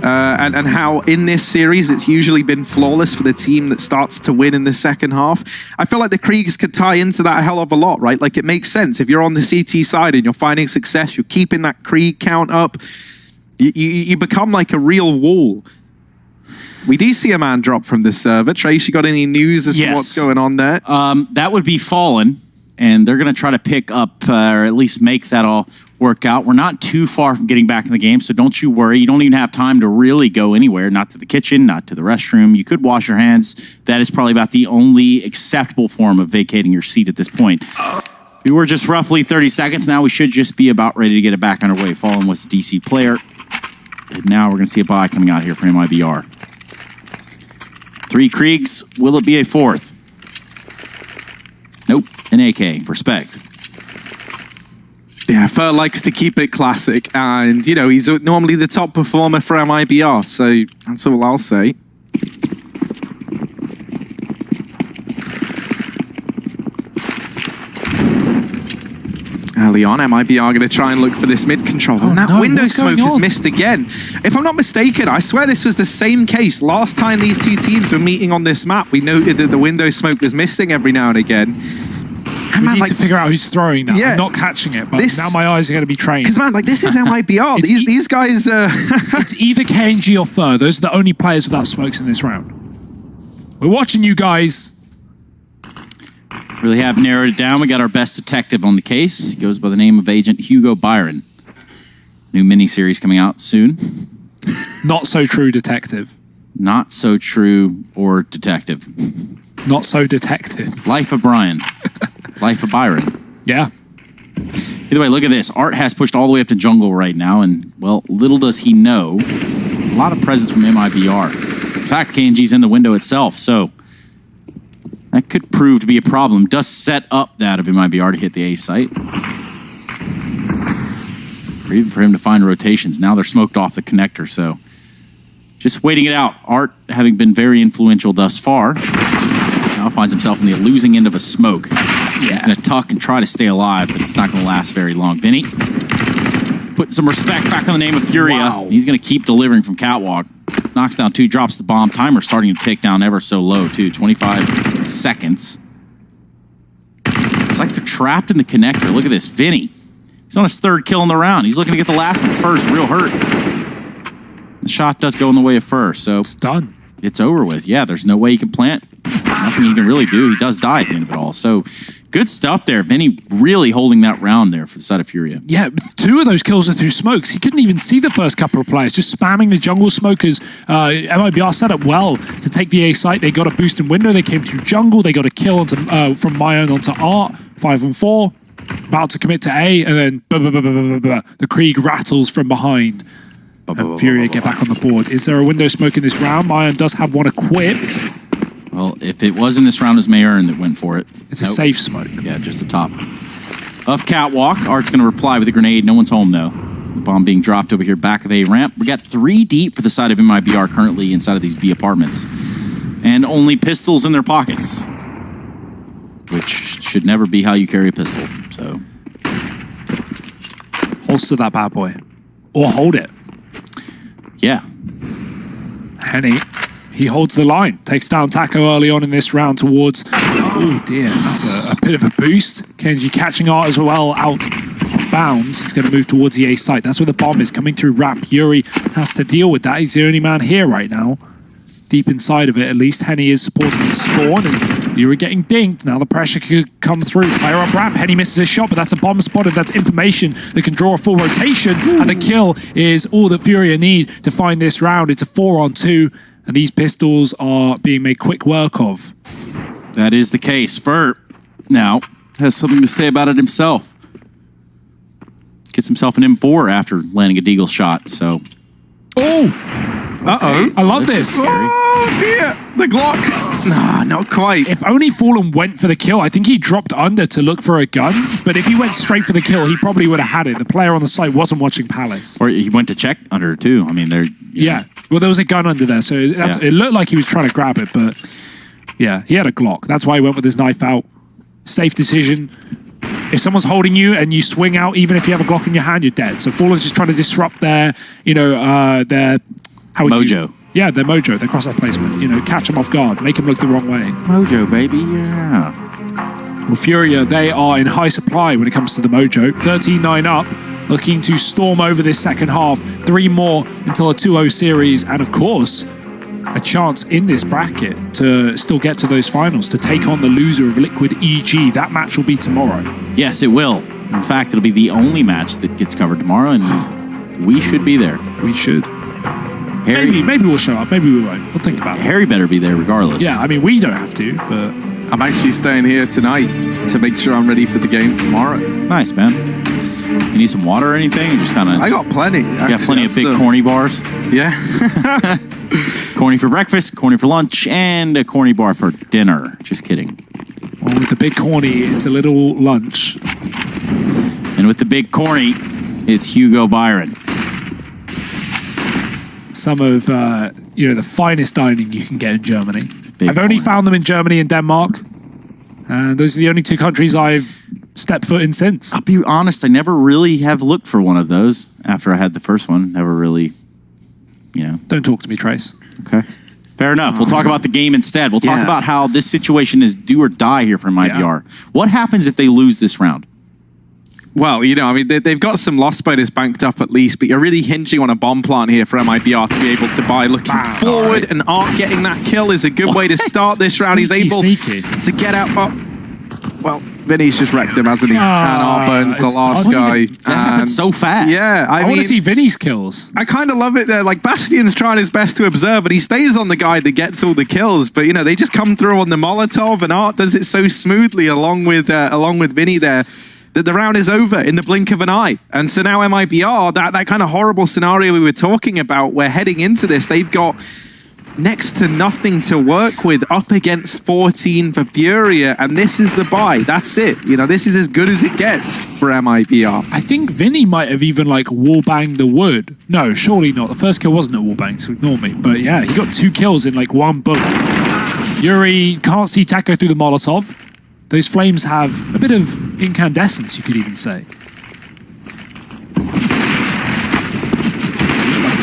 and how in this series it's usually been flawless for the team that starts to win in the second half, I feel like the Kriegs could tie into that a hell of a lot, right? Like it makes sense. If you're on the CT side and you're finding success, you're keeping that Krieg count up, you become like a real wall. We do see a man drop from this server. Trace, you got any news as to what's going on there? That would be Fallen, and they're going to try to pick up, or at least make that all work out. We're not too far from getting back in the game, so don't you worry. You don't even have time to really go anywhere, not to the kitchen, not to the restroom. You could wash your hands. That is probably about the only acceptable form of vacating your seat at this point. We were just roughly 30 seconds. Now we should just be about ready to get it back underway. Fallen was a DC player. And now we're going to see a buy coming out here for MIBR. 3 Kriegs. Will it be a 4th? Nope. An AK. Respect. Yeah, Fur likes to keep it classic. And, he's normally the top performer for MIBR. So that's all I'll say. Early on, MIBR are going to try and look for this mid control. And that window smoke is missed again. If I'm not mistaken, I swear this was the same case. Last time these two teams were meeting on this map, we noted that the window smoke was missing every now and again. We need to figure out who's throwing that. I'm not catching it, but now my eyes are going to be trained. Because, man, this is MIBR. these guys... It's either KNG or Fur. Those are the only players without smokes in this round. We're watching you guys. Really have narrowed it down. We got our best detective on the case. He goes by the name of Agent Hugo Byron. New miniseries coming out soon. Not so true detective. Not so true or detective. Not so detective. Life of Brian. Life of Byron. Yeah. Either way, look at this. Art has pushed all the way up to jungle right now, and, well, little does he know, a lot of presence from MIBR. In fact, KNG's in the window itself, so that could prove to be a problem. Does set up that of MIBR to hit the A site. Or even for him to find rotations. Now they're smoked off the connector, so just waiting it out. Art, having been very influential thus far, now finds himself in the losing end of a smoke. He's going to tuck and try to stay alive, but it's not going to last very long. Vinny, putting some respect back on the name of Furia. Wow. He's going to keep delivering from Catwalk. Knocks down 2, drops the bomb. Timer starting to tick down ever so low, too. 25 seconds. It's like they're trapped in the connector. Look at this. Vinny. He's on his 3rd kill in the round. He's looking to get the last one first. Real hurt. The shot does go in the way of first, so it's done. It's over with. Yeah, there's no way he can plant. Nothing he can really do. He does die at the end of it all. So good stuff there. Vinny really holding that round there for the side of Furia. Yeah, 2 of those kills are through smokes. He couldn't even see the first couple of players, just spamming the jungle smokers. MIBR set up well to take the A site. They got a boost in window. They came through jungle. They got a kill onto, from Mayon onto Art. 5-on-4. About to commit to A, and then the Krieg rattles from behind. And Furia get back on the board. Is there a window smoke in this round? Mayan does have one equipped. Well, if it was in this round, it was Mayern that went for it. It's a safe smoke. Yeah, just the top of Catwalk. Art's going to reply with a grenade. No one's home, though. The bomb being dropped over here back of A ramp. We got 3 deep for the side of MIBR currently inside of these B apartments. And only pistols in their pockets. Which should never be how you carry a pistol, so. Holster that bad boy. Or hold it. Yeah. Henny, he holds the line. Takes down Taco early on in this round towards... Oh dear, that's a bit of a boost. Kenji catching Art as well out of bounds. He's going to move towards the A site. That's where the bomb is coming through ramp. Yuri has to deal with that. He's the only man here right now. Deep inside of it, at least. Henny is supporting the spawn, and Yuri getting dinked. Now the pressure could come through. Player up ramp. Henny misses his shot, but that's a bomb spotted. That's information that can draw a full rotation, and the kill is all that Furia need to find this round. It's a 4-on-2, and these pistols are being made quick work of. That is the case. Furt now has something to say about it himself. Gets himself an M4 after landing a deagle shot, so... Oh! Uh-oh. I love this. Oh, dear. The Glock. Nah, not quite. If only Fallen went for the kill, I think he dropped under to look for a gun, but if he went straight for the kill, he probably would have had it. The player on the site wasn't watching Palace. Or he went to check under, too. I mean, they're... Yeah. Well, there was a gun under there, so it looked like he was trying to grab it, but... Yeah, he had a Glock. That's why he went with his knife out. Safe decision. If someone's holding you and you swing out, even if you have a Glock in your hand, you're dead. So Fallen's just trying to disrupt their, their... How would mojo. Yeah, their mojo, their cross-up placement. Catch them off guard, make them look the wrong way. Mojo, baby, yeah. Well, Furia, they are in high supply when it comes to the mojo. 13-9 up, looking to storm over this second half. 3 more until a 2-0 series, and of course, a chance in this bracket to still get to those finals, to take on the loser of Liquid EG. That match will be tomorrow. Yes, it will. In fact, it'll be the only match that gets covered tomorrow, and we should be there. We should. Harry, maybe we'll show up. Maybe we won't. We'll think about it. Harry better be there regardless. Yeah, I mean, we don't have to, but... I'm actually staying here tonight to make sure I'm ready for the game tomorrow. Nice, man. You need some water or anything? You just kind of... I got plenty. You got plenty of big corny bars? Yeah. Corny for breakfast, corny for lunch, and a corny bar for dinner. Just kidding. Well, with the big corny, it's a little lunch. And with the big corny, it's Hugo Byron. Some of the finest dining you can get in Germany. I've only found them in Germany and Denmark, and those are the only 2 countries I've stepped foot in since. I'll be honest, I never really have looked for one of those after I had the first one. Never really, Don't talk to me, Trace. Okay. Fair enough. We'll talk about the game instead. We'll talk about how this situation is do or die here for MIBR. Yeah. What happens if they lose this round? Well, they've got some loss bonus banked up at least, but you're really hinging on a bomb plant here for MIBR to be able to buy. Looking forward, and Art getting that kill is a good way to start this round. He's able to get out. Well, Vinny's just wrecked him, hasn't he? And Art burns the last guy. That happened so fast. Yeah, I want to see Vinny's kills. I kind of love it there. Like, Bastion's trying his best to observe, but he stays on the guy that gets all the kills. But, they just come through on the Molotov, and Art does it so smoothly along with Vinny there, that the round is over in the blink of an eye. And so now MIBR, that kind of horrible scenario we were talking about, we're heading into this. They've got next to nothing to work with, up against 14 for Furia, and this is the buy. That's it. This is as good as it gets for MIBR. I think Vinny might have even wallbanged the wood. No, surely not. The first kill wasn't a wallbang, so ignore me. But yeah, he got 2 kills in 1 bullet. Yuri can't see Taco through the Molotov. Those flames have a bit of incandescence, you could even say.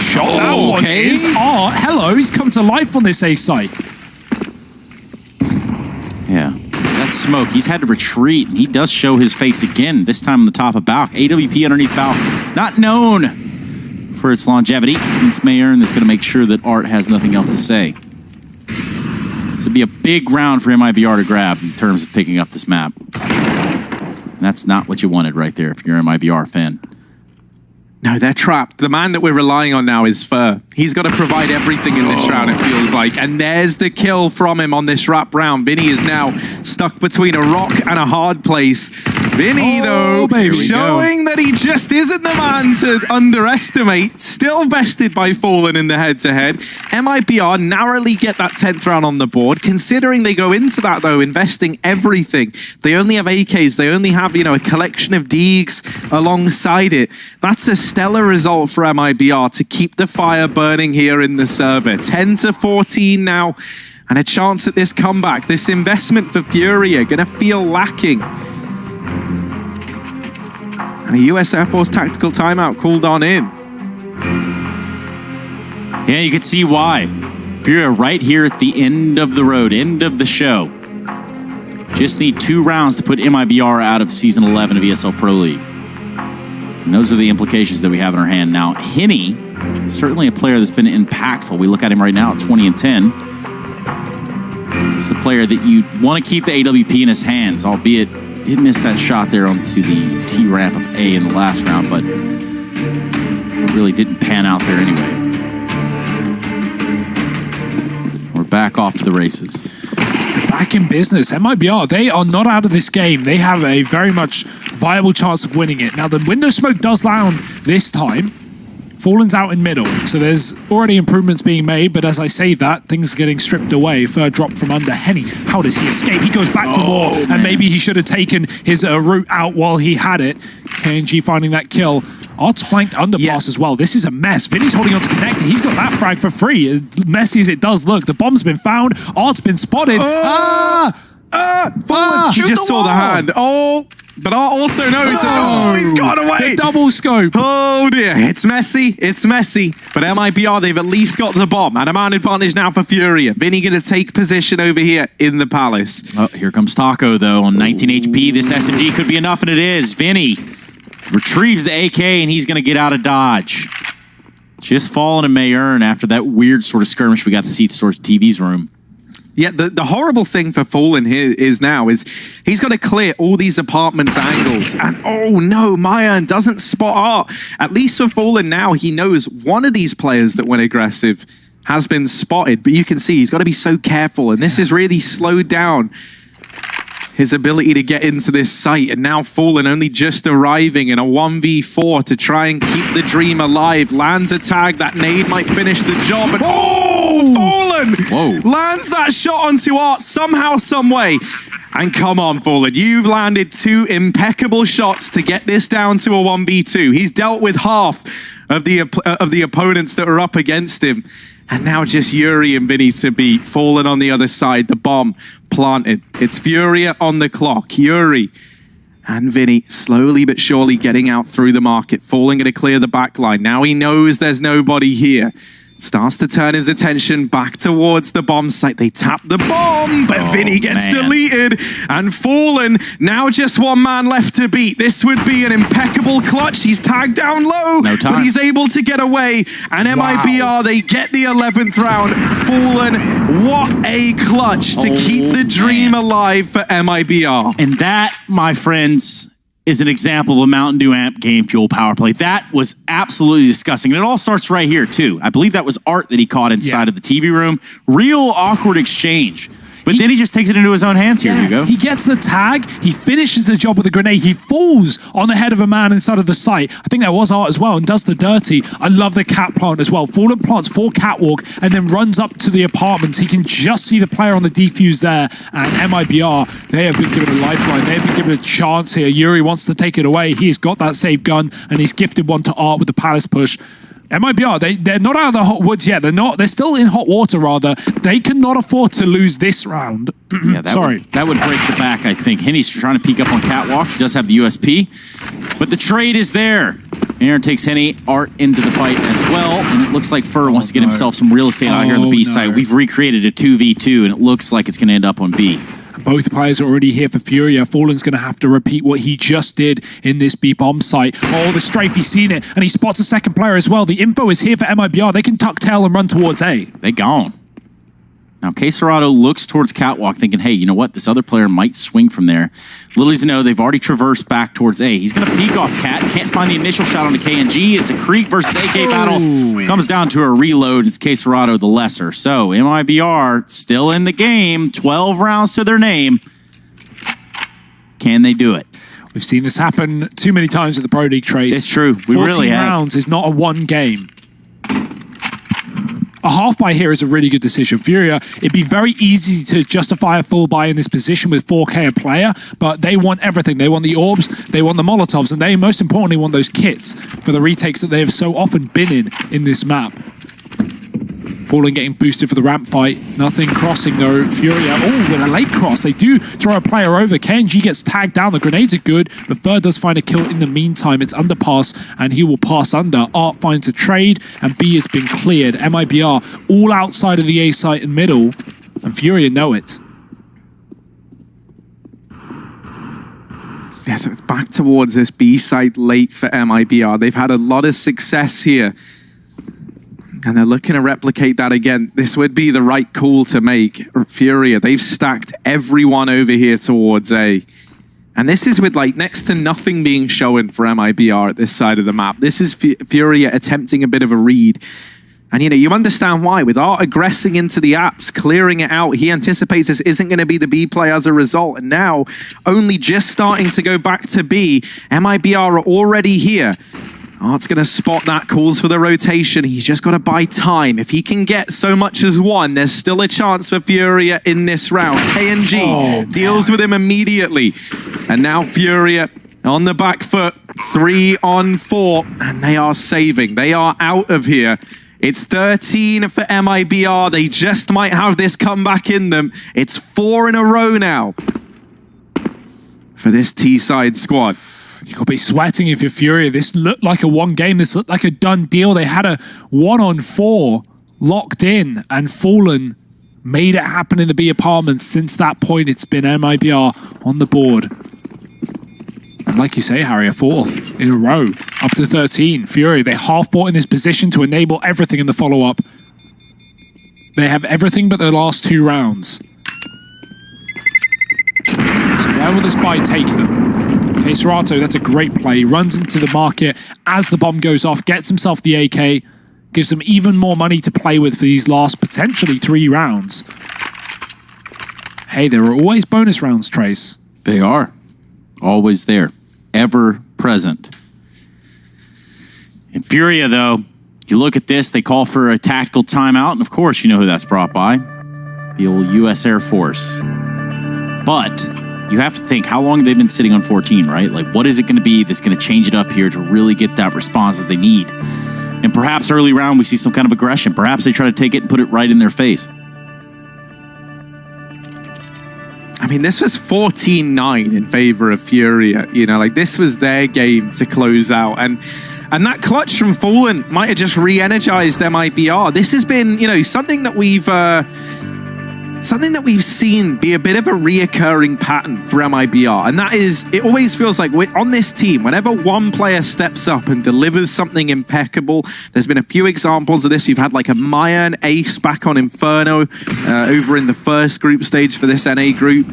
Shot that one is Art. Hello, he's come to life on this A site. Yeah, that's smoke. He's had to retreat, and he does show his face again, this time on the top of Balk. AWP underneath Balk, not known for its longevity. It's Mayern that's going to make sure that Art has nothing else to say. This would be a big round for MIBR to grab in terms of picking up this map. And that's not what you wanted right there if you're an MIBR fan. No, they're trapped. The man that we're relying on now is Fur. He's got to provide everything in this round, it feels like. And there's the kill from him on this wrap round. Vinny is now stuck between a rock and a hard place. Vinny, though, showing that he just isn't the man to underestimate. Still bested by Fallen in the head-to-head. MIBR narrowly get that 10th round on the board. Considering they go into that, though, investing everything. They only have AKs. They only have, you know, a collection of Deegs alongside it. That's a stellar result for MIBR to keep the fire burning here in the server. 10-14 now. And a chance at this comeback. This investment for Furia going to feel lacking. And a US Air Force tactical timeout called on in. Yeah, you can see why. Furia right here at the end of the road, end of the show. Just need 2 rounds to put MIBR out of Season 11 of ESL Pro League. And those are the implications that we have in our hand. Now, Henny, certainly a player that's been impactful. We look at him right now at 20 and 10. It's the player that you want to keep the AWP in his hands, albeit did miss that shot there onto the T ramp of A in the last round, but really didn't pan out there anyway. We're back off to the races. Back in business. MIBR, they are not out of this game. They have a very much viable chance of winning it. Now, the window smoke does land this time. Fallen's out in middle, so there's already improvements being made, but as I say that, things are getting stripped away. Third drop from under Henny. How does he escape? He goes back for more, and maybe he should have taken his route out while he had it. KNG finding that kill. Art's flanked underpass as well. This is a mess. Vinny's holding on to Connector. He's got that frag for free. As messy as it does look, the bomb's been found. Art's been spotted. Fallen, you just saw the hand. But Art also knows he's got away. The double scope. Oh dear, it's messy. It's messy. But MIBR, they've at least got the bomb. And a man advantage now for Furia. Vinny going to take position over here in the Palace. Oh, here comes Taco, though, on 19 HP. This SMG could be enough, and it is. Vinny retrieves the AK, and he's going to get out of dodge. Just Fallen and Mayern after that weird sort of skirmish we got to see towards TV's room. Yeah, the horrible thing for Fallen here is he's got to clear all these apartments angles. And oh no, Mayern doesn't spot Art. At least for Fallen now, he knows one of these players that went aggressive has been spotted. But you can see he's got to be so careful. And this has really slowed down his ability to get into this site. And now Fallen only just arriving in a 1v4 to try and keep the dream alive. Lands a tag. That nade might finish the job. And Fallen lands that shot onto Art somehow, some way. And come on, Fallen. You've landed 2 impeccable shots to get this down to a 1v2. He's dealt with half of the opponents that are up against him. And now just Yuri and Vinny to beat. Fallen on the other side. The bomb planted. It's Furia on the clock. Yuri and Vinny slowly but surely getting out through the market. Fallen going to clear the back line. Now he knows there's nobody here. Starts to turn his attention back towards the bomb site. They tap the bomb, but Vinny gets deleted. And Fallen, now just one man left to beat. This would be an impeccable clutch. He's tagged down low, but he's able to get away. And MIBR, they get the 11th round. Fallen, what a clutch to keep the dream alive for MIBR. And that, my friends, is an example of a Mountain Dew Amp Game Fuel power play. That was absolutely disgusting. And it all starts right here, too. I believe that was Art that he caught inside of the TV room. Real awkward exchange. But then he just takes it into his own hands. Here you go. He gets the tag. He finishes the job with a grenade. He falls on the head of a man inside of the site. I think that was Art as well, and does the dirty. I love the cat plant as well. Fallen plants 4 catwalk and then runs up to the apartments. He can just see the player on the defuse there. And MIBR, they have been given a lifeline. They have been given a chance here. Yuri wants to take it away. He's got that safe gun, and he's gifted one to Art with the Palace push. MIBR, they're not out of the hot woods yet. They're still in hot water, rather. They cannot afford to lose this round. Yeah, that would break the back, I think. Henny's trying to peek up on Catwalk. He does have the USP. But the trade is there. Aaron takes Henny, Art into the fight as well. And it looks like Fur wants to get himself some real estate out here on the B side. We've recreated a 2v2, and it looks like it's going to end up on B. Both players are already here for Furia. Fallen's going to have to repeat what he just did in this B bomb site. Oh, the strafe, he's seen it, and he spots a second player as well. The info is here for MIBR. They can tuck tail and run towards A. They gone. Now, Quesarado looks towards Catwalk thinking, hey, you know what? This other player might swing from there. Lilies know they've already traversed back towards A. He's going to peek off Cat. Can't find the initial shot onto KNG. It's a Creek versus AK battle. Comes down to a reload. It's Quesarado the lesser. So, MIBR still in the game. 12 rounds to their name. Can they do it? We've seen this happen too many times at the Pro League, Trace. It's true. We really have. 14 rounds is not a one game. A half buy here is a really good decision. Furia, it'd be very easy to justify a full buy in this position with 4K a player, but they want everything. They want the orbs, they want the Molotovs, and they most importantly want those kits for the retakes that they have so often been in this map. Fallen getting boosted for the ramp fight. Nothing crossing though. Furia, with a late cross. They do throw a player over. KNG gets tagged down. The grenades are good, but Fur does find a kill in the meantime. It's underpass, and he will pass under. Art finds a trade, and B has been cleared. MIBR all outside of the A site and middle, and Furia know it. Yeah, so it's back towards this B site late for MIBR. They've had a lot of success here. And they're looking to replicate that again. This would be the right call to make. Furia, they've stacked everyone over here towards A. And this is with like next to nothing being shown for MIBR at this side of the map. This is Furia attempting a bit of a read. And you understand why. With Art aggressing into the apps, clearing it out, he anticipates this isn't going to be the B play as a result. And now, only just starting to go back to B, MIBR are already here. Art's going to spot that, calls for the rotation. He's just got to buy time. If he can get so much as one, there's still a chance for Furia in this round. KNG deals with him immediately. And now Furia on the back foot, 3 on 4, and they are saving. They are out of here. It's 13 for MIBR. They just might have this comeback in them. It's 4 in a row now for this T-side squad. You could be sweating if you're Furia. This looked like a one game. This looked like a done deal. They had a 1-on-4 locked in, and Fallen made it happen in the B apartments. Since that point, it's been MIBR on the board. And like you say, Harry, a 4th in a row, up to 13. Furia, they half bought in this position to enable everything in the follow-up. They have everything but their last 2 rounds. So where will this buy take them? Quesarado, that's a great play. Runs into the market as the bomb goes off, gets himself the AK, gives him even more money to play with for these last potentially 3 rounds. Hey, there are always bonus rounds, Trace. They are. Always there. Ever present. In Furia, though, you look at this, they call for a tactical timeout, and of course you know who that's brought by. The old U.S. Air Force. But you have to think how long they've been sitting on 14, right? Like, what is it going to be that's going to change it up here to really get that response that they need? And perhaps early round we see some kind of aggression. Perhaps they try to take it and put it right in their face. I mean, this was 14-9 in favor of Furia. Like this was their game to close out. And that clutch from Fallen might have just re-energized MIBR. This has been, something that we've seen be a bit of a reoccurring pattern for MIBR. And that is, it always feels like on this team, whenever one player steps up and delivers something impeccable, there's been a few examples of this. You've had like a Mayan ace back on Inferno over in the first group stage for this NA group.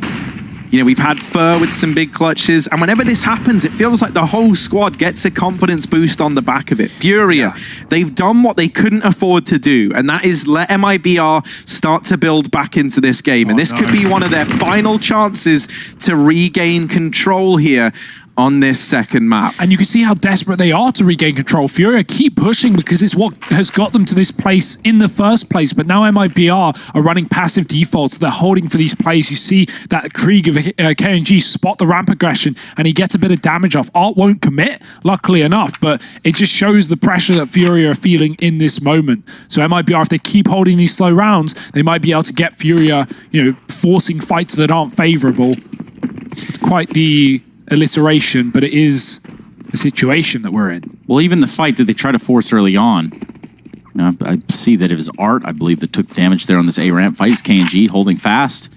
We've had Fur with some big clutches, and whenever this happens, it feels like the whole squad gets a confidence boost on the back of it. Furia, they've done what they couldn't afford to do, and that is let MIBR start to build back into this game. And this could be one of their final chances to regain control here on this second map. And you can see how desperate they are to regain control. Furia keep pushing because it's what has got them to this place in the first place. But now MIBR are running passive defaults. They're holding for these plays. You see that Krieg of KNG spot the ramp aggression, and he gets a bit of damage off. Art won't commit, luckily enough, but it just shows the pressure that Furia are feeling in this moment. So MIBR, if they keep holding these slow rounds, they might be able to get Furia, forcing fights that aren't favorable. It's quite the alliteration, but it is the situation that we're in. Well, even the fight that they try to force early on, I see that it was Art, I believe, that took damage there on this A-ramp fight. It's KNG holding fast.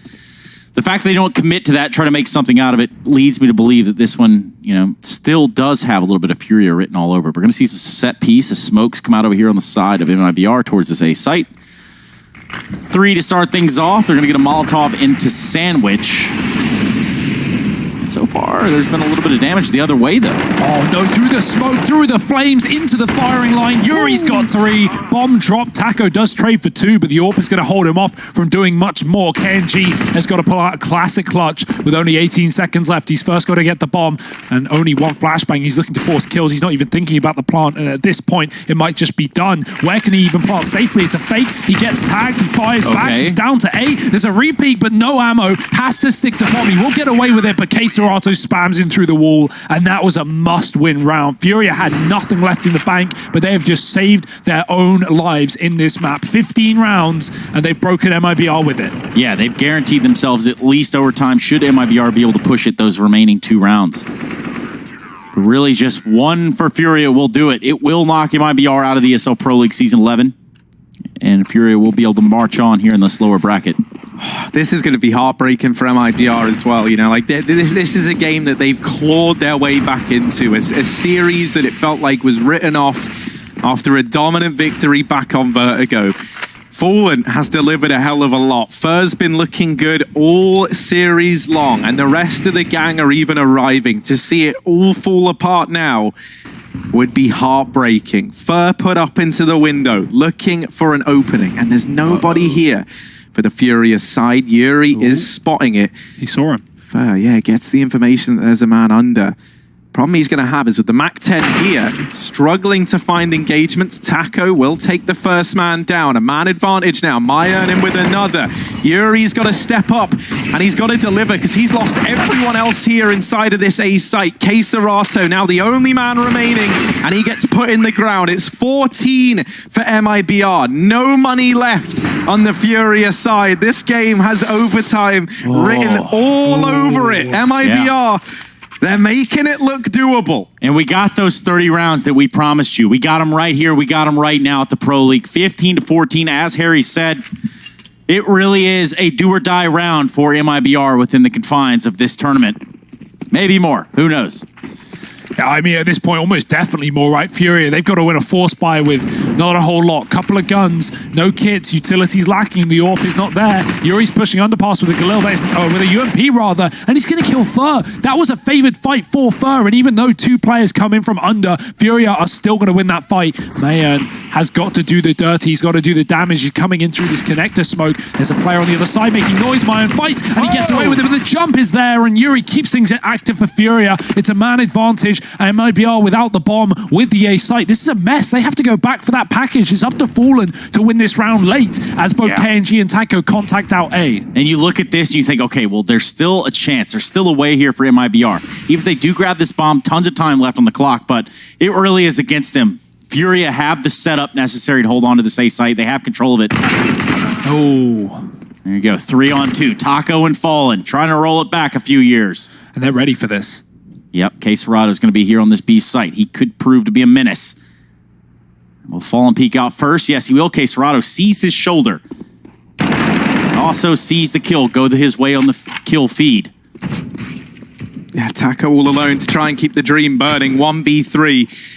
The fact that they don't commit to that, try to make something out of it, leads me to believe that this one, still does have a little bit of Furia written all over it. We're going to see some set piece as smokes come out over here on the side of MIBR towards this A site. 3 to start things off. They're going to get a Molotov into Sandwich. So far, there's been a little bit of damage the other way, though. Oh, no, through the smoke, through the flames, into the firing line. Yuri's got 3. Bomb drop. Taco does trade for 2, but the AWP is going to hold him off from doing much more. KNG has got to pull out a classic clutch with only 18 seconds left. He's first got to get the bomb and only 1 flashbang. He's looking to force kills. He's not even thinking about the plant. And at this point, it might just be done. Where can he even plant safely? It's a fake. He gets tagged. He fires back. He's down to A. There's a repeat, but no ammo. Has to stick the bomb. He will get away with it, but Serato spams in through the wall, and that was a must-win round. Furia had nothing left in the bank, but they have just saved their own lives in this map. 15 rounds, and they've broken MIBR with it. Yeah, they've guaranteed themselves at least overtime should MIBR be able to push it those remaining 2 rounds. Really, just 1 for Furia will do it. It will knock MIBR out of the ESL Pro League Season 11, and Furia will be able to march on here in the slower bracket. This is going to be heartbreaking for MIBR as well. You know, like this is a game that they've clawed their way back into. A series that it felt like was written off after a dominant victory back on Vertigo. Fallen has delivered a hell of a lot. Fur's been looking good all series long, and the rest of the gang are even arriving. To see it all fall apart now would be heartbreaking. Fur put up into the window, looking for an opening, and there's nobody here. For the Furious side, Yuri is spotting it. He saw him. Fair, yeah, gets the information that there's a man under. Problem he's going to have is with the MAC-10 here, struggling to find engagements. Taco will take the first man down. A man advantage now. Myernin with another. Yuri's got to step up, and he's got to deliver because he's lost everyone else here inside of this A site. Serato now the only man remaining, and he gets put in the ground. It's 14 for MIBR. No money left on the Furia side. This game has overtime written all over it. MIBR... They're making it look doable. And we got those 30 rounds that we promised you. We got them right here. We got them right now at the Pro League. 15-14, as Harry said. It really is a do-or-die round for MIBR within the confines of this tournament. Maybe more. Who knows? Yeah, I mean, at this point, almost definitely more, right? Furia, they've got to win a force buy with not a whole lot. Couple of guns, no kits, utilities lacking, the AWP is not there. Yuri's pushing underpass with a Galil, with a UMP rather, and he's going to kill Fur. That was a favored fight for Fur, and even though 2 players come in from under, Furia are still going to win that fight. Mayan has got to do the dirty, he's got to do the damage. He's coming in through this connector smoke. There's a player on the other side making noise. Mayan fights, and he gets away with it, but the jump is there, and Yuri keeps things active for Furia. It's a man advantage, and MIBR without the bomb with the A site. This is a mess. They have to go back for that package. It's up to Fallen to win this round late as both KNG and Taco contact out A. And you look at this and you think, okay, well, there's still a chance. There's still a way here for MIBR. Even if they do grab this bomb, tons of time left on the clock, but it really is against them. Furia have the setup necessary to hold on to this A site. They have control of it. Oh. There you go. 3-on-2. Taco and Fallen trying to roll it back a few years. And they're ready for this. Yep, Serato is going to be here on this B site. He could prove to be a menace. Will Fallen peek out first? Yes, he will. Serato sees his shoulder. Also sees the kill go his way on the kill feed. Yeah, Taco all alone to try and keep the dream burning. 1v3.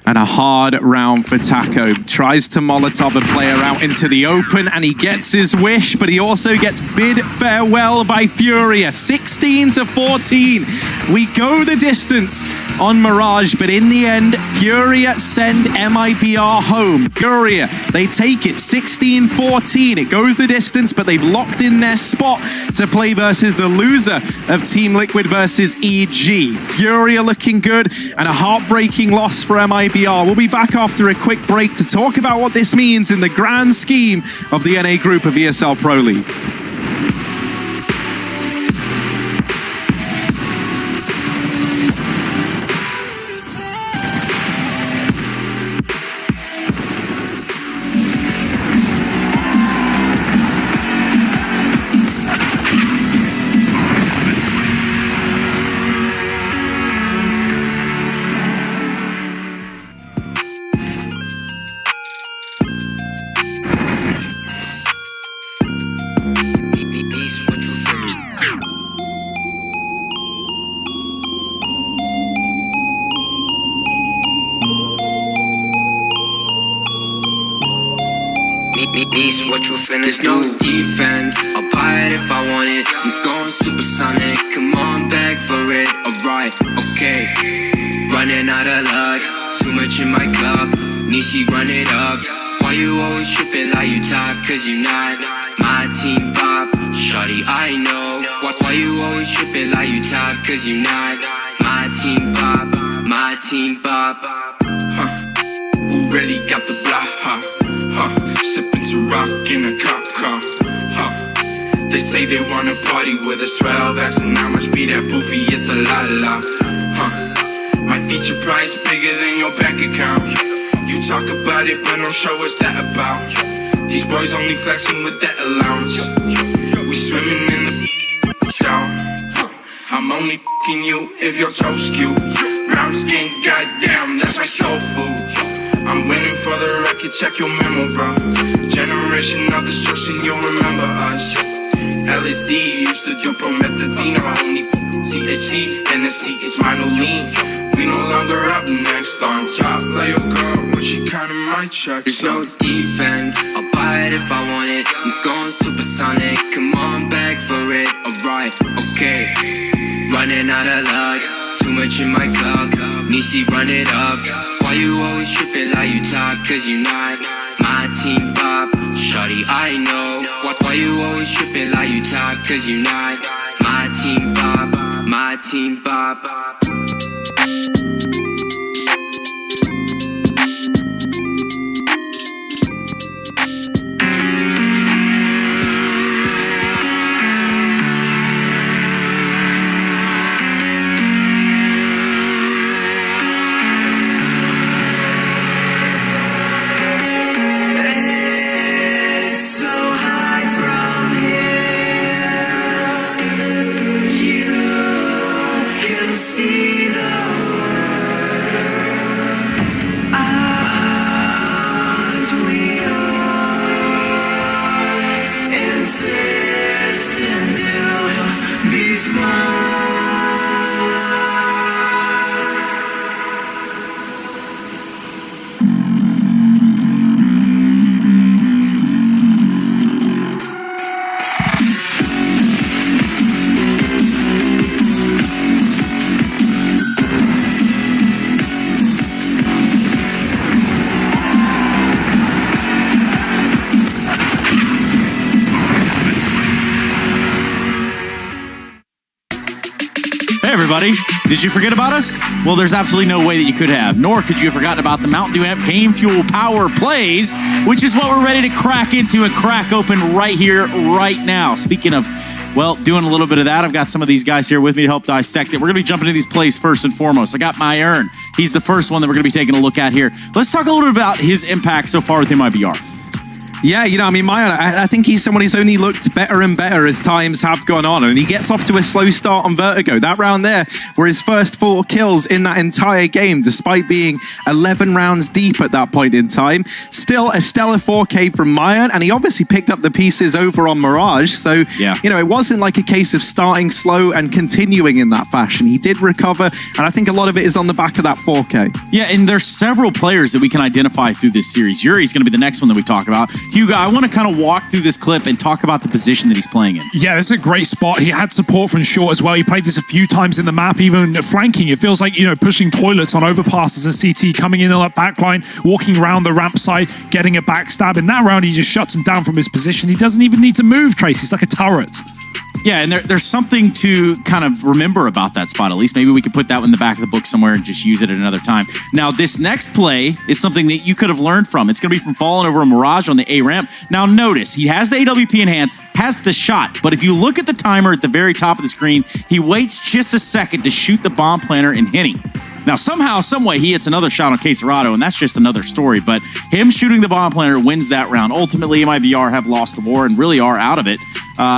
And a hard round for Taco. Tries to Molotov a player out into the open, and he gets his wish, but he also gets bid farewell by Furia. 16-14. We go the distance on Mirage, but in the end, Furia send MIBR home. Furia, they take it 16-14. It goes the distance, but they've locked in their spot to play versus the loser of Team Liquid versus EG. Furia looking good, and a heartbreaking loss for MIBR. We'll be back after a quick break to talk about what this means in the grand scheme of the NA group of ESL Pro League. Niece, what you finna There's no defense, I'll buy it if I want it. I'm going supersonic, come on, beg for it. Alright, okay. Running out of luck, too much in my cup. Nishi, run it up. Why you always tripping like you top? Cause you not my team pop. Shawty, I know. Why you always tripping like you top? Cause you not my team pop. My team pop. Who really got the block, sipping to rock in a cop car, They say they wanna party with us, 12 asking how much be that boofy, it's a la, My feature price bigger than your bank account. You talk about it, but don't show us that about. These boys only flexing with that allowance. We swimming in the shower. I'm only f***ing you if your toes cute. Brown skin, goddamn, that's my soul food. I'm winning for the record, check your memo, bro. Generation of destruction, you'll remember us. LSD used to do promethazine. Only THC, NSC is minor lean. We no longer up next on top. Like your girl, when she counting my checks. There's no defense, I'll buy it if I want it. I'm going supersonic, come on, beg for it. Alright, okay. Running out of luck, too much in my cup. Nishi, run it up. Why you always tripping like you top? Cause you not my team pop. Shawty, I know. Why you always tripping like you top? Cause you not my team pop. My team pop. Everybody, did you forget about us? Well, there's absolutely no way that you could have, nor could you have forgotten about the Mountain Dew Amp Game Fuel Power Plays, which is what we're ready to crack into and crack open right here, right now. Speaking of, well, doing a little bit of that, I've got some of these guys here with me to help dissect it. We're going to be jumping into these plays first and foremost. I got my Ern. He's the first one that we're going to be taking a look at here. Let's talk a little bit about his impact so far with MIBR. Yeah, you know, I mean, I think he's someone who's only looked better and better as times have gone on, and he gets off to a slow start on Vertigo. That round there were his first 4 kills in that entire game, despite being 11 rounds deep at that point in time. Still a stellar 4K from Mayan, and he obviously picked up the pieces over on Mirage, so, you know, it wasn't like a case of starting slow and continuing in that fashion. He did recover, and I think a lot of it is on the back of that 4K. Yeah, and there's several players that we can identify through this series. Yuri's going to be the next one that we talk about. Hugo, I want to kind of walk through this clip and talk about the position that he's playing in. Yeah, this is a great spot. He had support from short as well. He played this a few times in the map, even flanking. It feels like, you know, pushing toilets on overpasses and CT, coming in on that backline, walking around the ramp side, getting a backstab. In that round, he just shuts him down from his position. He doesn't even need to move, Trace. He's like a turret. Yeah, and there's something to kind of remember about that spot, at least. Maybe we could put that in the back of the book somewhere and just use it at another time. Now, this next play is something that you could have learned from. It's going to be from falling over a Mirage on the A ramp. Now, notice, he has the AWP in hand, has the shot, but if you look at the timer at the very top of the screen, he waits just a second to shoot the bomb planter and hitting. Now, somehow, someway, he hits another shot on Queserado, and that's just another story. But him shooting the bomb planter wins that round. Ultimately, MIBR have lost the war and really are out of it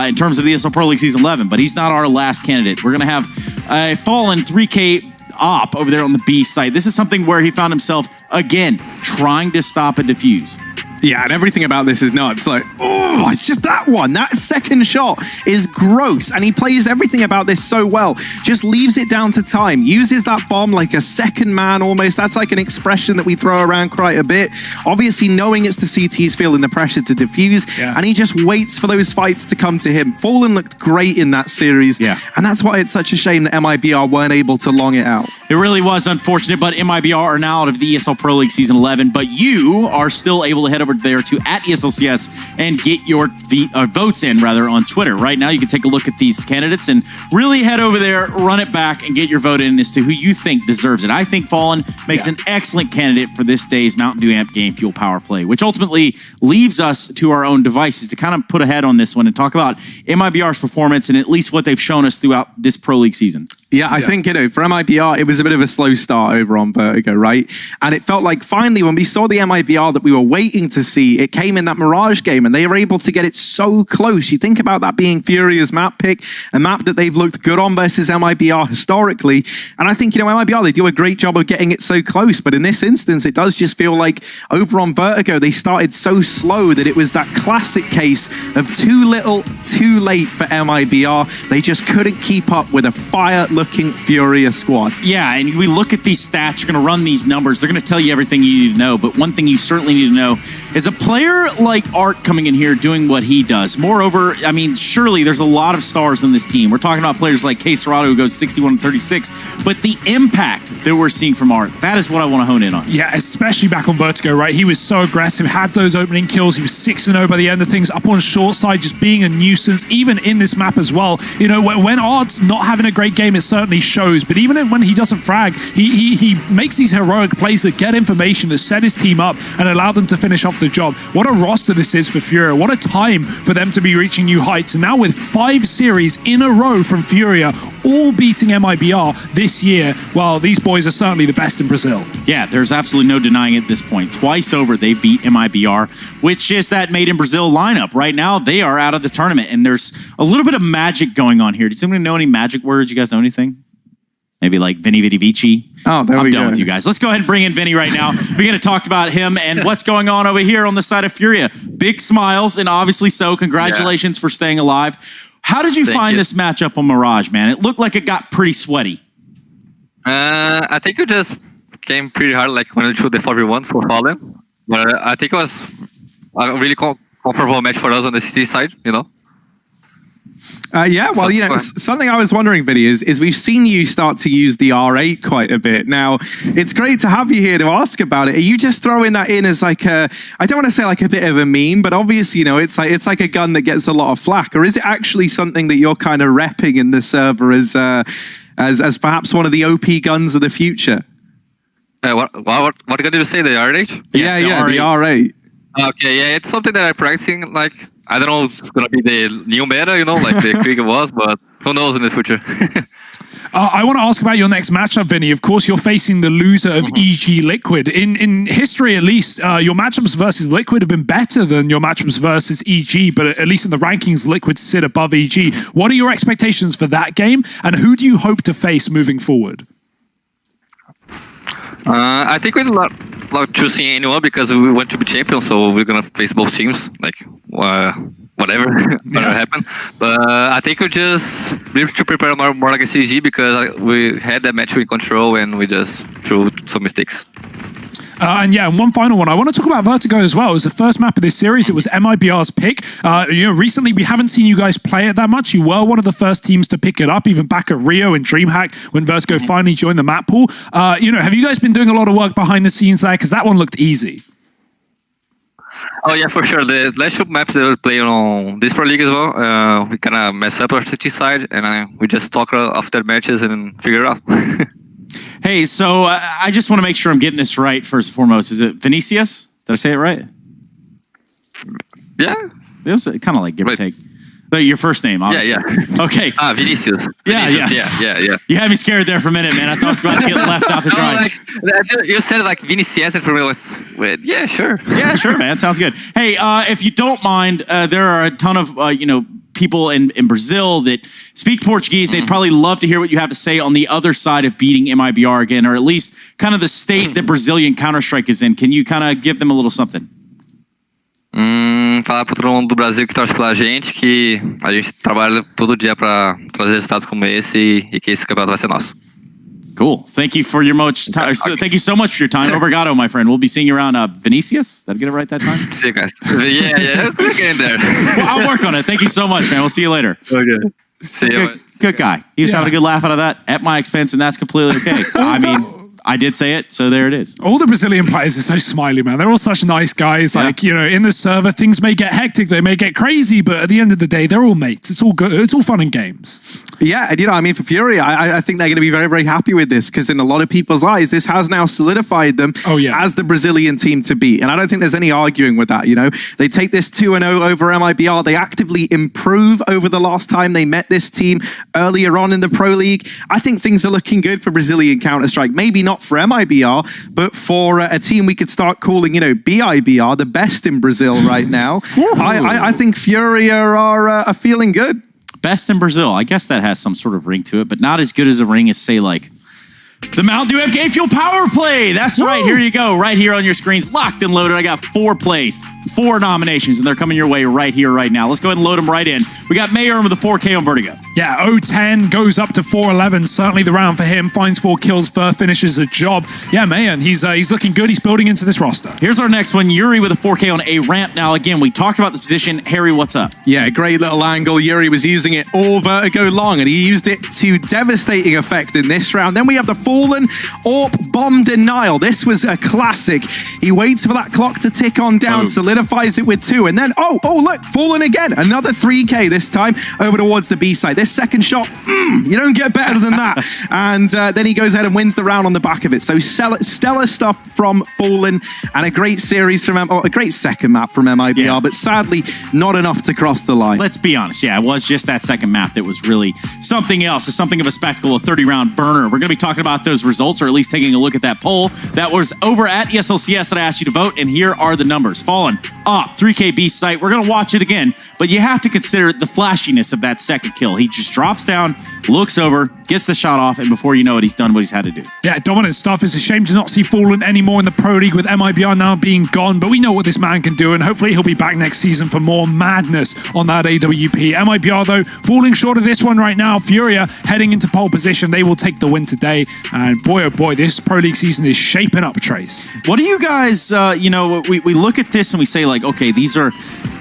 in terms of the ESL Pro League Season 11. But he's not our last candidate. We're going to have a fallen 3K op over there on the B site. This is something where he found himself, again, trying to stop a defuse. Yeah, and everything about this is nuts. Like, oh, it's just that one. That second shot is gross. And he plays everything about this so well. Just leaves it down to time. Uses that bomb like a second man almost. That's like an expression that we throw around quite a bit. Obviously, knowing it's the CTs feeling the pressure to defuse. Yeah. And he just waits for those fights to come to him. Fallen looked great in that series. Yeah. And that's why it's such a shame that MIBR weren't able to long it out. It really was unfortunate, but MIBR are now out of the ESL Pro League Season 11. But you are still able to head over there to @ESLCS and get your votes in, rather, on Twitter. Right now, you can take a look at these candidates and really head over there, run it back, and get your vote in as to who you think deserves it. I think Fallen makes an excellent candidate for this day's Mountain Dew Amp Game Fuel Power Play, which ultimately leaves us to our own devices to kind of put a head on this one and talk about MIBR's performance and at least what they've shown us throughout this Pro League season. Yeah, I think, for MIBR, it was a bit of a slow start over on Vertigo, right? And it felt like finally when we saw the MIBR that we were waiting to see, it came in that Mirage game and they were able to get it so close. You think about that being Furia's map pick, a map that they've looked good on versus MIBR historically. And I think, MIBR, they do a great job of getting it so close. But in this instance, it does just feel like over on Vertigo, they started so slow that it was that classic case of too little, too late for MIBR. They just couldn't keep up with a fire-looking Furia squad. Yeah, and we look at these stats, you're going to run these numbers, they're going to tell you everything you need to know, but one thing you certainly need to know is a player like Art coming in here doing what he does. Moreover, I mean, surely there's a lot of stars on this team. We're talking about players like K Serrato who goes 61-36, but the impact that we're seeing from Art, that is what I want to hone in on. Yeah, especially back on Vertigo, right? He was so aggressive, had those opening kills, he was 6-0 by the end of things, up on short side, just being a nuisance, even in this map as well. When Art's not having a great game, it certainly shows, but even when he doesn't frag, he makes these heroic plays that get information, that set his team up and allow them to finish off the job. What a roster this is for Furia. What a time for them to be reaching new heights. And now with 5 series in a row from Furia, all beating MIBR this year, well, these boys are certainly the best in Brazil. Yeah, there's absolutely no denying it at this point. Twice over, they beat MIBR, which is that Made in Brazil lineup. Right now, they are out of the tournament, and there's a little bit of magic going on here. Does anybody know any magic words? You guys know anything? Maybe like Vinny Vidi Vici. Oh, there we go. I'm done with you guys. Let's go ahead and bring in Vinny right now. We're going to talk about him and what's going on over here on the side of Furia. Big smiles, and obviously so. Congratulations for staying alive. How did you find this matchup on Mirage, man? It looked like it got pretty sweaty. I think it just came pretty hard, like when we shoot the 4v1 for Fallen. But I think it was a really comfortable match for us on the CT side, Yeah, well, something I was wondering, Vinny, is we've seen you start to use the R8 quite a bit. Now, it's great to have you here to ask about it. Are you just throwing that in as like I don't want to say like a bit of a meme, but obviously, it's like a gun that gets a lot of flack, or is it actually something that you're kind of repping in the server as perhaps one of the OP guns of the future? What gun did you say, the R8? Yes, the R8. Okay, yeah, it's something that I'm practicing, like, I don't know if it's going to be the new meta, like the Krieg was, but who knows in the future. I want to ask about your next matchup, Vinny. Of course, you're facing the loser of EG Liquid. In history, at least, your matchups versus Liquid have been better than your matchups versus EG, but at least in the rankings, Liquid sit above EG. What are your expectations for that game, and who do you hope to face moving forward? I think we're not choosing anyone because we want to be champions, so we're gonna face both teams, like whatever happen. But I think we just need to prepare more like a CG because we had that match in control and we just threw some mistakes. And one final one. I want to talk about Vertigo as well. It was the first map of this series. It was MIBR's pick. Recently we haven't seen you guys play it that much. You were one of the first teams to pick it up, even back at Rio and DreamHack when Vertigo finally joined the map pool. Have you guys been doing a lot of work behind the scenes there? Because that one looked easy. Oh yeah, for sure. The last two maps that we play on this Pro League as well, we kind of mess up our city side, and we just talk after matches and figure it out. Hey, so I just want to make sure I'm getting this right first and foremost. Is it Vinicius? Did I say it right? Yeah. It was kind of like give or take. Your first name, obviously. Yeah. Okay. Vinicius. Yeah. You had me scared there for a minute, man. I thought I was about to get left out to dry. You said like Vinicius, and for me it was weird. Yeah, sure. Yeah, sure, man. Sounds good. Hey, if you don't mind, there are a ton of people in Brazil that speak Portuguese. They'd probably love to hear what you have to say on the other side of beating MIBR again, or at least kind of the state that Brazilian Counter-Strike is in. Can you kind of give them a little something? Falar para todo mundo do Brasil que torce pela gente que a gente trabalha todo dia para trazer resultados como esse e que esse campeonato vai ser nosso. Cool. Thank you for your thank you so much for your time. Obrigado, my friend. We'll be seeing you around Vinicius. Did I get it right that time? See you guys. Yeah. We're getting there. Well, I'll work on it. Thank you so much, man. We'll see you later. Okay. See you. Good guy. He was having a good laugh out of that at my expense, and that's completely okay. I mean, I did say it, so there it is. All the Brazilian players are so smiley, man. They're all such nice guys. Yeah. Like, in the server, things may get hectic, they may get crazy, but at the end of the day, they're all mates. It's all good. It's all fun and games. Yeah, and I mean, for Fury, I think they're going to be very, very happy with this because in a lot of people's eyes, this has now solidified them as the Brazilian team to beat. And I don't think there's any arguing with that, They take this 2-0 over MIBR. They actively improve over the last time they met this team earlier on in the Pro League. I think things are looking good for Brazilian Counter-Strike. Maybe not for MIBR, but for a team we could start calling, BIBR, the best in Brazil right now. I think Fury are feeling good. Best in Brazil. I guess that has some sort of ring to it, but not as good as a ring as, say, like the Mountain Dew MK Fuel Power Play. That's right. Here you go. Right here on your screens. Locked and loaded. I got 4 plays, 4 nominations, and they're coming your way right here, right now. Let's go ahead and load them right in. We got Mayor with a 4K on Vertigo. Yeah, 0-10 goes up to 4-11. Certainly the round for him. Finds 4 kills, finishes the job. Yeah, Mayan, he's looking good. He's building into this roster. Here's our next one. Yuri with a 4K on a ramp. Now, again, we talked about this position. Harry, what's up? Yeah, great little angle. Yuri was using it all Vertigo long, and he used it to devastating effect in this round. Then we have the Fallen AWP bomb denial. This was a classic. He waits for that clock to tick on down, solidifies it with 2, and then, oh, look, Fallen again. Another 3K this time over towards the B side. This second shot, you don't get better than that. And then he goes ahead and wins the round on the back of it. So stellar stuff from Fallen and a great series from a great second map from MIBR, but sadly not enough to cross the line. Let's be honest. Yeah, it was just that second map that was really something else. It's something of a spectacle, a 30-round burner. We're going to be talking about those results, or at least taking a look at that poll that was over at ESLCS that I asked you to vote, and here are the numbers. Fallen up 3K B site. We're going to watch it again, but you have to consider the flashiness of that second kill. He just drops down, looks over, gets the shot off, and before you know it, he's done what he's had to do. Yeah, dominant stuff. It's a shame to not see Fallen anymore in the Pro League with MIBR now being gone, but we know what this man can do, and hopefully he'll be back next season for more madness on that AWP. MIBR, though, falling short of this one right now. Furia heading into pole position. They will take the win today, and boy, oh boy, this Pro League season is shaping up, Trace. What do you guys, we look at this and we say, like, okay, these are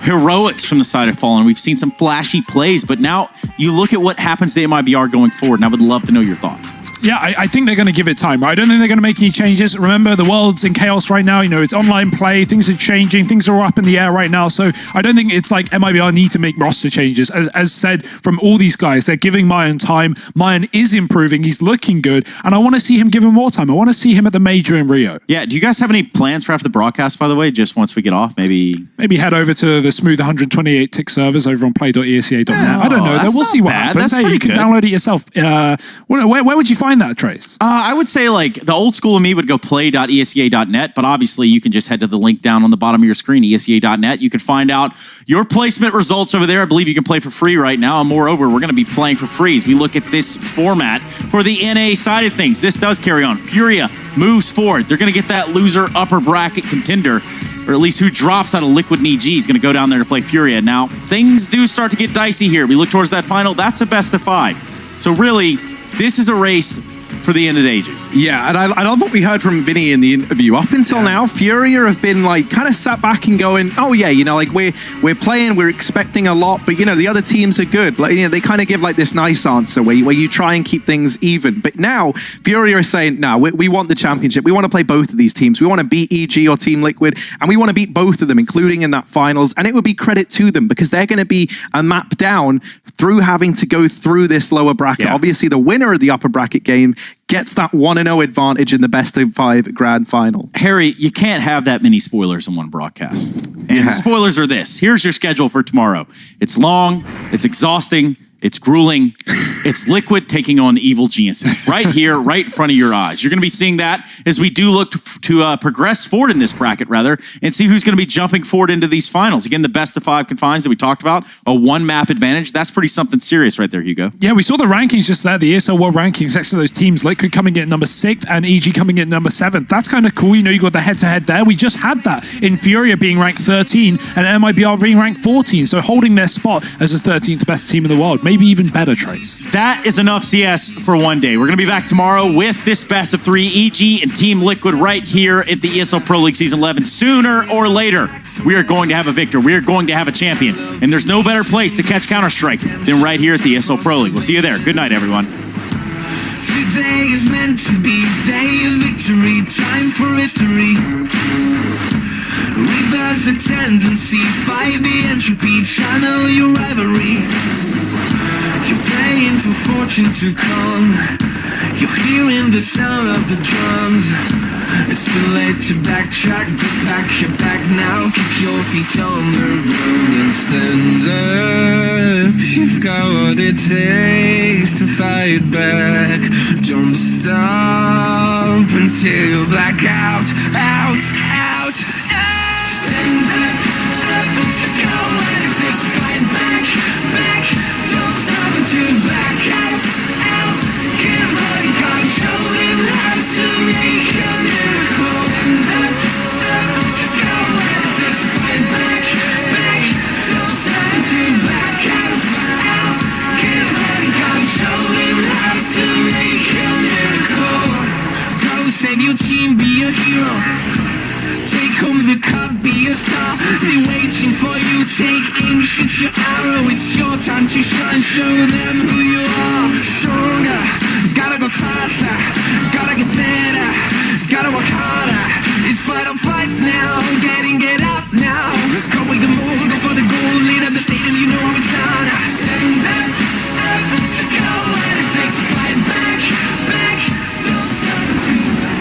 heroics from the side of Fallen. We've seen some flashy plays, but now you look at what happens to MIBR going forward, and I would love to know your thoughts. Yeah, I think they're going to give it time, right? I don't think they're going to make any changes. Remember, the world's in chaos right now. It's online play. Things are changing. Things are up in the air right now. So I don't think it's like MIBR need to make roster changes. As said from all these guys, they're giving Mayan time. Mayan is improving. He's looking good. And I want to see him given more time. I want to see him at the major in Rio. Yeah, do you guys have any plans for after the broadcast, by the way? Just once we get off, maybe head over to the smooth 128 tick servers over on play.esca.net. I don't know. We'll see what happens. Hey, you can download it yourself. Where would you find that, Trace? I would say, like, the old school of me would go play.esca.net, but obviously you can just head to the link down on the bottom of your screen, esca.net. You can find out your placement results over there. I believe you can play for free right now, and moreover, we're going to be playing for free as we look at this format for the NA side of things. This does carry on. Furia moves forward. They're going to get that loser upper bracket contender, or at least who drops out of Liquid NG is going to go down there to play Furia. Now, things do start to get dicey here. We look towards that final. That's a best of 5. So really, this is a race for the end of ages. Yeah, and I love what we heard from Vinny in the interview. Up until now, Furia have been like kind of sat back and going, oh yeah, like we're playing, we're expecting a lot, but the other teams are good. Like, they kind of give like this nice answer where you try and keep things even. But now Furia are saying, no, we want the championship. We want to play both of these teams. We want to beat EG or Team Liquid, and we want to beat both of them, including in that finals. And it would be credit to them because they're going to be a map down through having to go through this lower bracket. Yeah. Obviously, the winner of the upper bracket game gets that 1-0 advantage in the best of 5 grand final. Harry, you can't have that many spoilers in one broadcast. And the spoilers are this. Here's your schedule for tomorrow. It's long, it's exhausting, it's grueling, It's Liquid taking on Evil Geniuses right here, right in front of your eyes. You're going to be seeing that as we do look to progress forward in this bracket, rather, and see who's going to be jumping forward into these finals. Again, the best of 5 confines that we talked about, a 1-map advantage. That's pretty something serious right there, Hugo. Yeah, we saw the rankings just there, the ESL World Rankings next to those teams. Liquid coming in at number 6 and EG coming in at number 7. That's kind of cool. You know, you got the head-to-head there. We just had that in Furia being ranked 13 and MIBR being ranked 14. So holding their spot as the 13th best team in the world. Maybe even better, Trace. That is enough CS for one day. We're going to be back tomorrow with this best of 3 EG and Team Liquid right here at the ESL Pro League Season 11. Sooner or later, we are going to have a victor. We are going to have a champion. And there's no better place to catch Counter-Strike than right here at the ESL Pro League. We'll see you there. Good night, everyone. Today is meant to be a day of victory, time for history. Reverse the tendency, fight the entropy, channel your rivalry. You're praying for fortune to come. You're hearing the sound of the drums. It's too late to backtrack, but back your back now. Keep your feet on the ground and stand up. You've got what it takes to fight back. Don't stop until you black out, out, out. Stand up, up. You've got what it takes to fight back, back. Don't stop until you black out, out. Give all you got, show them how to make a miracle. Stand up, up. You've got what it takes to fight back, back. Don't stop until you black out, out. Give all you got, show them how to make a miracle. Go save your team, be a hero. Take home the cup, be a star. They're waiting for you, take aim, shoot your arrow. It's your time to shine, show them who you are. Stronger, gotta go faster, gotta get better, gotta work harder. It's fight or flight now, get out now. Go with the move, go for the goal, lead up the stadium, you know how it's done. Stand up, up, go what it takes to fight back, back. Don't stop until you back.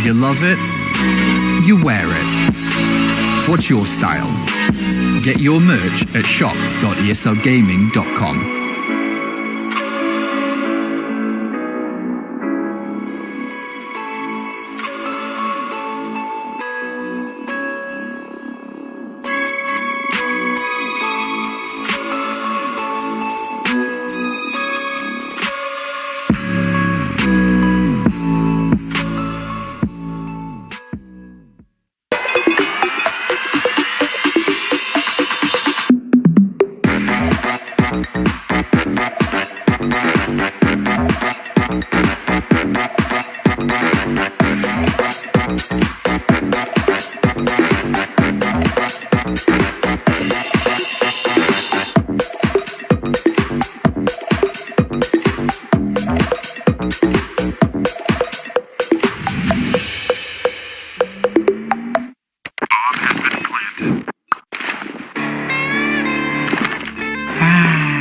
You love it, you wear it. What's your style? Get your merch at shop.eslgaming.com.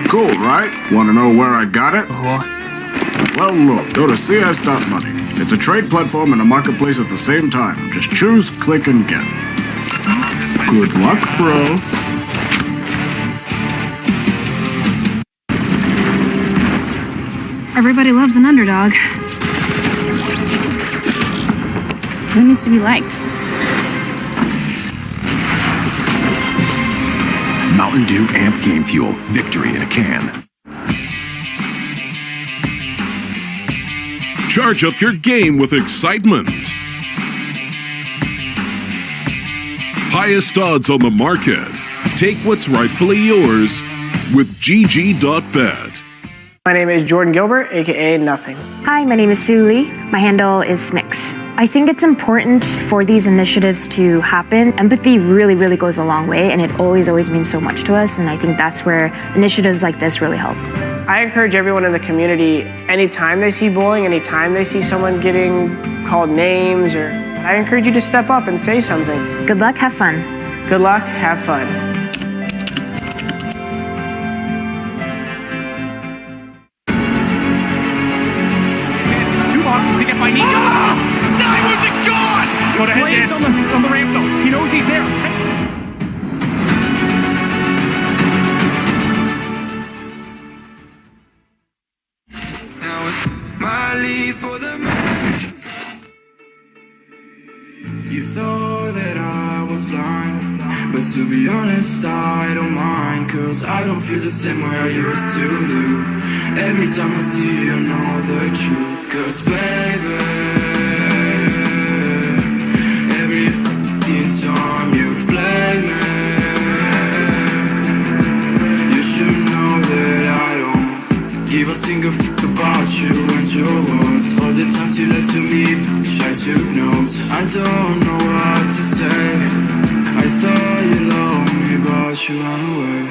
Cool, right? Want to know where I got it? Well, look, go to cs.money. It's a trade platform and a marketplace at the same time. Just choose, click, and get. Good luck, bro. Everybody loves an underdog. Who needs to be liked? Mountain Dew Amp Game Fuel. Victory in a can. Charge up your game with excitement. Highest odds on the market. Take what's rightfully yours with GG.bet. My name is Jordan Gilbert, aka Nothing. Hi, my name is Sue Lee. My handle is Snix. I think it's important for these initiatives to happen. Empathy really, really goes a long way, and it always means so much to us, and I think that's where initiatives like this really help. I encourage everyone in the community, anytime they see bullying, anytime they see someone getting called names, or I encourage you to step up and say something. Good luck, have fun. Good luck, have fun. Boxes to get by Nico. Diamonds are gone! Go to head on the ramp though. He knows he's there. Now it's my lead for the match. You thought that I was blind, but to be honest, I don't mind, cause I don't feel the same way I used to do. Every time I see you, know the truth, cause baby, every f***ing time you've played me, you should know that I don't give a single f*** about you and your words. All the times you lied to me, I took notes. I don't know what to say. I thought you loved me, but you ran away.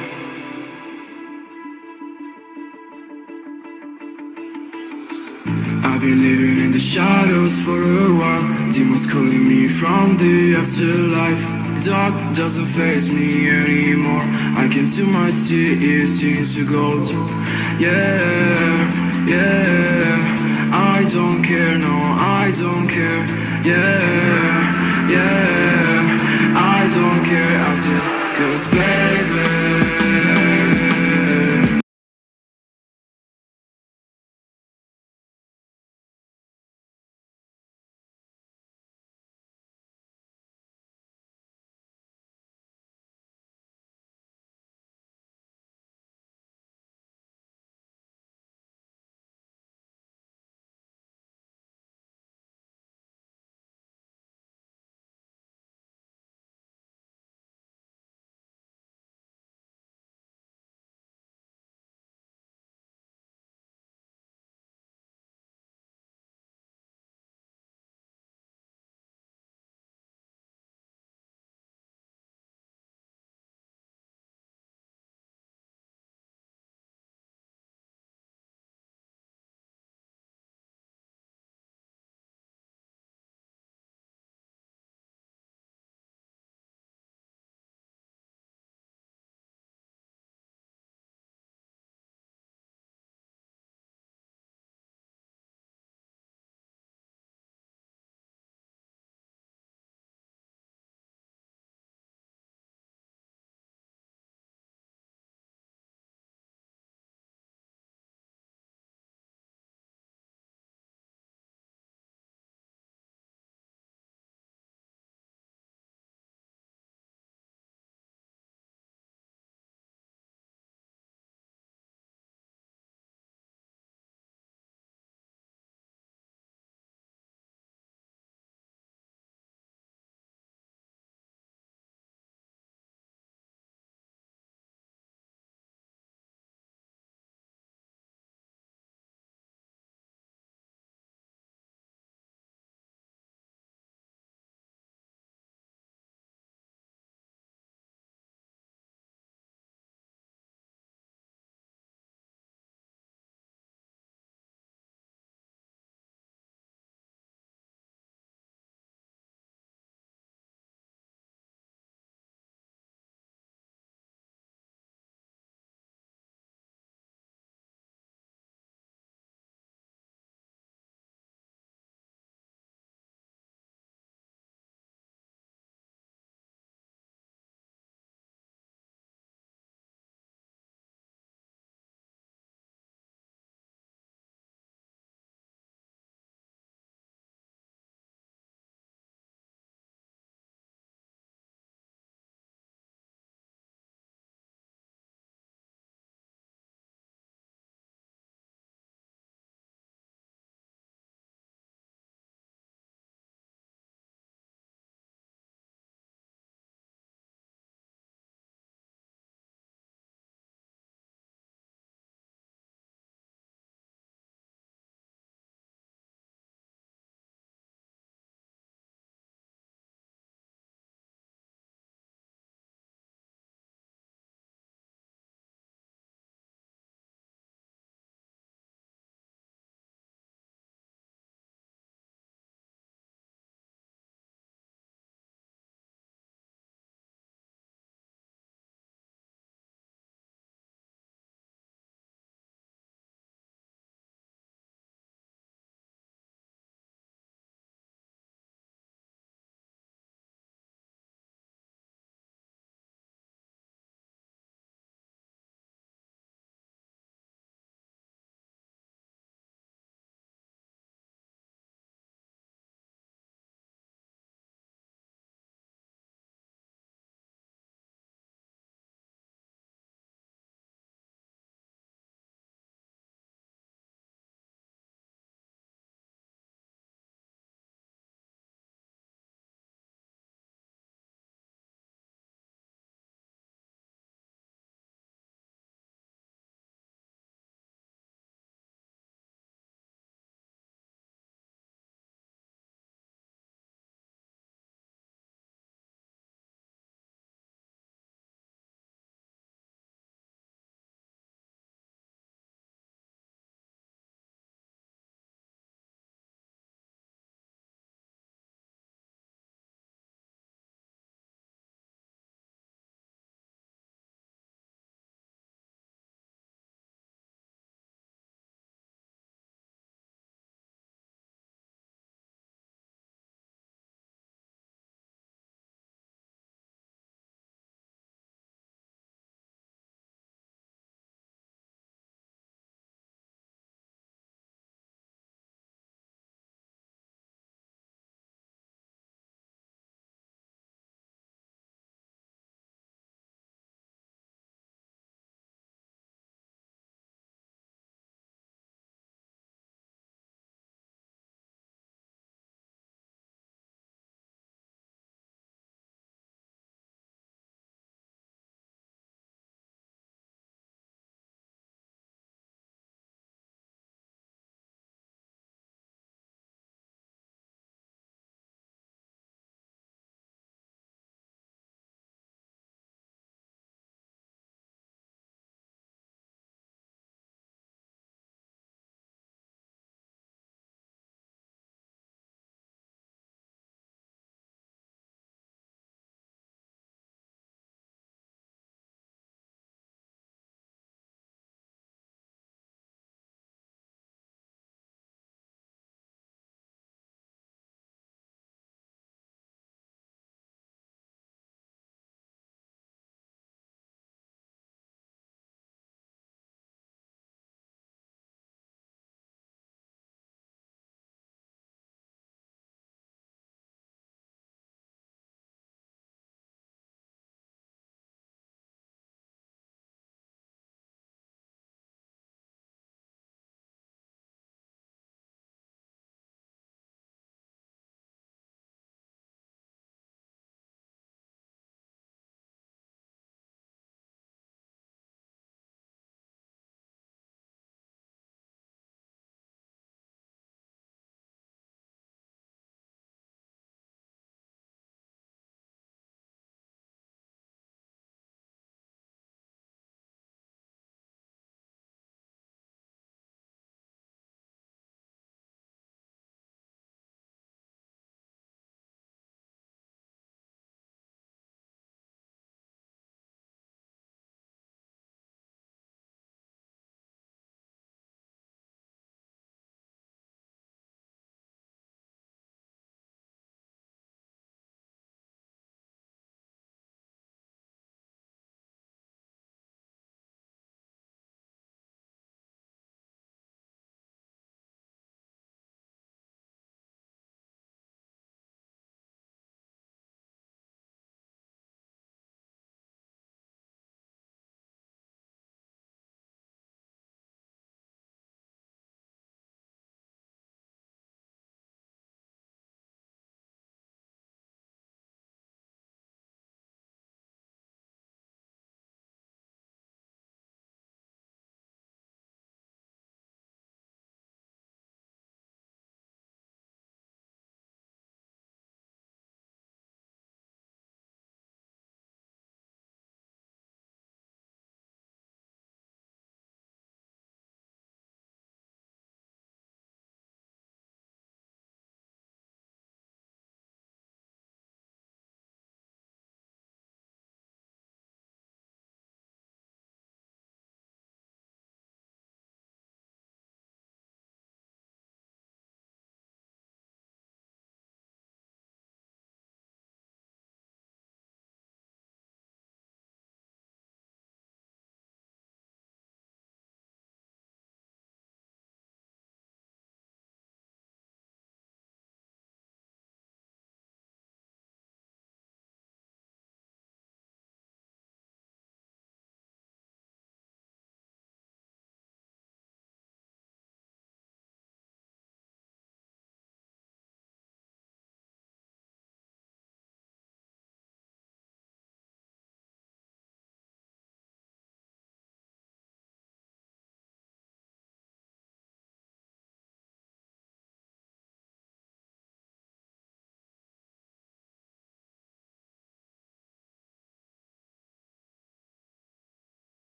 I've been living in the shadows for a while. Demons calling me from the afterlife. Dark doesn't faze me anymore. I came to my tears into gold. Yeah, yeah. I don't care, no, I don't care. Yeah, yeah. I don't care, I said, cause